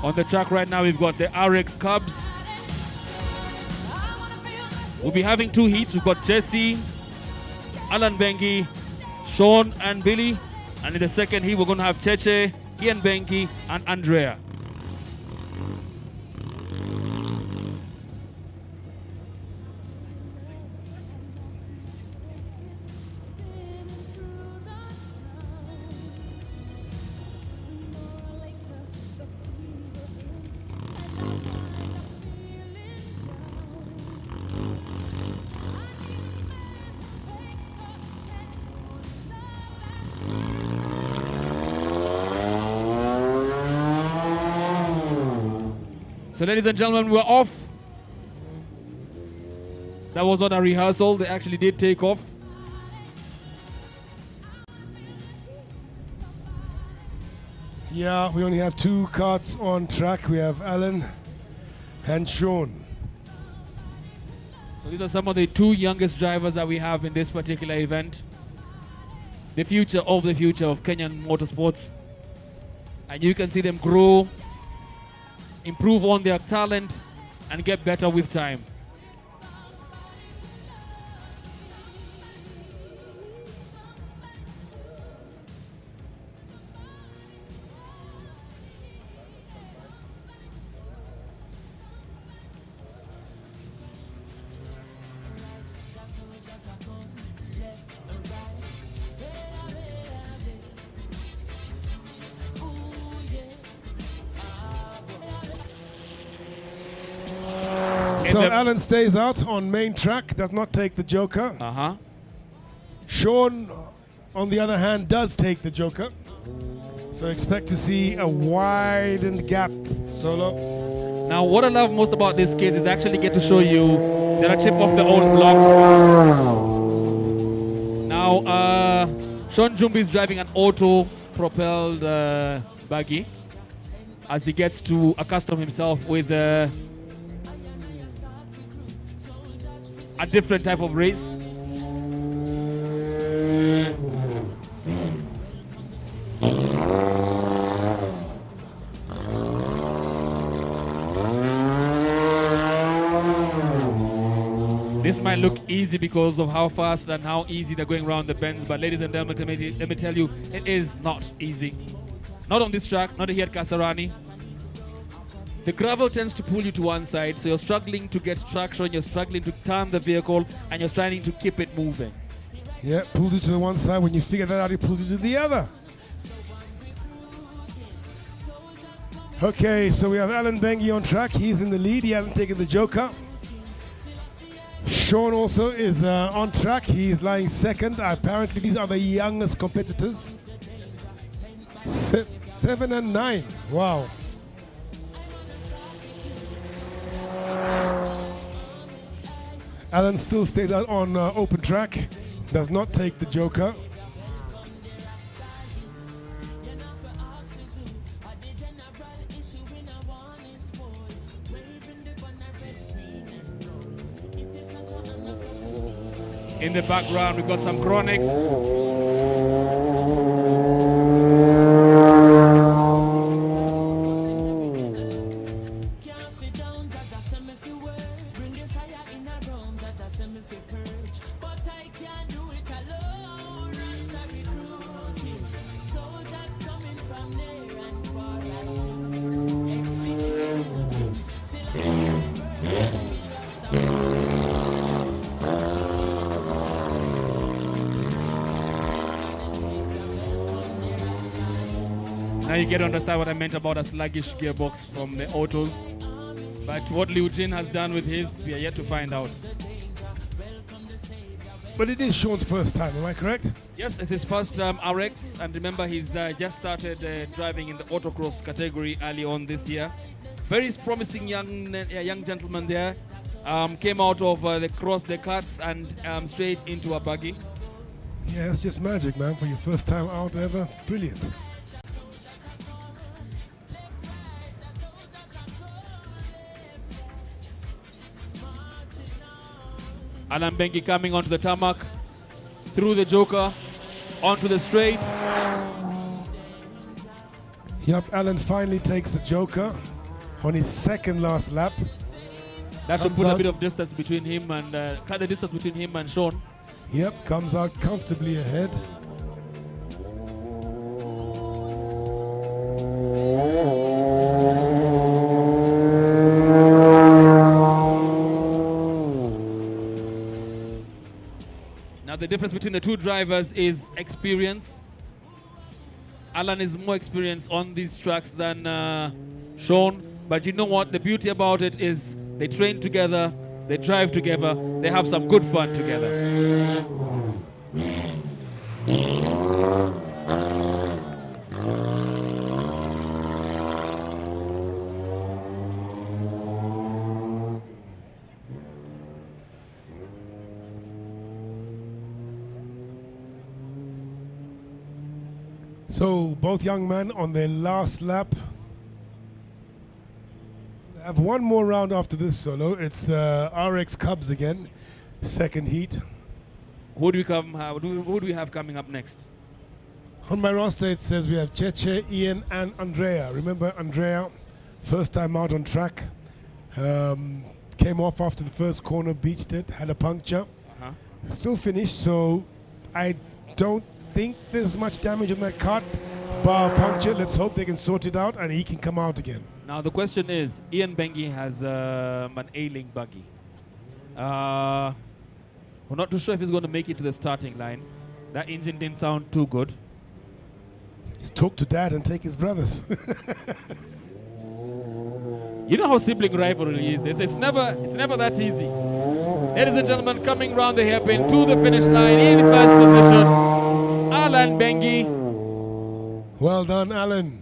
On the track right now, we've got the RX Cubs. We'll be having 2 heats. We've got Jesse, Alan Bengi, Sean and Billy. And in the second heat, we're going to have Cheche, Ian Benki, and Andrea. So ladies and gentlemen, we're off. That was not a rehearsal. They actually did take off. Yeah, we only have 2 carts on track. We have Alan and Sean. So these are some of the 2 youngest drivers that we have in this particular event. The future of Kenyan motorsports. And you can see them grow, improve on their talent, and get better with time. So Alan stays out on main track, does not take the Joker. Sean, on the other hand, does take the Joker. So expect to see a widened gap, Solo. Now, what I love most about this kid is actually get to show you they're a chip off the old block. Now, Sean Jumbi is driving an auto-propelled buggy as he gets to accustom himself with a different type of race. This might look easy because of how fast and how easy they're going around the bends, but ladies and gentlemen, let me tell you, it is not easy. Not on this track, not here at Kasarani. The gravel tends to pull you to one side, so you're struggling to get traction, you're struggling to turn the vehicle, and you're trying to keep it moving. Yeah, pulled you to the one side. When you figure that out, it pulls you to the other. Okay, so we have Alan Bengi on track. He's in the lead. He hasn't taken the Joker. Sean also is on track. He's lying second. Apparently, these are the youngest competitors. 7 and 9. Wow. Alan still stays out on open track. Does not take the Joker. In the background, we've got some Chronics. Now you get to understand what I meant about a sluggish gearbox from the autos. But what Liu Jin has done with his, we are yet to find out. But it is Sean's first time, am I correct? Yes, it's his first RX, and remember he's just started driving in the autocross category early on this year. Very promising young gentleman there. Came out of the Crosscarts and straight into a buggy. Yeah, it's just magic, man. For your first time out ever, brilliant. Alan Bengi coming onto the tarmac, through the Joker, onto the straight. Yep, Alan finally takes the Joker. on his second last lap. That should Comes put a out- bit of distance between him and cut the distance between him and Sean. Yep, comes out comfortably ahead. Now the difference between the two drivers is experience. Alan is more experienced on these tracks than Sean, but you know what? The beauty about it is they train together, they drive together, they have some good fun together. So both young men on their last lap. I have one more round after this solo. It's the RX Cubs again, second heat. Who do we have coming up next? On my roster it says we have Cheche, Ian and Andrea. Remember Andrea, first time out on track. Came off after the first corner, beached it, had a puncture. Still finished, so I don't think there's much damage on that cart. Bar puncture, let's hope they can sort it out and he can come out again. Now the question is, Ian Bengi has an ailing buggy. We're not too sure if he's going to make it to the starting line. That engine didn't sound too good. Just talk to dad and take his brothers. You know how sibling rivalry is. It's never that easy. Ladies and gentlemen, coming round the hairpin to the finish line in first position, Alan Bengi. Well done, Alan.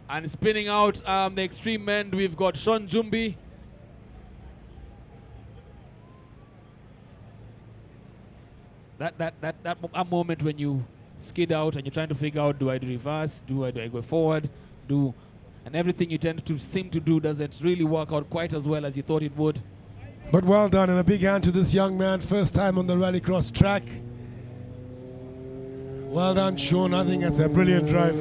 And spinning out the extreme end, we've got Sean Jumbi. That moment when you skid out and you're trying to figure out, do I do reverse, do I go forward, and everything you tend to seem to do doesn't really work out quite as well as you thought it would. But well done, and a big hand to this young man, first time on the rallycross track. Well done, Sean. I think that's a brilliant drive.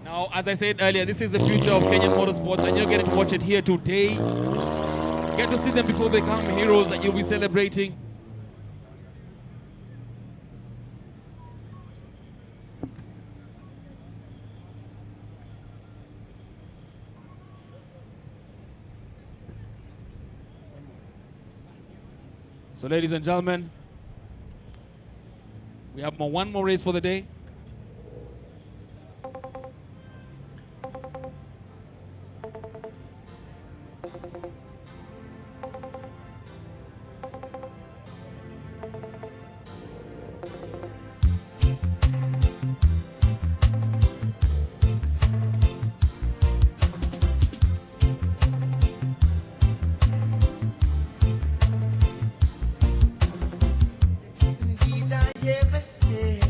Now, as I said earlier, this is the future of Kenyan motorsports, and you're getting to watch it here today. Get to see them before they become heroes that you'll be celebrating. So, ladies and gentlemen, we have one more race for the day. Did I ever say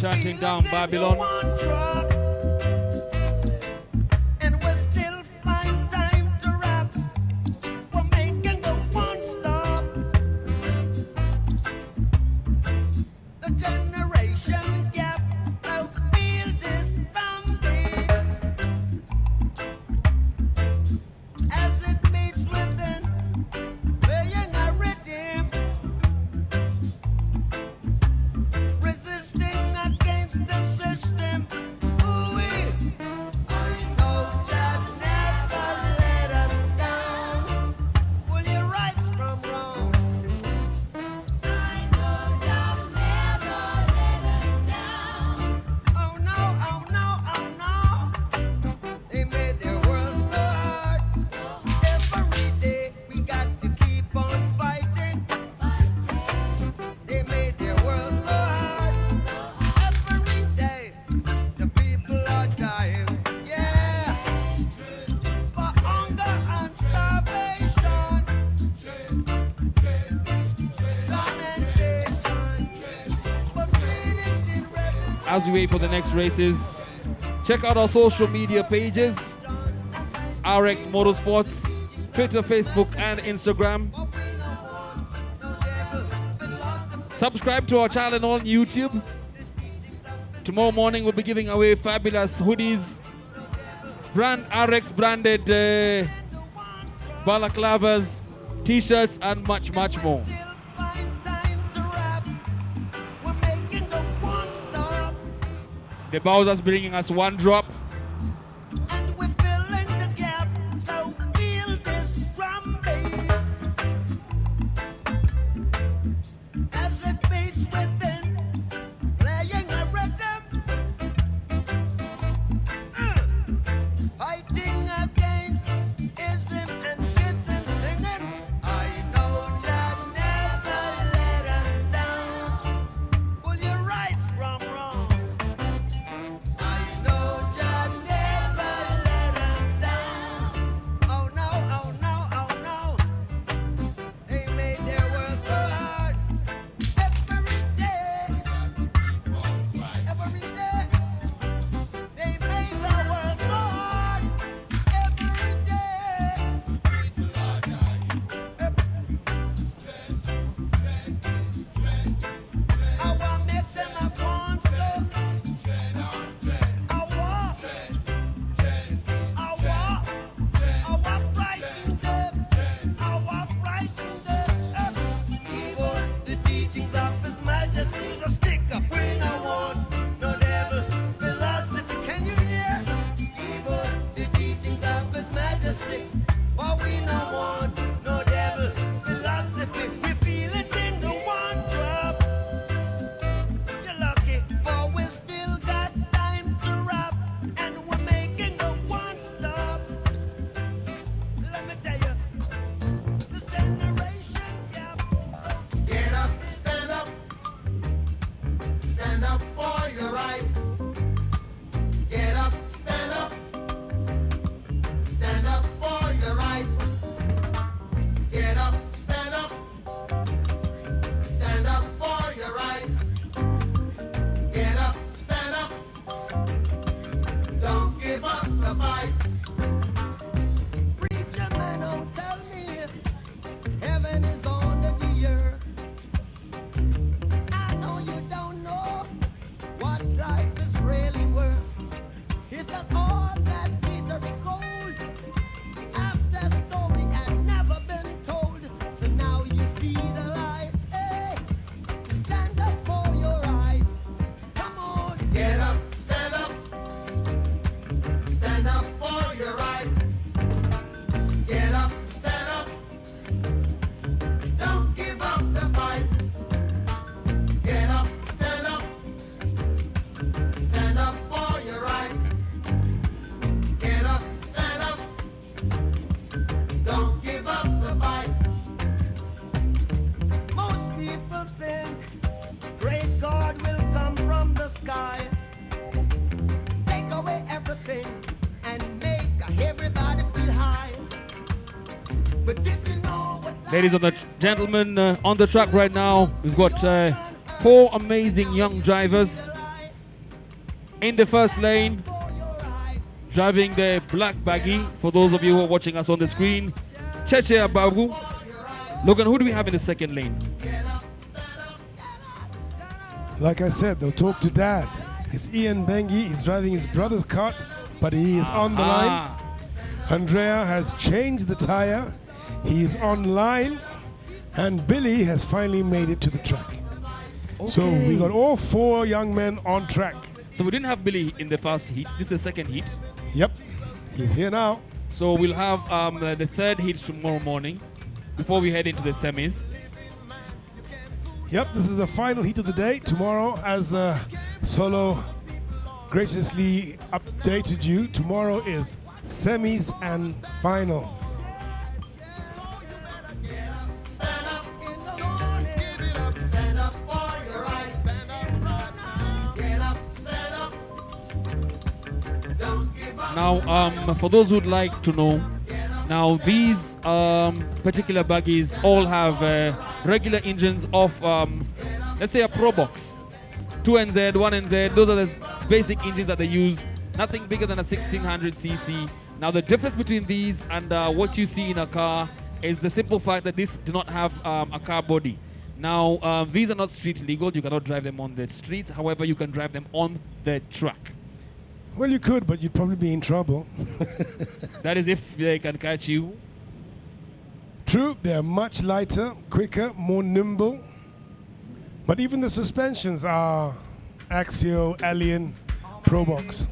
Shutting down Babylon. And we'll still find time to rap. We're making the one stop. The generation gap, so feel this boundary as it meets within, playing a rhythm, resisting against the system. Ooh-wee. I know Jah never let us down. Pull your rights from wrong. I know Jah never let us down. Oh no, oh no, oh no. They made their world so hard. Every day we got to keep on fighting. They made their world so hard. Every day the people are dying. Yeah. For hunger and starvation. Lamentation. But read it in Revelation. As we wait for the next races, check out our social media pages: RX Motorsports, Twitter, Facebook, and Instagram. Subscribe to our channel on YouTube. Tomorrow morning we'll be giving away fabulous hoodies, brand RX branded balaclavas, t-shirts, and much, much more. The Bowser's bringing us one drop. Filling the gap, so feel this drum beat as it beats within, playing a rhythm, fighting against ism and schism, singing. I know Jah never let us down. Pull your rights from wrong. I know Jah never let us down. Oh no, oh no, oh no. They made their world so hard. Every day. Every day. They made the world so hard. Every day. People are dying. I want to make them a monster. The teachings of His Majesty, so stick up when I want. No devil philosophy, can you hear? Give us the teachings of His Majesty, what we no want. No devil philosophy, we feel it in the one drop. You're lucky, but we still got time to rap, and we're making the one stop. Let me tell you, this generation gap. Get up, stand up. Stand up for your right. Get up, stand up. Stand up for your right. Ladies and gentlemen, on the track right now, we've got 4 amazing young drivers. In the first lane, driving the black baggy, for those of you who are watching us on the screen, Cheche Ababu. Logan, who do we have in the second lane? Like I said, they'll talk to Dad. It's Ian Bengi. He's driving his brother's cart, but he is on the line. Andrea has changed the tire. He is on line. And Billy has finally made it to the track. So we got all 4 young men on track. So we didn't have Billy in the first heat. This is the second heat. Yep. He's here now. So we'll have the third heat tomorrow morning before we head into the semis. Yep, this is the final heat of the day. Tomorrow, as Solo graciously updated you, tomorrow is semis and finals. Now, for those who'd like to know, now these particular buggies all have regular engines of, let's say, a Pro Box. 2NZ, 1NZ, those are the basic engines that they use. Nothing bigger than a 1600cc. Now, the difference between these and what you see in a car is the simple fact that these do not have a car body. Now, these are not street legal. You cannot drive them on the streets. However, you can drive them on the track. Well, you could, but you'd probably be in trouble. That is if they can catch you. True, they're much lighter, quicker, more nimble. But even the suspensions are Axio, Alien, Pro Box.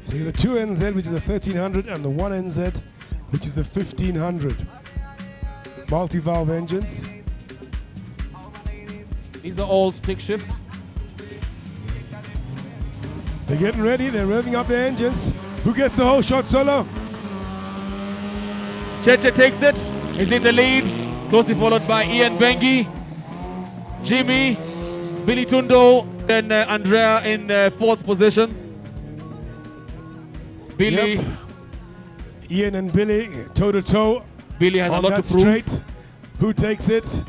See the 2NZ, which is a 1300, and the 1NZ, which is a 1500. Multi-valve engines. These are all stick shift. They're getting ready. They're revving up their engines. Who gets the whole shot, Solo? Cheche takes it. He's in the lead. Closely followed by Ian Bengi, Jimmy, Billy Tundo, then Andrea in 4th position. Billy. Yep. Ian and Billy toe to toe. Billy has a on lot that to prove. straight. Who takes it?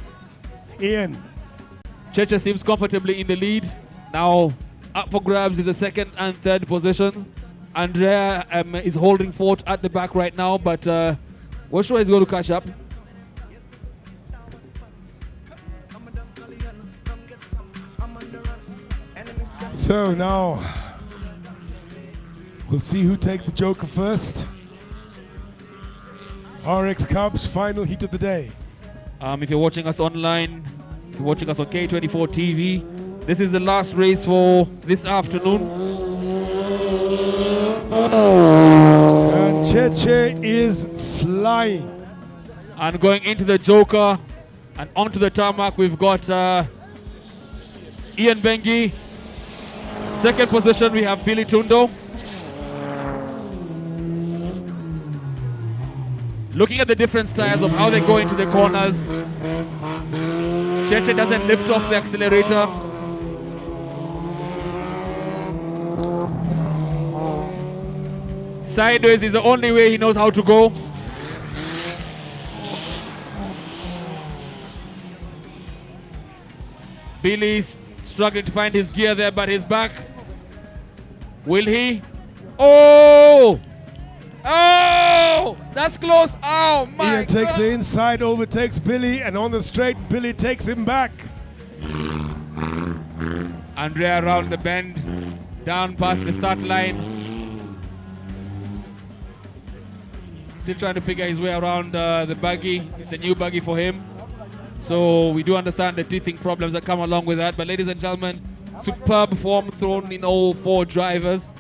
Ian. Cheche seems comfortably in the lead. Now up for grabs is the 2nd and 3rd positions. Andrea is holding fort at the back right now, but we're sure he's going to catch up. So now we'll see who takes the Joker first. RX Cubs final heat of the day. If you're watching us online, if you're watching us on K24 TV, this is the last race for this afternoon. And Cheche is flying. And going into the Joker and onto the tarmac, we've got Ian Bengi. 2nd position, we have Billy Tundo. Looking at the different styles of how they go into the corners, Cheche doesn't lift off the accelerator. Sideways is the only way he knows how to go. Billy's struggling to find his gear there, but he's back. Will he? Oh! Oh! That's close. Oh my Ian takes God. the inside, overtakes Billy, and on the straight, Billy takes him back. Andrea around the bend, down past the start line. Still trying to figure his way around the buggy. It's a new buggy for him. So we do understand the teething problems that come along with that. But ladies and gentlemen, superb form thrown in all 4 drivers.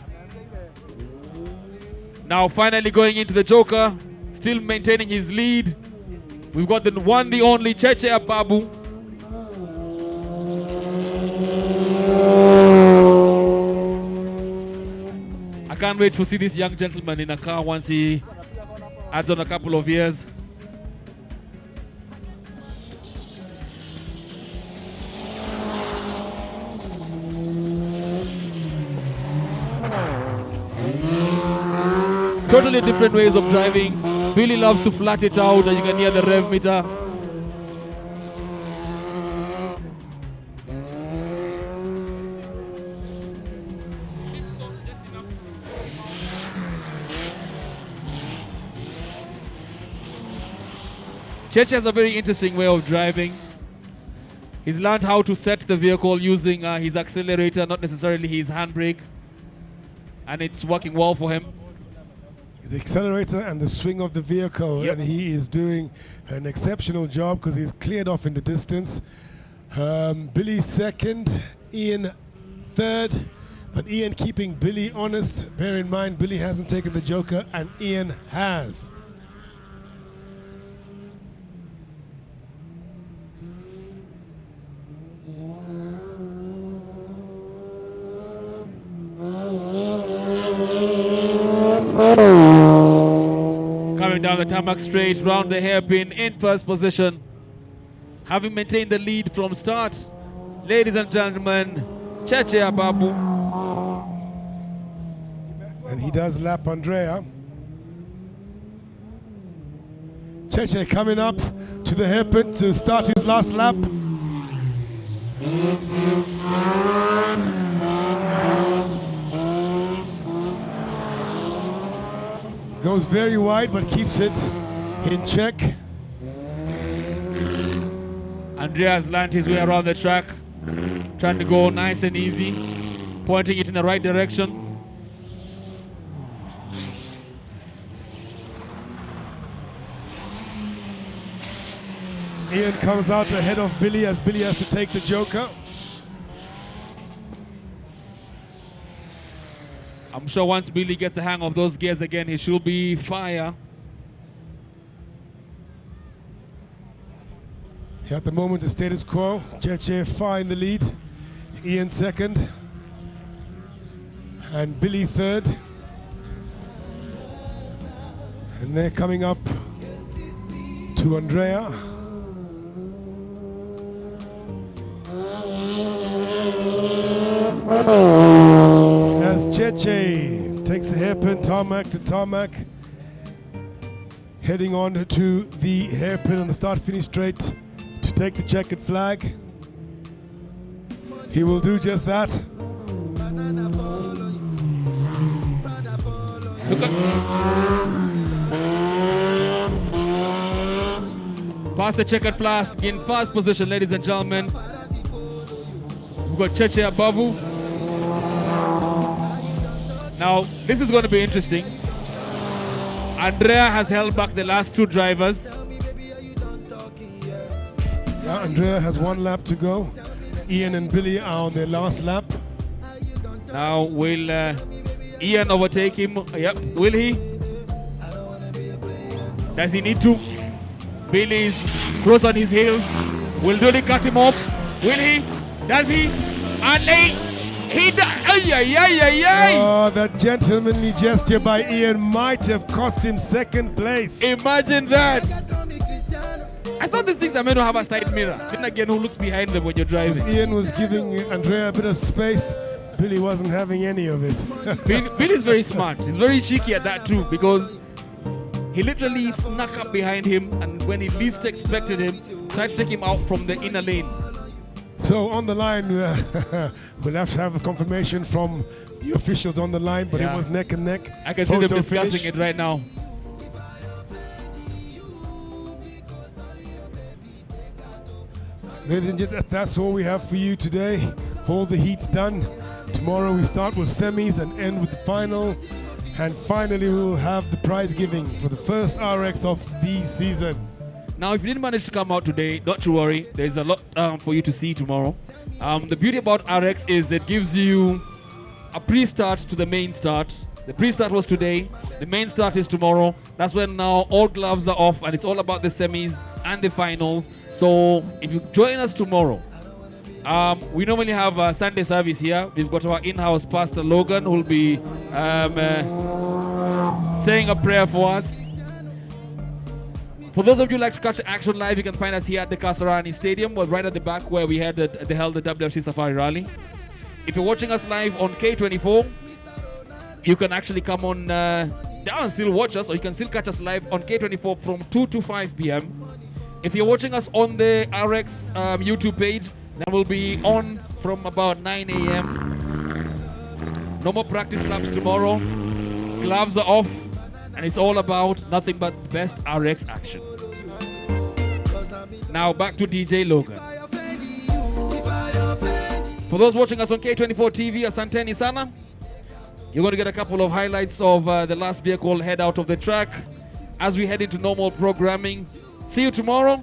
Now finally going into the Joker, still maintaining his lead. We've got the one, the only Cheche Ababu. I can't wait to see this young gentleman in a car once he adds on a couple of years. Totally different ways of driving. Billy loves to flat it out, and you can hear the rev meter. Cheche has a very interesting way of driving. He's learned how to set the vehicle using his accelerator, not necessarily his handbrake. And it's working well for him. The accelerator and the swing of the vehicle, and he is doing an exceptional job because he's cleared off in the distance. Billy second, Ian third, but Ian keeping Billy honest. Bear in mind, Billy hasn't taken the Joker and Ian has. Coming down the tarmac straight, round the hairpin, in first position. Having maintained the lead from start, ladies and gentlemen, Cheche Ababu. And he does lap Andrea. Cheche coming up to the hairpin to start his last lap. Goes very wide but keeps it in check. Andrea has learned his way around the track, trying to go nice and easy, pointing it in the right direction. Ian comes out ahead of Billy as Billy has to take the Joker. I'm sure once Billy gets a hang of those gears again, he should be fire. At the moment, the status quo. Cheche far in the lead. Ian second. And Billy third. And they're coming up to Andrea. As Cheche takes a hairpin, tarmac to tarmac, heading on to the hairpin on the start-finish straight to take the checkered flag. He will do just that. Past the checkered flag in first position, ladies and gentlemen. We've got Cheche Abavu. Now, this is going to be interesting. Andrea has held back the last two drivers. Yeah, Andrea has one lap to go. Ian and Billy are on their last lap. Now, will Ian overtake him? Yep, will he? Does he need to? Billy's close on his heels. Will Dolly cut him off? Will he? Does he? And he does. Oh, that gentlemanly gesture by Ian might have cost him second place. Imagine that. I thought these things are meant to have a side mirror. Then again, who looks behind them when you're driving? Ian was giving Andrea a bit of space. Billy wasn't having any of it. Billy's very smart. He's very cheeky at that too, because he literally snuck up behind him, and when he least expected him, tried to take him out from the inner lane. So on the line, we'll have to have a confirmation from the officials on the line, but it was neck and neck. I can see them discussing it right now. Ladies and gentlemen, that's all we have for you today. All the heat's done. Tomorrow we start with semis and end with the final. And finally we will have the prize giving for the first RX of the season. Now, if you didn't manage to come out today, not to worry. There's a lot for you to see tomorrow. The beauty about RX is it gives you a pre-start to the main start. The pre-start was today. The main start is tomorrow. That's when now all gloves are off, and it's all about the semis and the finals. So if you join us tomorrow, we normally have a Sunday service here. We've got our in-house Pastor Logan, who will be saying a prayer for us. For those of you who like to catch action live, you can find us here at the Kasarani Stadium, or right at the back where we held the WFC Safari Rally. If you're watching us live on K24, you can actually come on down and still watch us, or you can still catch us live on K24 from 2 to 5 p.m. If you're watching us on the RX YouTube page, that will be on from about 9 a.m. No more practice laps tomorrow. Gloves are off, and it's all about nothing but best RX action. Now back to DJ Logan. For those watching us on K24 TV, asanteni sana. You're going to get a couple of highlights of the last vehicle head out of the track as we head into normal programming. See you tomorrow.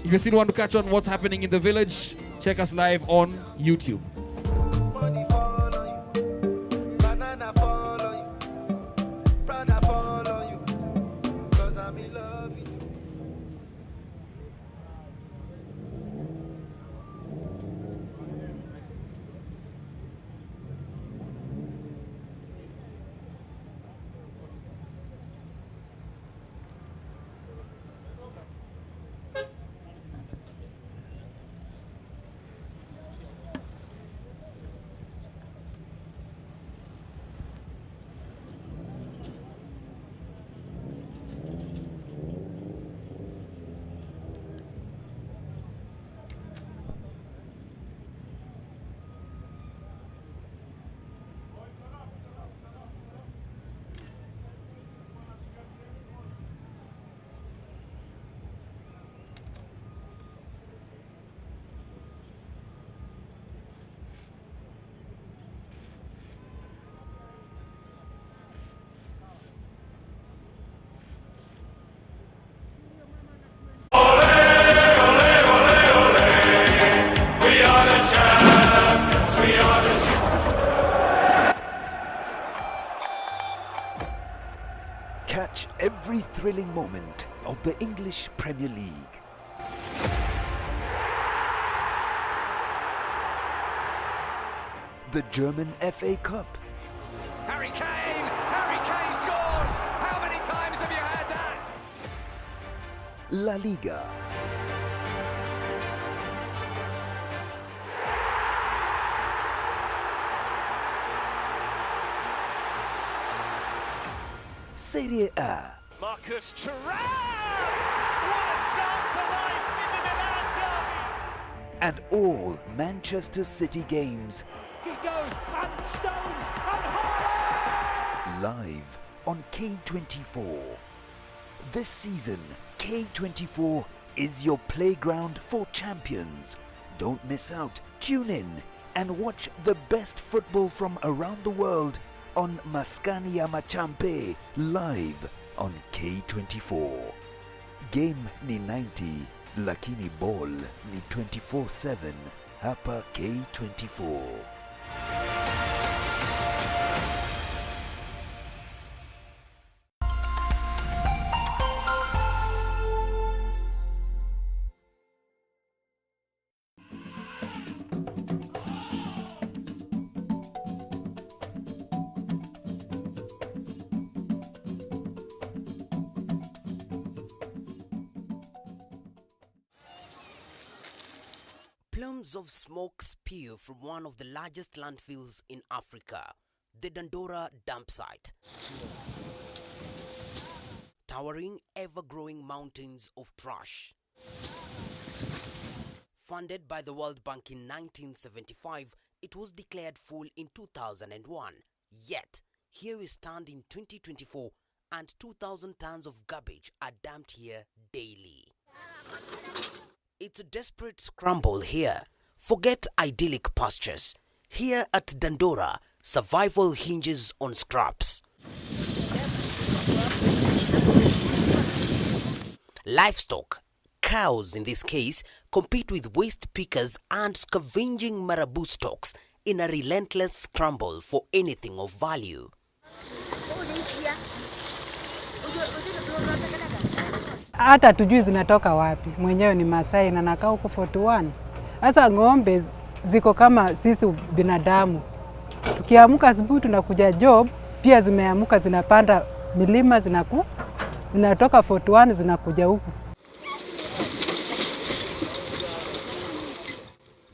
If you still want to catch on what's happening in the village, check us live on YouTube. Catch every thrilling moment of the English Premier League. The German FA Cup. Harry Kane! Harry Kane scores! How many times have you heard that? La Liga. Serie A. Marcus Thuram! What a start to life in the Milan derby! And all Manchester City games. He goes and stones and Haaland! Live on K24. This season, K24 is your playground for champions. Don't miss out. Tune in and watch the best football from around the world on Maskani ya Machampe live on K24. Game ni 90, lakini ball ni 24/7 hapa K24. Plumes of smoke spew from one of the largest landfills in Africa, the Dandora dump site. Towering, ever-growing mountains of trash. Funded by the World Bank in 1975, it was declared full in 2001. Yet, here we stand in 2024 and 2,000 tons of garbage are dumped here daily. It's a desperate scramble here. Forget idyllic pastures. Here at Dandora, survival hinges on scraps. Livestock, cows in this case, compete with waste pickers and scavenging marabou stocks in a relentless scramble for anything of value. Hata tujui zinatoka wapi. Mwenyewe ni Masai na nakaa huko 41. Sasa ng'ombe ziko kama sisi binadamu. Tukiamka asubuhi tunakuja job, pia zimeamka zinapanda milima zinatoka 41 zinakuja huku.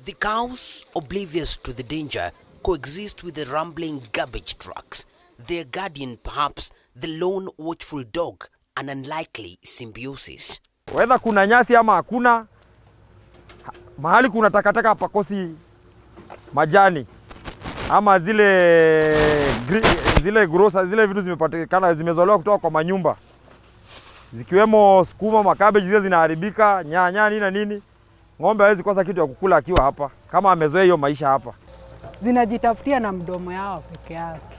The cows, oblivious to the danger, coexist with the rumbling garbage trucks. their guardian perhaps the lone watchful dog, an unlikely symbiosis. Whether kuna nyasi ama hakuna, mahali kuna takataka hapakosi majani ama zile grosa, zile vitu zimepatikana zimezolewa kutoka kwa manyumba, zikiwemo sukuma, makabeji, zile zinaharibika, nyanya nini na nini. Ng'ombe hawezi kosa kitu ya kukula akiwa hapa kama amezoea hiyo maisha hapa. Zinajitafutia na mdomo yao peke yake.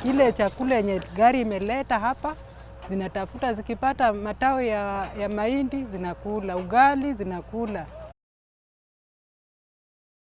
Ile chakula yenye gari imeleta hapa zinatafuta, zikipata matawi ya mahindi zinakula, ugali zinakula.